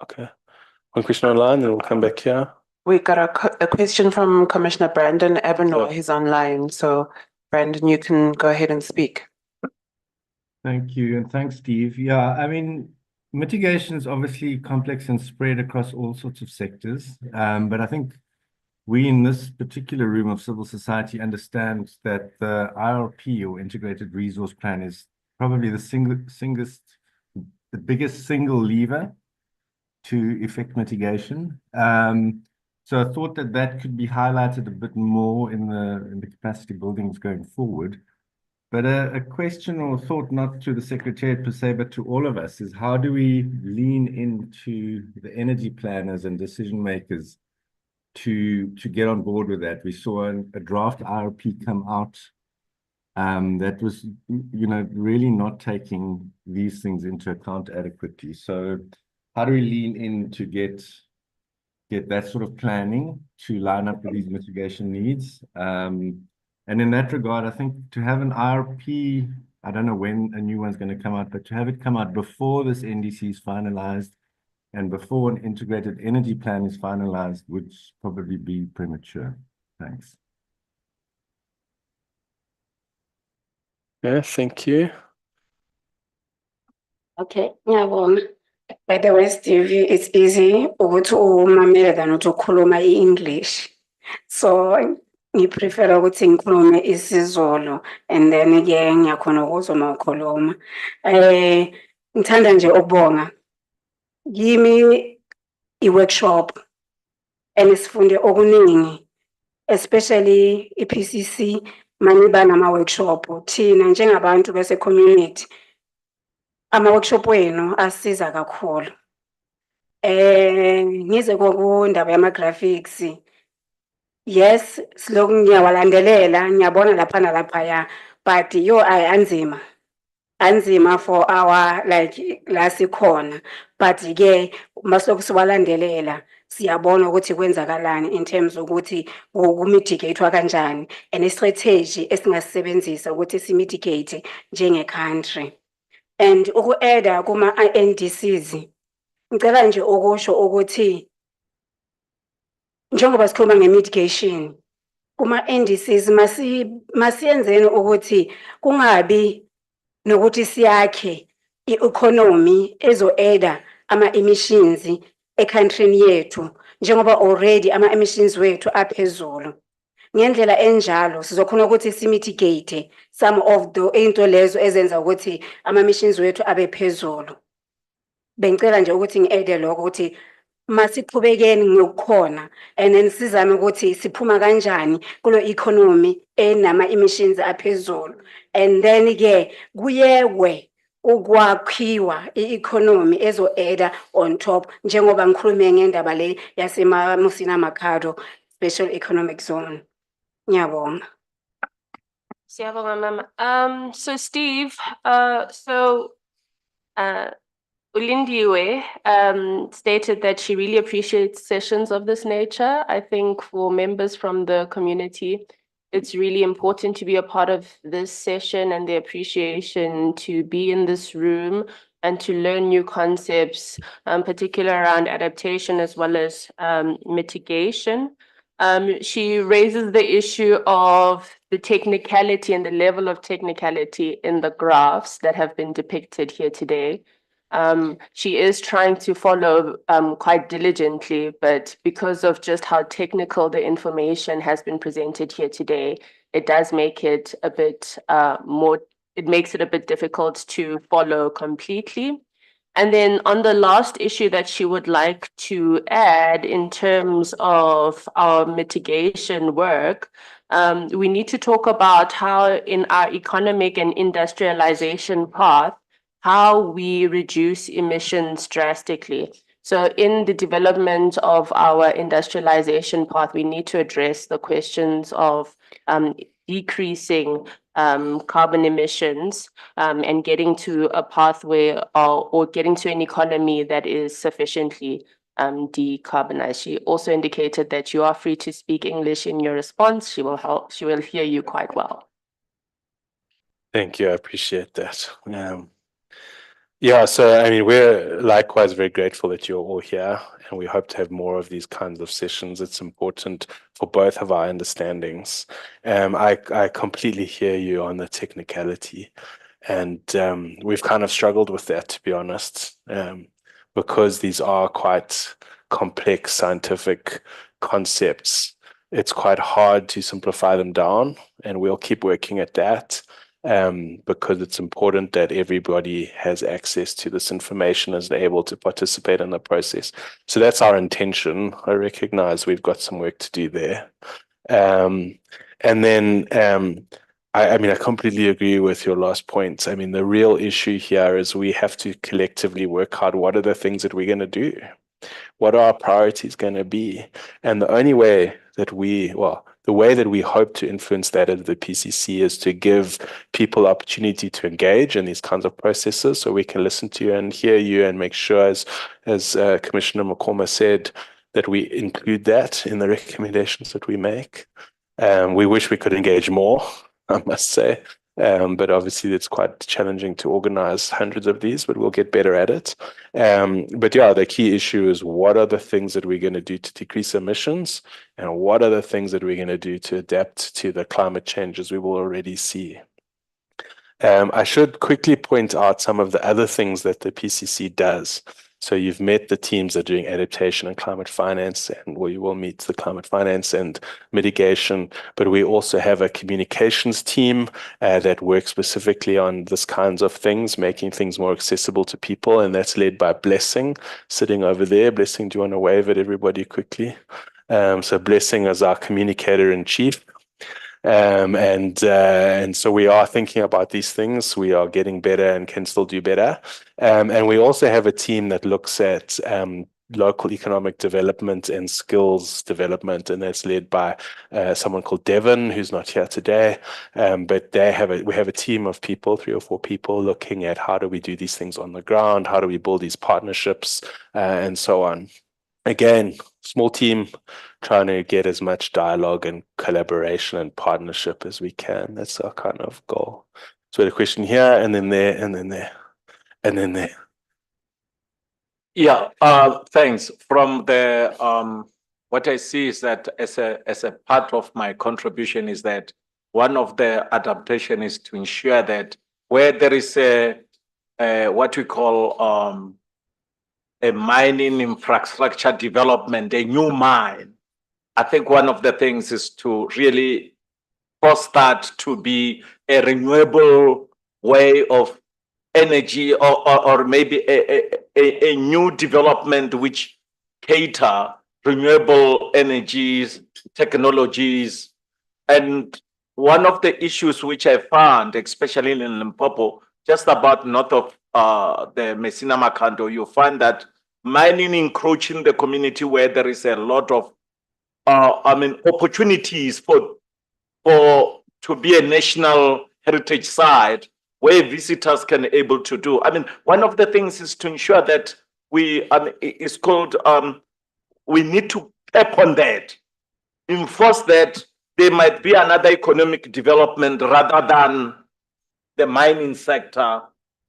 Okay. One question online, then we'll come back here. We got a question from Commissioner Brandon Ebenor. He's online. So, Brandon, you can go ahead and speak. Thank you, and thanks, Steve. Yeah, I mean, mitigation is obviously complex and spread across all sorts of sectors. But I think we in this particular room of civil society understand that the IRP, or Integrated Resource Plan, is probably the biggest single lever to effect mitigation. So I thought that could be highlighted a bit more in the capacity buildings going forward. But a question or thought, not to the Secretariat per se, but to all of us, is how do we lean into the energy planners and decision makers to get on board with that? We saw a draft IRP come out that was, really not taking these things into account adequately. So how do we lean in to get that sort of planning to line up with these mitigation needs? And in that regard, I think to have an IRP, I don't know when a new one's going to come out, but to have it come out before this NDC is finalized and before an integrated energy plan is finalized would probably be premature. Thanks. Yeah, thank you. Okay, ngiyabonga. By the way, Steve, it's easy ukuthi umamele than ukuthi ukhuluma i-English. So ngiprefer ukuthi ngikhulume isiZulu and then ke ngiyakhona ukuzwa uma ukhuluma. Ngithanda nje ukubonga. Kimi i-workshop and sifunde okuningi, especially i-PCC maniba nama-workshop. Thina njengabantu bese community, ama-workshop wenu asiza kakhulu. Ngize ndaba yama-graphics. Yes, siloku ngiyawalandelela, ngiyabona lapha nalaphaya, but anzima. Anzima for our, like, la sikhona. But ke, masiloku siwalandelela, siyabona ukuthi kwenzakalani in terms ukuthi kumitigatewa kanjani, and strategy esingasebenzisa ukuthi simitigate njenge-country. And uku-add kuma-NDCs, ngicela nje ukusho ukuthi njengoba sikhuluma nge-mitigation, kuma-NDCs masiyenzeni ukuthi kungabi nokuthi siyakhe i-economy ezo-add ama-emissions e-countryni yethu, njengoba already ama-emissions wethu aphezulu. Ngendlela enjalo sizokhona ukuthi simitigate some of into lezo ezenza ukuthi ama-emissions wethu abe phezulu. Bengicela nje ukuthi ngi-add lokho ukuthi masiqhubekeni ngokukhona and then sizame ukuthi siphuma kanjani kulo economy enama-emissions aphezulu, and then ke kuyekwe ukwakhiwa i-economy ezo-add on top, njengoba ngikhulume ngendaba le yaseMusina Makhado Special Economic Zone. Ngiyabonga. Siyabonga, Mama. So Steve, Ulindiwe stated that she really appreciates sessions of this nature. I think for members from the community, it's really important to be a part of this session and the appreciation to be in this room and to learn new concepts, particularly around adaptation as well as mitigation. She raises the issue of the technicality and the level of technicality in the graphs that have been depicted here today. She is trying to follow quite diligently, but because of just how technical the information has been presented here today, it does make it a bit it makes it a bit difficult to follow completely. And then on the last issue that she would like to add in terms of our mitigation work, we need to talk about how in our economic and industrialization path, how we reduce emissions drastically. So in the development of our industrialization path, we need to address the questions of decreasing carbon emissions and getting to a pathway or getting to an economy that is sufficiently decarbonized. She also indicated that you are free to speak English in your response. She will hear you quite well. Thank you. I appreciate that. Yeah, so I mean, we're likewise very grateful that you're all here, and we hope to have more of these kinds of sessions. It's important for both of our understandings. I completely hear you on the technicality, and we've kind of struggled with that, to be honest, because these are quite complex scientific concepts. It's quite hard to simplify them down, and we'll keep working at that. Because it's important that everybody has access to this information as they're able to participate in the process. So that's our intention. I recognize we've got some work to do there. And then, I mean, I completely agree with your last point. I mean, the real issue here is we have to collectively work out what are the things that we're going to do? What are our priorities going to be? And the only way that the way that we hope to influence that at the PCC is to give people opportunity to engage in these kinds of processes so we can listen to you and hear you and make sure, as Commissioner Makoma said, that we include that in the recommendations that we make. We wish we could engage more, I must say. But obviously it's quite challenging to organize hundreds of these, but we'll get better at it. But yeah, the key issue is what are the things that we're going to do to decrease emissions, and what are the things that we're going to do to adapt to the climate changes we will already see. I should quickly point out some of the other things that the PCC does. So you've met the teams that are doing adaptation and climate finance, and you will meet the climate finance and mitigation. But we also have a communications team that works specifically on this kinds of things, making things more accessible to people. And that's led by Blessing, sitting over there. Blessing, do you want to wave at everybody quickly? So Blessing is our communicator in chief. And so we are thinking about these things. We are getting better and can still do better. And we also have a team that looks at local economic development and skills development, and that's led by someone called Devon, who's not here today. But we have a team of people, 3 or 4 people, looking at how do we do these things on the ground, how do we build these partnerships, and so on. Again, small team, trying to get as much dialogue and collaboration and partnership as we can. That's our kind of goal. So the question here, and then there, and then there, and then there. Yeah, thanks. From the what I see is that as a part of my contribution is that one of the adaptation is to ensure that where there is a what we call a mining infrastructure development, a new mine, I think one of the things is to really force that to be a renewable way of energy, or maybe a new development which cater renewable energies, technologies. And one of the issues which I found, especially in Limpopo, just about north of the Messina Makando, you find that mining encroaching the community where there is a lot of opportunities to be a national heritage site where visitors can able to do. I mean, one of the things is to ensure that we need to tap on that, enforce that there might be another economic development rather than the mining sector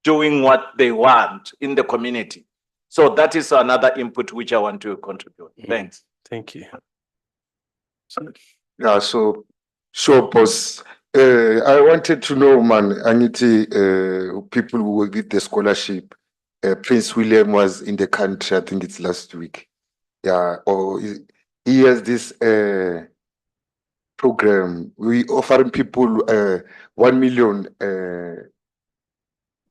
doing what they want in the community. So that is another input which I want to contribute. Thanks. Thank you. Yeah, so sure, boss. I wanted to know, man, Aniti, people who will get the scholarship. Prince William was in the country, I think it's last week. Yeah, or he has this program. We offering people 1 million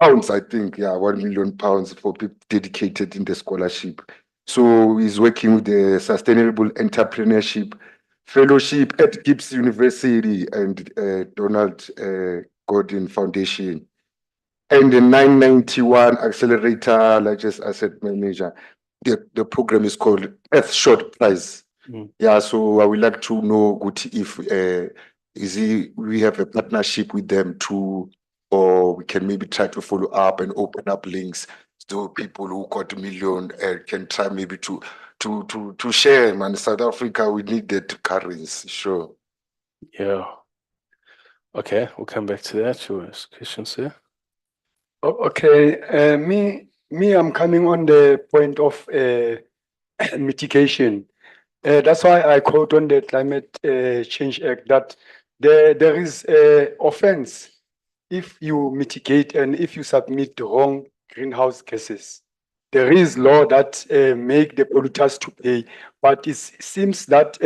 pounds, I think. Yeah, 1 million pounds for people dedicated in the scholarship. So he's working with the Sustainable Entrepreneurship Fellowship at Gibbs University and Donald Gordon Foundation. And the 991 Accelerator Largest Asset Manager. The program is called Earth Short Prize. Yeah, so I would like to know if we have a partnership with them too, or we can maybe try to follow up and open up links so people who got a million can try maybe to share. Man, South Africa, we need that currency, sure. Yeah. Okay, we'll come back to that. Your questions there. Okay, me, I'm coming on the point of mitigation. That's why I quote on the Climate Change Act that there is offense if you mitigate and if you submit the wrong greenhouse gases. There is law that make the polluters to pay, but it seems that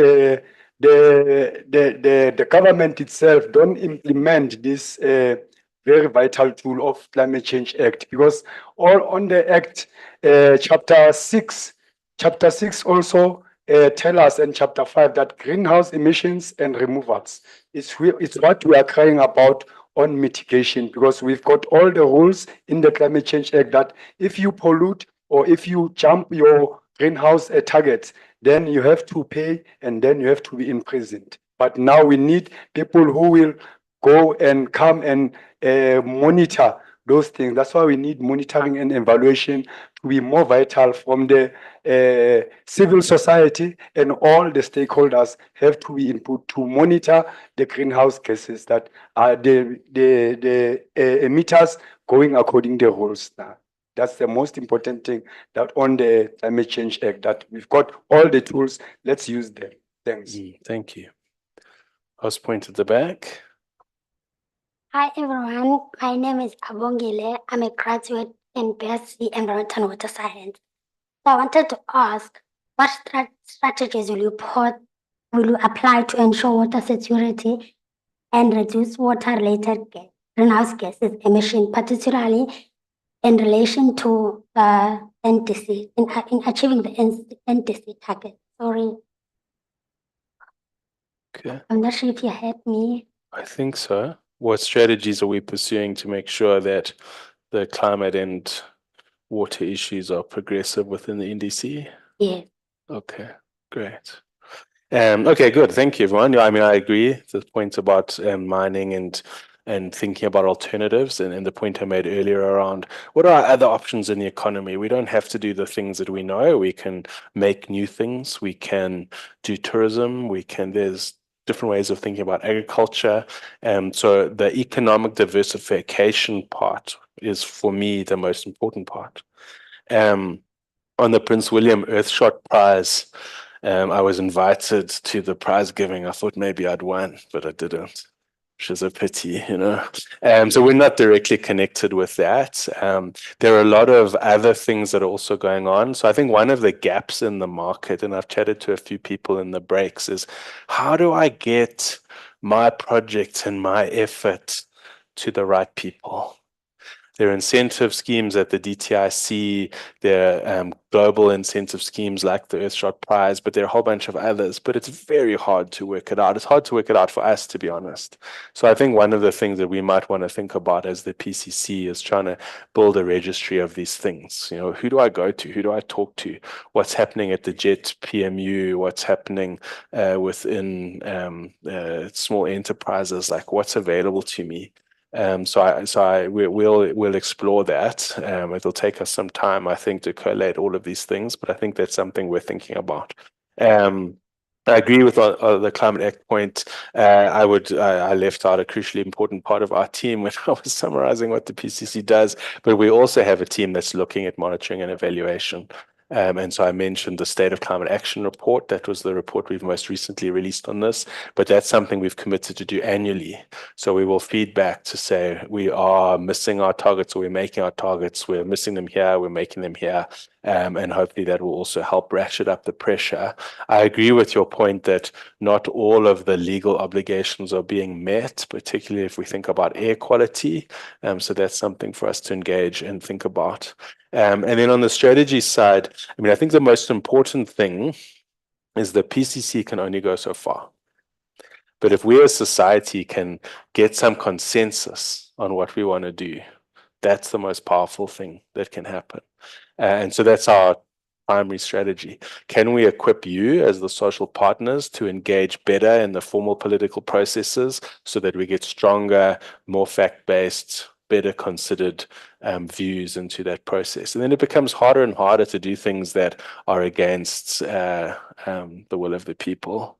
the government itself don't implement this very vital tool of Climate Change Act, because all on the Act, Chapter 6 also tell us in Chapter 5 that greenhouse emissions and removals it's what we are crying about on mitigation, because we've got all the rules in the Climate Change Act that if you pollute or if you jump your greenhouse targets, then you have to pay and then you have to be imprisoned. But now we need people who will go and come and monitor those things. That's why we need monitoring and evaluation to be more vital from the civil society, and all the stakeholders have to be input to monitor the greenhouse gases that are the emitters going according to the rules now. That's the most important thing that on the Climate Change Act, that we've got all the tools, let's use them. Thanks. Thank you. I was pointed at the back. Hi everyone, my name is Abongile. I'm a graduate in BSc Environmental and Water Science. So I wanted to ask, what strategies will you apply to ensure water security and reduce water-related greenhouse gases emission, particularly in relation to NDC, in achieving the NDC target? Sorry. Okay. I'm not sure if you heard me. I think so. What strategies are we pursuing to make sure that the climate and water issues are progressive within the NDC? Yes. Okay, great. Okay, good. Thank you, everyone. Yeah, I mean, I agree. The point about mining and thinking about alternatives, and the point I made earlier around what are other options in the economy. We don't have to do the things that we know. We can make new things. We can do tourism. There's different ways of thinking about agriculture. So the economic diversification part is, for me, the most important part. On the Prince William Earthshot Prize, I was invited to the prize giving. I thought maybe I'd won, but I didn't, which is a pity, you know. So we're not directly connected with that. There are a lot of other things that are also going on. So I think one of the gaps in the market, and I've chatted to a few people in the breaks, is how do I get my project and my effort to the right people? There are incentive schemes at the DTIC, there are global incentive schemes like the Earthshot Prize, but there are a whole bunch of others, but it's very hard to work it out. It's hard to work it out for us, to be honest. So I think one of the things that we might want to think about as the PCC is trying to build a registry of these things. You know, who do I go to? Who do I talk to? What's happening at the JET PMU? What's happening within small enterprises? Like what's available to me? We'll explore that. It'll take us some time, I think, to collate all of these things, but I think that's something we're thinking about. I agree with the climate act point. I left out a crucially important part of our team when I was summarizing what the PCC does, but we also have a team that's looking at monitoring and evaluation. And so I mentioned the State of Climate Action report. That was the report we've most recently released on this, but that's something we've committed to do annually. So we will feed back to say we are missing our targets, or we're making our targets, we're missing them here, we're making them here. And hopefully that will also help ratchet up the pressure. I agree with your point that not all of the legal obligations are being met, particularly if we think about air quality. So that's something for us to engage and think about. And then on the strategy side, I mean, I think the most important thing is the PCC can only go so far. But if we as society can get some consensus on what we want to do, that's the most powerful thing that can happen. And so that's our primary strategy. Can we equip you as the social partners to engage better in the formal political processes so that we get stronger, more fact-based, better considered views into that process? And then it becomes harder and harder to do things that are against the will of the people.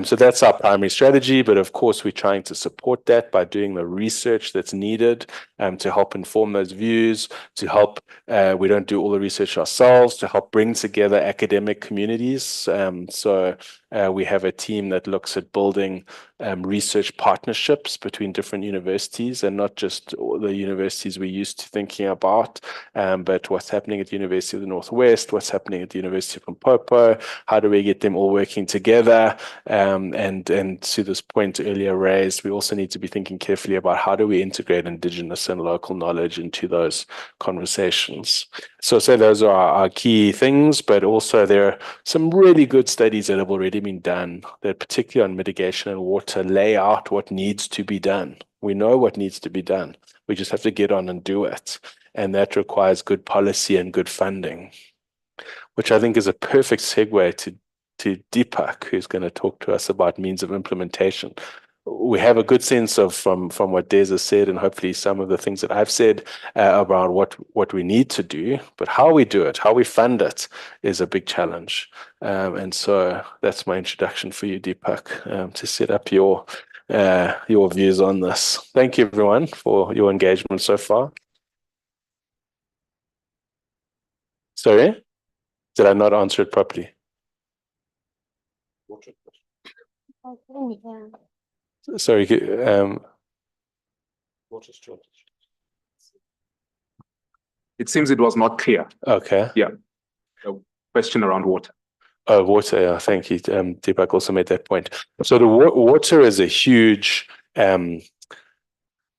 So that's our primary strategy, but of course we're trying to support that by doing the research that's needed to help inform those views, to help, we don't do all the research ourselves, to help bring together academic communities. So we have a team that looks at building research partnerships between different universities, and not just the universities we're used to thinking about, but what's happening at the University of the Northwest, what's happening at the University of Limpopo, how do we get them all working together? And to this point earlier raised, we also need to be thinking carefully about how do we integrate Indigenous and local knowledge into those conversations. So those are our key things, but also there are some really good studies that have already been done that, particularly on mitigation and water, lay out what needs to be done. We know what needs to be done. We just have to get on and do it. And that requires good policy and good funding, which I think is a perfect segue to Deepak, who's going to talk to us about means of implementation. We have a good sense of from what Des has said, and hopefully some of the things that I've said about what we need to do, but how we do it, how we fund it is a big challenge. And so that's my introduction for you, Deepak, to set up your views on this. Thank you, everyone, for your engagement so far. Sorry, did I not answer it properly? Sorry. It seems it was not clear. Okay. Yeah. A question around water. Oh, water. Yeah, thank you. Deepak also made that point. So the water is a huge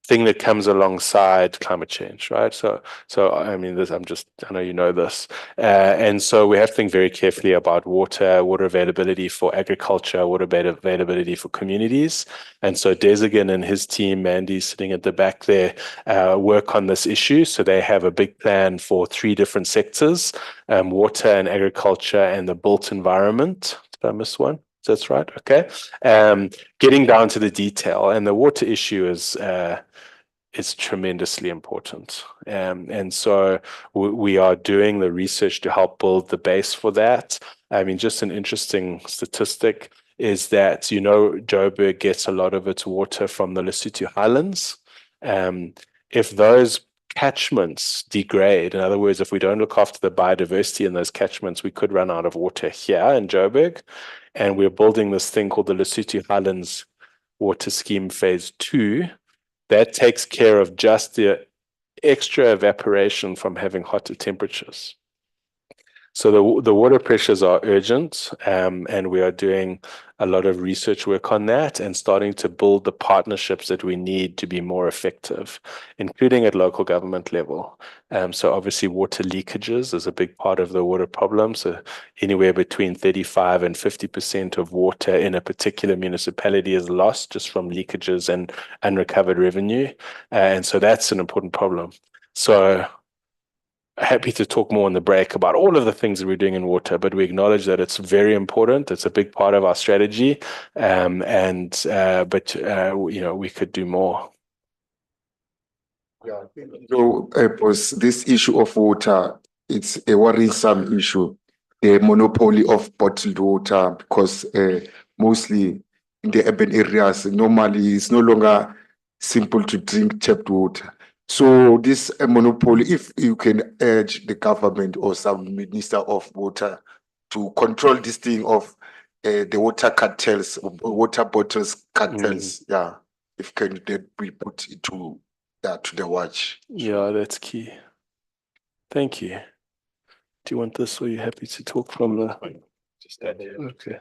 thing that comes alongside climate change, right? So I mean, I know you know this, and so we have to think very carefully about water availability for agriculture, water availability for communities. And so Desigan and his team, Mandy sitting at the back there, work on this issue. So they have a big plan for 3 different sectors: water and agriculture and the built environment. Did I miss one? That's right. Okay. Getting down to the detail, and the water issue is tremendously important. And so we are doing the research to help build the base for that. I mean, just an interesting statistic is that, Joburg gets a lot of its water from the Lesotho Highlands. If those catchments degrade, in other words, if we don't look after the biodiversity in those catchments, we could run out of water here in Joburg. And we're building this thing called the Lesotho Highlands Water Scheme Phase 2. That takes care of just the extra evaporation from having hotter temperatures. So the water pressures are urgent, and we are doing a lot of research work on that and starting to build the partnerships that we need to be more effective, including at local government level. So obviously water leakages is a big part of the water problem. So anywhere between 35 and 50% of water in a particular municipality is lost just from leakages and unrecovered revenue. And so that's an important problem. So happy to talk more in the break about all of the things that we're doing in water, but we acknowledge that it's very important. It's a big part of our strategy, but we could do more. Yeah, so this issue of water, it's a worrisome issue. the monopoly of bottled water, because mostly in the urban areas, normally it's no longer simple to drink tapped water. So this monopoly, if you can urge the government or some minister of water to control this thing of the water cartels, water bottles cartels, yeah, if can that be put to the watch. Yeah, that's key. Thank you. Do you want this or are you happy to talk from the? Just that. Okay.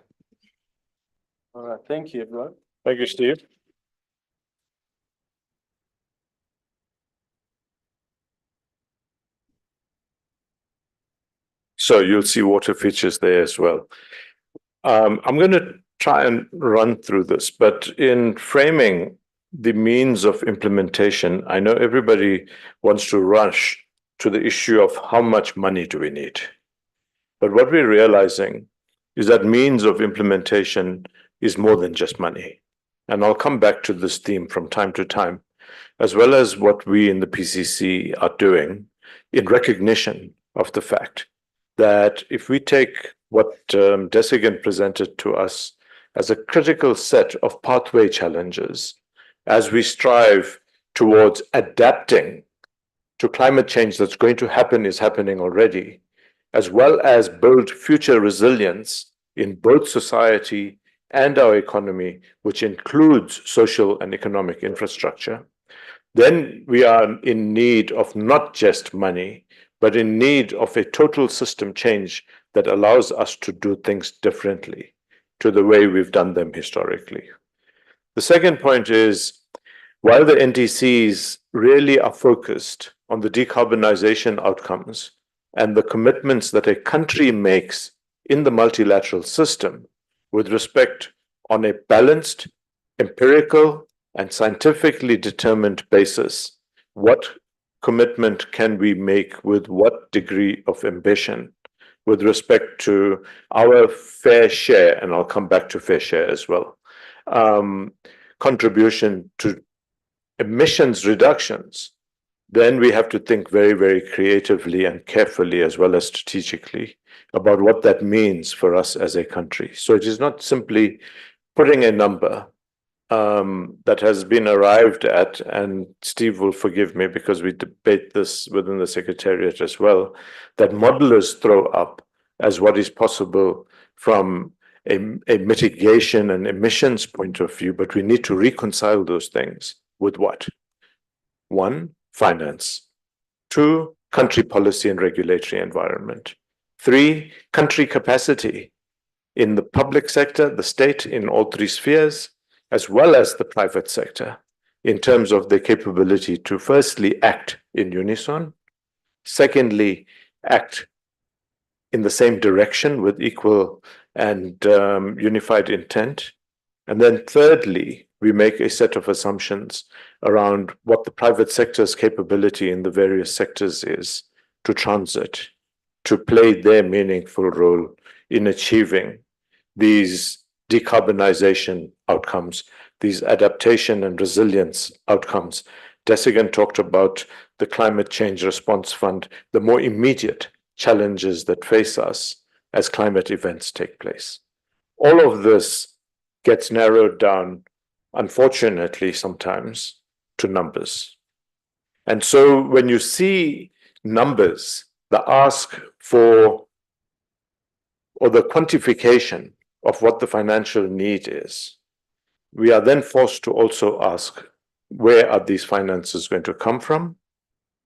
All right. Thank you, everyone. Thank you, Steve. So you'll see water features there as well. I'm going to try and run through this, but in framing the means of implementation, I know everybody wants to rush to the issue of how much money do we need. But what we're realizing is that means of implementation is more than just money. And I'll come back to this theme from time to time, as well as what we in the PCC are doing in recognition of the fact that if we take what Desigan presented to us as a critical set of pathway challenges, as we strive towards adapting to climate change that's going to happen, is happening already, as well as build future resilience in both society and our economy, which includes social and economic infrastructure, then we are in need of not just money, but in need of a total system change that allows us to do things differently to the way we've done them historically. The second point is, while the NDCs really are focused on the decarbonization outcomes and the commitments that a country makes in the multilateral system with respect on a balanced, empirical, and scientifically determined basis, what commitment can we make with what degree of ambition with respect to our fair share, and I'll come back to fair share as well, contribution to emissions reductions, then we have to think very, very creatively and carefully as well as strategically about what that means for us as a country. So it is not simply putting a number that has been arrived at, and Steve will forgive me because we debate this within the Secretariat as well, that modelers throw up as what is possible from a mitigation and emissions point of view, but we need to reconcile those things with what? One, finance. Two, country policy and regulatory environment. Three, country capacity in the public sector, the state, in all three spheres, as well as the private sector, in terms of the capability to firstly act in unison, secondly, act in the same direction with equal and unified intent, and then thirdly, we make a set of assumptions around what the private sector's capability in the various sectors is to transit, to play their meaningful role in achieving these decarbonization outcomes, these adaptation and resilience outcomes. Desigan talked about the Climate Change Response Fund, the more immediate challenges that face us as climate events take place. All of this gets narrowed down, unfortunately, sometimes to numbers. And so when you see numbers, the ask for or the quantification of what the financial need is, we are then forced to also ask, where are these finances going to come from?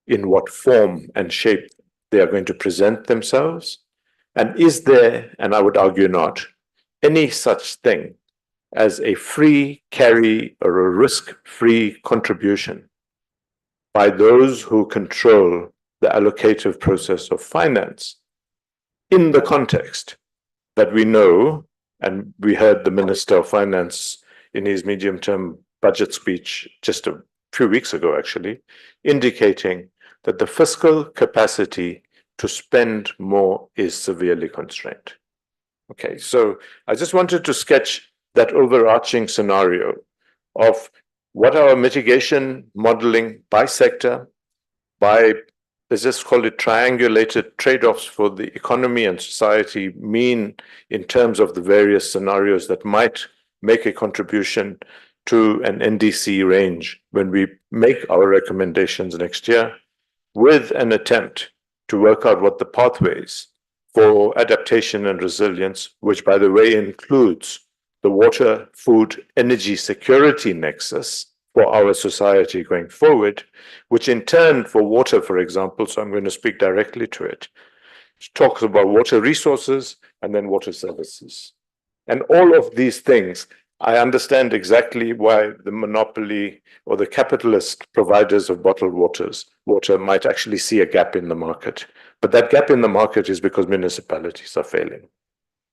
In what form and shape they are going to present themselves? And is there, and I would argue not, any such thing as a free carry or a risk-free contribution by those who control the allocative process of finance in the context that we know, and we heard the Minister of Finance in his medium-term budget speech just a few weeks ago, actually, indicating that the fiscal capacity to spend more is severely constrained. Okay, so I just wanted to sketch that overarching scenario of what our mitigation modeling by sector, by let's just call it triangulated trade-offs for the economy and society mean in terms of the various scenarios that might make a contribution to an NDC range when we make our recommendations next year, with an attempt to work out what the pathways for adaptation and resilience, which by the way includes the water, food, energy security nexus for our society going forward, which in turn for water, for example, so I'm going to speak directly to it, talks about water resources and then water services. And all of these things, I understand exactly why the monopoly or the capitalist providers of bottled water might actually see a gap in the market. But that gap in the market is because municipalities are failing.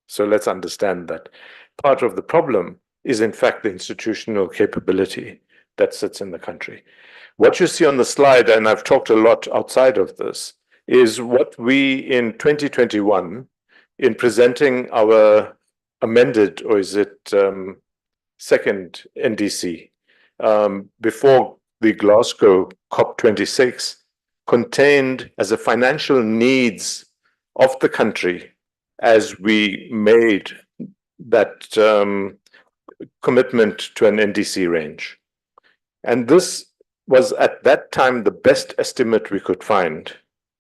So let's understand that part of the problem is in fact the institutional capability that sits in the country. What you see on the slide, and I've talked a lot outside of this, is what we in 2021, in presenting our amended, or is it second NDC, before the Glasgow COP26, contained as a financial needs of the country as we made that commitment to an NDC range. And this was at that time the best estimate we could find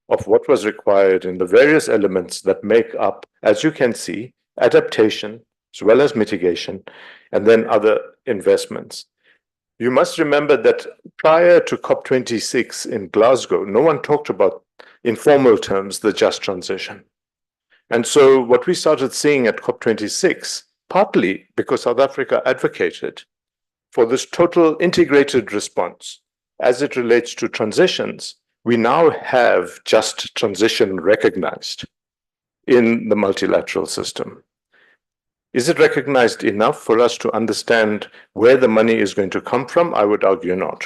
of what was required in the various elements that make up, as you can see, adaptation as well as mitigation, and then other investments. You must remember that prior to COP26 in Glasgow, no one talked about, in formal terms, the just transition. And so what we started seeing at COP26, partly because South Africa advocated for this total integrated response as it relates to transitions, we now have just transition recognized in the multilateral system. Is it recognized enough for us to understand where the money is going to come from? I would argue not.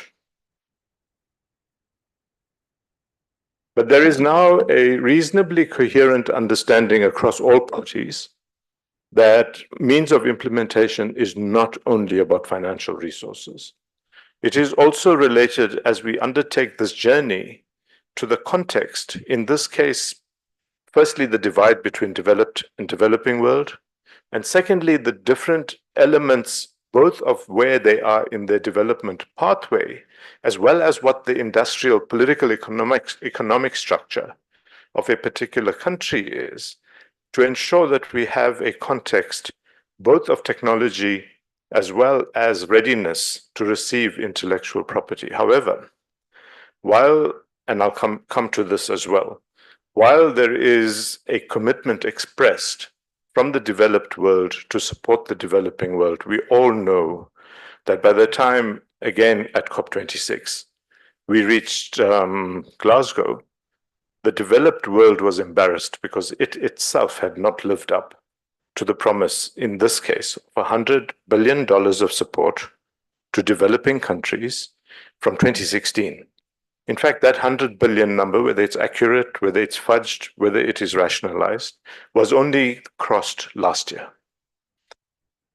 But there is now a reasonably coherent understanding across all parties that means of implementation is not only about financial resources. It is also related, as we undertake this journey, to the context, in this case, firstly, the divide between developed and developing world, and secondly, the different elements, both of where they are in their development pathway, as well as what the industrial, political, economic structure of a particular country is, to ensure that we have a context both of technology as well as readiness to receive intellectual property. However, while, and I'll come to this as well, while there is a commitment expressed from the developed world to support the developing world, we all know that by the time, again at COP26, we reached Glasgow, the developed world was embarrassed because it itself had not lived up to the promise, in this case, of $100 billion of support to developing countries from 2016. In fact, that 100 billion number, whether it's accurate, whether it's fudged, whether it is rationalized, was only crossed last year.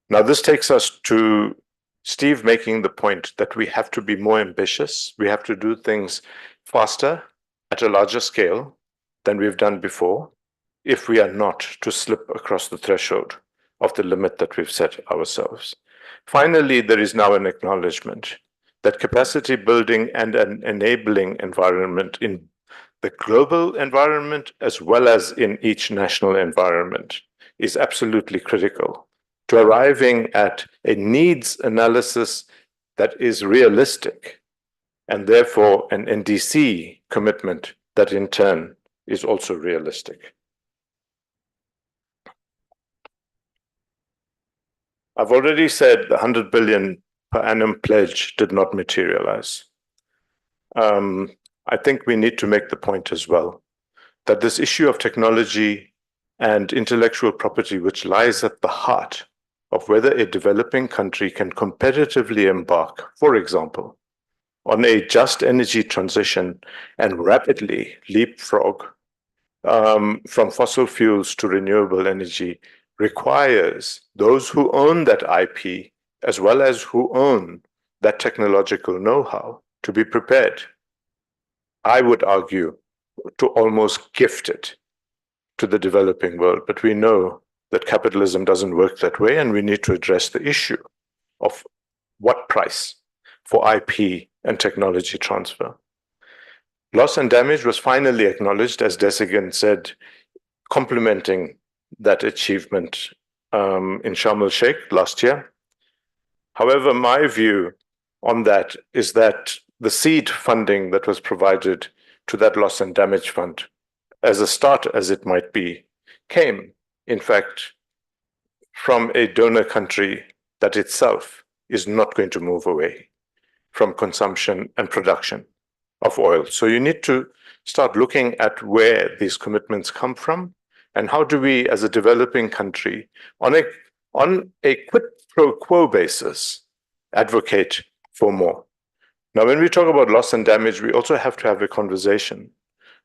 Now, this takes us to Steve making the point that we have to be more ambitious. We have to do things faster at a larger scale than we've done before, if we are not to slip across the threshold of the limit that we've set ourselves. Finally, there is now an acknowledgement that capacity building and an enabling environment in the global environment as well as in each national environment is absolutely critical to arriving at a needs analysis that is realistic and therefore an NDC commitment that in turn is also realistic. I've already said the 100 billion per annum pledge did not materialize. I think we need to make the point as well that this issue of technology and intellectual property, which lies at the heart of whether a developing country can competitively embark, for example, on a just energy transition and rapidly leapfrog from fossil fuels to renewable energy, requires those who own that IP as well as who own that technological know-how to be prepared. I would argue to almost gift it to the developing world. But we know that capitalism doesn't work that way, and we need to address the issue of what price for IP and technology transfer. Loss and damage was finally acknowledged, as Desigan said, complementing that achievement in Sharm el-Sheikh last year. However, my view on that is that the seed funding that was provided to that loss and damage fund, as a start as it might be, came, in fact, from a donor country that itself is not going to move away from consumption and production of oil. So you need to start looking at where these commitments come from, and how do we, as a developing country, on a quid pro quo basis, advocate for more. Now, when we talk about loss and damage, we also have to have a conversation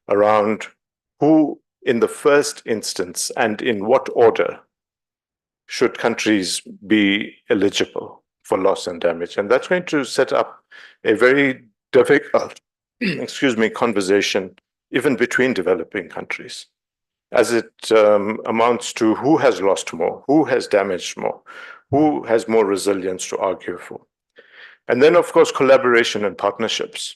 around who, in the first instance, and in what order, should countries be eligible for loss and damage. And that's going to set up a very difficult, conversation, even between developing countries, as it amounts to who has lost more, who has damaged more, who has more resilience to argue for. And then, of course, collaboration and partnerships.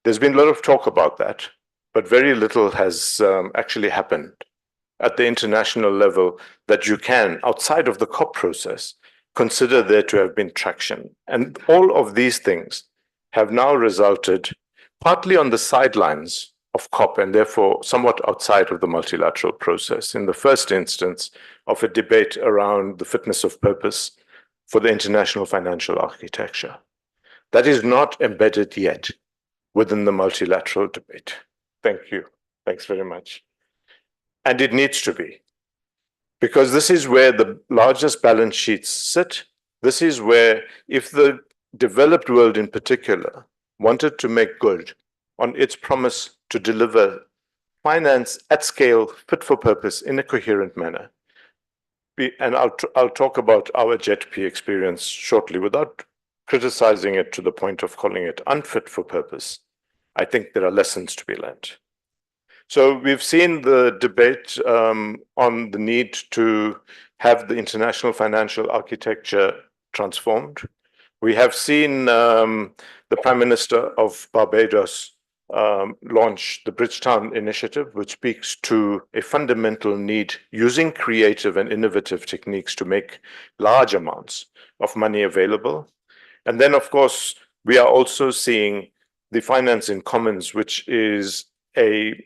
There's been a lot of talk about that, but very little has actually happened at the international level that you can, outside of the COP process, consider there to have been traction. And all of these things have now resulted partly on the sidelines of COP, and therefore somewhat outside of the multilateral process, in the first instance of a debate around the fitness of purpose for the international financial architecture. That is not embedded yet within the multilateral debate. Thank you. Thanks very much. And it needs to be, because this is where the largest balance sheets sit. This is where, if the developed world in particular wanted to make good on its promise to deliver finance at scale, fit for purpose, in a coherent manner, and I'll talk about our JETP experience shortly without criticizing it to the point of calling it unfit for purpose. I think there are lessons to be learned. So we've seen the debate on the need to have the international financial architecture transformed. We have seen the Prime Minister of Barbados launch the Bridgetown Initiative, which speaks to a fundamental need using creative and innovative techniques to make large amounts of money available. And then, of course, we are also seeing the Finance in Commons, which is an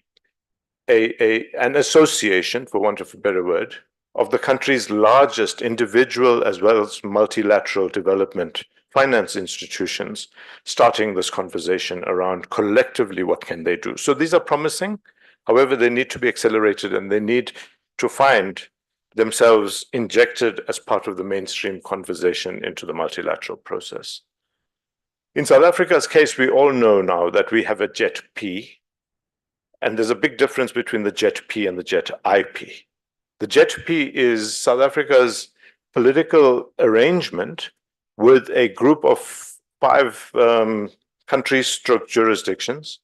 association, for want of a better word, of the country's largest individual as well as multilateral development finance institutions, starting this conversation around collectively what can they do. So these are promising. However, they need to be accelerated, and they need to find themselves injected as part of the mainstream conversation into the multilateral process. In South Africa's case, we all know now that we have a JETP, and there's a big difference between the JETP and the JET-IP. The JETP is South Africa's political arrangement with a group of 5 countries/jurisdictions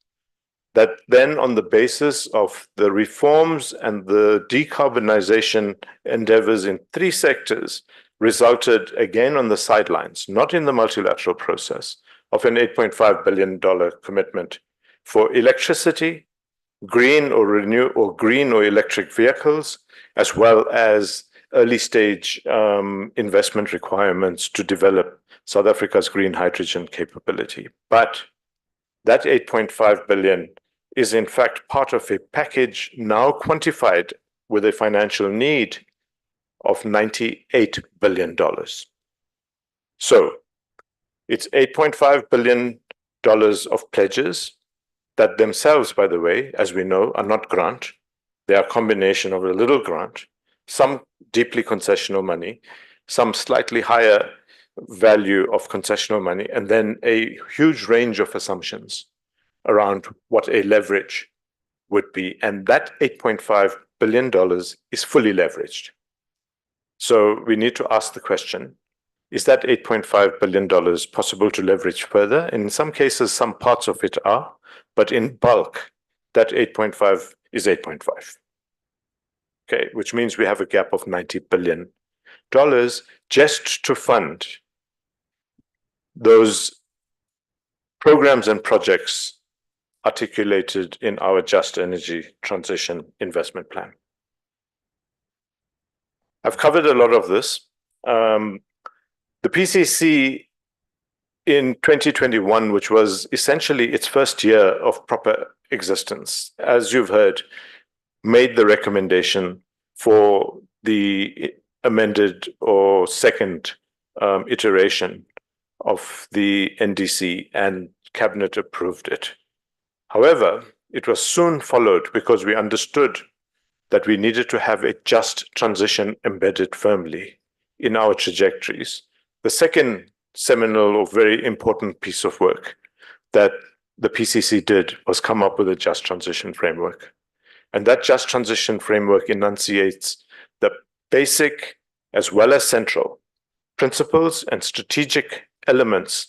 that then, on the basis of the reforms and the decarbonization endeavors in 3 sectors, resulted again on the sidelines, not in the multilateral process, of an $8.5 billion commitment for electricity, green or green or electric vehicles, as well as early stage investment requirements to develop South Africa's green hydrogen capability. But that 8.5 billion is in fact part of a package now quantified with a financial need of $98 billion. So it's $8.5 billion of pledges that themselves, by the way, as we know, are not grant. They are a combination of a little grant, some deeply concessional money, some slightly higher value of concessional money, and then a huge range of assumptions around what a leverage would be. And that $8.5 billion is fully leveraged. So we need to ask the question, is that $8.5 billion possible to leverage further? In some cases, some parts of it are, but in bulk, that 8.5 is 8.5. Okay, which means we have a gap of $90 billion just to fund those programs and projects articulated in our Just Energy Transition Investment Plan. I've covered a lot of this. The PCC in 2021, which was essentially its first year of proper existence, as you've heard, made the recommendation for the amended or second iteration of the NDC, and Cabinet approved it. However, it was soon followed because we understood that we needed to have a just transition embedded firmly in our trajectories. The second seminal or very important piece of work that the PCC did was come up with a just transition framework. And that just transition framework enunciates the basic as well as central principles and strategic elements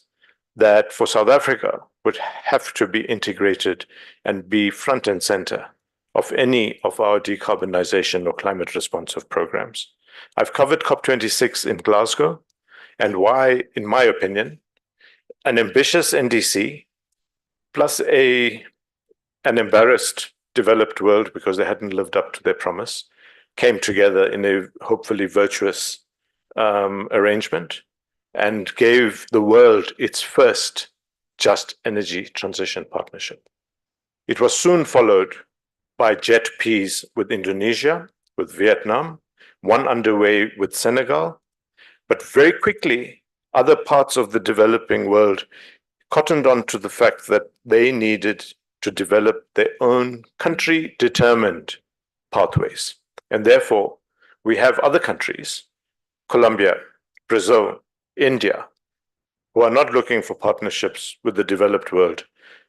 that for South Africa would have to be integrated and be front and center of any of our decarbonization or climate responsive programs. I've covered COP26 in Glasgow and why, in my opinion, an ambitious NDC plus an embarrassed developed world because they hadn't lived up to their promise came together in a hopefully virtuous arrangement and gave the world its first just energy transition partnership. It was soon followed by JET-Ps with Indonesia, with Vietnam, one underway with Senegal, but very quickly other parts of the developing world cottoned on to the fact that they needed to develop their own country-determined pathways. And therefore, we have other countries, Colombia, Brazil, India, who are not looking for partnerships with the developed world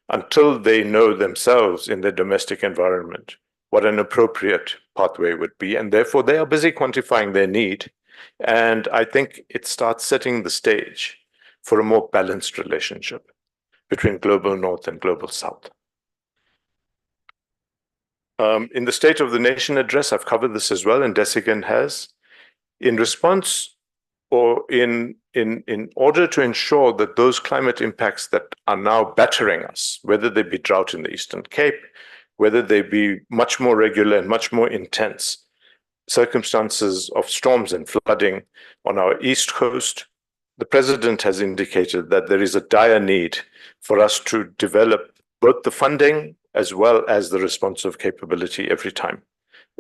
until they know themselves in their domestic environment what an appropriate pathway would be. And therefore, they are busy quantifying their need. And I think it starts setting the stage for a more balanced relationship between global North and global South. In the State of the Nation address, I've covered this as well, and Desigan has. In response or in order to ensure that those climate impacts that are now battering us, whether they be drought in the Eastern Cape, whether they be much more regular and much more intense circumstances of storms and flooding on our East Coast, the President has indicated that there is a dire need for us to develop both the funding as well as the responsive capability every time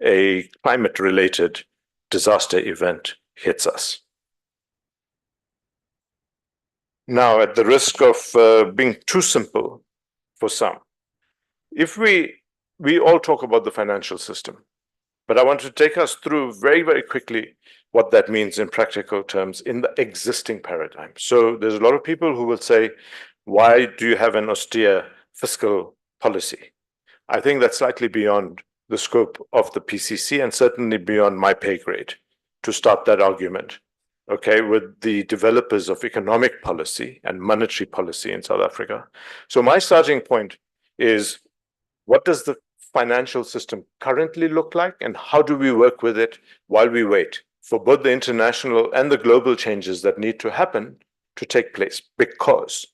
a climate-related disaster event hits us. Now, at the risk of being too simple for some, if we all talk about the financial system, but I want to take us through very, very quickly what that means in practical terms in the existing paradigm. So there's a lot of people who will say, why do you have an austere fiscal policy? I think that's slightly beyond the scope of the PCC and certainly beyond my pay grade to start that argument, okay, with the developers of economic policy and monetary policy in South Africa. So my starting point is, what does the financial system currently look like and how do we work with it while we wait for both the international and the global changes that need to happen to take place? Because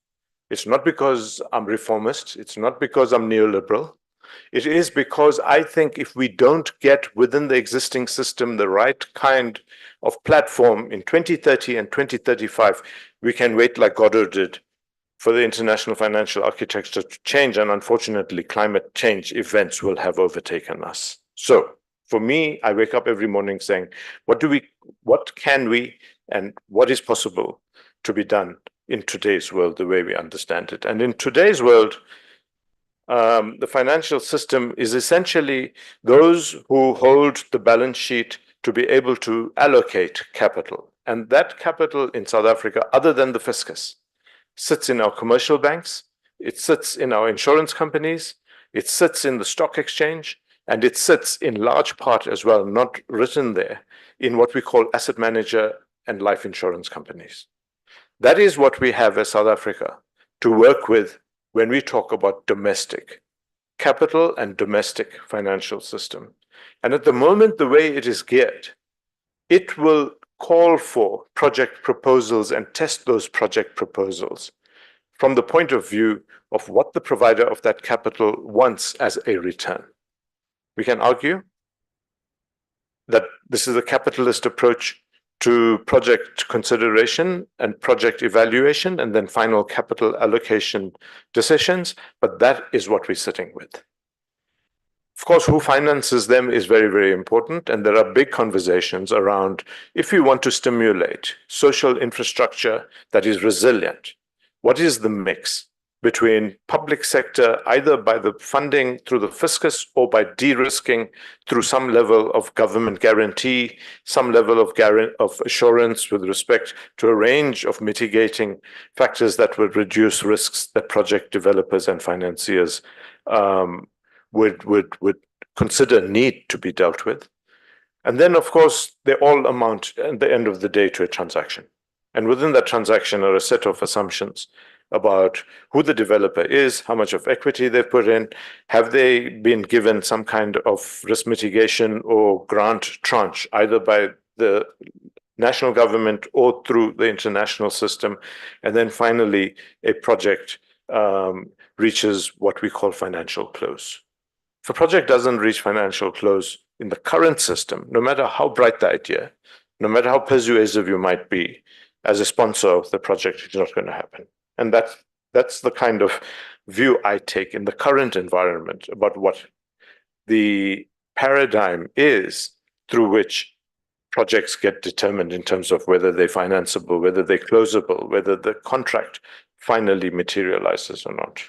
it's not because I'm reformist, it's not because I'm neoliberal. It is because I think if we don't get within the existing system the right kind of platform in 2030 and 2035, we can wait like Godot did for the international financial architecture to change, and unfortunately climate change events will have overtaken us. So for me, I wake up every morning saying, what can we and what is possible to be done in today's world the way we understand it? And in today's world, the financial system is essentially those who hold the balance sheet to be able to allocate capital. And that capital in South Africa, other than the fiscus, sits in our commercial banks, it sits in our insurance companies, it sits in the stock exchange, and it sits in large part as well, not written there, in what we call asset manager and life insurance companies. That is what we have as South Africa to work with when we talk about domestic capital and domestic financial system. And at the moment, the way it is geared, it will call for project proposals and test those project proposals from the point of view of what the provider of that capital wants as a return. We can argue that this is a capitalist approach to project consideration and project evaluation and then final capital allocation decisions, but that is what we're sitting with. Of course, who finances them is very, very important, and there are big conversations around if we want to stimulate social infrastructure that is resilient, what is the mix between public sector, either by the funding through the fiscus or by de-risking through some level of government guarantee, some level of assurance with respect to a range of mitigating factors that would reduce risks that project developers and financiers would consider need to be dealt with. And then, of course, they all amount at the end of the day to a transaction. And within that transaction are a set of assumptions about who the developer is, how much of equity they've put in, have they been given some kind of risk mitigation or grant tranche, either by the national government or through the international system. And then finally, a project reaches what we call financial close. If a project doesn't reach financial close in the current system, no matter how bright the idea, no matter how persuasive you might be as a sponsor of the project, it's not going to happen. And that's the kind of view I take in the current environment about what the paradigm is through which projects get determined in terms of whether they're financeable, whether they're closable, whether the contract finally materializes or not.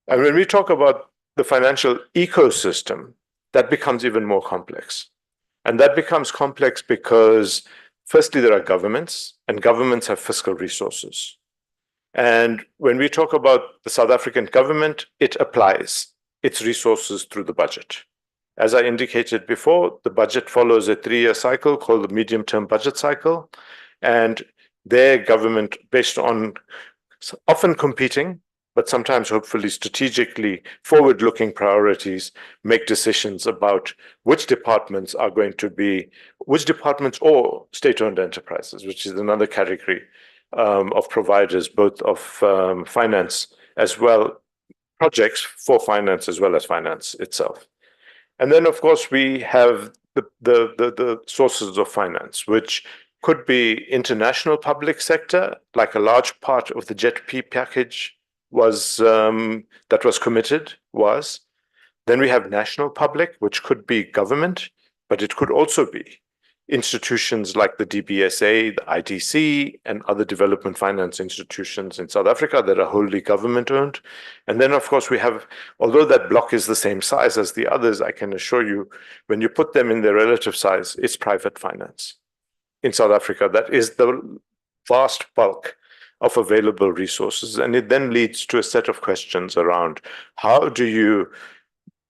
And when we talk about the financial ecosystem, that becomes even more complex. And that becomes complex because firstly, there are governments, and governments have fiscal resources. And when we talk about the South African government, it applies its resources through the budget. As I indicated before, the budget follows a 3-year cycle called the medium-term budget cycle. And their government, based on often competing, but sometimes hopefully strategically forward-looking priorities, make decisions about which departments are going to be, which departments or state-owned enterprises, which is another category of providers, both of finance as well, projects for finance as well as finance itself. And then, of course, we have the sources of finance, which could be international public sector, like a large part of the JET-P package was that was committed was. Then we have national public, which could be government, but it could also be institutions like the DBSA, the IDC, and other development finance institutions in South Africa that are wholly government owned. And then, of course, we have, although that block is the same size as the others, I can assure you, when you put them in their relative size, it's private finance. In South Africa, that is the vast bulk of available resources. And it then leads to a set of questions around how do you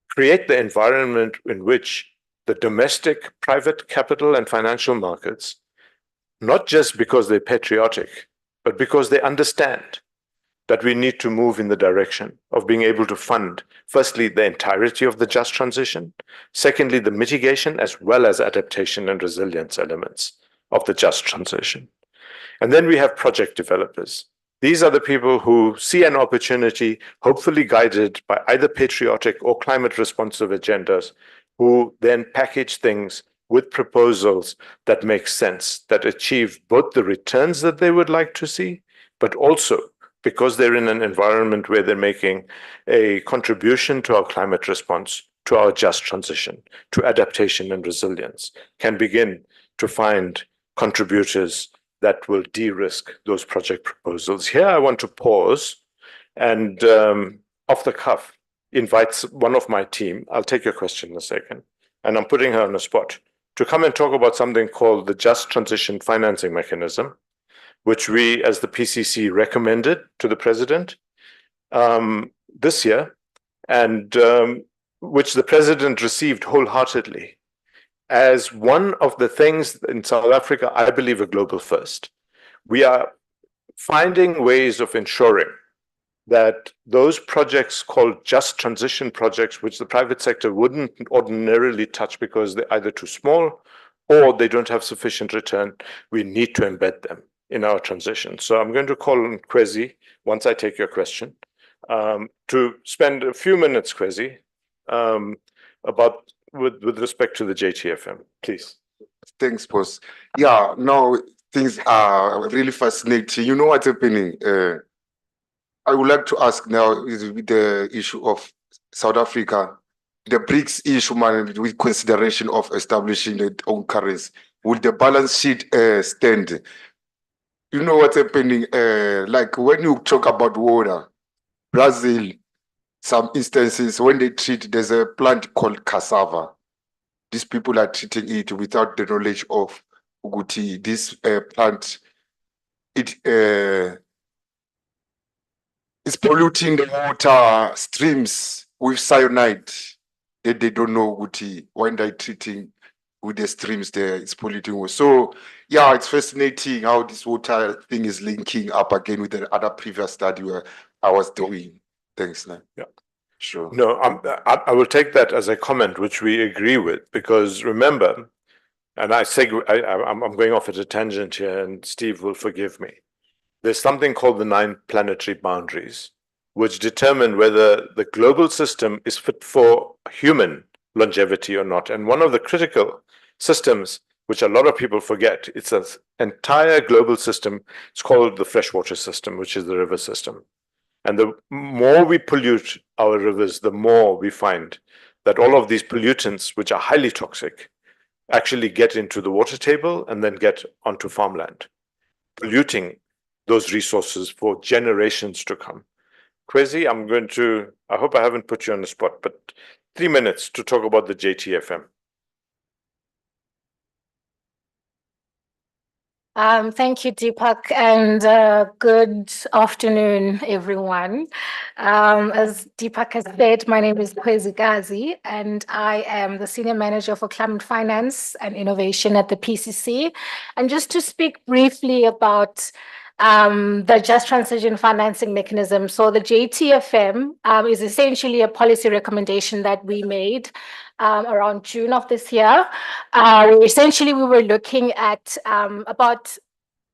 create the environment in which the domestic private capital and financial markets, not just because they're patriotic, but because they understand that we need to move in the direction of being able to fund, firstly, the entirety of the just transition, secondly, the mitigation as well as adaptation and resilience elements of the just transition. And then we have project developers. These are the people who see an opportunity, hopefully guided by either patriotic or climate responsive agendas, who then package things with proposals that make sense, that achieve both the returns that they would like to see, but also because they're in an environment where they're making a contribution to our climate response, to our just transition, to adaptation and resilience, can begin to find contributors that will de-risk those project proposals. Here I want to pause and off the cuff invite one of my team, I'll take your question in a second, and I'm putting her on the spot, to come and talk about something called the Just Transition Financing Mechanism, which we as the PCC recommended to the President this year, and which the President received wholeheartedly as one of the things in South Africa, I believe, a global first. We are finding ways of ensuring that those projects called just transition projects, which the private sector wouldn't ordinarily touch because they're either too small or they don't have sufficient return, we need to embed them in our transition. So I'm going to call on Kwezi, once I take your question, to spend a few minutes, Kwezi, about with respect to the JTFM, please. Thanks, boss. Yeah, now things are really fascinating. You know what's happening? I would like to ask now is with the issue of South Africa, the BRICS issue, man, with consideration of establishing their own currency. Will the balance sheet stand? You know what's happening? Like when you talk about water, Brazil, some instances when they treat, there's a plant called cassava. These people are treating it without the knowledge of Uguti. This plant, it's polluting the water streams with cyanide that they don't know Uguti. When they're treating with the streams there, it's polluting water. So yeah, it's fascinating how this water thing is linking up again with the other previous study where I was doing. Thanks, man. Yeah. Sure. No, I will take that as a comment, which we agree with, because remember, and I'm going off at a tangent here, and Steve will forgive me. There's something called the 9 planetary boundaries, which determine whether the global system is fit for human longevity or not. And one of the critical systems, which a lot of people forget, it's an entire global system. It's called the freshwater system, which is the river system. And the more we pollute our rivers, the more we find that all of these pollutants, which are highly toxic, actually get into the water table and then get onto farmland, polluting those resources for generations to come. Kwezi, I hope I haven't put you on the spot, but 3 minutes to talk about the JTFM. Thank you, Deepak, and good afternoon, everyone. As Deepak has said, my name is Kwezi Gazi, and I am the Senior Manager for Climate Finance and Innovation at the PCC. And just to speak briefly about the Just Transition Financing Mechanism. So the JTFM is essentially a policy recommendation that we made around June of this year. We were looking at about,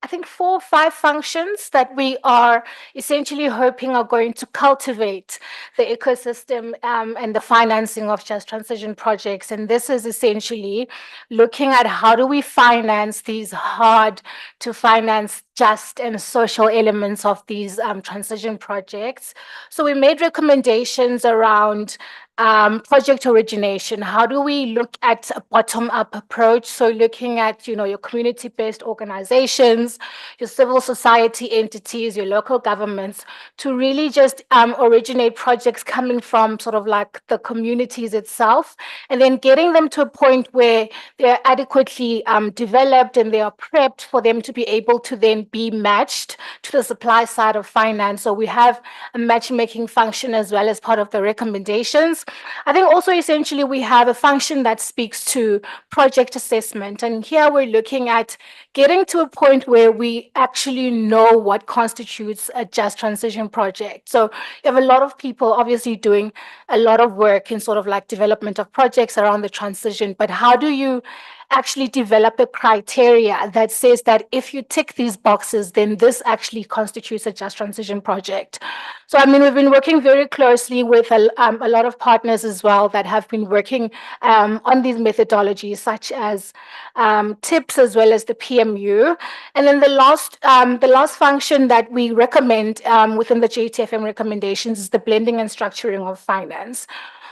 I think, 4 or 5 functions that we are essentially hoping are going to cultivate the ecosystem and the financing of just transition projects. And this is essentially looking at how do we finance these hard to finance just and social elements of these transition projects. So we made recommendations around project origination. How do we look at a bottom-up approach? So looking at, your community-based organizations, your civil society entities, your local governments, to really just originate projects coming from sort of like the communities itself, and then getting them to a point where they're adequately developed and they are prepped for them to be able to then be matched to the supply side of finance. So we have a matchmaking function as well as part of the recommendations. I think also essentially we have a function that speaks to project assessment. And here we're looking at getting to a point where we actually know what constitutes a just transition project. So you have a lot of people obviously doing a lot of work in sort of like development of projects around the transition, but how do you actually develop a criteria that says that if you tick these boxes, then this actually constitutes a just transition project? So, I mean, we've been working very closely with a lot of partners as well that have been working on these methodologies, such as TIPS as well as the PMU. And then the last function that we recommend within the JTFM recommendations is the blending and structuring of finance.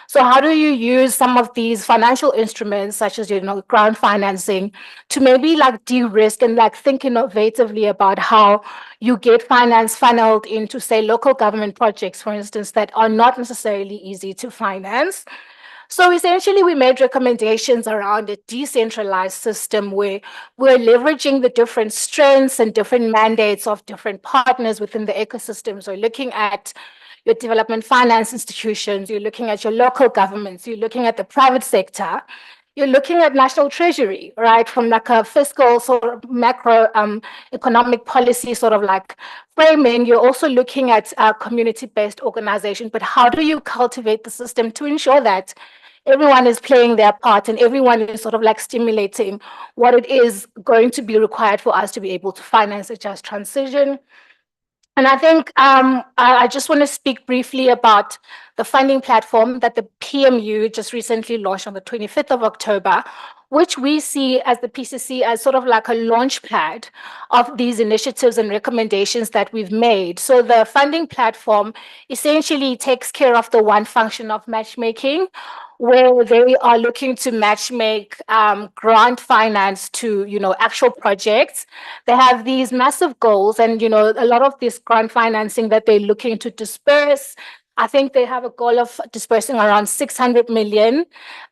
So how do you use some of these financial instruments, such as, grant financing, to maybe like de-risk and like think innovatively about how you get finance funneled into, say, local government projects, for instance, that are not necessarily easy to finance? So essentially, we made recommendations around a decentralized system where we're leveraging the different strengths and different mandates of different partners within the ecosystem. So looking at your development finance institutions, you're looking at your local governments, you're looking at the private sector, you're looking at national treasury, right? From like a fiscal sort of macro economic policy sort of like framing, you're also looking at community-based organization, but how do you cultivate the system to ensure that everyone is playing their part and everyone is sort of like stimulating what it is going to be required for us to be able to finance a just transition? And I think I just want to speak briefly about the funding platform that the PMU just recently launched on the 25th of October, which we see as the PCC as sort of like a launch pad of these initiatives and recommendations that we've made. So the funding platform essentially takes care of the one function of matchmaking, where they are looking to matchmake grant finance to, actual projects. They have these massive goals and, a lot of this grant financing that they're looking to disperse. I think they have a goal of dispersing around 600 million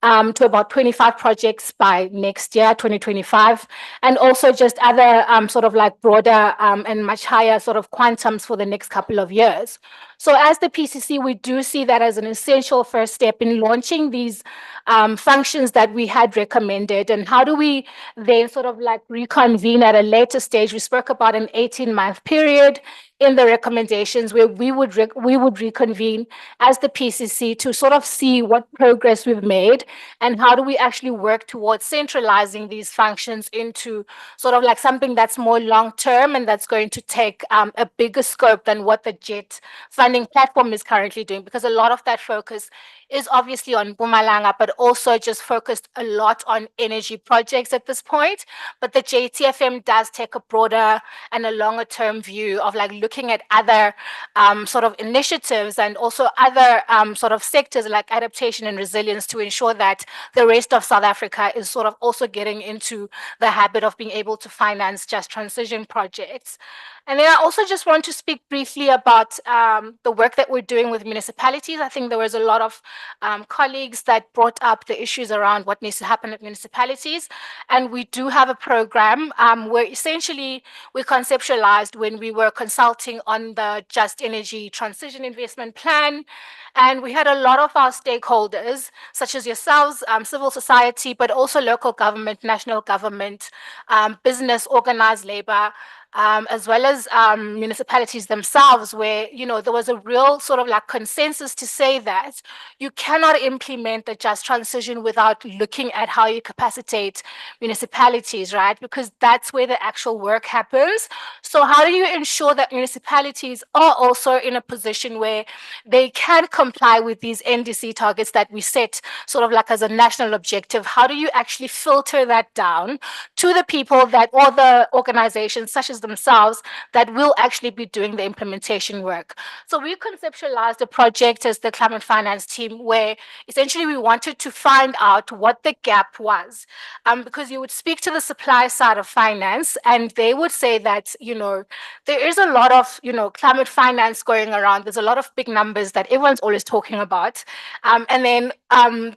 to about 25 projects by next year, 2025, and also just other sort of like broader and much higher sort of quantums for the next couple of years. So as the PCC, we do see that as an essential first step in launching these functions that we had recommended. And how do we then sort of like reconvene at a later stage? We spoke about an 18-month period in the recommendations where we would reconvene as the PCC to sort of see what progress we've made and how do we actually work towards centralizing these functions into sort of like something that's more long-term and that's going to take a bigger scope than what the JET funding platform is currently doing, because a lot of that focus is obviously on Mpumalanga, but also just focused a lot on energy projects at this point. But the JTFM does take a broader and a longer term view of like looking at other sort of initiatives and also other sort of sectors like adaptation and resilience to ensure that the rest of South Africa is sort of also getting into the habit of being able to finance just transition projects. And then I also just want to speak briefly about the work that we're doing with municipalities. I think there was a lot of colleagues that brought up the issues around what needs to happen at municipalities. And we do have a program where essentially we conceptualized when we were consulting on the Just Energy Transition Investment Plan. And we had a lot of our stakeholders, such as yourselves, civil society, but also local government, national government, business, organized labor, as well as municipalities themselves, where there was a real sort of like consensus to say that you cannot implement the just transition without looking at how you capacitate municipalities, right? Because that's where the actual work happens. So how do you ensure that municipalities are also in a position where they can comply with these NDC targets that we set sort of like as a national objective? How do you actually filter that down to the people that, or the organizations such as themselves, that will actually be doing the implementation work? So we conceptualized a project as the climate finance team, where essentially we wanted to find out what the gap was, because you would speak to the supply side of finance and they would say that there is a lot of climate finance going around. There's a lot of big numbers that everyone's always talking about, and then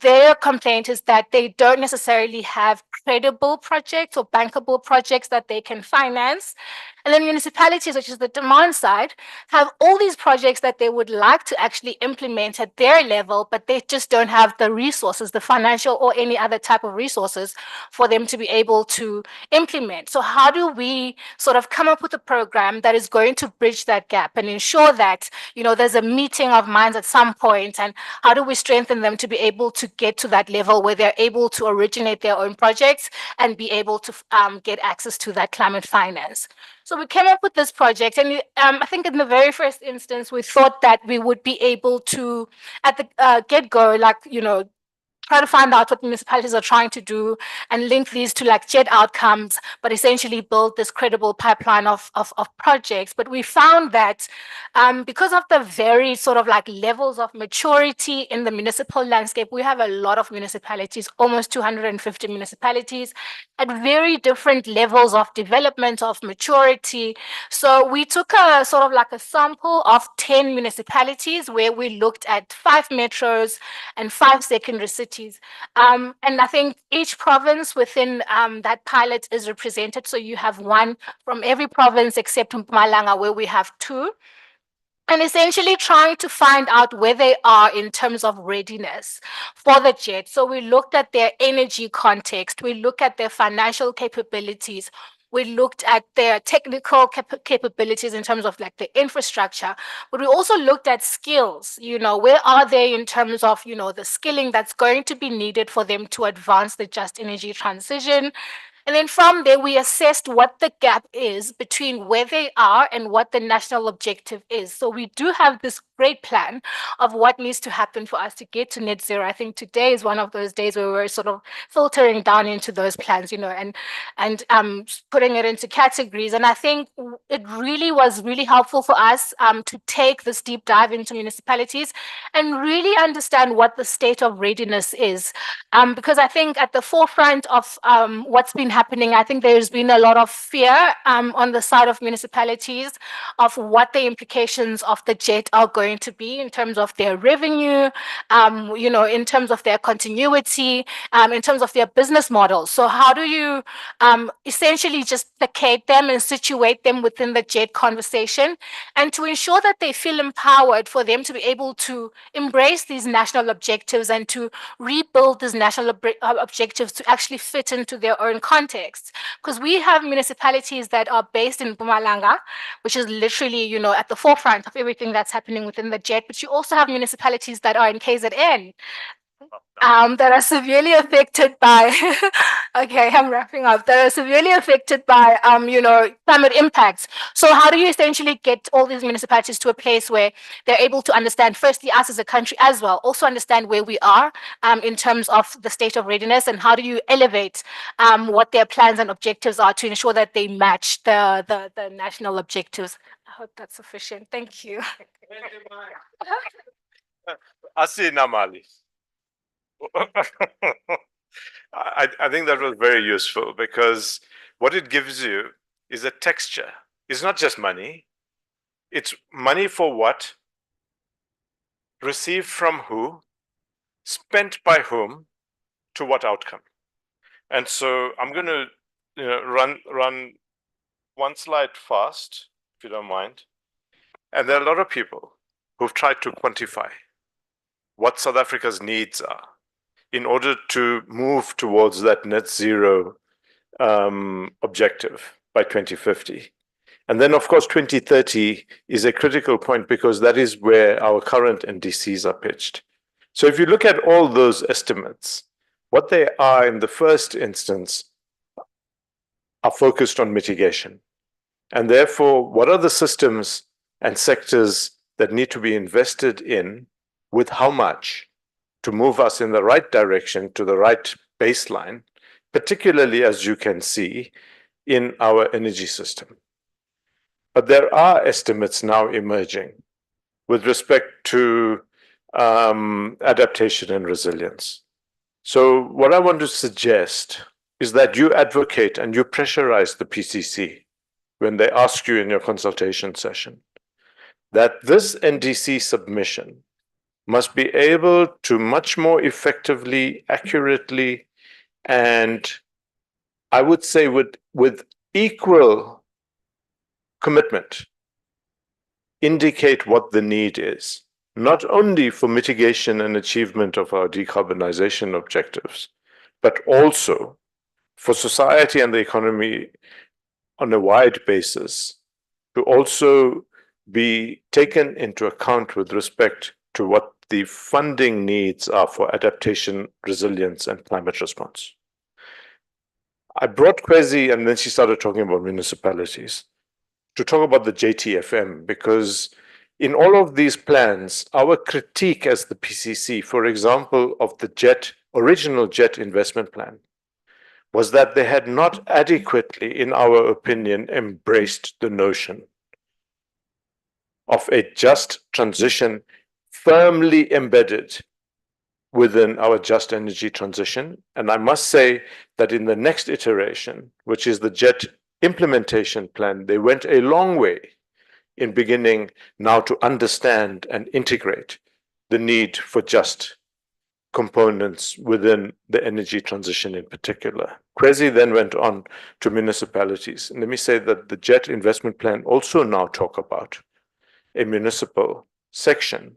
their complaint is that they don't necessarily have credible projects or bankable projects that they can finance. And then municipalities, which is the demand side, have all these projects that they would like to actually implement at their level, but they just don't have the resources, the financial or any other type of resources for them to be able to implement. So how do we sort of come up with a program that is going to bridge that gap and ensure that, there's a meeting of minds at some point, and how do we strengthen them to be able to get to that level where they're able to originate their own projects and be able to get access to that climate finance? So we came up with this project, and I think in the very first instance, we thought that we would be able to, at the get-go, try to find out what municipalities are trying to do and link these to like JET outcomes, but essentially build this credible pipeline of projects. But we found that because of the very sort of like levels of maturity in the municipal landscape, we have a lot of municipalities, almost 250 municipalities at very different levels of development, of maturity. So we took a sort of like a sample of 10 municipalities where we looked at 5 metros and 5 secondary cities. And I think each province within that pilot is represented. So you have one from every province except Mpumalanga, where we have 2. and essentially trying to find out where they are in terms of readiness for the jet. So we looked at their energy context, we look at their financial capabilities, we looked at their technical capabilities in terms of like the infrastructure, but we also looked at skills. Where are they in terms of, the skilling that's going to be needed for them to advance the just energy transition. And then from there, we assessed what the gap is between where they are and what the national objective is. So we do have this great plan of what needs to happen for us to get to net zero. I think today is one of those days where we're sort of filtering down into those plans, and putting it into categories. And I think it really was really helpful for us to take this deep dive into municipalities and really understand what the state of readiness is. Because I think at the forefront of what's been happening, I think there's been a lot of fear on the side of municipalities of what the implications of the jet are going to be in terms of their revenue, in terms of their continuity, in terms of their business models. So how do you essentially just placate them and situate them within the jet conversation, and to ensure that they feel empowered for them to be able to embrace these national objectives and to rebuild these national objectives to actually fit into their own context. Because we have municipalities that are based in Mpumalanga, which is literally, at the forefront of everything that's happening within the jet, but you also have municipalities that are in KZN, that are severely affected by, okay, I'm wrapping up, that are severely affected by, climate impacts. So how do you essentially get all these municipalities to a place where they're able to understand, firstly, us as a country as well, also understand where we are in terms of the state of readiness, and how do you elevate what their plans and objectives are to ensure that they match the national objectives? I hope that's sufficient. Thank you. Asina Mali. I think that was very useful, because what it gives you is a texture. It's not just money. It's money for what, received from who, spent by whom, to what outcome. And so I'm going to run one slide fast, if you don't mind. And there are a lot of people who've tried to quantify what South Africa's needs are in order to move towards that net zero objective by 2050. And then, of course, 2030 is a critical point, because that is where our current NDCs are pitched. So if you look at all those estimates, what they are in the first instance are focused on mitigation. And therefore, what are the systems and sectors that need to be invested in, with how much, to move us in the right direction, to the right baseline, particularly, as you can see, in our energy system. But there are estimates now emerging with respect to adaptation and resilience. So what I want to suggest is that you advocate and you pressurize the PCC when they ask you in your consultation session that this NDC submission must be able to much more effectively, accurately, and I would say with equal commitment, indicate what the need is, not only for mitigation and achievement of our decarbonization objectives, but also for society and the economy on a wide basis, to also be taken into account with respect to what the funding needs are for adaptation, resilience, and climate response. I brought Kwezi, and then she started talking about municipalities, to talk about the JTFM, because in all of these plans, our critique as the PCC, for example, of the original jet investment plan, was that they had not adequately, in our opinion, embraced the notion of a just transition firmly embedded within our just energy transition. And I must say that in the next iteration, which is the jet implementation plan, they went a long way in beginning now to understand and integrate the need for just components within the energy transition in particular. Kwezi then went on to municipalities. And let me say that the jet investment plan also now talk about a municipal section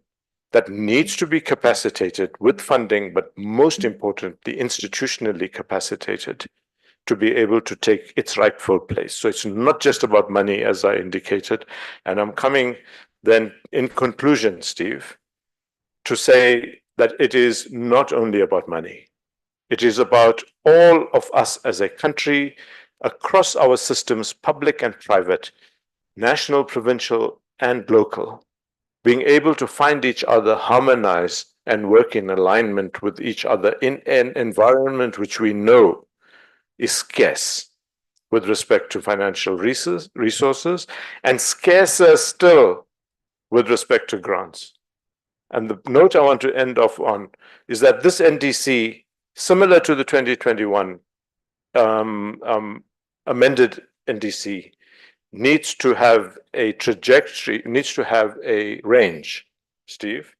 that needs to be capacitated with funding, but most importantly, institutionally capacitated to be able to take its rightful place. So it's not just about money, as I indicated. And I'm coming then in conclusion, Steve, to say that it is not only about money. It is about all of us as a country across our systems, public and private, national, provincial, and local, being able to find each other, harmonize, and work in alignment with each other in an environment which we know is scarce with respect to financial resources and scarcer still with respect to grants. And the note I want to end off on is that this NDC, similar to the 2021 amended NDC, needs to have a trajectory, needs to have a range, Steve,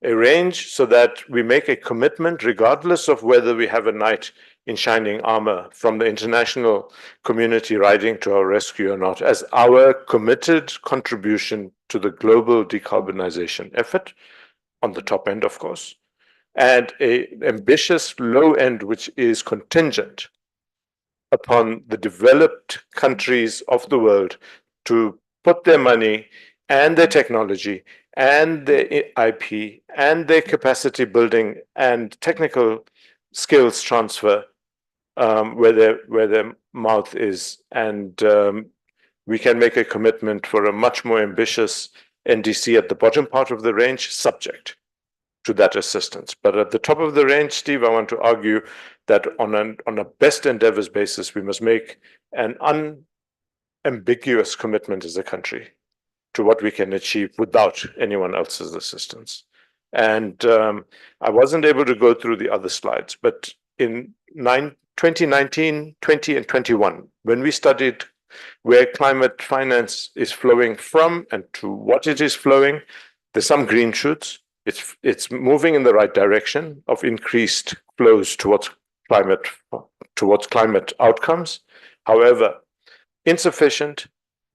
a range so that we make a commitment regardless of whether we have a knight in shining armor from the international community riding to our rescue or not, as our committed contribution to the global decarbonization effort on the top end, of course, and a ambitious low end, which is contingent upon the developed countries of the world to put their money and their technology and their IP and their capacity building and technical skills transfer where their mouth is. And we can make a commitment for a much more ambitious NDC at the bottom part of the range, subject to that assistance. But at the top of the range, Steve, I want to argue that on a best endeavors basis, we must make an unambiguous commitment as a country to what we can achieve without anyone else's assistance. And I wasn't able to go through the other slides, but in 2019, 20, and 21, when we studied where climate finance is flowing from and to what it is flowing, there's some green shoots. It's moving in the right direction of increased flows towards climate outcomes. However, insufficient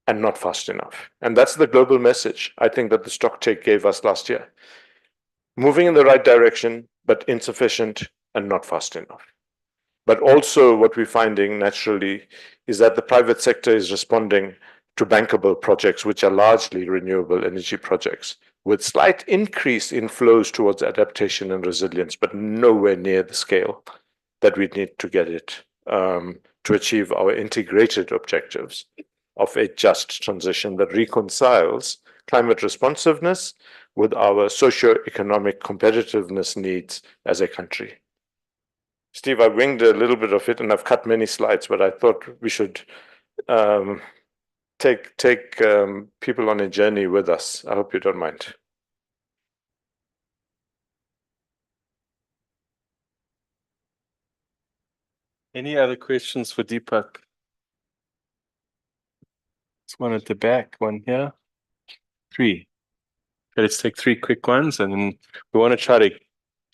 and not fast enough. And that's the global message I think that the stocktake gave us last year. Moving in the right direction, but insufficient and not fast enough. But also what we're finding naturally is that the private sector is responding to bankable projects, which are largely renewable energy projects, with slight increase in flows towards adaptation and resilience, but nowhere near the scale that we need to get it to achieve our integrated objectives of a just transition that reconciles climate responsiveness with our socio-economic competitiveness needs as a country. Steve, I winged a little bit of it and I've cut many slides, but I thought we should take people on a journey with us. I hope you don't mind. Any other questions for Deepak? There's one at the back, one here. 3. Okay, let's take 3 quick ones, and then we want to try to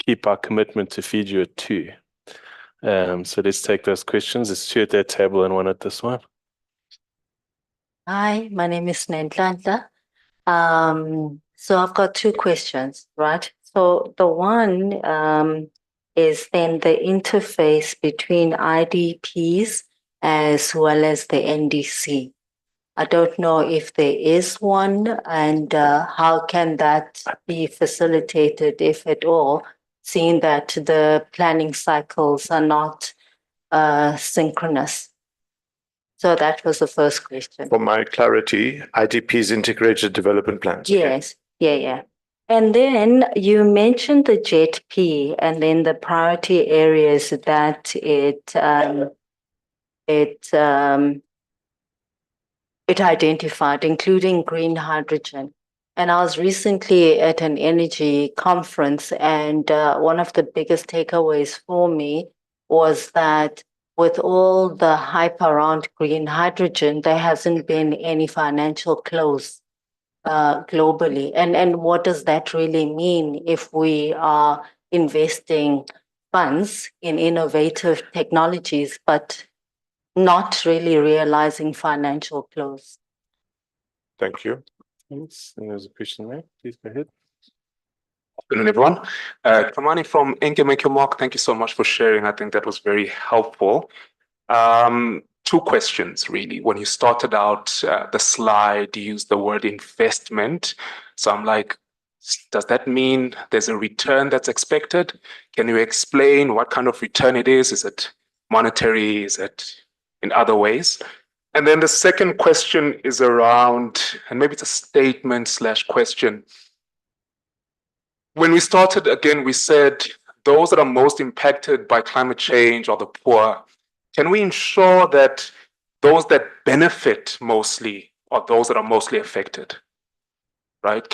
keep our commitment to feed you at 2. So let's take those questions. There's 2 at that table and 1 at this one. Hi, my name is Nentlantla. So I've got 2 questions, right? So the one is then the interface between IDPs as well as the NDC. I don't know if there is one, and how can that be facilitated, if at all, seeing that the planning cycles are not synchronous. So that was the first question. For my clarity, IDP's integrated development plans. Yes, yeah. And then you mentioned the JET-P and then the priority areas that it identified, including green hydrogen. And I was recently at an energy conference, and one of the biggest takeaways for me was that with all the hype around green hydrogen, there hasn't been any financial close globally. And what does that really mean if we are investing funds in innovative technologies, but not really realizing financial close? Thank you. Thanks. There's a question there. Please go ahead. Afternoon, everyone. Kamani from Mark, thank you so much for sharing. I think that was very helpful. Two questions, really. When you started out the slide, you used the word investment. So I'm like, does that mean there's a return that's expected? Can you explain what kind of return it is? Is it monetary? Is it in other ways? And then the second question is around, and maybe it's a statement / question. When we started, again, we said those that are most impacted by climate change are the poor. Can we ensure that those that benefit mostly are those that are mostly affected? Right?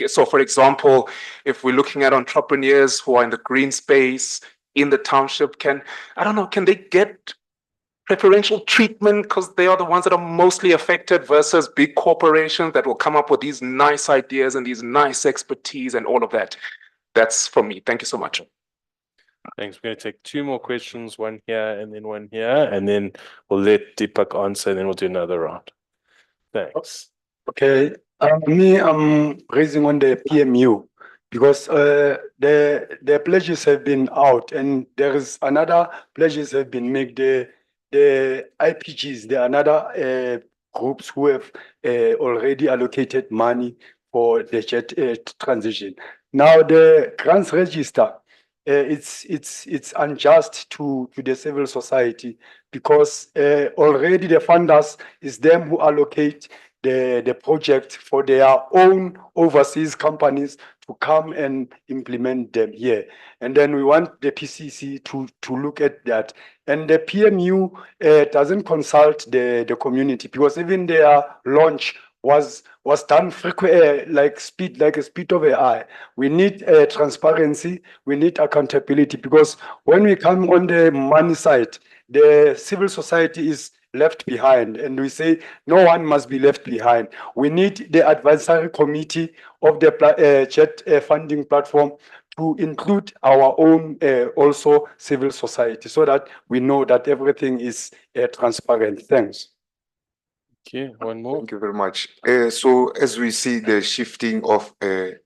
So for example, if we're looking at entrepreneurs who are in the green space, in the township, can they get preferential treatment because they are the ones that are mostly affected versus big corporations that will come up with these nice ideas and these nice expertise and all of that? That's from me. Thank you so much. Thanks. We're going to take two more questions, one here and then one here, and then we'll let Deepak answer, and then we'll do another round. Thanks. Okay. I'm raising on the PMU because the pledges have been out, and there is another pledges have been made. The IPGs, there are another groups who have already allocated money for the jet transition. Now the grants register, it's unjust to the civil society because already the funders is them who allocate the project for their own overseas companies to come and implement them here. And then we want the PCC to look at that. And the PMU doesn't consult the community because even their launch was done like a speed of an eye. We need transparency, we need accountability, because when we come on the money side, the civil society is left behind, and we say no one must be left behind. We need the advisory committee of the jet funding platform to include our own also civil society, so that we know that everything is transparent. Thanks. Okay, one more. Thank you very much. So as we see the shifting of the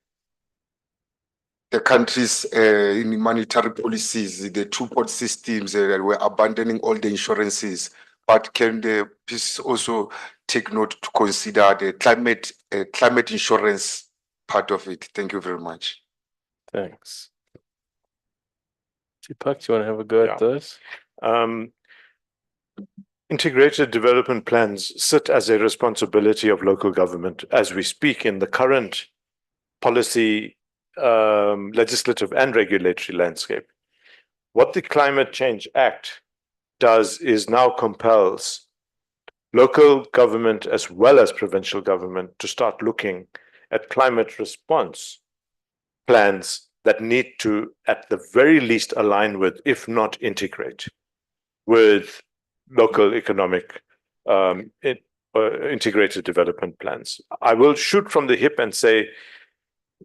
countries in monetary policies, the two-pot systems, we're abandoning all the insurances. But can the PCC also take note to consider the climate insurance part of it? Thank you very much. Thanks. Deepak, do you want to have a go at those? Integrated development plans sit as a responsibility of local government as we speak in the current policy, legislative and regulatory landscape. What the Climate Change Act does is now compels local government as well as provincial government to start looking at climate response plans that need to, at the very least, align with, if not integrate with local economic integrated development plans. I will shoot from the hip and say,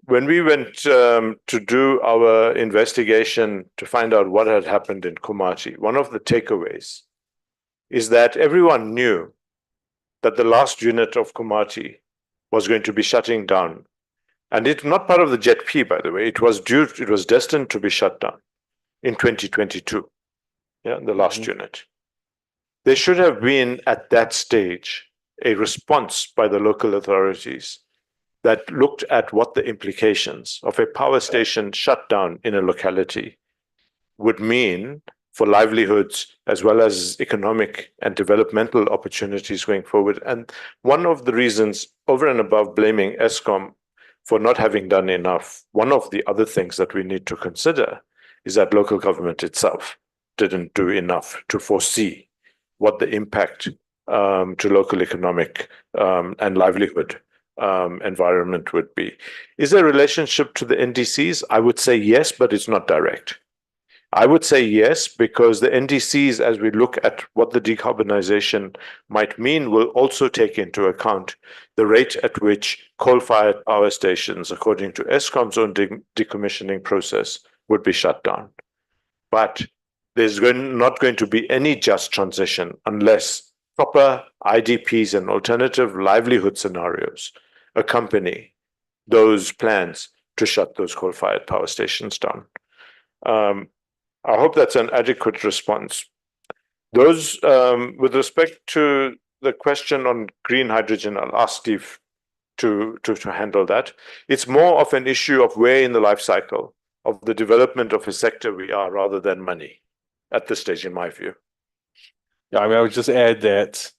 when we went to do our investigation to find out what had happened in Komati, one of the takeaways is that everyone knew that the last unit of Komati was going to be shutting down. And it's not part of the JET-P, by the way. It was destined to be shut down in 2022. Yeah, the last unit. There should have been, at that stage, a response by the local authorities that looked at what the implications of a power station shutdown in a locality would mean for livelihoods as well as economic and developmental opportunities going forward. And one of the reasons, over and above blaming Eskom for not having done enough, one of the other things that we need to consider is that local government itself didn't do enough to foresee what the impact to local economic and livelihood environment would be. Is there a relationship to the NDCs? I would say yes, but it's not direct. I would say yes, because the NDCs, as we look at what the decarbonization might mean, will also take into account the rate at which coal-fired power stations, according to Eskom's own decommissioning process, would be shut down. But there's not going to be any just transition unless proper IDPs and alternative livelihood scenarios accompany those plans to shut those coal-fired power stations down. I hope that's an adequate response. Those, with respect to the question on green hydrogen, I'll ask Steve to handle that. It's more of an issue of where in the life cycle of the development of a sector we are rather than money at this stage, in my view. Yeah, I mean, I would just add that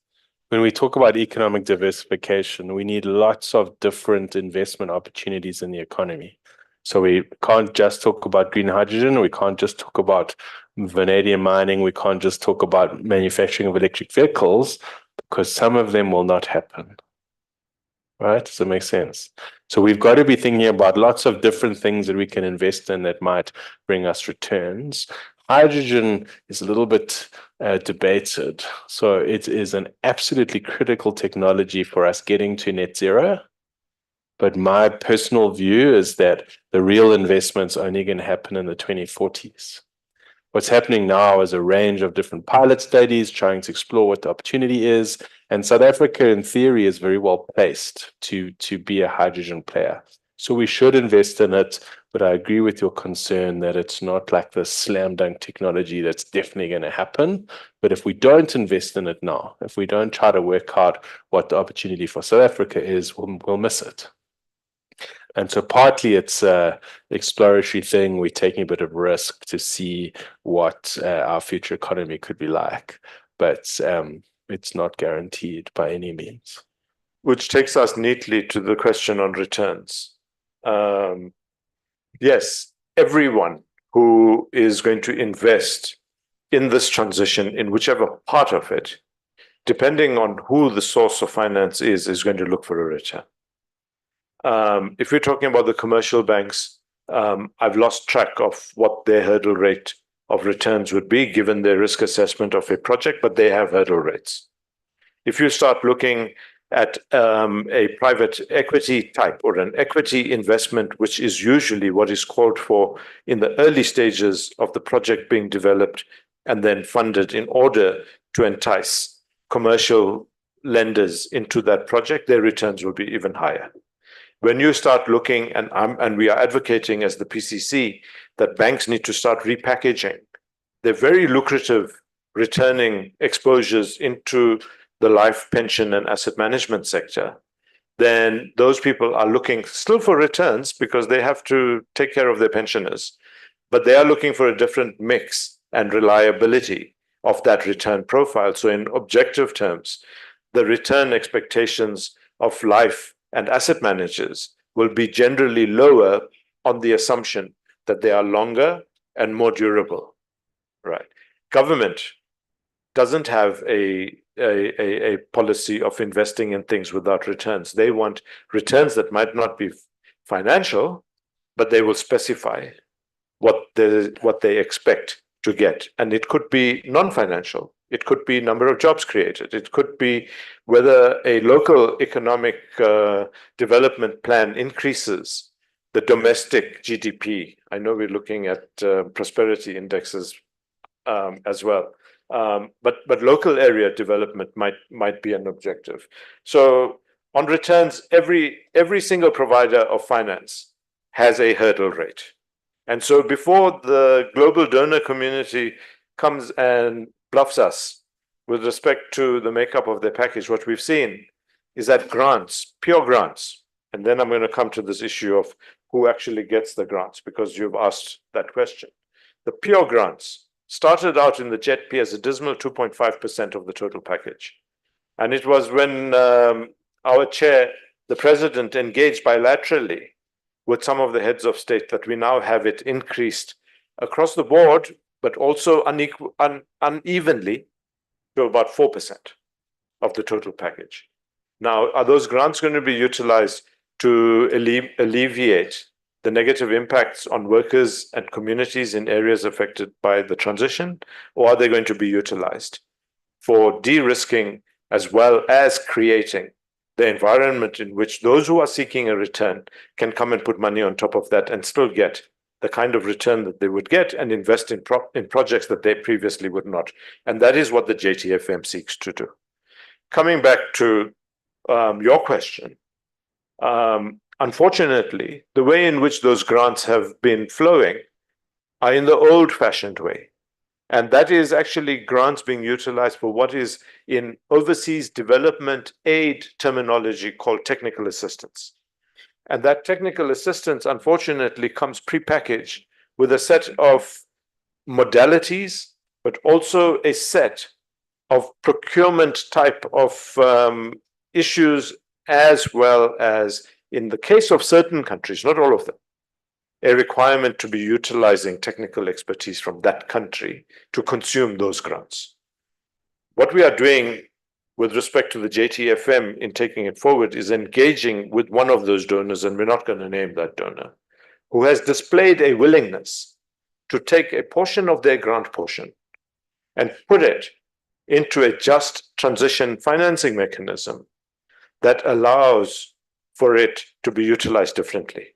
when we talk about economic diversification, we need lots of different investment opportunities in the economy. So we can't just talk about green hydrogen. We can't just talk about vanadium mining. We can't just talk about manufacturing of electric vehicles, because some of them will not happen. Right? Does that make sense? So we've got to be thinking about lots of different things that we can invest in that might bring us returns. Hydrogen is a little bit debated. So it is an absolutely critical technology for us getting to net zero. But my personal view is that the real investment's only going to happen in the 2040s. What's happening now is a range of different pilot studies trying to explore what the opportunity is. And South Africa, in theory, is very well placed to be a hydrogen player. So we should invest in it. But I agree with your concern that it's not like the slam dunk technology that's definitely going to happen. But if we don't invest in it now, if we don't try to work out what the opportunity for South Africa is, we'll miss it. And so partly it's an exploratory thing. We're taking a bit of risk to see what our future economy could be like. But it's not guaranteed by any means. Which takes us neatly to the question on returns. Yes, everyone who is going to invest in this transition, in whichever part of it, depending on who the source of finance is going to look for a return. If we're talking about the commercial banks, I've lost track of what their hurdle rate of returns would be given their risk assessment of a project, but they have hurdle rates. If you start looking at a private equity type or an equity investment, which is usually what is called for in the early stages of the project being developed and then funded in order to entice commercial lenders into that project, their returns will be even higher. When you start looking, and we are advocating as the PCC that banks need to start repackaging their very lucrative returning exposures into the life, pension, and asset management sector, then those people are looking still for returns because they have to take care of their pensioners, but they are looking for a different mix and reliability of that return profile. So in objective terms, the return expectations of life and asset managers will be generally lower on the assumption that they are longer and more durable, right? Government doesn't have a policy of investing in things without returns. They want returns that might not be financial, but they will specify what they expect to get. And it could be non-financial. It could be number of jobs created. It could be whether a local economic development plan increases the domestic GDP. I know we're looking at prosperity indexes as well. But local area development might be an objective. So on returns, every single provider of finance has a hurdle rate. And so before the global donor community comes and bluffs us with respect to the makeup of their package, what we've seen is that grants, pure grants, and then I'm going to come to this issue of who actually gets the grants, because you've asked that question. The pure grants started out in the JETP as a dismal 2.5% of the total package. And it was when our chair, the president, engaged bilaterally with some of the heads of state that we now have it increased across the board, but also unevenly to about 4% of the total package. Now, are those grants going to be utilized to alleviate the negative impacts on workers and communities in areas affected by the transition, or are they going to be utilized for de-risking as well as creating the environment in which those who are seeking a return can come and put money on top of that and still get the kind of return that they would get and invest in projects that they previously would not? And that is what the JTFM seeks to do. Coming back to your question, Unfortunately, the way in which those grants have been flowing are in the old-fashioned way. And that is actually grants being utilized for what is in overseas development aid terminology called technical assistance. And that technical assistance, unfortunately, comes prepackaged with a set of modalities, but also a set of procurement type of issues, as well as, in the case of certain countries, not all of them, a requirement to be utilizing technical expertise from that country to consume those grants. What we are doing with respect to the JTFM in taking it forward is engaging with one of those donors, and we're not going to name that donor, who has displayed a willingness to take a portion of their grant portion and put it into a just transition financing mechanism that allows for it to be utilized differently.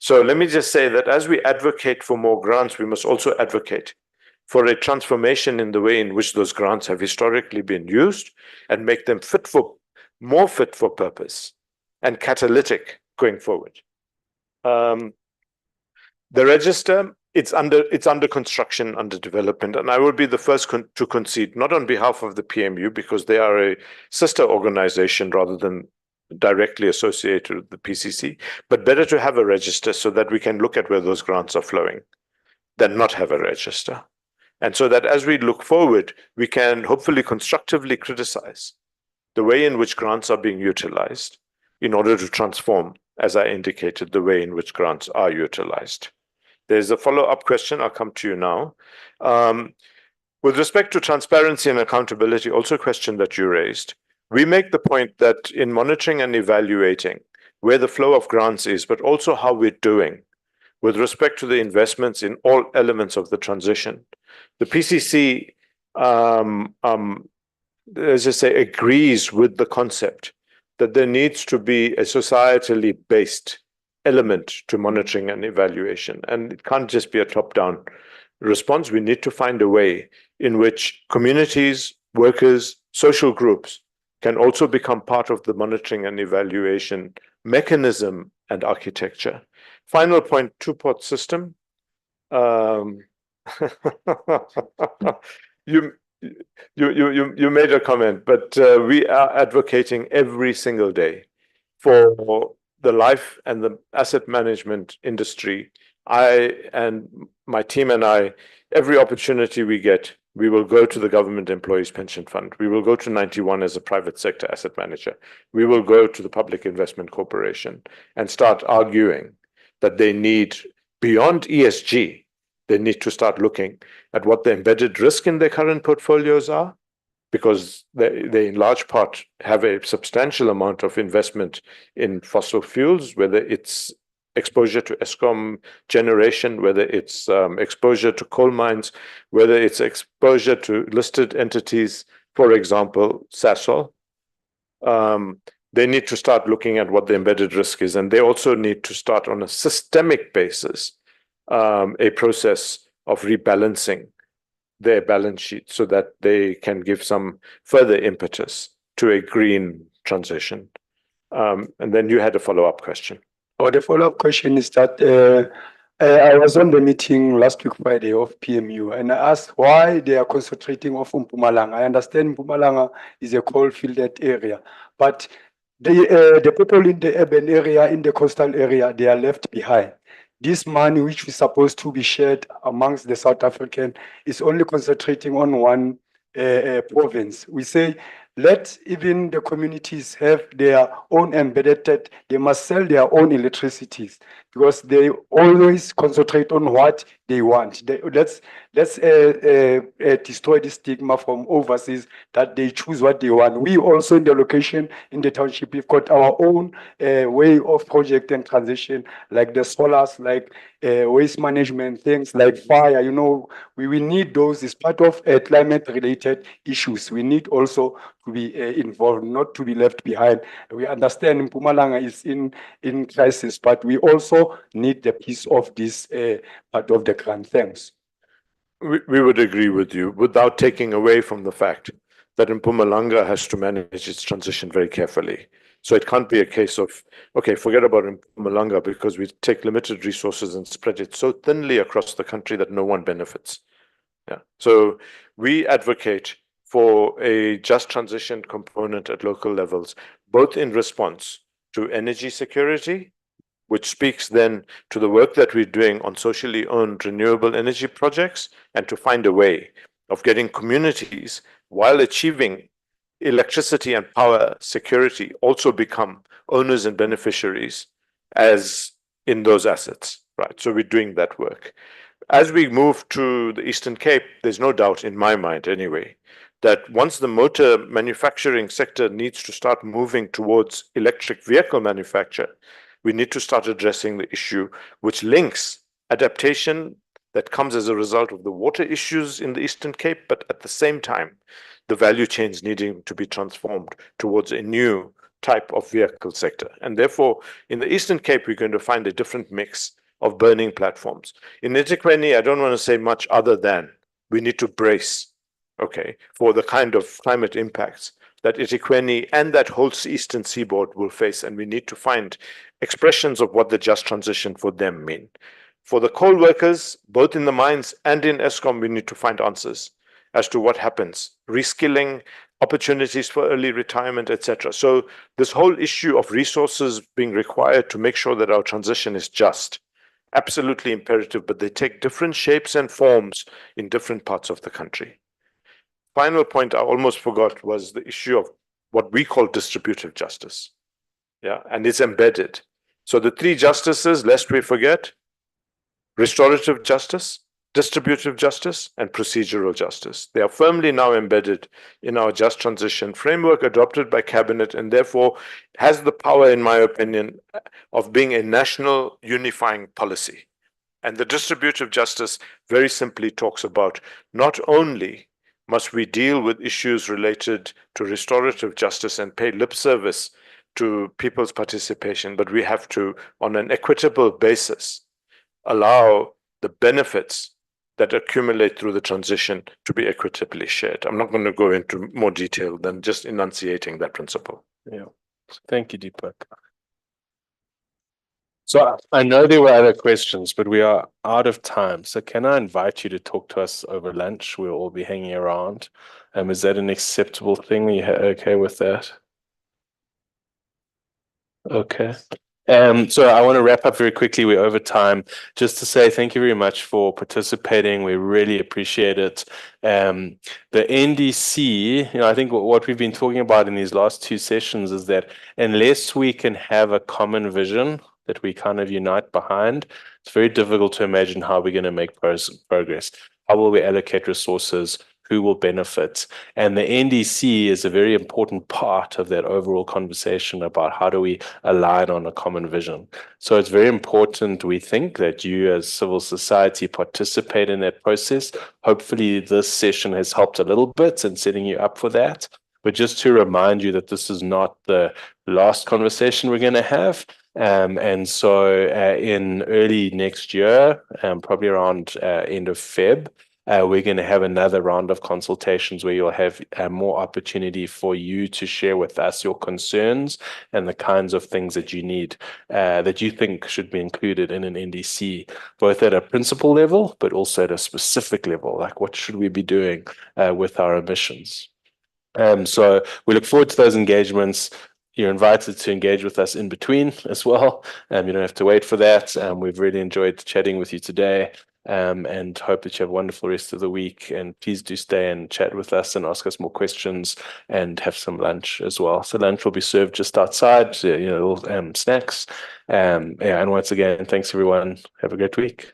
So let me just say that as we advocate for more grants, we must also advocate for a transformation in the way in which those grants have historically been used and make them more fit for purpose and catalytic going forward. The register, it's under construction, under development, and I will be the first to concede, not on behalf of the PMU, because they are a sister organization rather than directly associated with the PCC, but better to have a register so that we can look at where those grants are flowing than not have a register. And so that as we look forward, we can hopefully constructively criticize the way in which grants are being utilized in order to transform, as I indicated, the way in which grants are utilized. There's a follow-up question. I'll come to you now. With respect to transparency and accountability, also a question that you raised, we make the point that in monitoring and evaluating where the flow of grants is, but also how we're doing with respect to the investments in all elements of the transition, the PCC, as I say, agrees with the concept that there needs to be a societally based element to monitoring and evaluation. And it can't just be a top-down response. We need to find a way in which communities, workers, social groups can also become part of the monitoring and evaluation mechanism and architecture. Final point, two-pot system. You made a comment, but we are advocating every single day for the life and the asset management industry. I and my team and I, every opportunity we get, we will go to the Government Employees Pension Fund. We will go to 91 as a private sector asset manager. We will go to the Public Investment Corporation and start arguing that they need, beyond ESG, they need to start looking at what the embedded risk in their current portfolios are, because they in large part have a substantial amount of investment in fossil fuels, whether it's exposure to ESCOM generation, whether it's exposure to coal mines, whether it's exposure to listed entities, for example, Sasol. They need to start looking at what the embedded risk is, and they also need to start on a systemic basis a process of rebalancing their balance sheet so that they can give some further impetus to a green transition. And then you had a follow-up question. Oh, the follow-up question is that I was on the meeting last week Friday of PMU, and I asked why they are concentrating on Mpumalanga. I understand Mpumalanga is a coal-fielded area, but the people in the urban area, in the coastal area, they are left behind. This money, which is supposed to be shared amongst the South African, is only concentrating on one province. We say, let even the communities have their own embedded, they must sell their own electricities because they always concentrate on what they want. Let's destroy the stigma from overseas that they choose what they want. We also in the location, in the township, we've got our own way of project and transition, like the solars, like waste management, things like fire. You know, we need those as part of climate-related issues. We need also to be involved, not to be left behind. We understand Mpumalanga is in crisis, but we also need the piece of this part of the grant. Thanks. We would agree with you without taking away from the fact that Mpumalanga has to manage its transition very carefully. So it can't be a case of, okay, forget about Mpumalanga because we take limited resources and spread it so thinly across the country that no one benefits. Yeah. So we advocate for a just transition component at local levels, both in response to energy security, which speaks then to the work that we're doing on socially owned renewable energy projects, and to find a way of getting communities, while achieving electricity and power security, also become owners and beneficiaries as in those assets, right? So we're doing that work. As we move to the Eastern Cape, there's no doubt in my mind anyway, that once the motor manufacturing sector needs to start moving towards electric vehicle manufacture, we need to start addressing the issue which links adaptation that comes as a result of the water issues in the Eastern Cape, but at the same time, the value chains needing to be transformed towards a new type of vehicle sector. And therefore, in the Eastern Cape, we're going to find a different mix of burning platforms. In eThekwini, I don't want to say much other than we need to brace, okay, for the kind of climate impacts that eThekwini and that whole eastern seaboard will face, and we need to find expressions of what the just transition for them mean. For the coal workers, both in the mines and in Eskom, we need to find answers as to what happens, reskilling, opportunities for early retirement, etc. So this whole issue of resources being required to make sure that our transition is just, absolutely imperative, but they take different shapes and forms in different parts of the country. Final point I almost forgot was the issue of what we call distributive justice. Yeah, and it's embedded. So the three justices, lest we forget, restorative justice, distributive justice, and procedural justice. They are firmly now embedded in our just transition framework adopted by Cabinet, and therefore has the power, in my opinion, of being a national unifying policy. And the distributive justice very simply talks about not only must we deal with issues related to restorative justice and pay lip service to people's participation, but we have to, on an equitable basis, allow the benefits that accumulate through the transition to be equitably shared. I'm not going to go into more detail than just enunciating that principle. Yeah. Thank you, Deepak. So I know there were other questions, but we are out of time. So can I invite you to talk to us over lunch? We'll all be hanging around. Is that an acceptable thing? Are you okay with that? Okay. So I want to wrap up very quickly. We're over time. Just to say thank you very much for participating. We really appreciate it. The NDC, I think what we've been talking about in these last two sessions is that unless we can have a common vision that we kind of unite behind, it's very difficult to imagine how we're going to make progress. How will we allocate resources? Who will benefit? And the NDC is a very important part of that overall conversation about how do we align on a common vision. So it's very important, we think, that you as civil society participate in that process. Hopefully this session has helped a little bit in setting you up for that. But just to remind you that this is not the last conversation we're going to have. And so in early next year, probably around end of Feb, we're going to have another round of consultations where you'll have more opportunity for you to share with us your concerns and the kinds of things that you need, that you think should be included in an NDC, both at a principal level, but also at a specific level, like what should we be doing with our emissions. So we look forward to those engagements. You're invited to engage with us in between as well. You don't have to wait for that. We've really enjoyed chatting with you today. And hope that you have a wonderful rest of the week. And please do stay and chat with us and ask us more questions and have some lunch as well. So lunch will be served just outside, little snacks. And once again, thanks everyone. Have a great week.